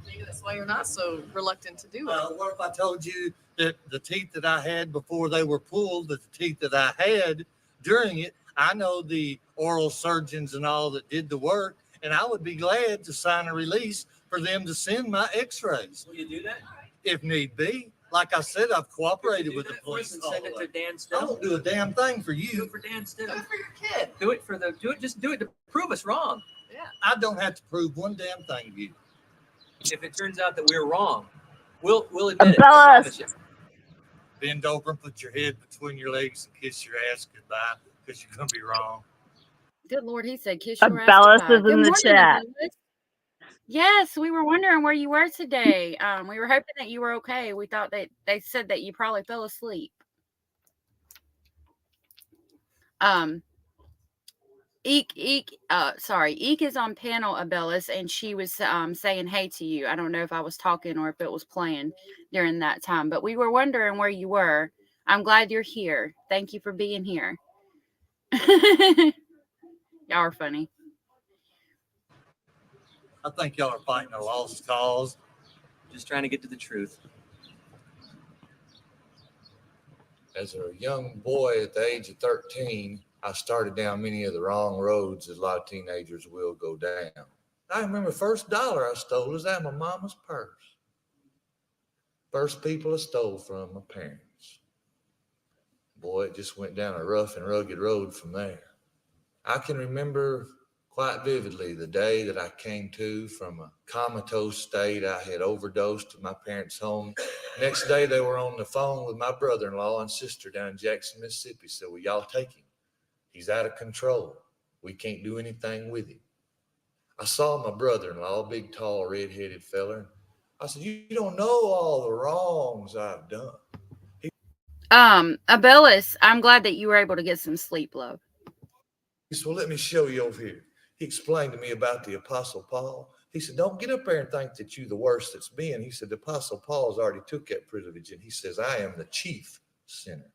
Maybe that's why you're not so reluctant to do it. What if I told you that the teeth that I had before they were pulled, that the teeth that I had during it, I know the oral surgeons and all that did the work, and I would be glad to sign a release for them to send my x-rays. Will you do that? If need be. Like I said, I've cooperated with the For us police. and all send the it way. to Dan I Stidham. don't do a damn thing for Do you. it for Dan Stidham. Do it for your kid. Just do it to prove us wrong. Yeah. I don't have to prove one damn thing to you. If it turns out that we're wrong, we'll admit it. Fellas. I promise you. Bend over and put your head between your legs and kiss your ass goodbye, because you're going to be wrong. Good Lord, he said kiss your ass Abellis goodbye. is in Good the morning, chat. Abellis. Yes, we were wondering where you were today. We were hoping that you were okay. We thought that they said that you probably fell asleep. Um, Eek is on panel, Abellis, and she was saying hey to you. I don't know if I was talking or if it was playing during that time, but we were wondering where you were. I'm glad you're here. Thank you for being here. Y'all are funny. I think y'all are fighting a lost cause. Just trying to get to the truth. As a young boy at the age of 13, I started down many of the wrong roads that a lot of teenagers will go down. I remember the first dollar I stole was out of my mama's purse. First people I stole from, my parents. Boy, it just went down a rough and rugged road from there. I can remember quite vividly the day that I came to from a comatose state. I had overdosed at my parents' home. Next day, they were on the phone with my brother-in-law and sister down in Jackson, Mississippi. Said, "Will y'all take him? He's out of control. We can't do anything with him." I saw my brother-in-law, a big, tall, red-headed fella. I said, "You don't know all the wrongs I've done." Abellis, I'm glad that you were able to get some sleep, love. He said, "Well, let me show you over here." He explained to me about the Apostle Paul. He said, "Don't get up there and think that you're the worst that's been." He said, "The Apostle Paul's already took that privilege." And he says, "I am the chief sinner."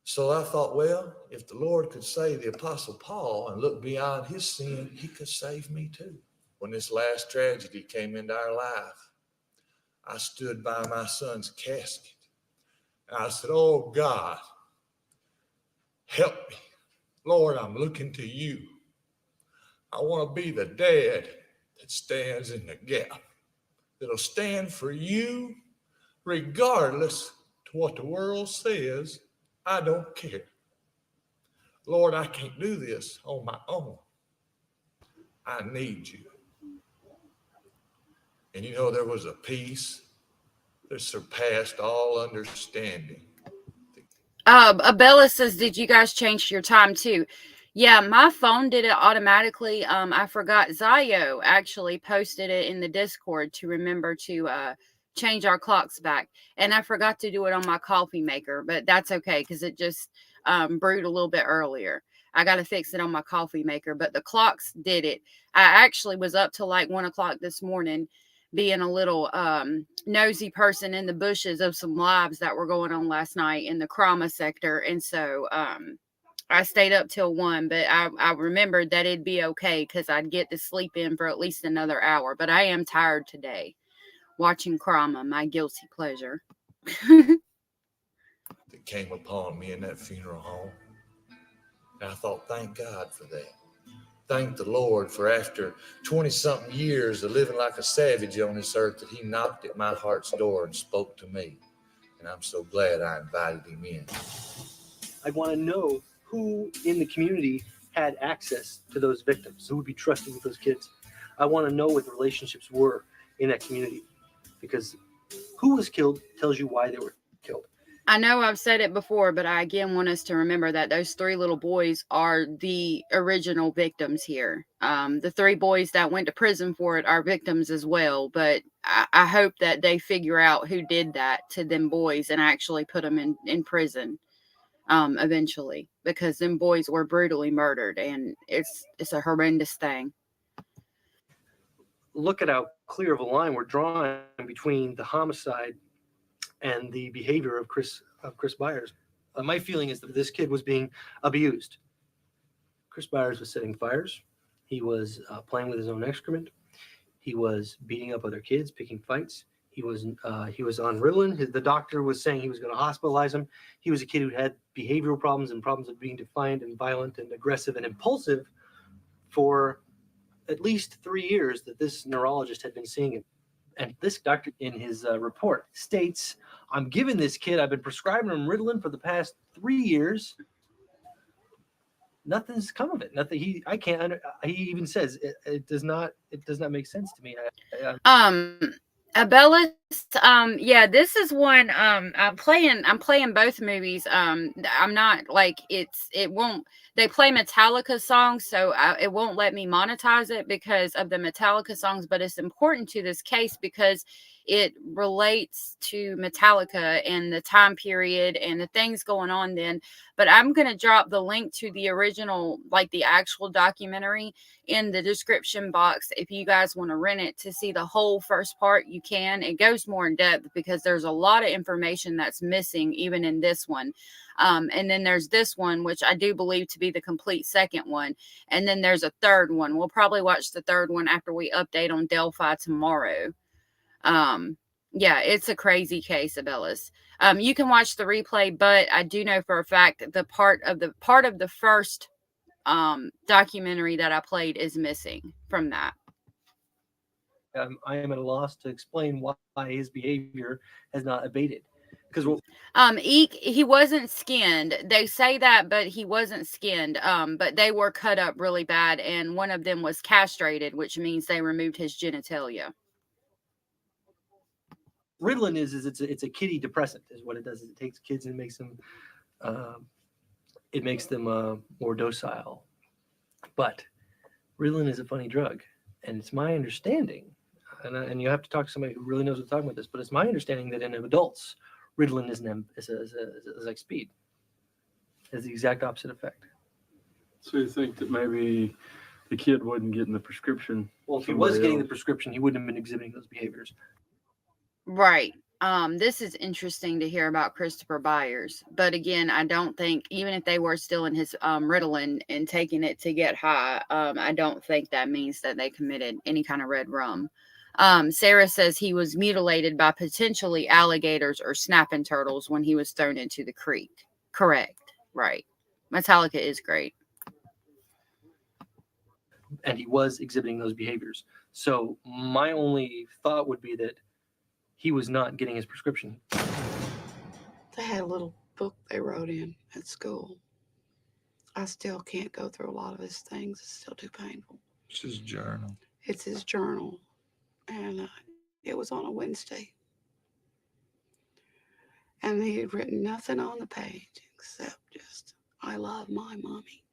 So I thought, well, if the Lord could save the Apostle Paul and look beyond his sin, he could save me too. When this last tragedy came into our life, I stood by my son's casket. And I said, "Oh, God, help me. Lord, I'm looking to you. I want to be the dad that stands in the gap, that'll stand for you regardless to what the world says. I don't care. Lord, I can't do this on my own. I need you." And you know, there was a peace that surpassed all understanding. Abella says, did you guys change your time too? Yeah, my phone did it automatically. I forgot Zio actually posted it in the Discord to remember to change our clocks back. And I forgot to do it on my coffee maker, but that's okay because it just brewed a little bit earlier. I got to fix it on my coffee maker, but the clocks did it. I actually was up till like 1 o'clock this morning being a little nosy person in the bushes of some lives that were going on last night in the Krama sector. And so I stayed up till 1, but I remembered that it'd be okay because I'd get to sleep in for at least another hour. But I am tired today watching Krama, my guilty pleasure. That came upon me in that funeral home. And I thought, thank God for that. Thank the Lord for after 20-something years of living like a savage on this earth that he knocked at my heart's door and spoke to me. And I'm so glad I invited him in. I want to know who in the community had access to those victims, who would be trusted with those kids. I want to know what the relationships were in that community, because who was killed tells you why they were killed. I know I've said it before, but I again want us to remember that those 3 little boys are the original victims here. The 3 boys that went to prison for it are victims as well, but I hope that they figure out who did that to them boys and actually put them in prison eventually, because them boys were brutally murdered, and it's a horrendous thing. Look at how clear of a line we're drawing between the homicide and the behavior of Chris Byers. My feeling is that this kid was being abused. Chris Byers was setting fires. He was playing with his own excrement. He was beating up other kids, picking fights. He was on Ritalin. The doctor was saying he was going to hospitalize him. He was a kid who had behavioral problems and problems of being defiant and violent and aggressive and impulsive for at least 3 years that this neurologist had been seeing him. And this doctor in his report states, "I'm giving this kid, I've been prescribing him Ritalin for the past 3 years. Nothing's come of it. Nothing. He even says it does not make sense to me." Abellis, yeah, this is one. I'm playing both movies. I'm not like it won't. They play Metallica songs, so it won't let me monetize it because of the Metallica songs. But it's important to this case because it relates to Metallica and the time period and the things going on then. But I'm gonna drop the link to the original, like the actual documentary, in the description box. If you guys want to rent it to see the whole first part, you can. It goes more in depth because there's a lot of information that's missing even in this one. And then there's this one, which I do believe to be the complete second one. And then there's a third one. We'll probably watch the third one after we update on Delphi tomorrow. Yeah, it's a crazy case, Abellis. You can watch the replay, but I do know for a fact that the part of the first documentary that I played is missing from that. I am at a loss to explain why his behavior has not abated. Because He wasn't skinned. They say that, but he wasn't skinned. But they were cut up really bad, and one of them was castrated, which means they removed his genitalia. Ritalin it's a kiddie depressant is what it does. Is it takes kids and makes them more docile. But Ritalin is a funny drug, and it's my understanding, and you have to talk to somebody who really knows what they're talking about this. But it's my understanding that in adults, Ritalin is like speed. It has the exact opposite effect. So you think that maybe the kid wasn't getting the prescription? Well, if he was getting the prescription, he wouldn't have been exhibiting those behaviors. Right. This is interesting to hear about Christopher Byers. But again, I don't think, even if they were still in his Ritalin and taking it to get high, I don't think that means that they committed any kind of red rum. Sarah says he was mutilated by potentially alligators or snapping turtles when he was thrown into the creek. Correct. Right. Metallica is great. And he was exhibiting those behaviors. So my only thought would be that he was not getting his prescription. They had a little book they wrote in at school. I still can't go through a lot of his things. It's still too painful. It's his journal. It's his journal. And it was on a Wednesday. And he had written nothing on the page except just, I love my mommy.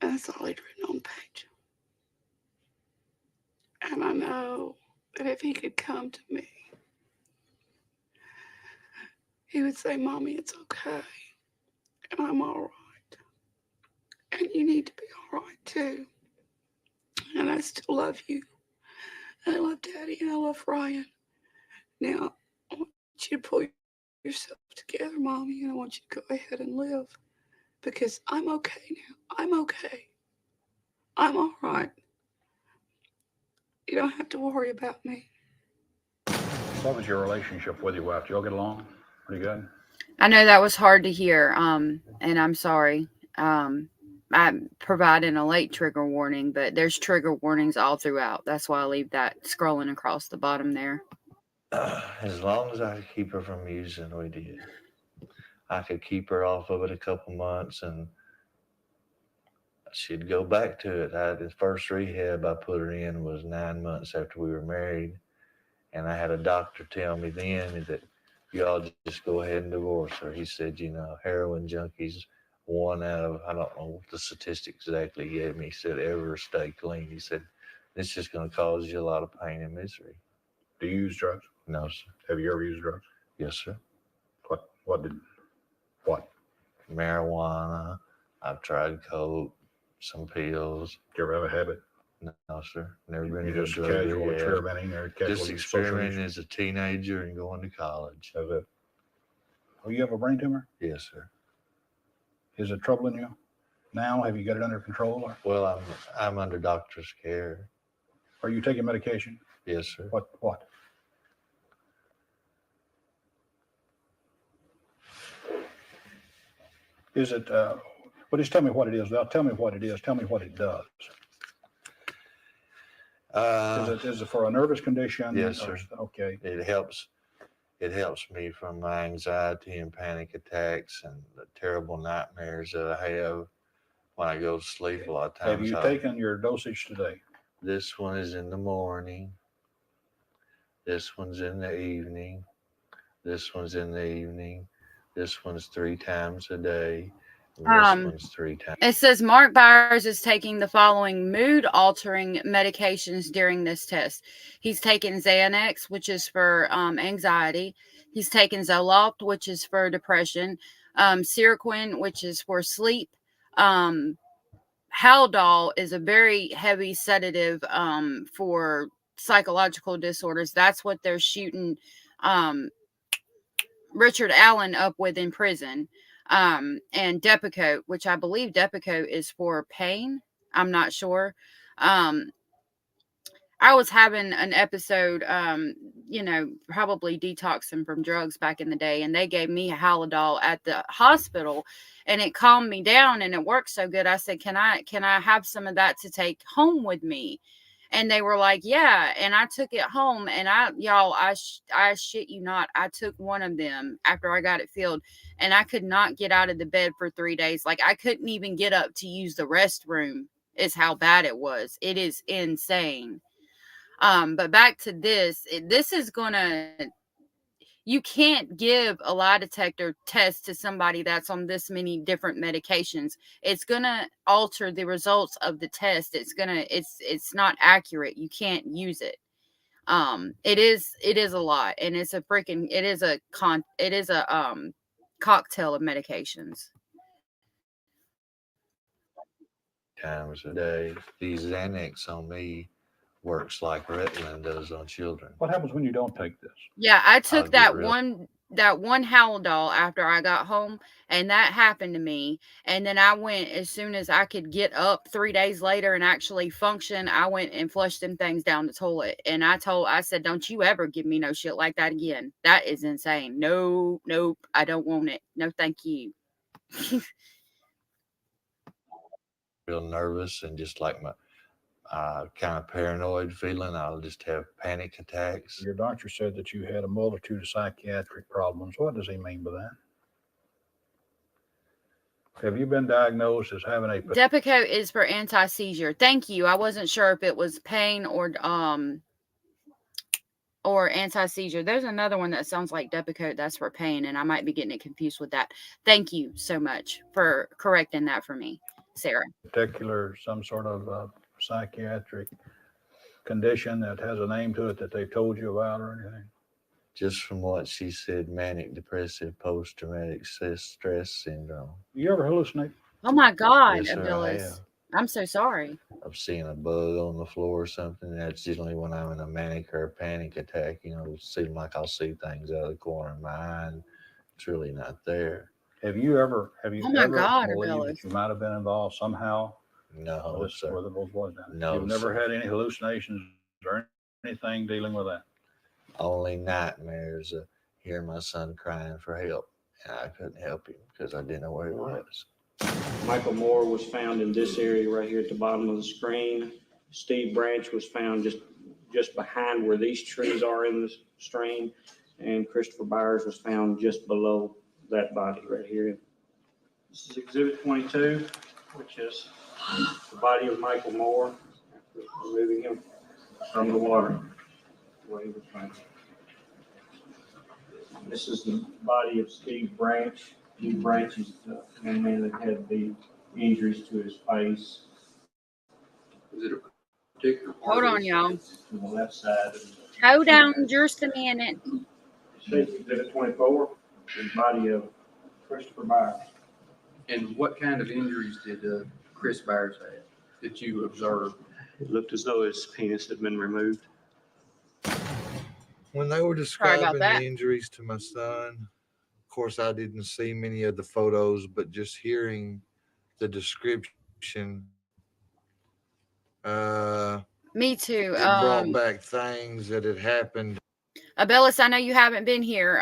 And that's all he'd written on the page. And I know that if he could come to me, he would say, Mommy, it's okay. And I'm all right. And you need to be all right too. And I still love you. And I love Daddy and I love Ryan. Now, I want you to pull yourself together, Mommy, and I want you to go ahead and live. Because I'm okay now. I'm okay. I'm all right. You don't have to worry about me. What was your relationship with your wife? Did y'all get along pretty good? I know that was hard to hear, and I'm sorry. I'm providing a late trigger warning, but there's trigger warnings all throughout. That's why I leave that scrolling across the bottom there. As long as I could keep her from using, we did. I could keep her off of it a couple months, and she'd go back to it. The first rehab I put her in was 9 months after we were married, and I had a doctor tell me then that y'all just go ahead and divorce her. He said, heroin junkies, 1 out of, I don't know what the statistic exactly he gave me. He said, ever stay clean. He said, it's just going to cause you a lot of pain and misery. Do you use drugs? No, sir. Have you ever used drugs? Yes, sir. What? Marijuana. I've tried coke, some pills. Do you ever have a habit? No, sir. Never been You to a just drug casual rehab. experimenting or casual Just experimenting as a teenager and going to college. That's it. Oh, you have a brain tumor? Yes, sir. Is it troubling you now? Have you got it under control? Or? Well, I'm under doctor's care. Are you taking medication? Yes, sir. What? Is it, well, just tell me what it is. Tell me what it is. Tell me what it does. Is it for a nervous condition? Yes, sir. Okay. It helps me from my anxiety and panic attacks and the terrible nightmares that I have when I go to sleep a lot of times. Have you taken your dosage today? This one is in the morning. This one's in the evening. This one's in the evening. This one's 3 times a day. And this one's 3 times. It says Mark Byers is taking the following mood-altering medications during this test. He's taken Xanax, which is for anxiety. He's taken Zoloft, which is for depression. Seroquel, which is for sleep. Haldol is a very heavy sedative for psychological disorders. That's what they're shooting Richard Allen up with in prison. And Depakote, which I believe Depakote is for pain. I'm not sure. I was having an episode, probably detoxing from drugs back in the day, and they gave me a Haldol at the hospital, and it calmed me down, and it worked so good. I said, "Can I have some of that to take home with me?" And they were like, "Yeah." And I took it home, and I shit you not, I took one of them after I got it filled, and I could not get out of the bed for 3 days. Like, I couldn't even get up to use the restroom, is how bad it was. It is insane. But back to this, this is gonna, you can't give a lie detector test to somebody that's on this many different medications. It's gonna alter the results of the test. It's not accurate. You can't use it. It is a lot, and it is a cocktail of medications. Times a day. These Xanax on me works like Ritalin does on children. What happens when you don't take this? Yeah, I I'll took get that real- one Haldol after I got home, and that happened to me. And then I went, as soon as I could get up 3 days later and actually function, I went and flushed them things down the toilet. And I said, "Don't you ever give me no shit like that again. That is insane. No, nope, I don't want it. No, thank you." real nervous and just like my kind of paranoid feeling. I'll just have panic attacks. Your doctor said that you had a multitude of psychiatric problems. What does he mean by that? Have you been diagnosed as having a Depakote is for anti-seizure. Thank you. I wasn't sure if it was pain or anti-seizure. There's another one that sounds like Depakote that's for pain, and I might be getting it confused with that. Thank you so much for correcting that for me, Sarah. particular, some sort of psychiatric condition that has a name to it that they've told you about or anything? Just from what she said, manic depressive post-traumatic stress syndrome. You ever hallucinate? Oh my God, Yes, sir, I Abilis. have. I'm so sorry. I've seen a bug on the floor or something. That's generally when I'm in a manic or a panic attack. It seems like I'll see things out of the corner of my eye, and it's really not there. Have you ever Oh my God, believed Abilis. that you might have been involved somehow No, with sir. those boys down there? No, You've never sir. had any hallucinations or anything dealing with that? Only nightmares of hearing my son crying for help, and I couldn't help him because I didn't know where he was. Michael Moore was found in this area right here at the bottom of the screen. Steve Branch was found just behind where these trees are in the stream. And Christopher Byers was found just below that body right here. This is Exhibit 22, which is the body of Michael Moore after removing him from the water where he was found. This is the body of Steve Branch. Steve Branch is the young man that had the injuries to his face. Is it a particular part Hold of on, his y'all. face? To the left side. Hold down just a minute. Exhibit 24, the body of Christopher Byers. And what kind of injuries did Chris Byers have that you observed? It looked as though his penis had been removed. When they were Sorry about describing that. the injuries to my son, of course, I didn't see many of the photos, but just hearing the description, Me too. it brought back things that had happened. Abilis, I know you haven't been here.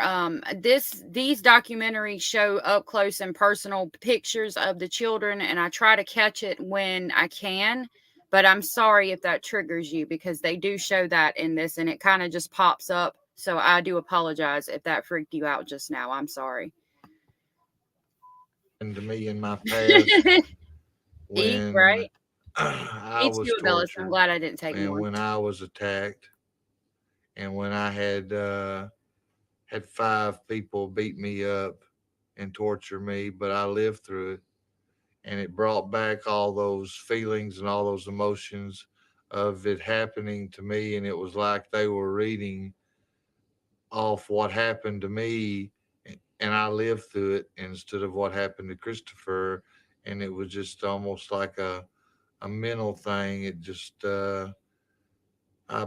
These documentaries show up close and personal pictures of the children, and I try to catch it when I can. But I'm sorry if that triggers you, because they do show that in this, and it kind of just pops up. So I do apologize if that freaked you out just now. I'm sorry. And to me in my past, Eat, when right? I Me was too, Bellis. I'm tortured, glad I didn't take and more. when I was attacked, and when I had 5 people beat me up and torture me, but I lived through it, and it brought back all those feelings and all those emotions of it happening to me, and it was like they were reading off what happened to me, and I lived through it instead of what happened to Christopher, and it was just almost like a mental thing. It just I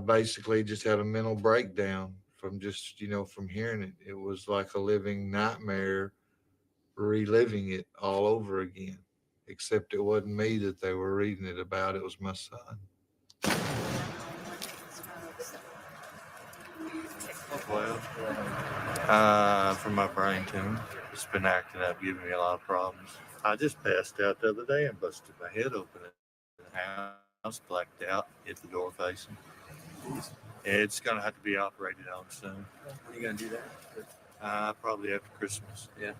basically just had a mental breakdown from just from hearing it. It was like a living nightmare, reliving it all over again. Except it wasn't me that they were reading it about; it was my son. Well, for my brain tumor, it's been acting up, giving me a lot of problems. I just passed out the other day and busted my head open in the house, blacked out, hit the door facing. It's going to have to be operated on soon. When are you going to do that? Probably after Christmas. Yeah.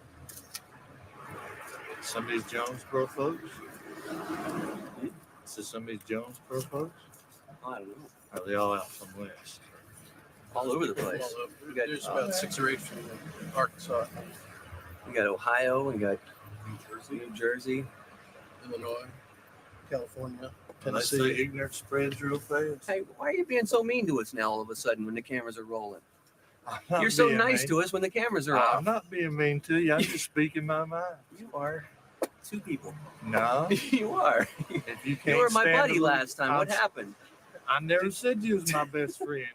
Some of these Jonesboro folks. Is this some of these Jonesboro folks? I don't know. Are they all out from west? All over the place. There's about 6 or 8 from Arkansas, We got Ohio, we got New Jersey, Illinois, California, They say Tennessee. ignorance spreads real fast. Hey, why are you being so mean to us now all of a sudden when the cameras are rolling? Not You're so being nice mean. to us when the cameras are I'm off. not being mean to you. I'm just speaking my mind. You are 2 people. No. You are. If you You can't were my stand buddy to- last time. What I'm- happened? I never said you was my best friend.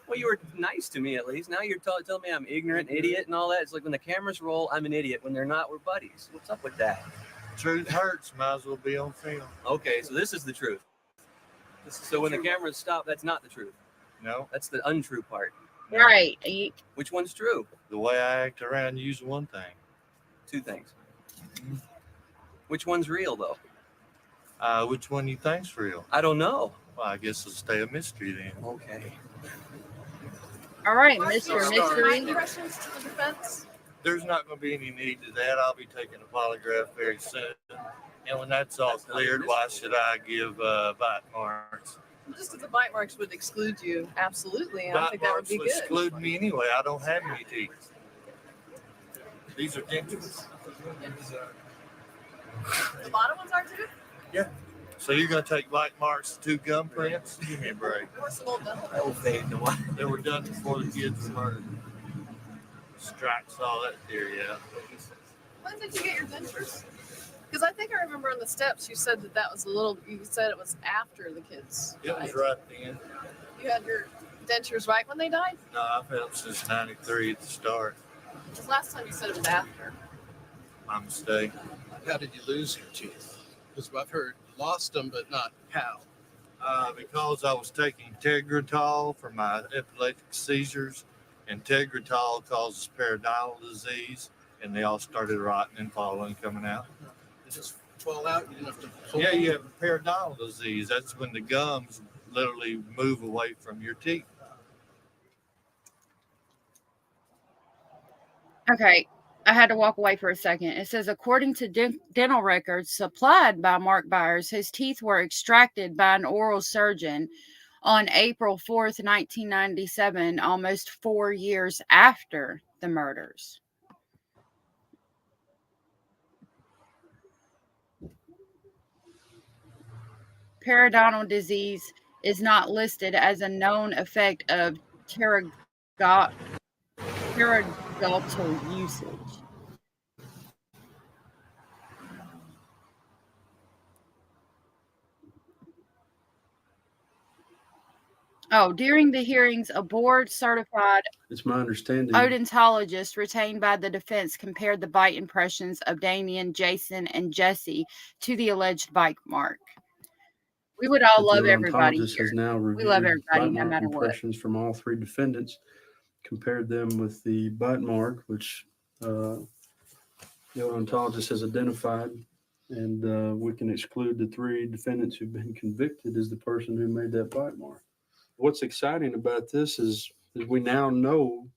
Well, you were nice to me at least. Now you're telling me I'm ignorant, idiot, and all that. It's like when the cameras roll, I'm an idiot. When they're not, we're buddies. What's up with that? Truth hurts. Might as well be on film. Okay, so this is the truth. So when the cameras stop, that's not the truth. No. That's the untrue part. Right. Which one's true? The way I act around you's one thing. 2 things. Which one's real though? Which one you think's real? I don't know. Well, I guess it'll stay a mystery then. Okay. All right, Question, Mr. did you Mystery. mind questions to the defense? There's not going to be any need to that. I'll be taking a polygraph very soon. And when that's all cleared, why should I give bite marks? Just as the bite marks would exclude you, absolutely. And I Bite think that would marks be will good. exclude me anyway. I don't have any teeth. These are dentures. The bottom ones are too? Yeah. So you're going to take bite marks, 2 gum prints? Give me a break. Or some old dental. That will fade in a while. They were done before the kids were murdered. Strikes all that theory out. When did you get your dentures? Because I think I remember on the steps you said that was you said it was after the kids It was died. right then. You had your dentures right when they died? No, I've had them since '93 at the start. Because last time you said it was after. My mistake. How did you lose your teeth? Because I've heard you lost them, but not how. Because I was taking Tegretol for my epileptic seizures, and Tegretol causes periodontal disease, and they all started rotting and falling, coming out. They just fall out. You didn't have to pull Yeah, them? you have periodontal disease. That's when the gums literally move away from your teeth. Okay. I had to walk away for a second. It says, according to dental records supplied by Mark Byers, his teeth were extracted by an oral surgeon on April 4th, 1997, almost 4 years after the murders. Periodontal disease is not listed as a known effect of pterodontal usage. Oh, during the hearings, a board-certified It's my understanding. odontologist retained by the defense compared the bite impressions of Damien, Jason, and Jesse to the alleged bite mark. We would all that love the everybody odontologist here. has now We love reviewed everybody, bite no mark matter what. impressions from all 3 defendants, compared them with the bite mark, which the odontologist has identified, and we can exclude the 3 defendants who've been convicted as the person who made that bite mark. What's exciting about this is we now know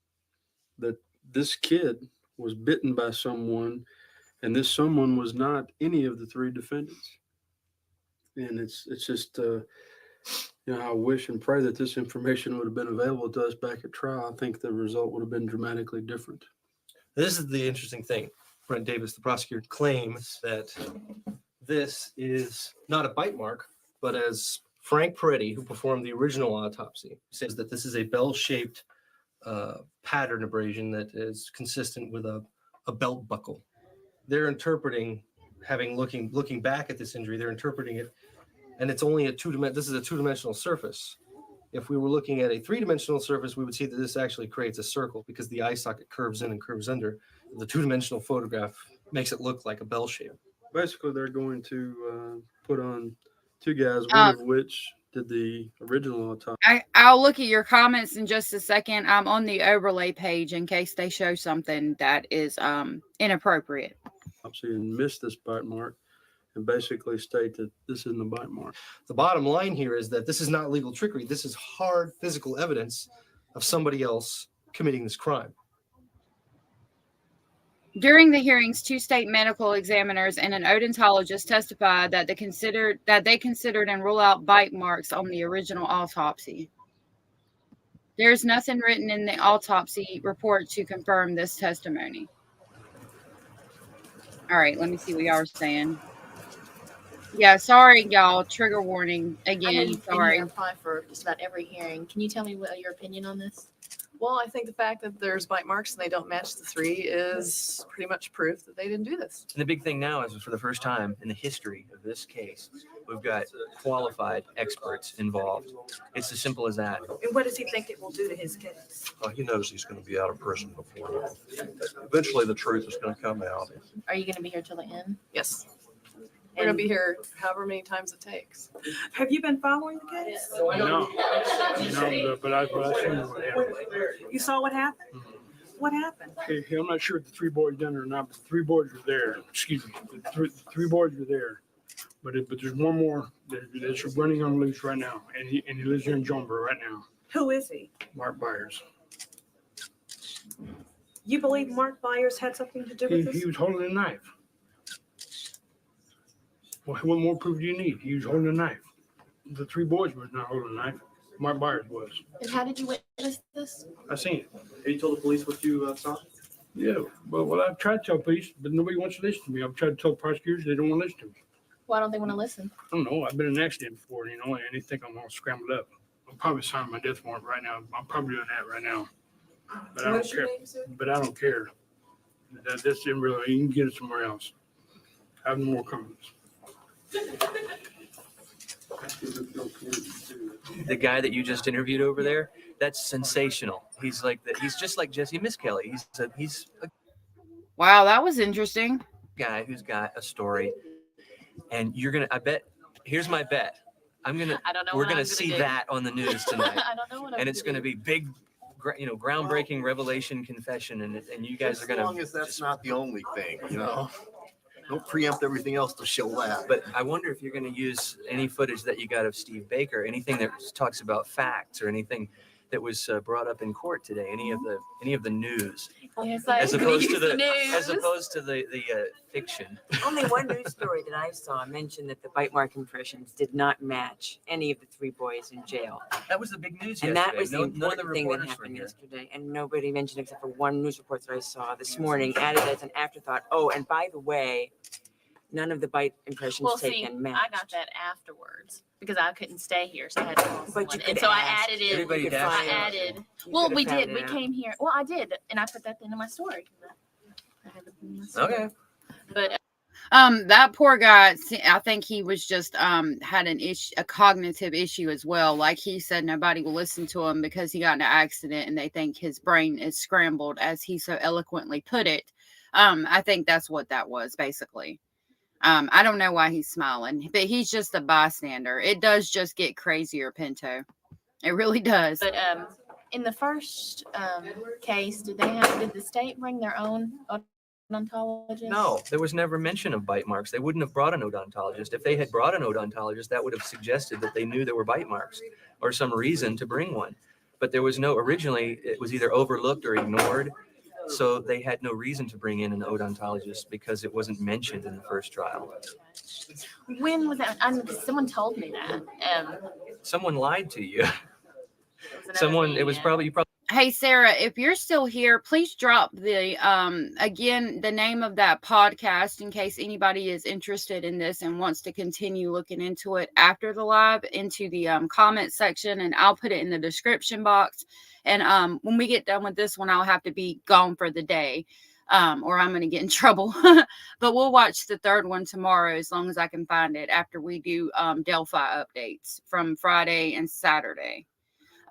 that this kid was bitten by someone, and this someone was not any of the 3 defendants. And it's just, I wish and pray that this information would have been available to us back at trial. I think the result would have been dramatically different. This is the interesting thing. Brent Davis, the prosecutor, claims that this is not a bite mark, but as Frank Peretti, who performed the original autopsy, says that this is a bell-shaped pattern abrasion that is consistent with a belt buckle. They're interpreting, looking back at this injury, they're interpreting it, and it's only this is a two-dimensional surface. If we were looking at a three-dimensional surface, we would see that this actually creates a circle because the eye socket curves in and curves under. The two-dimensional photograph makes it look like a bell shape. Basically, they're going to put on two guys, one of which did the original autopsy. I'll look at your comments in just a second. I'm on the overlay page in case they show something that is inappropriate. And missed this bite mark and basically state that this isn't a bite mark. The bottom line here is that this is not legal trickery. This is hard physical evidence of somebody else committing this crime. During the hearings, 2 state medical examiners and an odontologist testified that they considered and rule out bite marks on the original autopsy. There is nothing written in the autopsy report to confirm this testimony. All right, let me see what y'all are saying. Yeah, sorry, y'all. Trigger warning again. I know you've been Sorry. here probably for just about every hearing. Can you tell me what your opinion on this? Well, I think the fact that there's bite marks and they don't match the 3 is pretty much proof that they didn't do this. And the big thing now is for the first time in the history of this case, we've got qualified experts involved. It's as simple as that. And what does he think it will do to his case? He knows he's going to be out of prison before long. Eventually, the truth is going to come out. Are you going to be here till the end? Yes. We're going to be here however many times it takes. Have you been following the case? No, but I seen what happened. You saw what happened? What happened? Hey, I'm not sure if the 3 boys done it or not, but the 3 boys were there. Excuse me, the three boys were there. But there's one more that's running on loose right now, and he lives here in Jonesboro right now. Who is he? Mark Byers. You believe Mark Byers had something to do with this? He was holding a knife. Well, what more proof do you need? He was holding a knife. The 3 boys was not holding a knife. Mark Byers was. And how did you witness this? I seen it. Have you told the police what you saw? Yeah, well, I've tried to tell police, but nobody wants to listen to me. I've tried to tell prosecutors, they don't want to listen to me. Why don't they want to listen? I don't know. I've been in an accident before, and they think I'm all scrambled up. I'm probably signing my death warrant right now. I'm probably doing that right now. But I don't care. But I don't care. This didn't really. You can get it somewhere else. I have no more comments. The guy that you just interviewed over there, that's sensational. He's just like Jesse Miss Kelly. He's a Wow, that was interesting. guy who's got a story. And here's my bet. We're gonna see that on the news tonight. I don't know what and it's gonna be big, groundbreaking revelation confession, and you guys are gonna. As long as that's not the only thing, don't preempt everything else to show that. But I wonder if you're going to use any footage that you got of Steve Baker, anything that talks about facts or anything that was brought up in court today, any of the news, as opposed to the fiction. Only one news story that I saw mentioned that the bite mark impressions did not match any of the 3 boys in jail. That was the big news And yesterday. that was the None of the important thing that reporters were happened here. yesterday. And nobody mentioned except for one news report that I saw this morning, added as an afterthought. Oh, and by the way, none of the bite impressions Well, see, taken matched. I got that afterwards because I couldn't stay here, so I had to call someone. you And could so I ask. added it. Everybody could I find it. added. You Well, could we have found did. it We out. came here. Well, I did, and I put that into my story. I have it in my story. Okay. But That poor guy, I think he was just had a cognitive issue as well. Like he said, nobody will listen to him because he got in an accident and they think his brain is scrambled, as he so eloquently put it. I think that's what that was basically. I don't know why he's smiling, but he's just a bystander. It does just get crazier, Pinto. It really does. But in the first case, did the state bring their own odontologist? No, there was never mention of bite marks. They wouldn't have brought an odontologist. If they had brought an odontologist, that would have suggested that they knew there were bite marks or some reason to bring one. But there was originally it was either overlooked or ignored. So they had no reason to bring in an odontologist because it wasn't mentioned in the first trial. When was that? Someone told me that. Someone lied to you. Another It was probably, you probably. Hey Sarah, if you're still here, please drop the again the name of that podcast in case anybody is interested in this and wants to continue looking into it after the live into the comment section, and I'll put it in the description box. And when we get done with this one, I'll have to be gone for the day, or I'm going to get in trouble. But we'll watch the third one tomorrow as long as I can find it after we do Delphi updates from Friday and Saturday.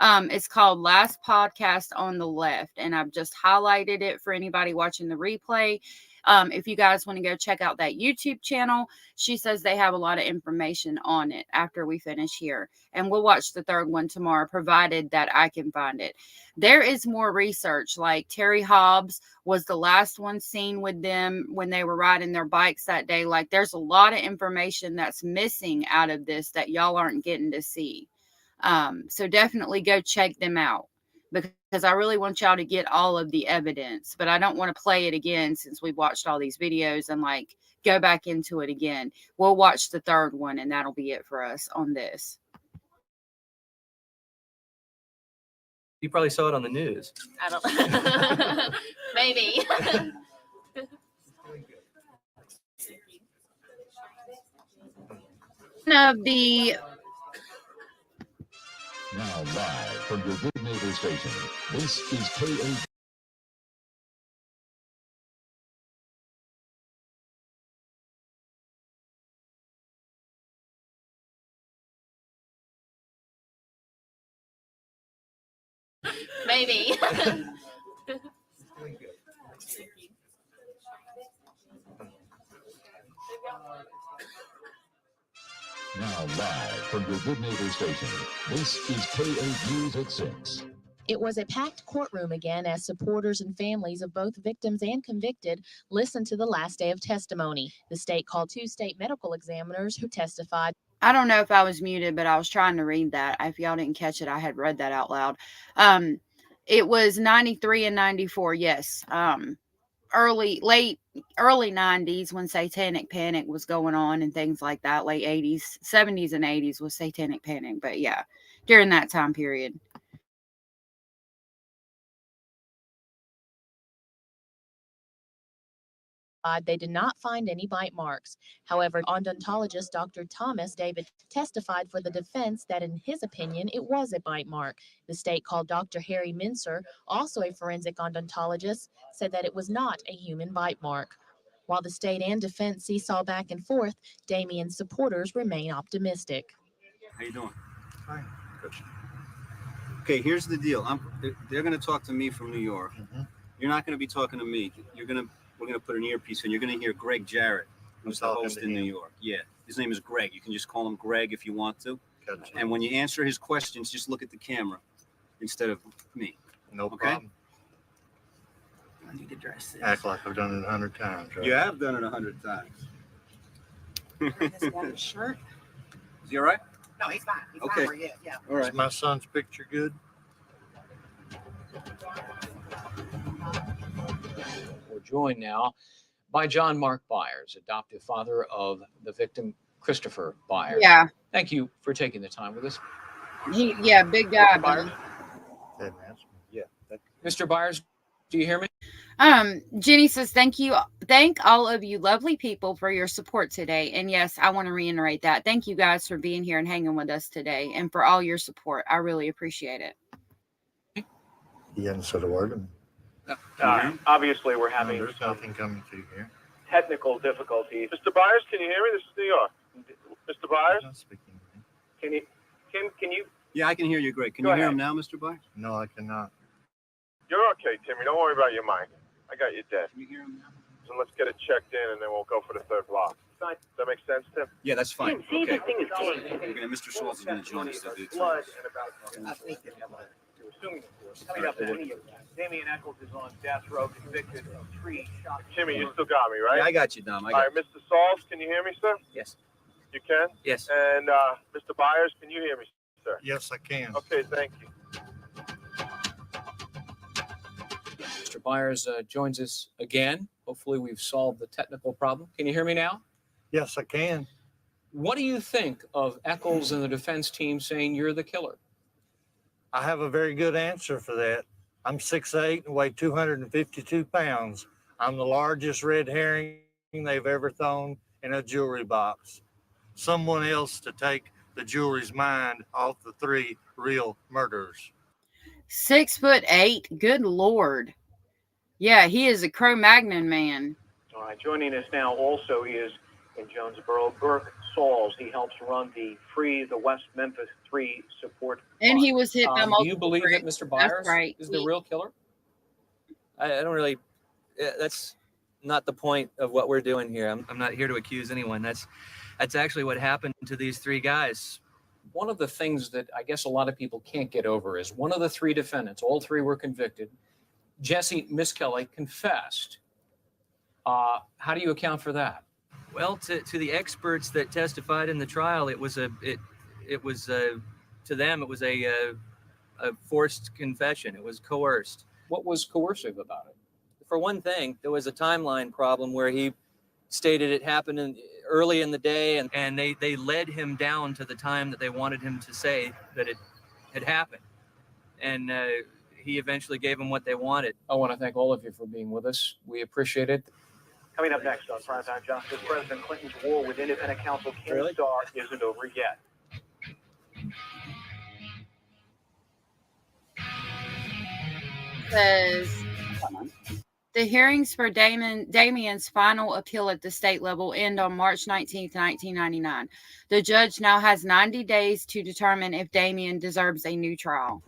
It's called Last Podcast on the Left, and I've just highlighted it for anybody watching the replay. If you guys want to go check out that YouTube channel, she says they have a lot of information on it after we finish here. And we'll watch the third one tomorrow, provided that I can find it. There is more research, like Terry Hobbs was the last one seen with them when they were riding their bikes that day. Like, there's a lot of information that's missing out of this that y'all aren't getting to see. So definitely go check them out, because I really want y'all to get all of the evidence, but I don't want to play it again since we've watched all these videos and like go back into it again. We'll watch the third one and that'll be it for us on this. You probably saw it on the news. I don't. Maybe. Of the Now live from your good neighbor station, this is KA. Maybe. Now live from your good neighbor station, this is KA News at 6. It was a packed courtroom again as supporters and families of both victims and convicted listened to the last day of testimony. The state called 2 state medical examiners who testified. I don't know if I was muted, but I was trying to read that. If y'all didn't catch it, I had read that out loud. It was 93 and 94. Yes. Early 90s when Satanic Panic was going on and things like that. Late 80s, 70s and 80s was Satanic Panic. But yeah, during that time period. They did not find any bite marks. However, odontologist Dr. Thomas David testified for the defense that in his opinion, it was a bite mark. The state called Dr. Harry Mincer, also a forensic odontologist, said that it was not a human bite mark. While the state and defense seesaw back and forth, Damien's supporters remain optimistic. How you doing? Fine. Good. Okay, here's the deal. They're going to talk to me from New York. You're not going to be talking to me. We're going to put an earpiece in. You're going to hear Greg Jarrett, who's the host in New York. Yeah, his name is Greg. You can just call him Greg if you want to. Gotcha. And when you answer his questions, just look at the camera instead of me. No problem. I need to dress this. Act like I've done it 100 times. Right? You have done it 100 times. His shirt? Is he all right? No, he's fine. He's Okay. fine. Yeah. All right. Is my son's picture good? We're joined now by John Mark Byers, adoptive father of the victim, Christopher Byers. Yeah. Thank you for taking the time with us. Big guy. Byers. Yeah. Mr. Byers, do you hear me? Jenny says, thank you. Thank all of you lovely people for your support today. And yes, I want to reiterate that. Thank you guys for being here and hanging with us today and for all your support. I really appreciate it. He hadn't said a word to me. Obviously, we're having There's nothing coming through here. technical difficulties. Mr. Byers, can you hear me? This is New York. Mr. Byers, can you? Yeah, I can hear you, Greg. Can Go you hear ahead. him now, Mr. Byers? No, I cannot. You're okay, Timmy. Don't worry about your mic. I got you dead. Can you hear him now? So let's get it checked in, and then we'll go for the third block. Does that make sense, Tim? Yeah, that's fine. Tim, see, Okay. this thing is Mr. Schwartz is going to join us to do blood and about assuming coming up Damien Eccles is on death row, convicted of 3 shots. Timmy, you still got me, right? Yeah, I got you, Dom. All right, Mr. Sauls, can you hear me, sir? Yes. You can? Yes. And Mr. Byers, can you hear me, sir? Yes, I can. Okay, thank you. Mr. Byers joins us again. Hopefully we've solved the technical problem. Can you hear me now? Yes, I can. What do you think of Eccles and the defense team saying you're the killer? I have a very good answer for that. I'm 6'8" and weigh 252 pounds. I'm the largest red herring they've ever thrown in a jewelry box. Someone else to take the jewelry's mind off the 3 real murderers. 6'8". Good Lord. Yeah, he is a Cro-Magnon man. All right, joining us now also is in Jonesboro, Burke Sauls. He helps run the Free the West Memphis 3 support. And he was hit by multiple Do you believe that Mr. Byers is the real killer? I don't really. That's not the point of what we're doing here. I'm not here to accuse anyone. That's actually what happened to these 3 guys. One of the things that I guess a lot of people can't get over is one of the 3 defendants, all 3 were convicted. Jesse Miskelly confessed. How do you account for that? Well, to the experts that testified in the trial, it was to them it was a forced confession. It was coerced. What was coercive about it? For one thing, there was a timeline problem where he stated it happened early in the day, and they led him down to the time that they wanted him to say that it had happened. And he eventually gave them what they wanted. I want to thank all of you for being with us. We appreciate it. Coming up next on Primetime Justice, President Clinton's war with independent counsel Ken Starr isn't over yet. Says the hearings for Damien's final appeal at the state level end on March 19th, 1999. The judge now has 90 days to determine if Damien deserves a new trial.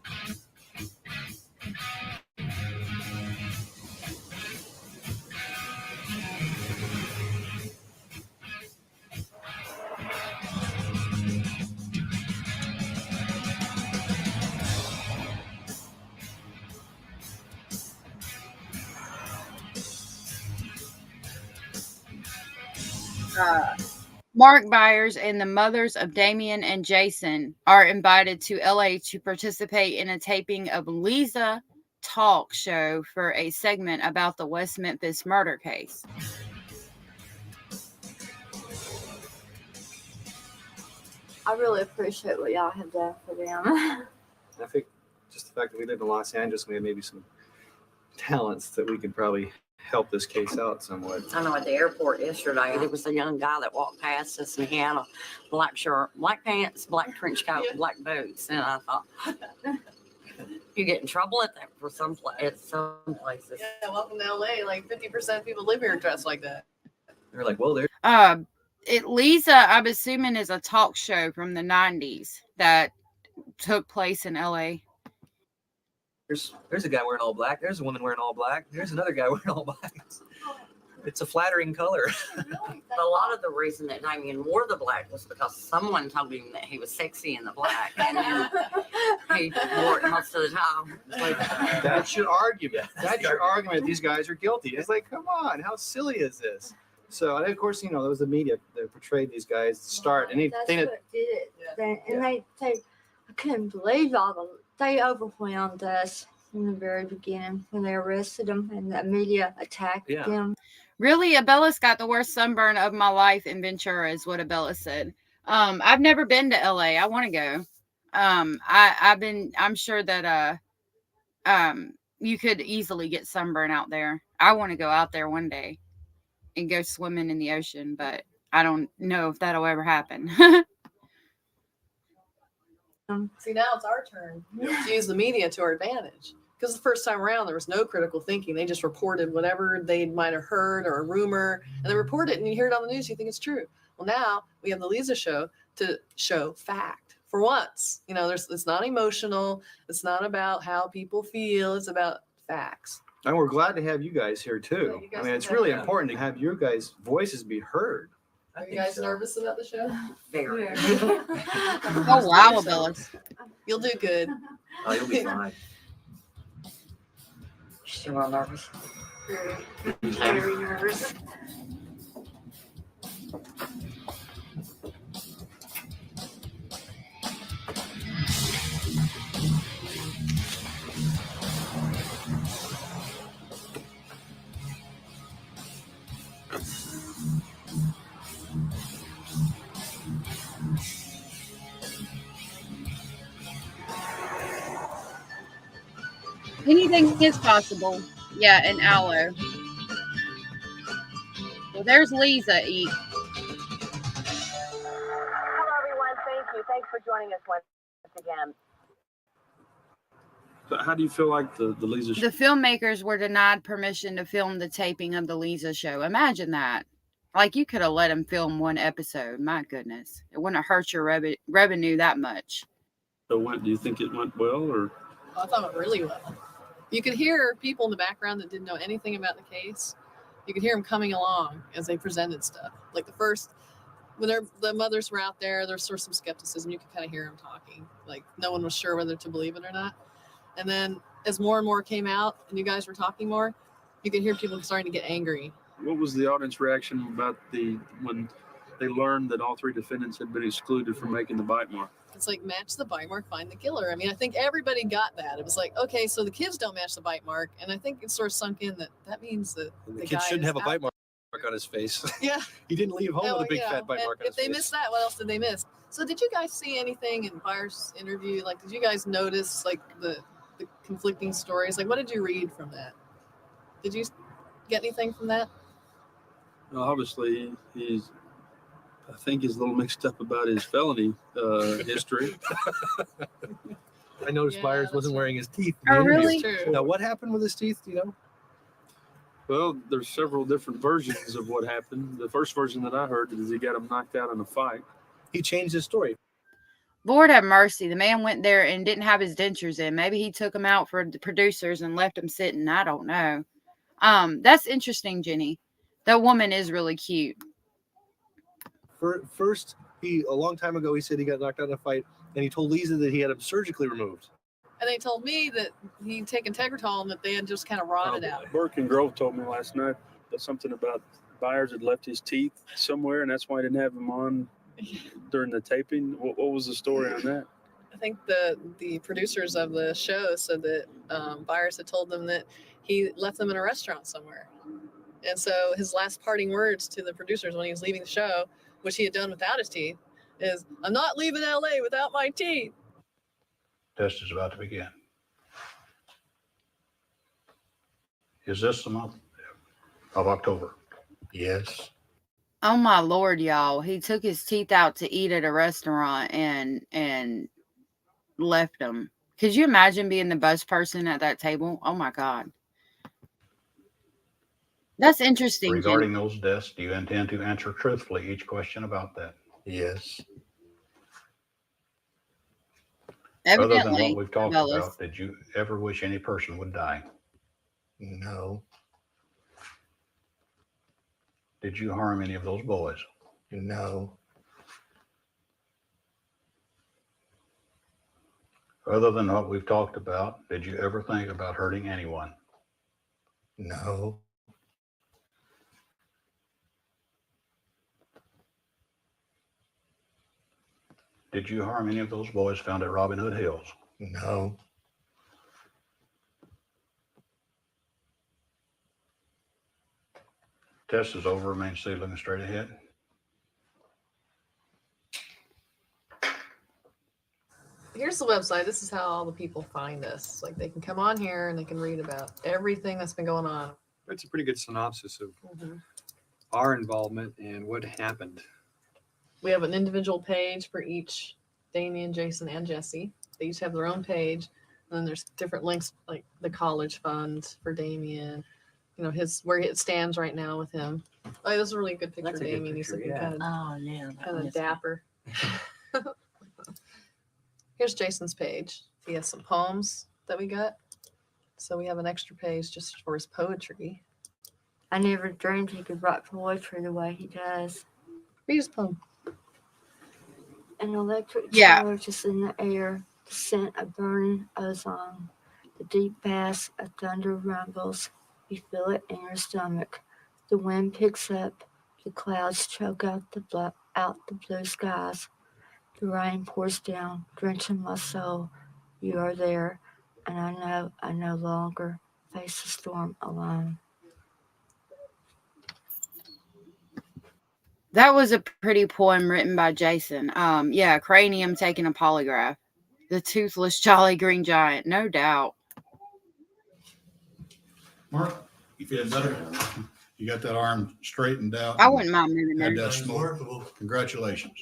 Mark Byers and the mothers of Damien and Jason are invited to LA to participate in a taping of Lisa Talk Show for a segment about the West Memphis murder case. I really appreciate what y'all have done for them. I think just the fact that we live in Los Angeles, we have maybe some talents that we could probably help this case out somewhat. I know at the airport yesterday, there was a young guy that walked past us and he had a black shirt, black pants, black trench coat, black boots. And I thought, you get in trouble at that for some places. Yeah, welcome to LA. Like 50% of people live here dressed like that. They're like, well, they're. Lisa, I'm assuming, is a talk show from the 90s that took place in LA. There's a guy wearing all black. There's a woman wearing all black. There's another guy wearing all black. It's a flattering color. A lot of the reason that Damien wore the black was because someone told him that he was sexy in the black, and then he wore it most of the time. Like, that's your argument. That's your argument. These guys are guilty. It's like, come on, how silly is this? So, and of course, there was the media that portrayed these guys to start. And That's what did it. And I couldn't believe they overwhelmed us from the very beginning when they arrested them and the media attacked them. Really, Abella's got the worst sunburn of my life in Ventura, is what Abella said. I've never been to LA. I want to go. I'm sure that you could easily get sunburn out there. I want to go out there one day and go swimming in the ocean, but I don't know if that'll ever happen. See, now it's our turn to use the media to our advantage. Because the first time around, there was no critical thinking. They just reported whatever they might have heard or a rumor, and they report it, and you hear it on the news, you think it's true. Well, now we have the Lisa show to show fact for once. It's not emotional. It's not about how people feel. It's about facts. And we're glad to have you guys here too. Yeah, it's really important to have your guys' voices be heard. Are you guys nervous about the show? Very. Oh, wow, Abella. You'll do good. Oh, you'll be fine. Still all nervous. Very nervous. Anything is possible. Yeah, and aloe. Well, there's Lisa. Hello, everyone. Thank you. Thanks for joining us once again. So how do you feel like the Lisa The filmmakers were denied permission to film the taping of the Lisa show. Imagine that. Like, you could have let them film one episode. My goodness. It wouldn't have hurt your revenue that much. So do you think it went well, or? I thought it went really well. You could hear people in the background that didn't know anything about the case. You could hear them coming along as they presented stuff. Like when the mothers were out there was some skepticism. You could kind of hear them talking. Like, no one was sure whether to believe it or not. And then as more and more came out and you guys were talking more, you could hear people starting to get angry. What was the audience reaction about when they learned that all three defendants had been excluded from making the bite mark? It's like, match the bite mark, find the killer. I mean, I think everybody got that. It was like, okay, so the kids don't match the bite mark. And I think it sort of sunk in that means that the kid shouldn't have a bite mark on his face. Yeah. He didn't leave home with a big fat bite mark on his If they face. missed that, what else did they miss? So did you guys see anything in Byers' interview? Like, did you guys notice, like, the conflicting stories? Like, what did you read from that? Did you get anything from that? Well, obviously, I think he's a little mixed up about his felony history. I noticed Byers wasn't wearing his teeth. Oh, really? Now, what happened with his teeth? Do you know? Well, there's several different versions of what happened. The first version that I heard is he got him knocked out in a fight. He changed his story. Lord have mercy. The man went there and didn't have his dentures in. Maybe he took them out for the producers and left them sitting. I don't know. That's interesting, Jenny. That woman is really cute. First, a long time ago, he said he got knocked out in a fight, and he told Lisa that he had him surgically removed. And they told me that he'd taken Tegretol and that they had just kind of rotted out. Burke and Grove told me last night that something about Byers had left his teeth somewhere, and that's why he didn't have them on during the taping. What was the story on that? I think the producers of the show said that Byers had told them that he left them in a restaurant somewhere. And so his last parting words to the producers when he was leaving the show, which he had done without his teeth, is, "I'm not leaving LA without my teeth." Test is about to begin. Is this the month of October? Yes. Oh my Lord, y'all. He took his teeth out to eat at a restaurant and left them. Could you imagine being the bus person at that table? Oh my God. That's interesting. Regarding those deaths, do you intend to answer truthfully each question about that? Yes. Other than Evidently, what we've talked fellas. about, did you ever wish any person would die? No. Did you harm any of those boys? No. Other than what we've talked about, did you ever think about hurting anyone? No. Did you harm any of those boys found at Robin Hood Hills? No. Test is over. Remain seated, looking straight ahead. Here's the website. This is how all the people find us. Like, they can come on here and they can read about everything that's been going on. It's a pretty good synopsis of our involvement and what happened. We have an individual page for each Damien, Jason, and Jesse. They each have their own page. And then there's different links, like the college fund for Damien, you know, where it stands right now with him. Oh, that's a really good picture of Damien. He's looking kind of dapper. Here's Jason's page. He has some poems that we got. So we have an extra page just for his poetry. I never dreamed he could write poetry the way he does. Read his poem. An electric charge is in the air, the scent of burning ozone, the deep bass of thunder rumbles. You feel it in your stomach. The wind picks up, the clouds choke out the blue skies. The rain pours down, drenching my soul. You are there, and I know I no longer face the storm alone. That was a pretty poem written by Jason. Yeah, Cranium taking a polygraph. The toothless jolly green giant, no doubt. Mark, you feeling better? You got that arm straightened out? I wouldn't mind moving Had there. that smoke. Congratulations.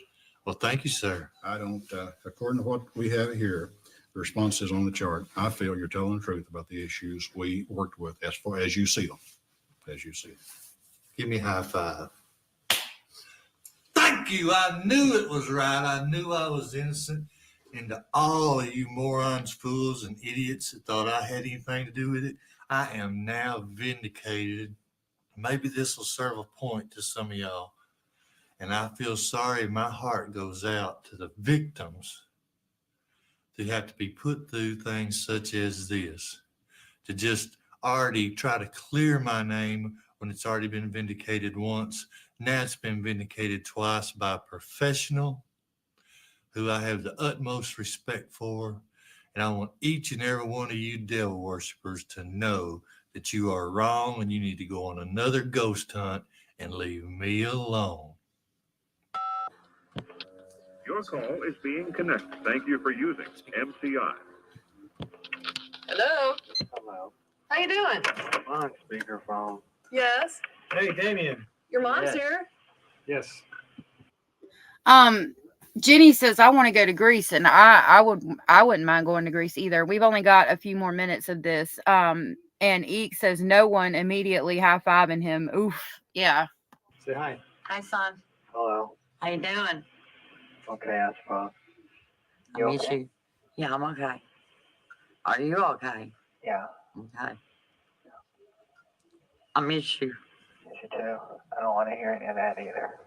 Well, thank you, sir. I don't, according to what we have here, the response is on the chart. I feel you're telling the truth about the issues we worked with as far as you see them. As you see them. Give me a high five. Thank you. I knew it was right. I knew I was innocent. And to all of you morons, fools, and idiots that thought I had anything to do with it, I am now vindicated. Maybe this will serve a point to some of y'all. And I feel sorry. My heart goes out to the victims that have to be put through things such as this, to just already try to clear my name when it's already been vindicated once. Now it's been vindicated twice by a professional who I have the utmost respect for. And I want each and every one of you devil worshipers to know that you are wrong and you need to go on another ghost hunt and leave me alone. Your call is being connected. Thank you for using MCI. Hello. Hello. How you doing? I'm on speakerphone. Yes. Hey, Damien. Your mom's Yes. here. Yes. Jenny says I want to go to Greece, and I wouldn't mind going to Greece either. We've only got a few more minutes of this. And Eek says no one immediately high-fiving him. Oof. Yeah. Say hi. Hi, son. Hello. How you doing? Okay, I suppose. I You miss okay? you. Yeah, I'm okay. Are you okay? Yeah. Okay. I miss you. Miss you too. I don't want to hear any of that either.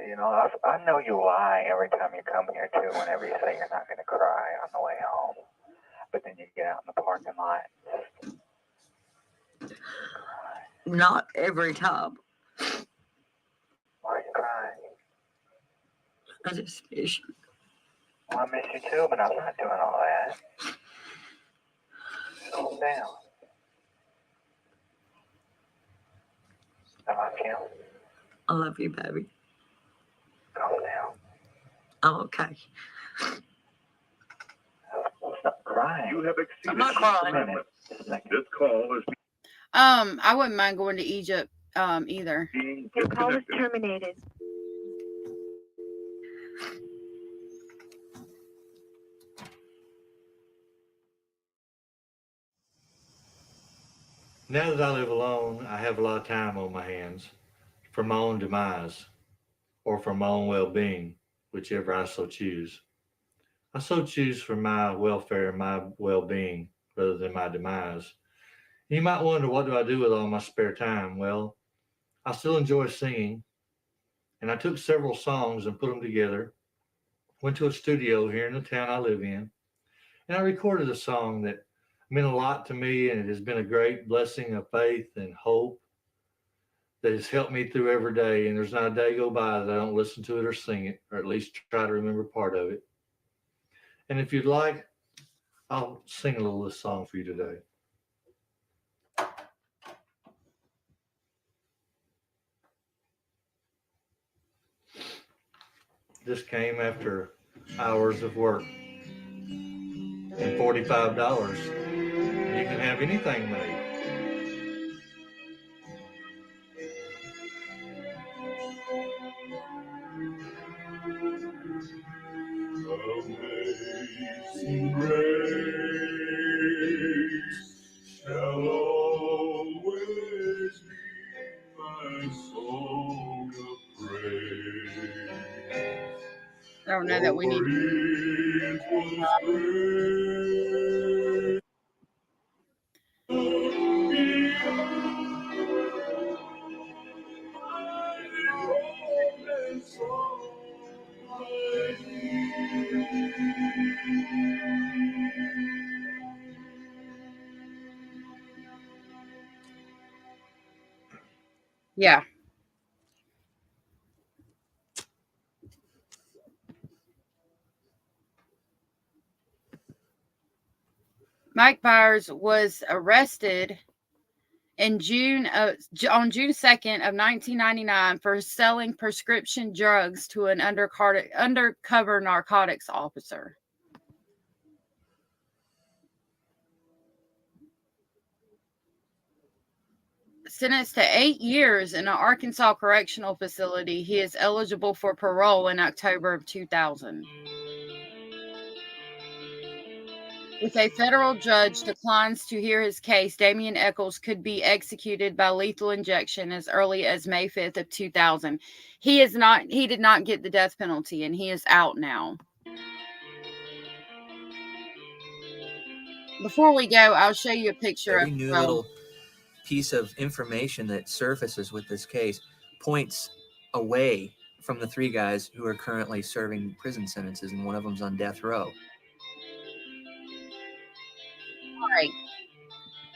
You know, I know you lie every time you come here too, whenever you say you're not going to cry on the way home. But then you get out in the parking lot. Not every time. Why are you crying? I just miss you. Well, I miss you too, but I'm not doing all that. Calm down. I love you. I love you, baby. Calm down. I'm okay. Stop crying. You have exceeded I'm not your crying. limit. This call is I wouldn't mind going to Egypt either. being Your call is disconnected. terminated. Now that I live alone, I have a lot of time on my hands for my own demise or for my own well-being, whichever I so choose. I so choose for my welfare and my well-being rather than my demise. You might wonder, what do I do with all my spare time? Well, I still enjoy singing, and I took several songs and put them together, went to a studio here in the town I live in, and I recorded a song that meant a lot to me, and it has been a great blessing of faith and hope that has helped me through every day. And there's not a day go by that I don't listen to it or sing it, or at least try to remember part of it. And if you'd like, I'll sing a little of this song for you today. This came after hours of work and $45. And you can have anything made. Amazing grace shall always be my song of praise. I don't know that we need. For it was grace Yeah. Mike Byers was arrested on June 2nd of 1999 for selling prescription drugs to an undercover narcotics officer. Sentenced to 8 years in an Arkansas correctional facility, he is eligible for parole in October of 2000. If a federal judge declines to hear his case, Damian Echols could be executed by lethal injection as early as May 5th of 2000. He did not get the death penalty, and he is out now. Before we go, I'll show you a picture Every of new little piece of information that surfaces with this case points away from the 3 guys who are currently serving prison sentences, and one of them's on death row. Right.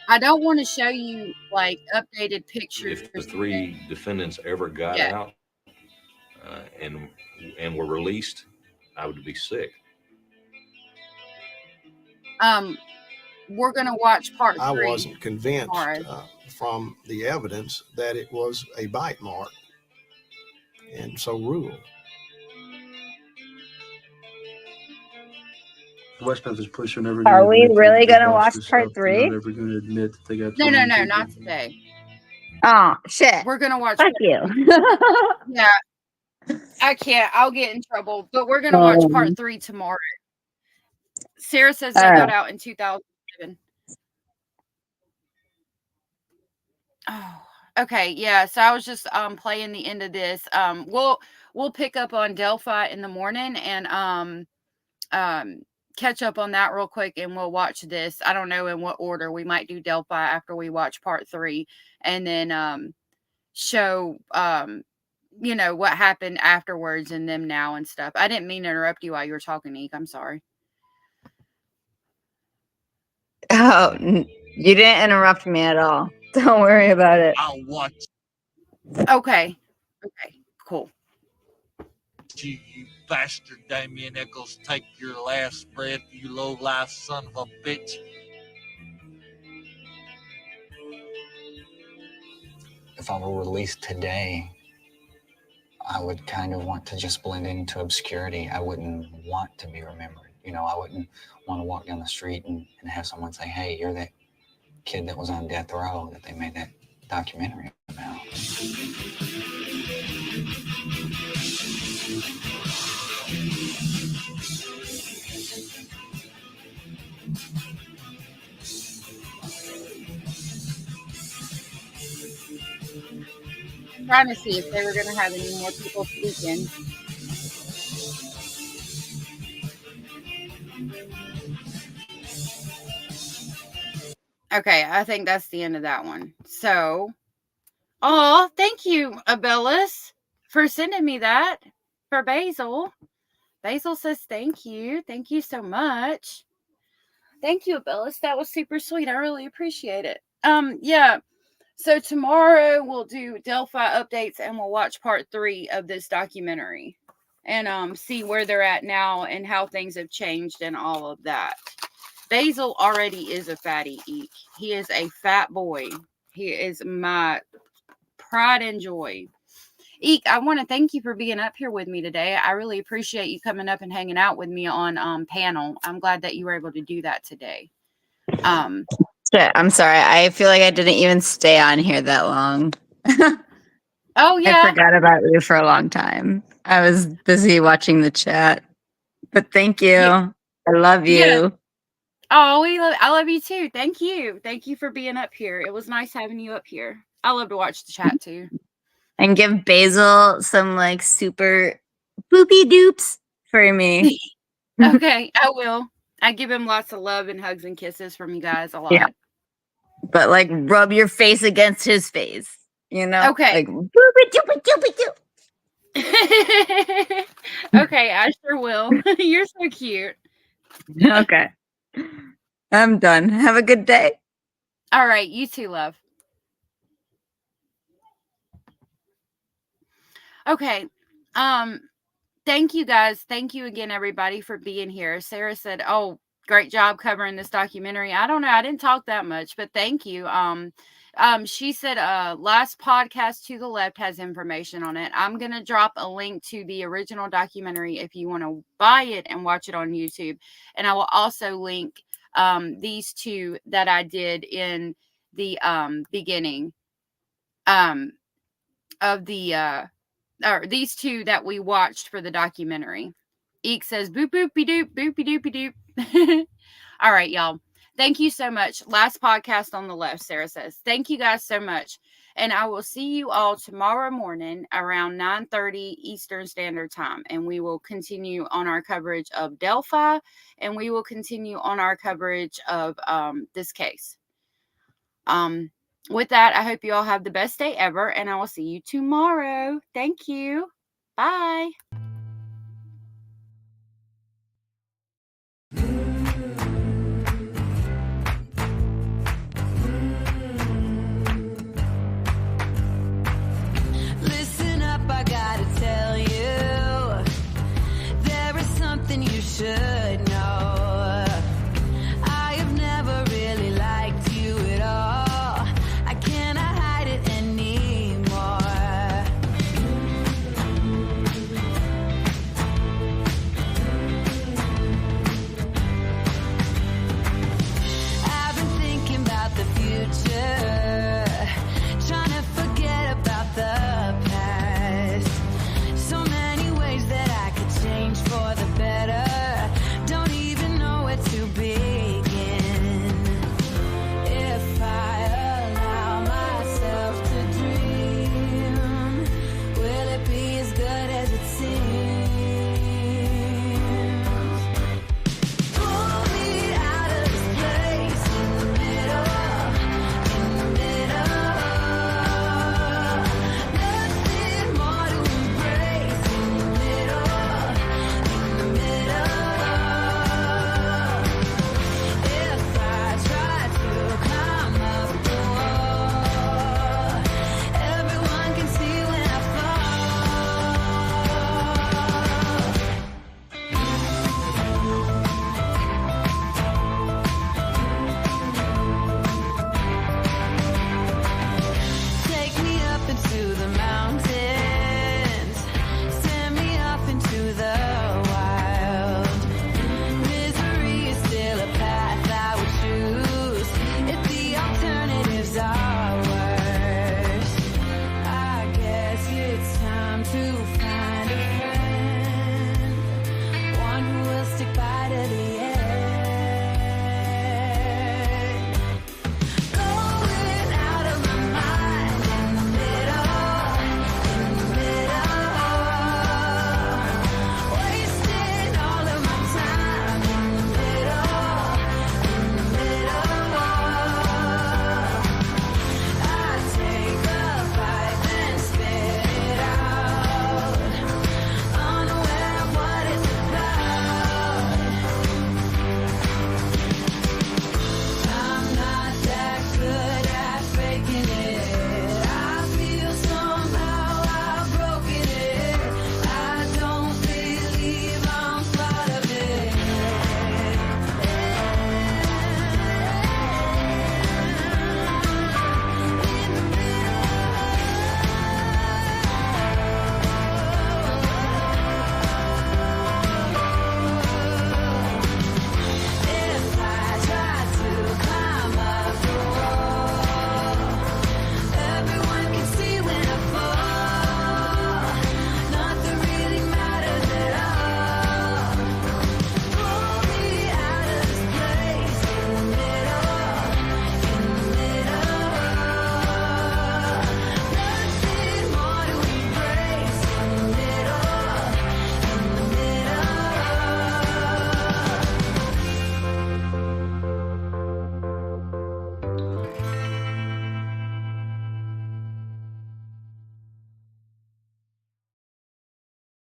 I don't want to show you like updated pictures. If the 3 defendants ever got out and were released, I would be sick. We're going to watch part 3. I wasn't convinced tomorrow. From the evidence that it was a bite mark, and so ruled. The West Memphis police are never. Are we really gonna watch part They're 3? not ever going to admit that they got. No, so many people. not today. Oh shit! We're gonna watch. Fuck you. Yeah, I can't. I'll get in trouble. But we're gonna watch part 3 tomorrow. Sarah says they got out in 2007. Oh, okay. Yeah. So I was just playing the end of this. We'll pick up on Delphi in the morning and catch up on that real quick, and we'll watch this. I don't know in what order. We might do Delphi after we watch part 3, and then show what happened afterwards and them now and stuff. I didn't mean to interrupt you while you were talking, Eek. I'm sorry. Oh, you didn't interrupt me at all. Don't worry about it. I'll watch Okay. Cool. you bastard Damian Echols, take your last breath, you low-life son of a bitch. If I were released today, I would kind of want to just blend into obscurity. I wouldn't want to be remembered. I wouldn't want to walk down the street and have someone say, hey, you're that kid that was on death row that they made that documentary about. Trying to see if they were going to have any more people speaking. Okay, I think that's the end of that one. So, thank you, Abellis, for sending me that for Basil. Basil says thank you. Thank you so much. Thank you, Abellis. That was super sweet. I really appreciate it. Yeah. So tomorrow we'll do Delphi updates and we'll watch part 3 of this documentary and see where they're at now and how things have changed and all of that. Basil already is a fatty Eek. He is a fat boy. He is my pride and joy. Eek, I want to thank you for being up here with me today. I really appreciate you coming up and hanging out with me on panel. I'm glad that you were able to do that today. Shit, I'm sorry. I feel like I didn't even stay on here that long. Oh, yeah. I forgot about you for a long time. I was busy watching the chat. But thank you. Yeah. I love you. Yeah. Oh, I love you too. Thank you. Thank you for being up here. It was nice having you up here. I love to watch the chat too. And give Basil some like super boopy doops for me. Okay, I will. I give him lots of love and hugs and kisses from you guys a lot. Yeah. But like rub your face against his face, Okay. Like boopy doopy doopy doop. Okay, I sure will. You're so cute. Okay. I'm done. Have a good day. All right, you too, love. Okay. Thank you guys. Thank you again, everybody, for being here. Sarah said, oh, great job covering this documentary. I don't know. I didn't talk that much, but thank you. She said, last podcast to the left has information on it. I'm going to drop a link to the original documentary if you want to buy it and watch it on YouTube. And I will also link these two that I did in the beginning of the or these two that we watched for the documentary. Eek says boop boopy doop boopy doopy doop. All right, y'all. Thank you so much. Last podcast on the left, Sarah says. Thank you guys so much. And I will see you all tomorrow morning around 9:30 Eastern Standard Time. And we will continue on our coverage of Delphi, and we will continue on our coverage of this case. With that, I hope you all have the best day ever, and I will see you tomorrow. Thank you. Bye.